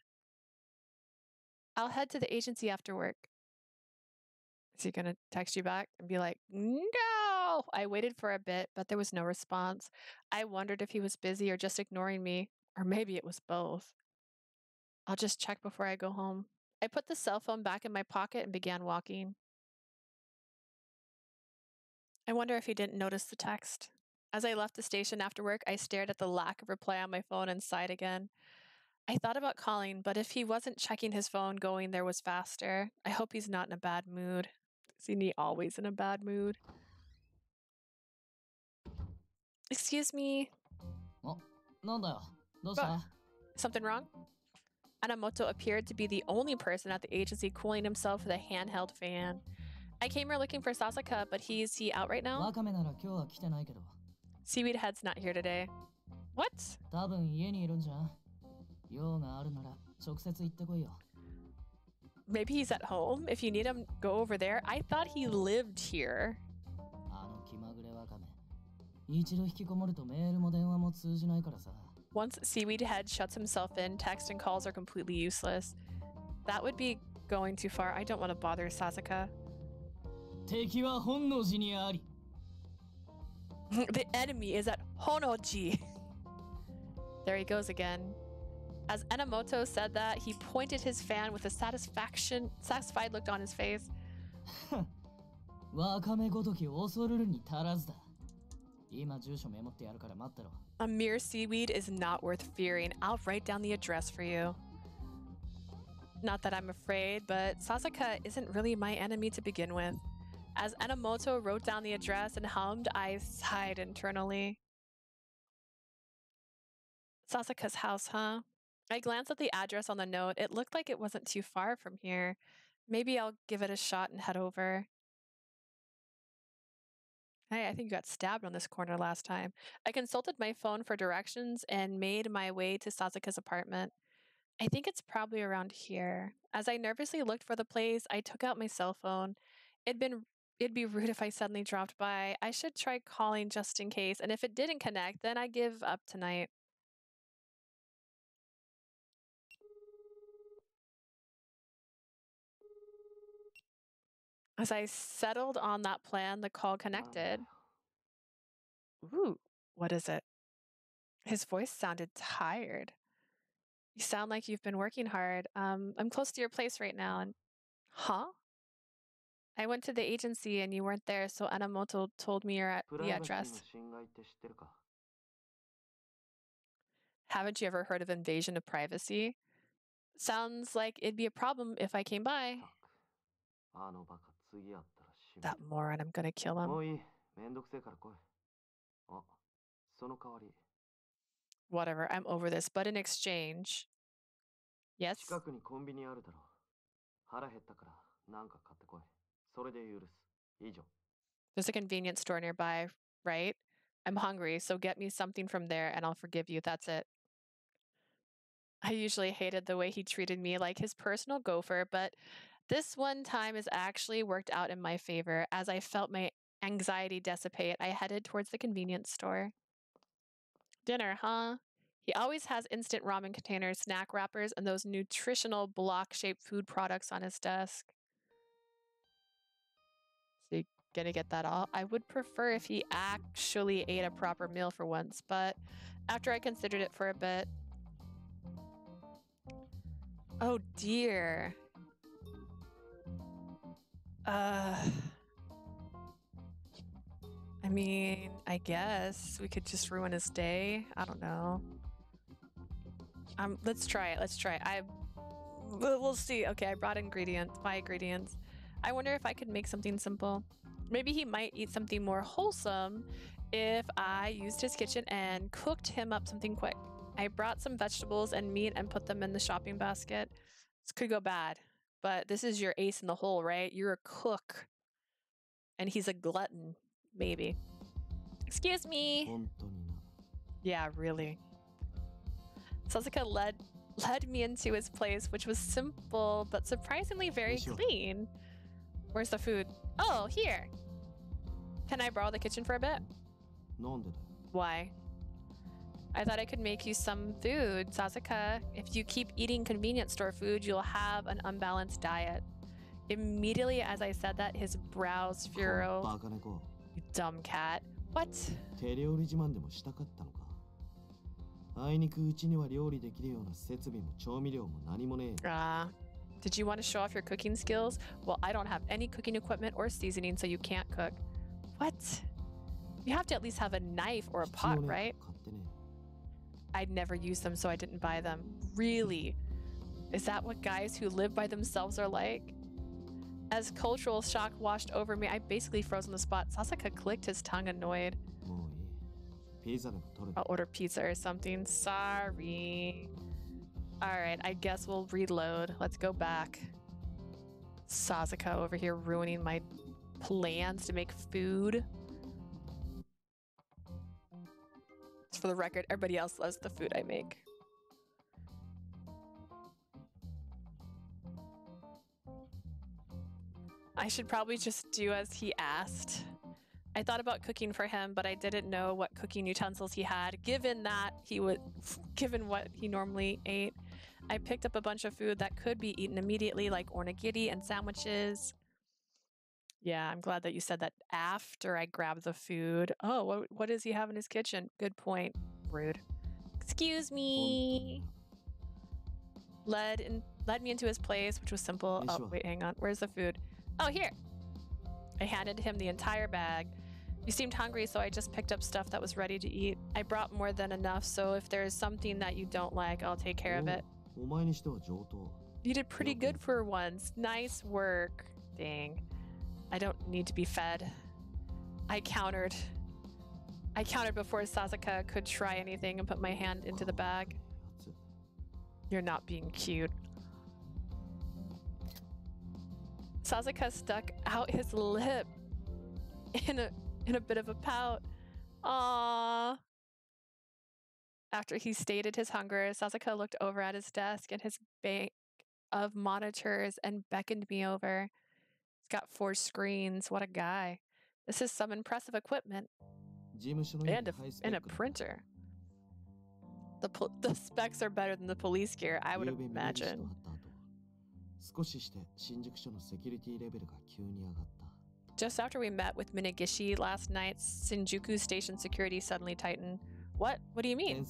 I'll head to the agency after work. Is he gonna text you back and be like, no? I waited for a bit, but there was no response. I wondered if he was busy or just ignoring me, or maybe it was both. I'll just check before I go home. I put the cell phone back in my pocket and began walking. I wonder if he didn't notice the text. As I left the station after work, I stared at the lack of reply on my phone and sighed again. I thought about calling, but if he wasn't checking his phone, going there was faster. I hope he's not in a bad mood. Isn't he always in a bad mood? Excuse me. Something wrong? Anamoto appeared to be the only person at the agency cooling himself with a handheld fan. I came here looking for Sasazuka, but is he out right now? Seaweed Head's not here today. What? Maybe he's at home. If you need him, go over there. I thought he lived here. Once Seaweed Head shuts himself in, text and calls are completely useless. That would be going too far. I don't want to bother Sasazuka. The enemy is at Honoji. There he goes again. As Enomoto said that, he pointed his fan with a satisfied look on his face. A mere seaweed is not worth fearing. I'll write down the address for you. Not that I'm afraid, but Sasazuka isn't really my enemy to begin with. As Enomoto wrote down the address and hummed, I sighed internally. Sasazuka's house, huh? I glanced at the address on the note. It looked like it wasn't too far from here. Maybe I'll give it a shot and head over. Hey, I think you got stabbed on this corner last time. I consulted my phone for directions and made my way to Sasazuka's apartment. I think it's probably around here. As I nervously looked for the place, I took out my cell phone. It'd be rude if I suddenly dropped by. I should try calling just in case, and if it didn't connect, then I give up tonight. As I settled on that plan, the call connected. Ooh, what is it? His voice sounded tired. You sound like you've been working hard. I'm close to your place right now, and... Huh? I went to the agency and you weren't there, so Enomoto told me you're at the address. Haven't you ever heard of invasion of privacy? Sounds like it'd be a problem if I came by. That moron, I'm gonna kill him. Whatever, I'm over this, but in exchange... Yes? There's a convenience store nearby, right? I'm hungry, so get me something from there and I'll forgive you, that's it. I usually hated the way he treated me like his personal gopher, but This one time has actually worked out in my favor. As I felt my anxiety dissipate, I headed towards the convenience store. Dinner, huh? He always has instant ramen containers, snack wrappers, and those nutritional block-shaped food products on his desk. So you gonna get that all? I would prefer if he actually ate a proper meal for once, but after I considered it for a bit... Oh dear. I mean, I guess we could just ruin his day. I don't know. Let's try it. Let's try it. We'll see. Okay, I brought my ingredients. I wonder if I could make something simple. Maybe he might eat something more wholesome if I used his kitchen and cooked him up something quick. I brought some vegetables and meat and put them in the shopping basket. This could go bad, but this is your ace in the hole, right? You're a cook. And he's a glutton, maybe. Excuse me. Yeah, really. Sasazuka led me into his place, which was simple but surprisingly very clean. Where's the food? Oh, here. Can I borrow the kitchen for a bit? Why? I thought I could make you some food, Sasazuka. If you keep eating convenience store food, you'll have an unbalanced diet. Immediately as I said that, his brows furrowed. You dumb cat. What? Did you want to show off your cooking skills? Well, I don't have any cooking equipment or seasoning, so you can't cook. What? You have to at least have a knife or a pot, right? I'd never used them, so I didn't buy them. Really? Is that what guys who live by themselves are like? As cultural shock washed over me, I basically froze on the spot. Sasazuka clicked his tongue, annoyed. I'll order pizza or something. Sorry. Alright, I guess we'll reload. Let's go back. Sasazuka over here ruining my plans to make food. For the record, everybody else loves the food I make. I should probably just do as he asked. I thought about cooking for him, but I didn't know what cooking utensils he had, given what he normally ate. I picked up a bunch of food that could be eaten immediately, like ornigiri and sandwiches. Yeah, I'm glad that you said that after I grabbed the food. Oh, what does he have in his kitchen? Good point. Rude. Excuse me. Led me into his place, which was simple. Oh, wait, hang on. Where's the food? Oh, here. I handed him the entire bag. You seemed hungry, so I just picked up stuff that was ready to eat. I brought more than enough, so if there's something that you don't like, I'll take care of it. You did pretty good for once. Nice work. Dang. I don't need to be fed. I countered before Sasazuka could try anything and put my hand into the bag. You're not being cute. Sasazuka stuck out his lip in a bit of a pout. Aww. After he stated his hunger, Sasazuka looked over at his desk and his bank of monitors and beckoned me over. He's got 4 screens. What a guy. This is some impressive equipment. And a printer. The specs are better than the police gear, I would imagine. Just after we met with Minagishi last night, Shinjuku Station security suddenly tightened. What? What do you mean?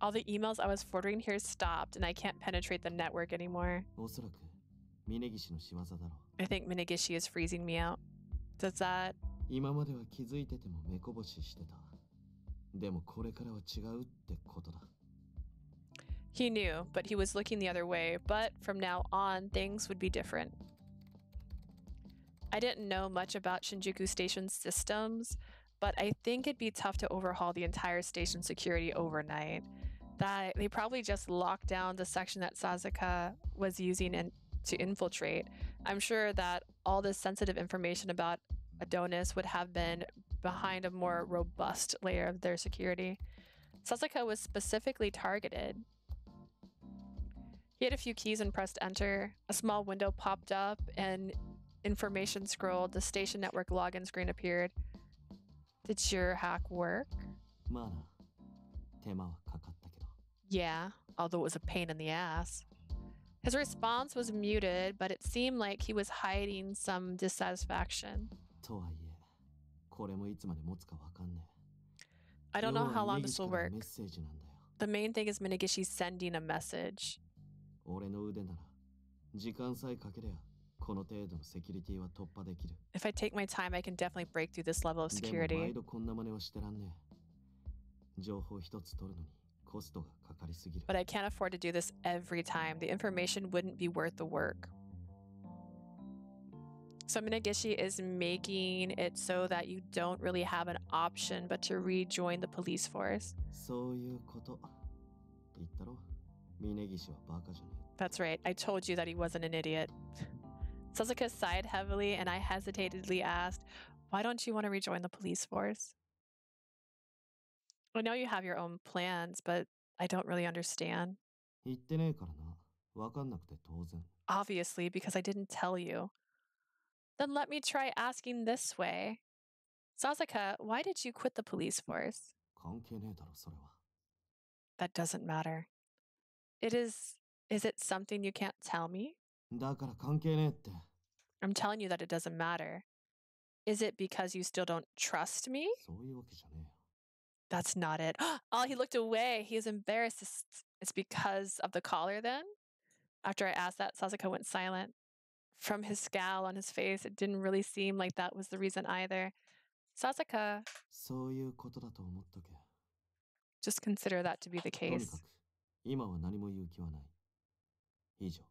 All the emails I was forwarding here stopped, and I can't penetrate the network anymore. I think Minagishi is freezing me out. Does that... He knew, but he was looking the other way. But from now on, things would be different. I didn't know much about Shinjuku Station's systems, but I think it'd be tough to overhaul the entire station security overnight. That they probably just locked down the section that Sasazuka was using to infiltrate. I'm sure that all this sensitive information about Adonis would have been behind a more robust layer of their security. Sasazuka was specifically targeted. He had a few keys and pressed enter. A small window popped up and information scrolled. The station network login screen appeared. Did your hack work? まあな、手間はかかったけど。 Yeah, although it was a pain in the ass. His response was muted, but it seemed like he was hiding some dissatisfaction. とはいえ、これもいつまで持つかわかんねえ。 I don't know how long this will 要は work. メッセージなんだよ。 The main thing is Minagishi's sending a message. 俺の腕なら、時間さえかけりゃ、この程度のセキュリティは突破できる。 If I take my time, I can definitely break through this level of でも毎 security. 度こんな真似はしてらんねえ。情報一つ取るのにコストがかかりすぎる。 But I can't afford to do this every time. The information wouldn't be worth the work. So Minagishi is making it so that you don't really have an option but to rejoin the police force. そういうこと言ったろ。峯岸はバカじゃねえ。 That's right. I told you that he wasn't an idiot. Sasazuka sighed heavily, and I hesitatedly asked, why don't you want to rejoin the police force? I know you have your own plans, but I don't really understand. 言ってねえからな。わかんなくて当然。 Obviously, because I didn't tell you. Then let me try asking this way. Sasazuka, why did you quit the police force? 関係ねえだろ、それは。 That doesn't matter. Is it something you can't tell me? だから関係ねえって。 I'm telling you that it doesn't matter. Is it because you still don't trust me? そういうわけじゃねえよ。 That's not it. Oh, he looked away. He was embarrassed. It's because of the collar then? After I asked that, Sasazuka went silent. From his scowl on his face, it didn't really seem like that was the reason either. Sasazuka, そういうことだと思っとけ。 just consider that to be the とに case. かく、今は何も言う気はない。以上。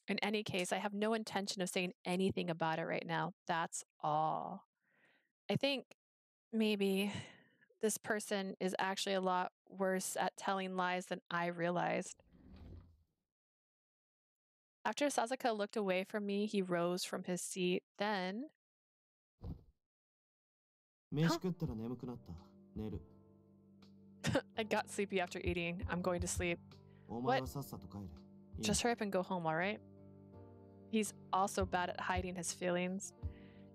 In any case, I have no intention of saying anything about it right now. That's all. I think maybe this person is actually a lot worse at telling lies than I realized. After Sasazuka looked away from me, he rose from his seat. Then, 飯食ったら眠くなった。寝る。 I got sleepy after eating. I'm going to sleep. お前はさっさと帰れ。いい Just hurry up and go home, all right? He's also bad at hiding his feelings.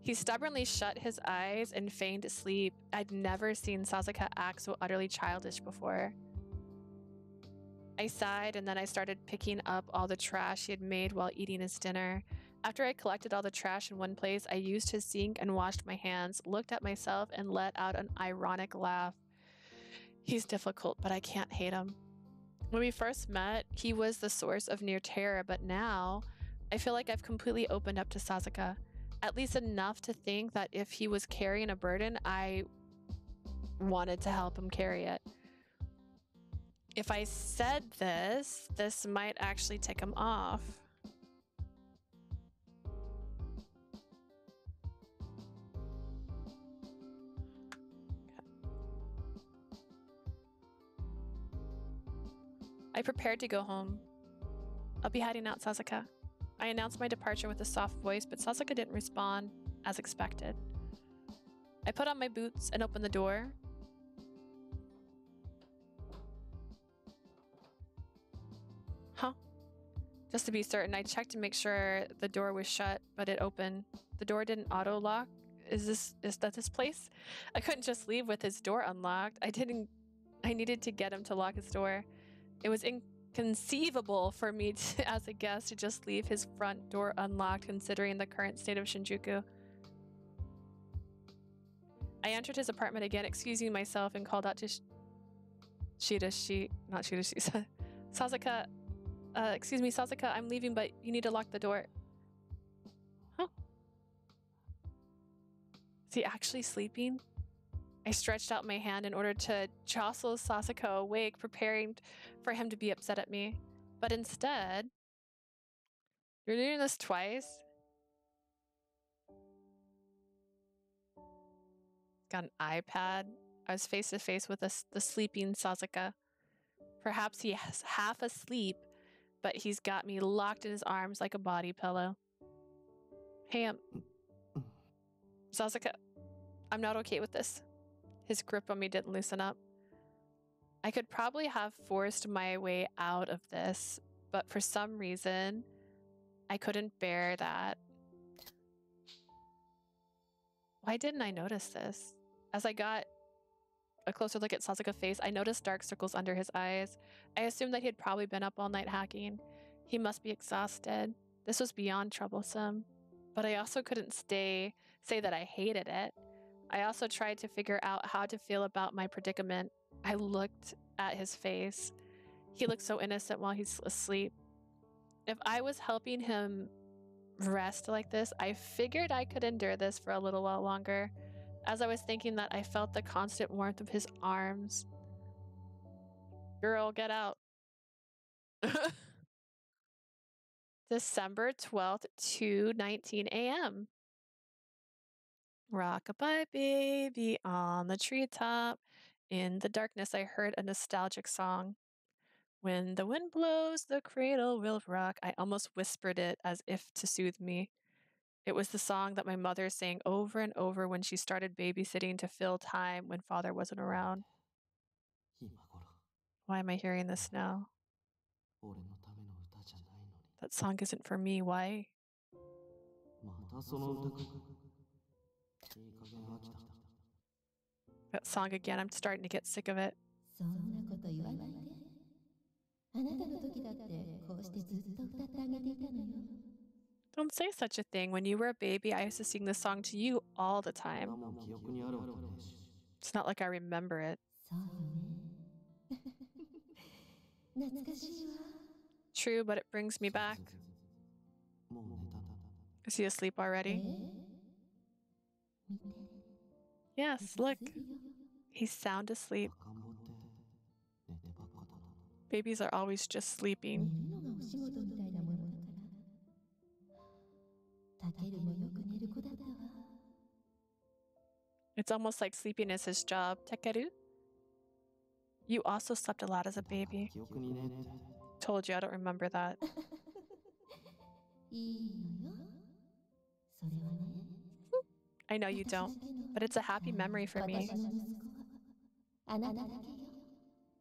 He stubbornly shut his eyes and feigned sleep. I'd never seen Sasazuka act so utterly childish before. I sighed and then I started picking up all the trash he had made while eating his dinner. After I collected all the trash in one place, I used his sink and washed my hands, looked at myself, and let out an ironic laugh. He's difficult, but I can't hate him. When we first met, he was the source of near terror, but now I feel like I've completely opened up to Sasazuka. At least enough to think that if he was carrying a burden, I wanted to help him carry it. If I said this might actually tick him off. I prepared to go home. I'll be heading out, Sasazuka. I announced my departure with a soft voice, but Sasazuka didn't respond as expected. I put on my boots and opened the door. Huh? Just to be certain, I checked to make sure the door was shut, but it opened. The door didn't auto-lock. Is that this place? I couldn't just leave with his door unlocked. I needed to get him to lock his door. It was inconceivable for me as a guest to just leave his front door unlocked considering the current state of Shinjuku. I entered his apartment again, excusing myself, and called out to Sasazuka, excuse me, Sasazuka, I'm leaving, but you need to lock the door. Huh? Is he actually sleeping? I stretched out my hand in order to jostle Sasazuka awake, preparing for him to be upset at me. But instead, you're doing this twice? Got an iPad. I was face to face with the sleeping Sasazuka. Perhaps he is half asleep, but he's got me locked in his arms like a body pillow. Hey, Sasazuka, I'm not okay with this. His grip on me didn't loosen up. I could probably have forced my way out of this, but for some reason, I couldn't bear that. Why didn't I notice this? As I got a closer look at Sasazuka's face, I noticed dark circles under his eyes. I assumed that he had probably been up all night hacking. He must be exhausted. This was beyond troublesome. But I also couldn't say that I hated it. I also tried to figure out how to feel about my predicament. I looked at his face. He looked so innocent while he's asleep. If I was helping him rest like this, I figured I could endure this for a little while longer. As I was thinking that, I felt the constant warmth of his arms. Girl, get out. December 12th, 2:19 a.m. Rockabye baby on the treetop. In the darkness, I heard a nostalgic song. When the wind blows, the cradle will rock. I almost whispered it as if to soothe me. It was the song that my mother sang over and over when she started babysitting to fill time when father wasn't around. Why am I hearing this now? That song isn't for me. Why? That song again. I'm starting to get sick of it. Don't say such a thing. When you were a baby, I used to sing this song to you all the time. It's not like I remember it. True, but it brings me back. Is he asleep already? Yes, look. He's sound asleep. Babies are always just sleeping. It's almost like sleeping is his job. Takeru? You also slept a lot as a baby. Told you I don't remember that. I know you don't, but it's a happy memory for me.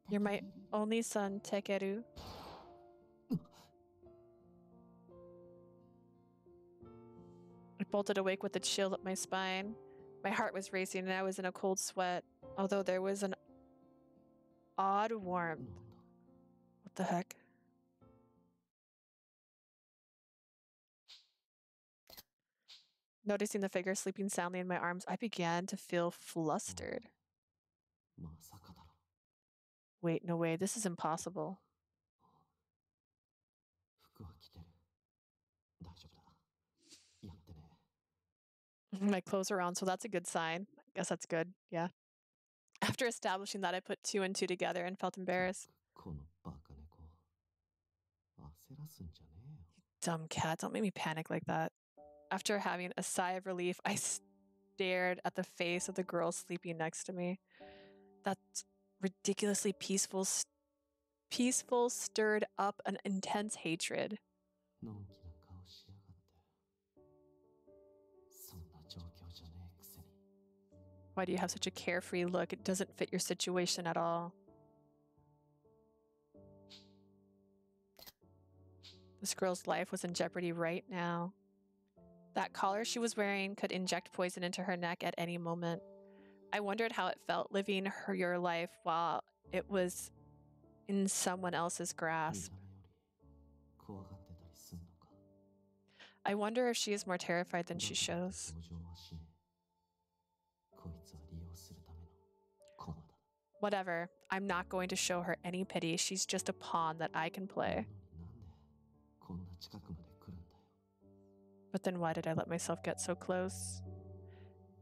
You're my only son, Takeru. I bolted awake with a chill up my spine. My heart was racing and I was in a cold sweat, although there was an odd warmth. What the heck? Noticing the figure sleeping soundly in my arms, I began to feel flustered. Wait, no way, this is impossible. My clothes are on, so that's a good sign. I guess that's good, yeah. After establishing that, I put 2 and 2 together and felt embarrassed. You dumb cat, don't make me panic like that. After having a sigh of relief, I stared at the face of the girl sleeping next to me. That ridiculously peaceful stirred up an intense hatred. Why do you have such a carefree look? It doesn't fit your situation at all. This girl's life was in jeopardy right now. That collar she was wearing could inject poison into her neck at any moment. I wondered how it felt living your life while it was in someone else's grasp. I wonder if she is more terrified than she shows. Whatever, I'm not going to show her any pity. She's just a pawn that I can play. But then why did I let myself get so close?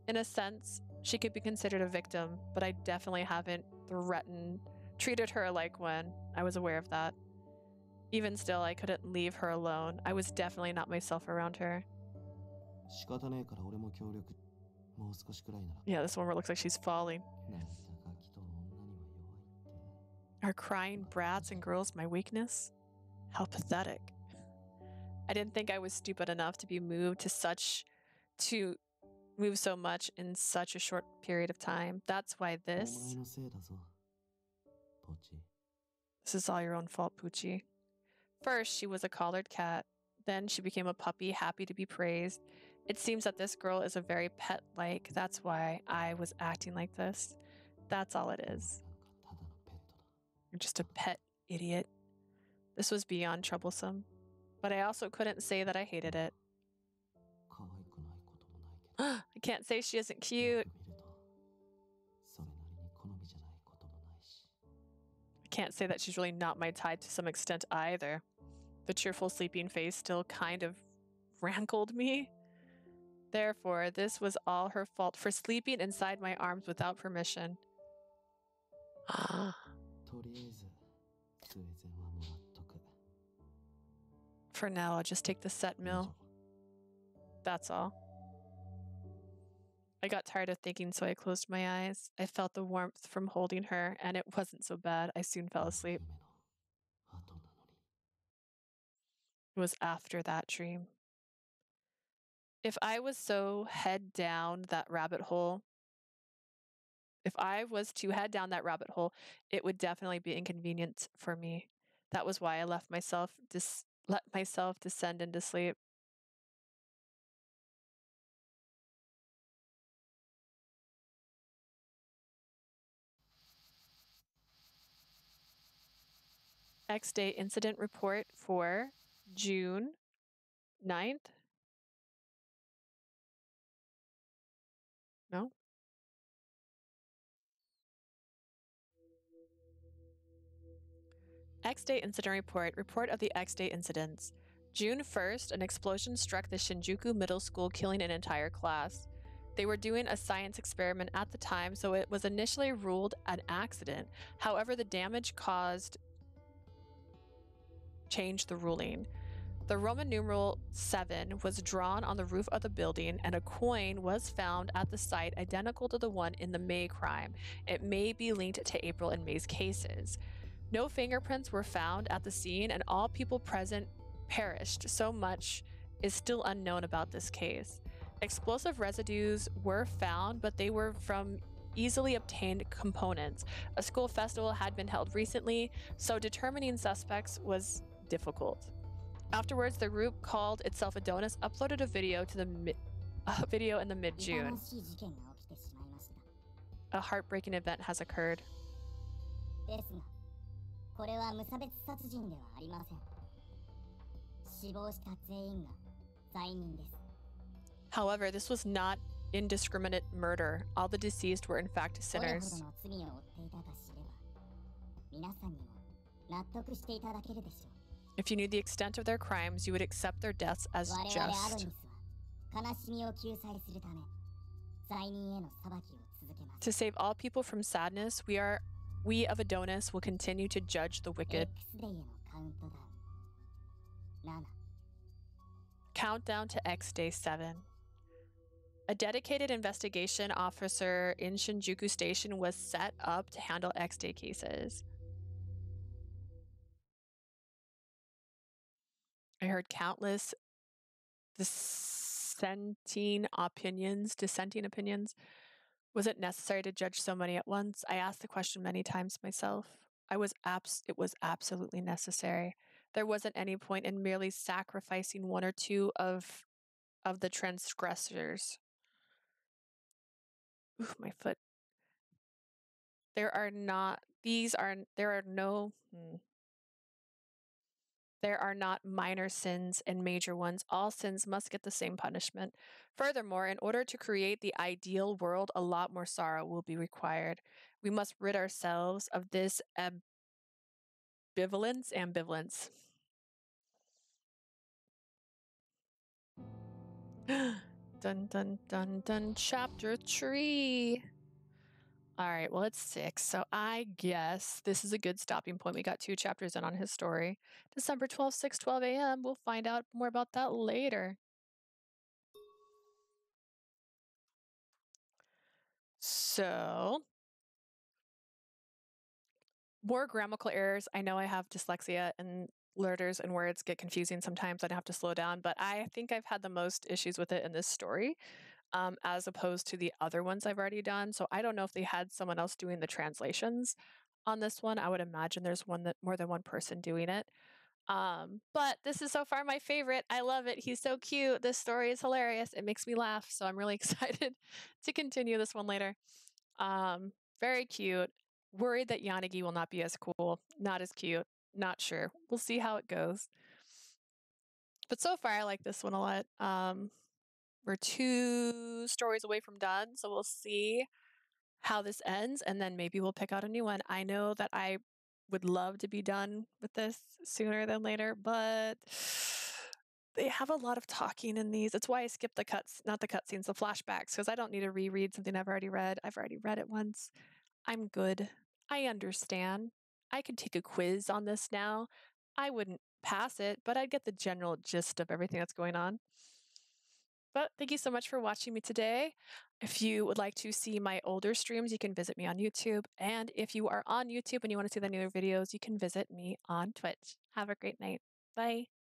In a sense, she could be considered a victim, but I definitely haven't treated her like one. I was aware of that. Even still, I couldn't leave her alone. I was definitely not myself around her. Yeah, this one looks like she's falling. Are crying brats and girls my weakness? How pathetic. I didn't think I was stupid enough to be moved to move so much in such a short period of time. That's why this. Pochi. This is all your own fault, Poochie. First, she was a collared cat. Then she became a puppy, happy to be praised. It seems that this girl is a very pet-like. That's why I was acting like this. That's all it is. You're just a pet idiot. This was beyond troublesome. But I also couldn't say that I hated it. I can't say she isn't cute. I can't say that she's really not my type to some extent either. The cheerful sleeping face still kind of rankled me. Therefore, this was all her fault for sleeping inside my arms without permission. For now, I'll just take the set meal. That's all. I got tired of thinking, so I closed my eyes. I felt the warmth from holding her, and it wasn't so bad. I soon fell asleep. It was after that dream. If I was so head down that rabbit hole, if I was to head down that rabbit hole, it would definitely be inconvenient for me. That was why I let myself descend into sleep. X-Day incident report for June 9th. No? X-Day incident report of the X-Day incidents. June 1st, an explosion struck the Shinjuku Middle School, killing an entire class. They were doing a science experiment at the time, so it was initially ruled an accident. However, the damage caused changed the ruling. The Roman numeral 7 was drawn on the roof of the building, and a coin was found at the site identical to the one in the May crime. It may be linked to April and May's cases. No fingerprints were found at the scene, and all people present perished. So much is still unknown about this case. Explosive residues were found, but they were from easily obtained components. A school festival had been held recently, so determining suspects was difficult. Afterwards, the group called itself Adonis uploaded a video to the video in the mid-June. A heartbreaking event has occurred. However, this was not indiscriminate murder. All the deceased were in fact sinners. If you knew the extent of their crimes, you would accept their deaths as just. To save all people from sadness, we of Adonis will continue to judge the wicked. Countdown to X-Day 7. A dedicated investigation officer in Shinjuku Station was set up to handle X-Day cases. I heard countless dissenting opinions. Was it necessary to judge so many at once? I asked the question many times myself. It was absolutely necessary. There wasn't any point in merely sacrificing one or two of the transgressors. Ooh, my foot. There are not minor sins and major ones. All sins must get the same punishment. Furthermore, in order to create the ideal world, a lot more sorrow will be required. We must rid ourselves of this ambivalence. Dun dun dun dun. Chapter 3. All right, well, it's 6, so I guess this is a good stopping point. We got 2 chapters in on his story. December 12th, 6:12 a.m. We'll find out more about that later. So, more grammatical errors. I know I have dyslexia and letters and words get confusing sometimes. I'd have to slow down, but I think I've had the most issues with it in this story. As opposed to the other ones I've already done. So I don't know if they had someone else doing the translations. on this one. I would imagine there's more than one person doing it. But this is so far my favorite. I love it. He's so cute. This story is hilarious. It makes me laugh. So I'm really excited to continue this one later. Very cute. Worried that Yanagi will not be as cool. Not as cute. Not sure. We'll see how it goes. But so far, I like this one a lot. We're 2 stories away from done, so we'll see how this ends, and then maybe we'll pick out a new one. I know that I would love to be done with this sooner than later, but they have a lot of talking in these. It's why I skipped the not the cutscenes, the flashbacks, because I don't need to reread something I've already read. I've already read it once. I'm good. I understand. I could take a quiz on this now. I wouldn't pass it, but I'd get the general gist of everything that's going on. But thank you so much for watching me today. If you would like to see my older streams, you can visit me on YouTube. And if you are on YouTube and you want to see the newer videos, you can visit me on Twitch. Have a great night. Bye.